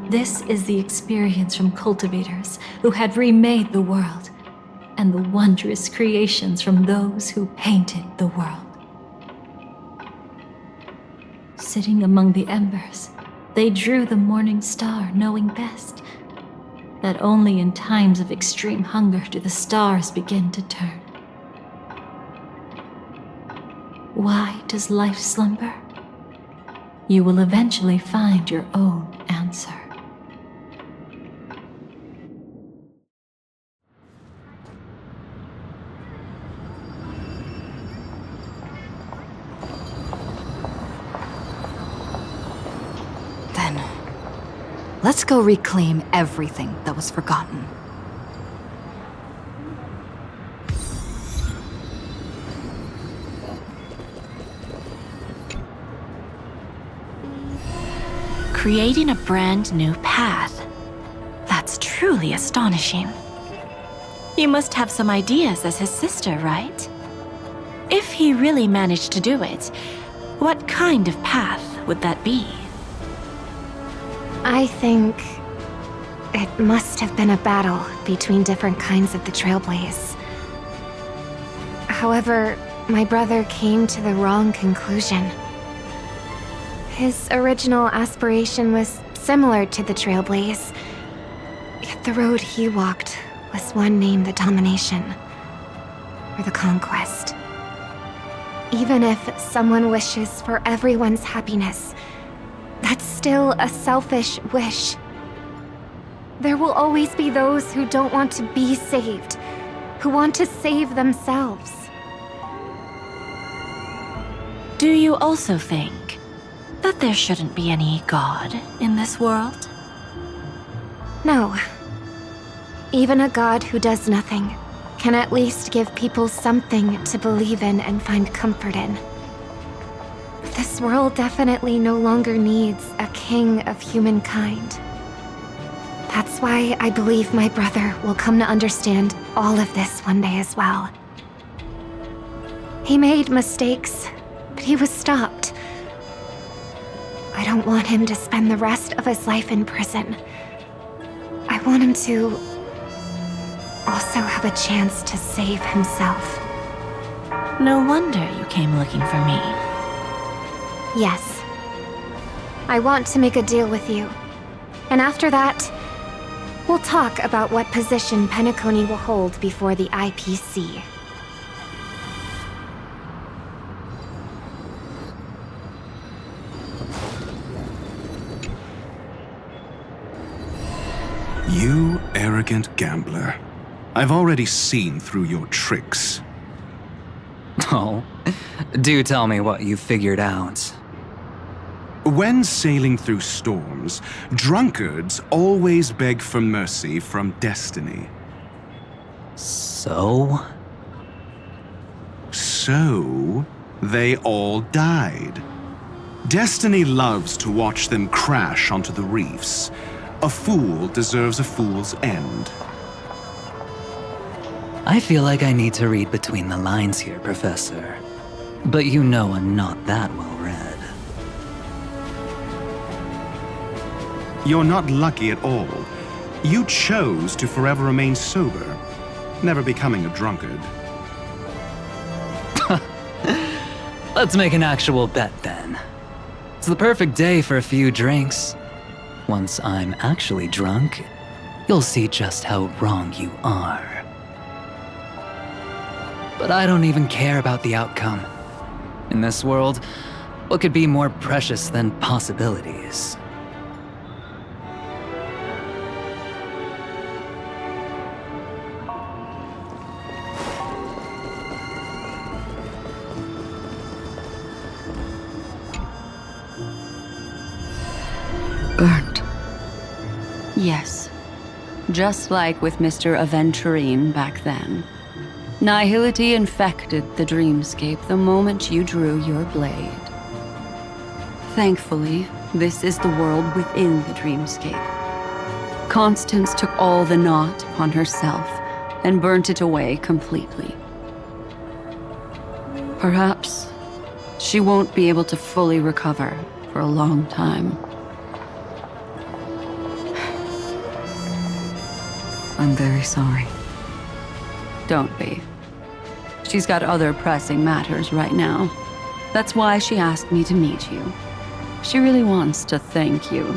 This is the experience from cultivators who had remade the world, and the wondrous creations from those who painted the world. Sitting among the embers, they drew the morning star, knowing best that only in times of extreme hunger do the stars begin to turn. Why does life slumber? You will eventually find your own answer. Let's go reclaim everything that was forgotten. Creating a brand new path. That's truly astonishing. You must have some ideas as his sister, right? If he really managed to do it, what kind of path would that be? I think it must have been a battle between different kinds of the Trailblaze. However, my brother came to the wrong conclusion. His original aspiration was similar to the Trailblaze, yet the road he walked was one named the Domination, or the Conquest. Even if someone wishes for everyone's happiness, that's still a selfish wish. There will always be those who don't want to be saved, who want to save themselves. Do you also think that there shouldn't be any God in this world? No. Even a God who does nothing can at least give people something to believe in and find comfort in. This world definitely no longer needs a king of humankind. That's why I believe my brother will come to understand all of this one day as well. He made mistakes, but he was stopped. I don't want him to spend the rest of his life in prison. I want him to also have a chance to save himself. No wonder you came looking for me. Yes. I want to make a deal with you. And after that, we'll talk about what position Penacony will hold before the IPC. You arrogant gambler. I've already seen through your tricks. Oh, do tell me what you figured out. When sailing through storms, drunkards always beg for mercy from destiny. So? So, they all died. Destiny loves to watch them crash onto the reefs. A fool deserves a fool's end. I feel like I need to read between the lines here, Professor. But you know I'm not that well read. You're not lucky at all. You chose to forever remain sober, never becoming a drunkard. Let's make an actual bet then. It's the perfect day for a few drinks. Once I'm actually drunk, you'll see just how wrong you are. But I don't even care about the outcome. In this world, what could be more precious than possibilities? Burnt. Yes. Just like with Mr. Aventurine back then. Nihility infected the dreamscape the moment you drew your blade. Thankfully, this is the world within the dreamscape. Constance took all the knot upon herself and burnt it away completely. Perhaps she won't be able to fully recover for a long time. I'm very sorry. Don't be. She's got other pressing matters right now. That's why she asked me to meet you. She really wants to thank you.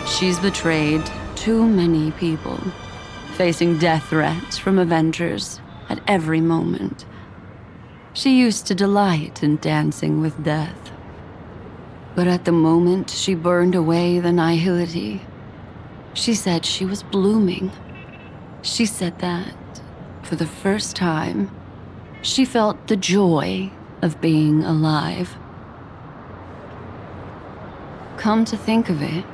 She's betrayed too many people, facing death threats from Avengers at every moment. She used to delight in dancing with death. But at the moment she burned away the nihility, she said she was blooming. She said that, for the first time, she felt the joy of being alive. Come to think of it,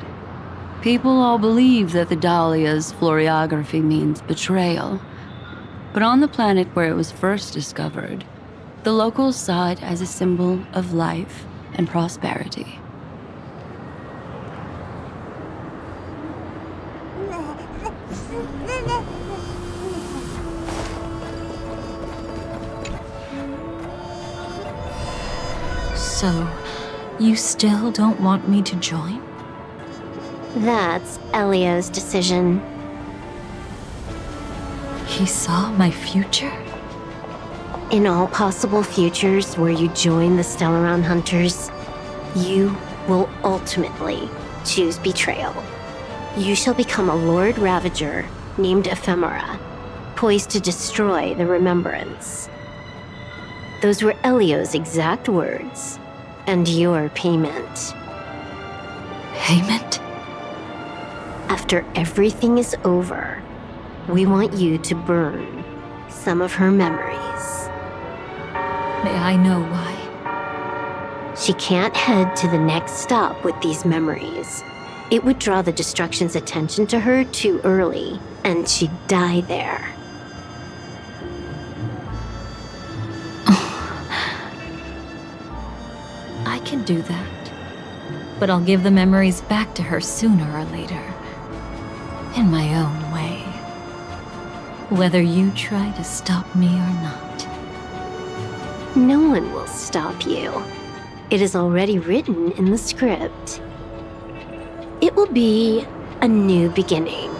people all believe that the Dahlia's floriography means betrayal. But on the planet where it was first discovered, the locals saw it as a symbol of life and prosperity. So, you still don't want me to join? That's Elio's decision. He saw my future? In all possible futures where you join the Stellaron Hunters, you will ultimately choose betrayal. You shall become a Lord Ravager named Ephemera, poised to destroy the Remembrance. Those were Elio's exact words, and your payment. Payment? After everything is over, we want you to burn some of her memories. May I know why? She can't head to the next stop with these memories. It would draw the Destruction's attention to her too early, and she'd die there. I can do that. but I'll give the memories back to her sooner or later. In my own way. Whether you try to stop me or not. No one will stop you. It is already written in the script. It will be a new beginning.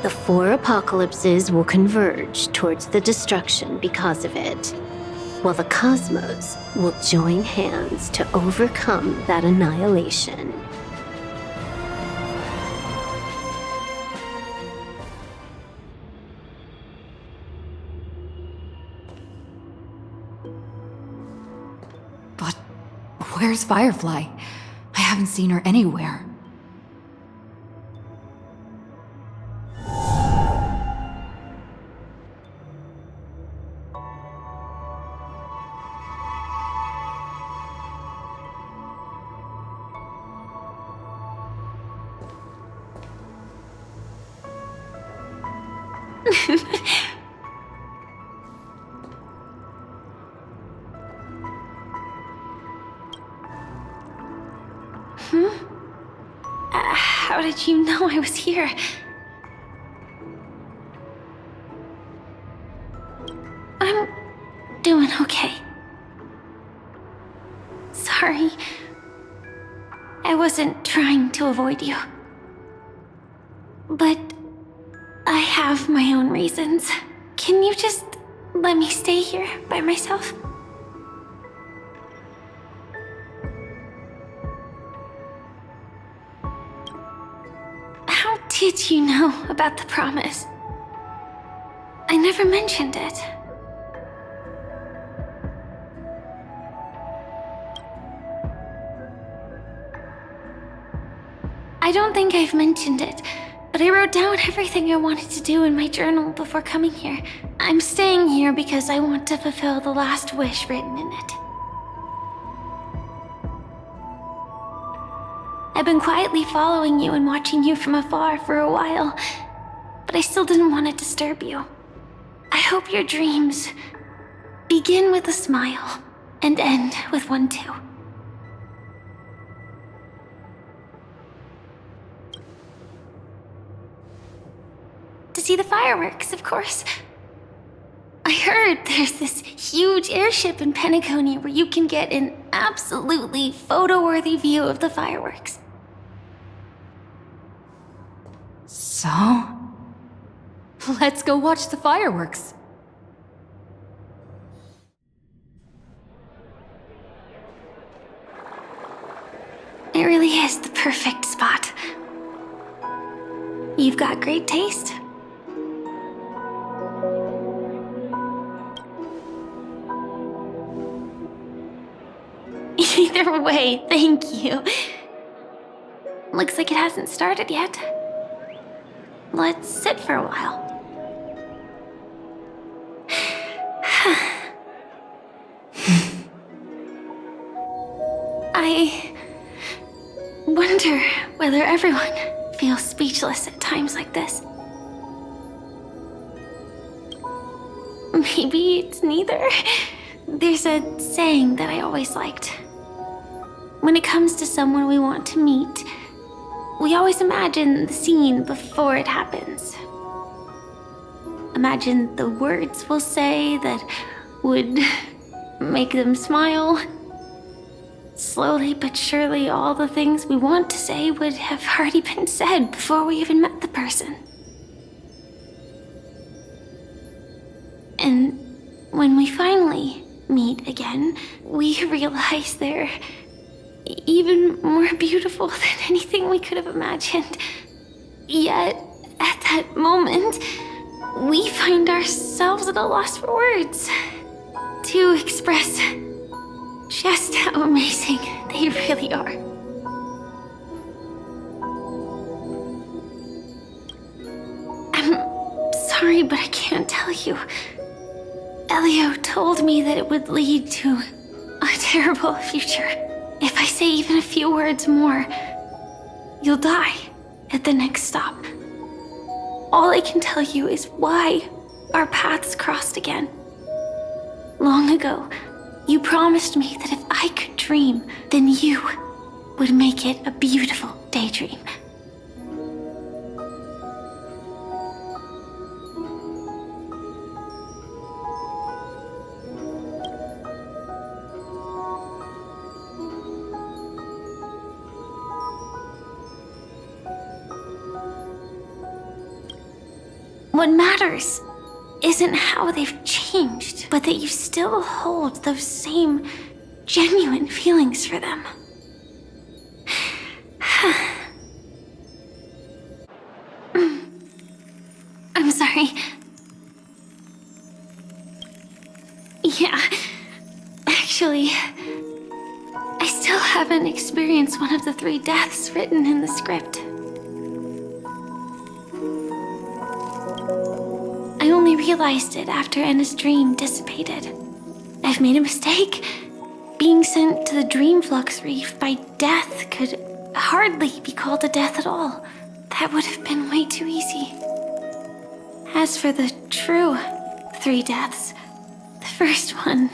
The 4 apocalypses will converge towards the destruction because of it, while the cosmos will join hands to overcome that annihilation. But where's Firefly? I haven't seen her anywhere. How did you know I was here? I'm doing okay. Sorry. I wasn't trying to avoid you. But I have my own reasons. Can you just let me stay here by myself? How did you know about the promise? I never mentioned it. I don't think I've mentioned it, but I wrote down everything I wanted to do in my journal before coming here. I'm staying here because I want to fulfill the last wish written in it. I've been quietly following you and watching you from afar for a while, but I still didn't want to disturb you. I hope your dreams begin with a smile and end with one too. To see the fireworks, of course. I heard there's this huge airship in Penacony where you can get an absolutely photo-worthy view of the fireworks. So? Let's go watch the fireworks. It really is the perfect spot. You've got great taste. Either way, thank you. Looks like it hasn't started yet. Let's sit for a while. I wonder whether everyone feels speechless at times like this. Maybe it's neither. There's a saying that I always liked. When it comes to someone we want to meet, we always imagine the scene before it happens. Imagine the words we'll say that would make them smile. Slowly but surely, all the things we want to say would have already been said before we even met the person. And when we finally meet again, we realize they're even more beautiful than anything we could have imagined. Yet, at that moment, we find ourselves at a loss for words to express just how amazing they really are. I'm sorry, but I can't tell you. Elio told me that it would lead to a terrible future. If I say even a few words more, you'll die at the next stop. All I can tell you is why our paths crossed again. Long ago, you promised me that if I could dream, then you would make it a beautiful daydream. What matters isn't how they've changed, but that you still hold those same genuine feelings for them. I'm sorry. Yeah, actually, I still haven't experienced one of the 3 deaths written in the script. I only realized it after Anna's dream dissipated. I've made a mistake. Being sent to the Dream Flux Reef by death could hardly be called a death at all. That would have been way too easy. As for the true 3 deaths, the first one,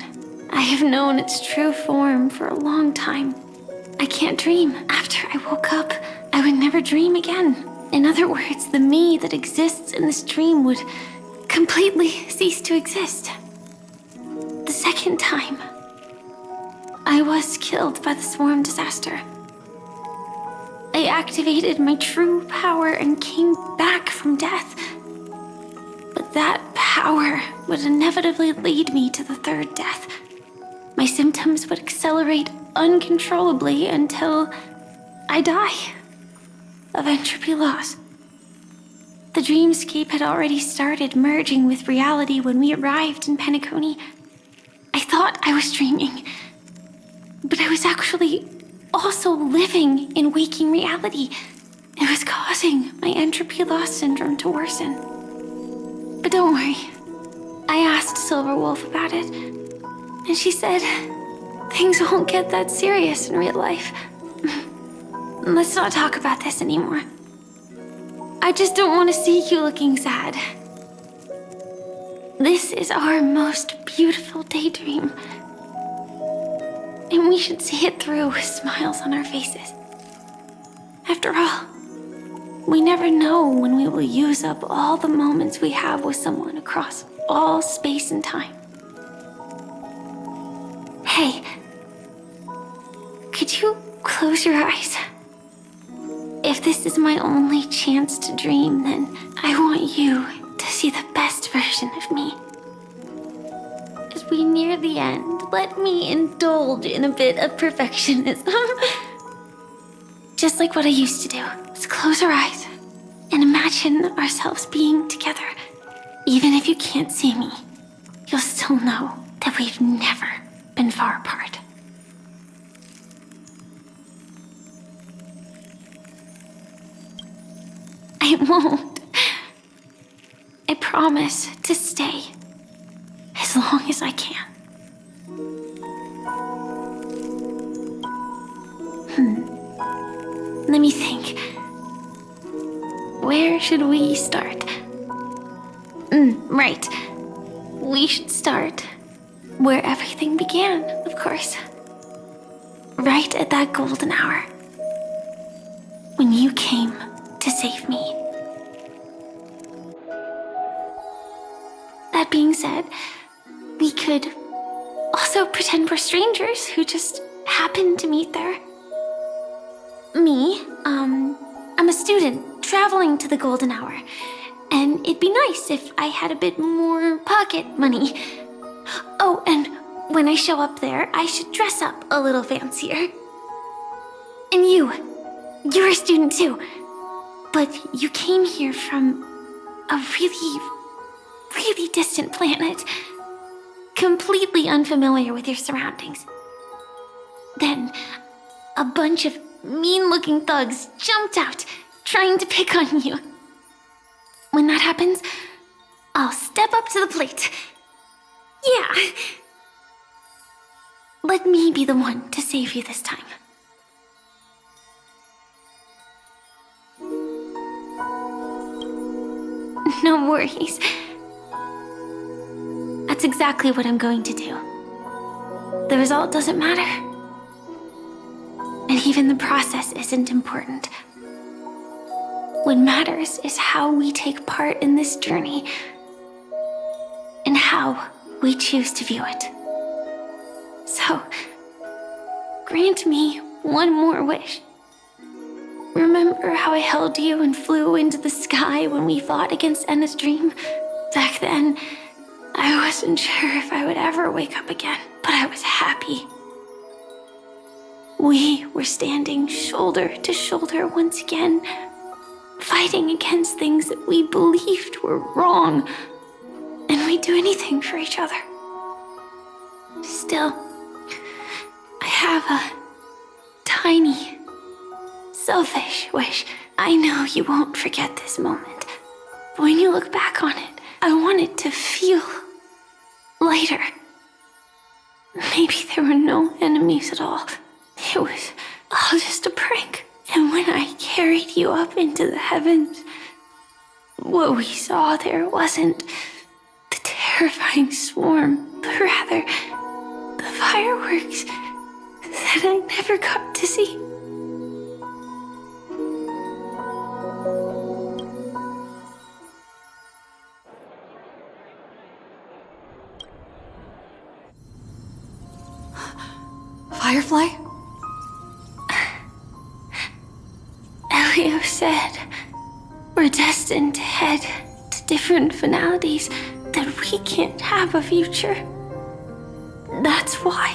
I have known its true form for a long time. I can't dream. After I woke up, I would never dream again. In other words, the me that exists in this dream would completely cease to exist. The second time, I was killed by the swarm disaster. I activated my true power and came back from death. But that power would inevitably lead me to the 3rd death. My symptoms would accelerate uncontrollably until I die of entropy loss. The dreamscape had already started merging with reality when we arrived in Penacony. I thought I was dreaming, but I was actually also living in waking reality. It was causing my entropy loss syndrome to worsen. But don't worry, I asked Silver Wolf about it, and she said things won't get that serious in real life. Let's not talk about this anymore. I just don't want to see you looking sad. This is our most beautiful daydream, and we should see it through with smiles on our faces. After all, we never know when we will use up all the moments we have with someone across all space and time. Hey, could you close your eyes? If this is my only chance to dream, then I want you to see the best version of me. As we near the end, let me indulge in a bit of perfectionism. Just like what I used to do. Let's close our eyes and imagine ourselves being together. Even if you can't see me, you'll still know that we've never been far apart. I won't. I promise to stay as long as I can. Let me think. Where should we start? Right. We should start where everything began, of course. Right at that golden hour. When you came to save me. That being said, we could also pretend we're strangers who just happened to meet there. Me, I'm a student traveling to the golden hour, and it'd be nice if I had a bit more pocket money. Oh, and when I show up there, I should dress up a little fancier. And you're a student too, but you came here from a really distant planet, completely unfamiliar with your surroundings. Then, a bunch of mean-looking thugs jumped out, trying to pick on you. When that happens, I'll step up to the plate. Yeah. Let me be the one to save you this time. No worries. That's exactly what I'm going to do. The result doesn't matter. And even the process isn't important. What matters is how we take part in this journey and how we choose to view it. So, grant me one more wish. Remember how I held you and flew into the sky when we fought against Enna's dream? Back then, I wasn't sure if I would ever wake up again, but I was happy. We were standing shoulder to shoulder once again, fighting against things that we believed were wrong, and we'd do anything for each other. Still, I have a tiny, selfish wish. I know you won't forget this moment, but when you look back on it, I want it to feel lighter. Maybe there were no enemies at all. It was all just a prank. And when I carried you up into the heavens, what we saw there wasn't the terrifying swarm, but rather the fireworks that I never got to see. Firefly? Elio said we're destined to head to different finalities, that we can't have a future. That's why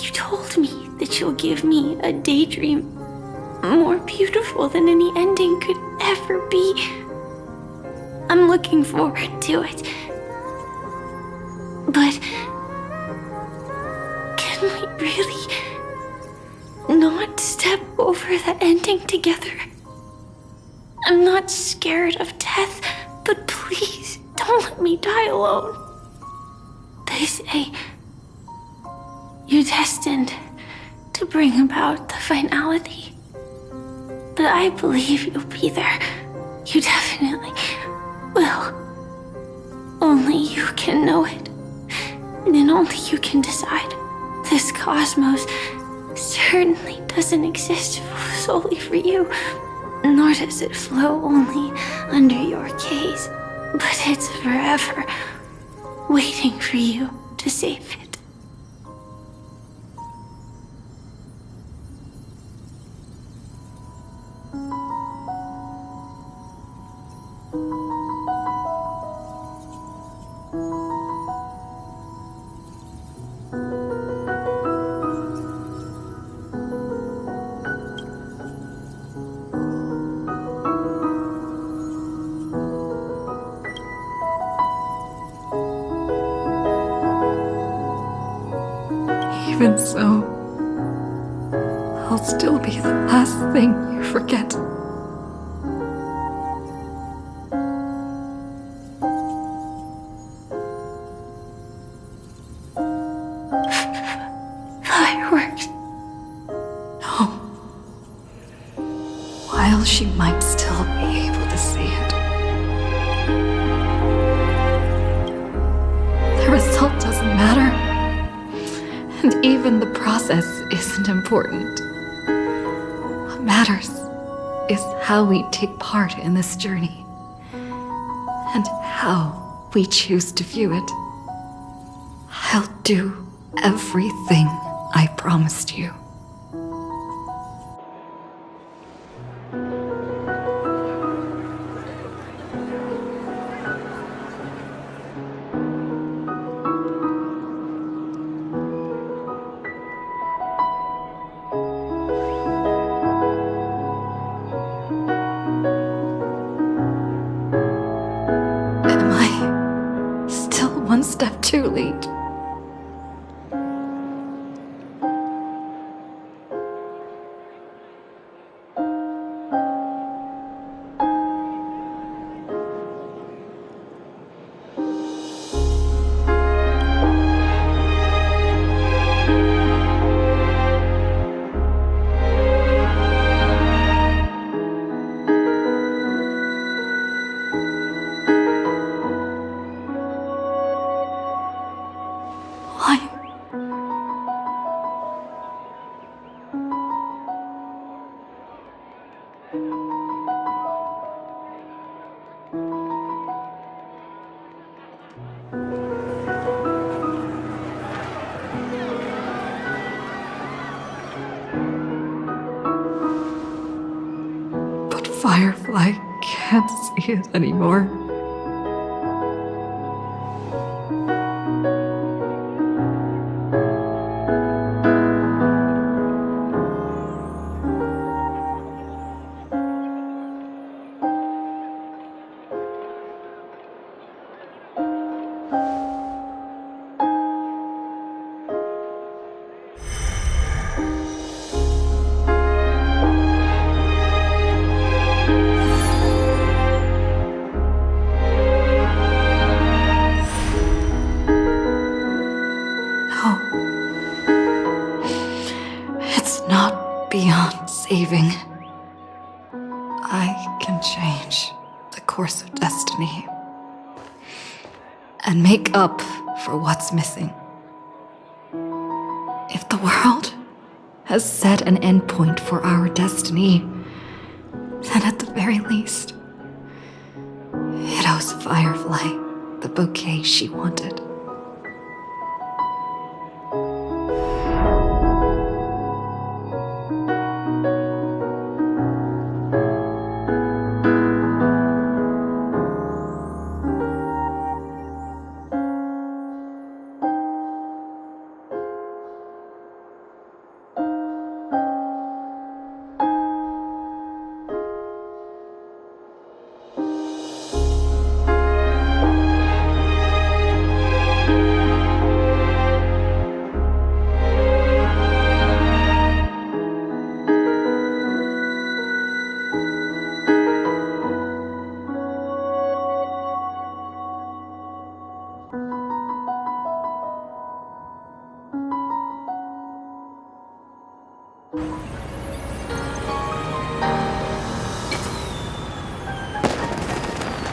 you told me that you'll give me a daydream more beautiful than any ending could ever be. I'm looking forward to it. But can we really not step over the ending together? I'm not scared of death, but please don't let me die alone. They say you're destined to bring about the finality, but I believe you'll be there. You definitely will. Only you can know it, and only you can decide. This cosmos certainly doesn't exist solely for you, nor does it flow only under your gaze, but it's forever waiting for you to save it. Even so, I'll still be the last thing you forget. Fireworks. No. While she might still be able to see it. The result doesn't matter. And even the process isn't important. What matters is how we take part in this journey, and how we choose to view it. I'll do everything I promised you. One step too late. Firefly can't see it anymore. It's not beyond saving. I can change the course of destiny and make up for what's missing. If the world has set an endpoint for our destiny, then at the very least, it owes Firefly the bouquet she wanted.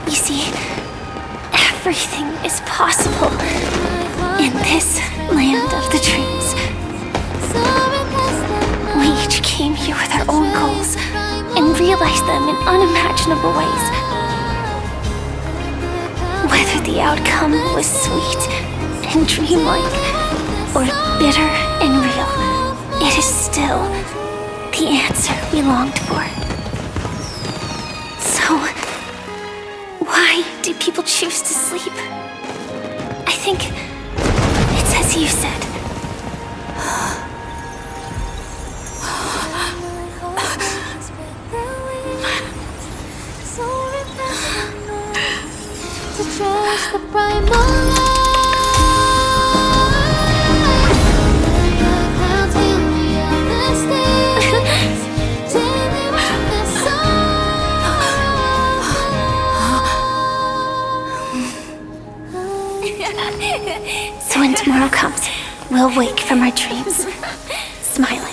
You see, everything is possible in this land of the dreams. We each came here with our own goals and realized them in unimaginable ways. Whether the outcome was sweet and dreamlike or bitter and real, it is still the answer we longed for. So, why do people choose to sleep? I think it's as you said. To trust the primal So when tomorrow comes, we'll wake from our dreams, smiling.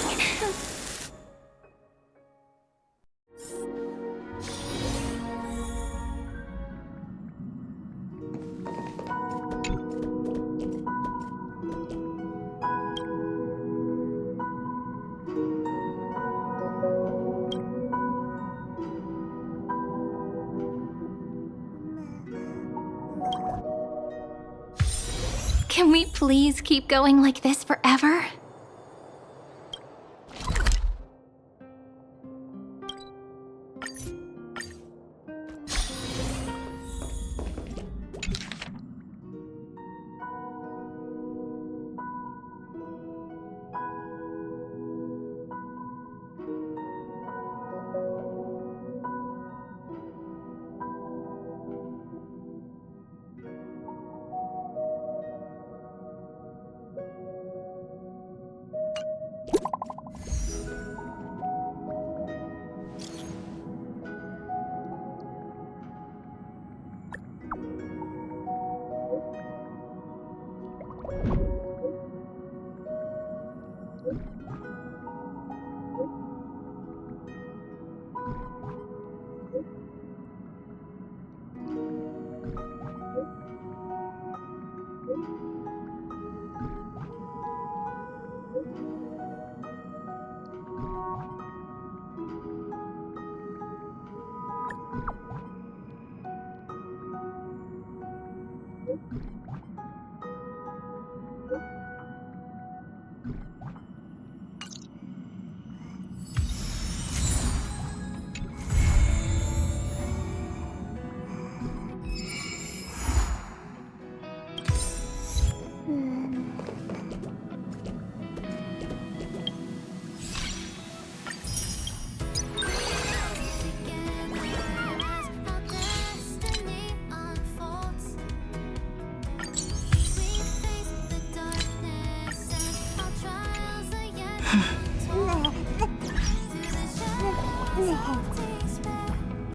Can we please keep going like this forever?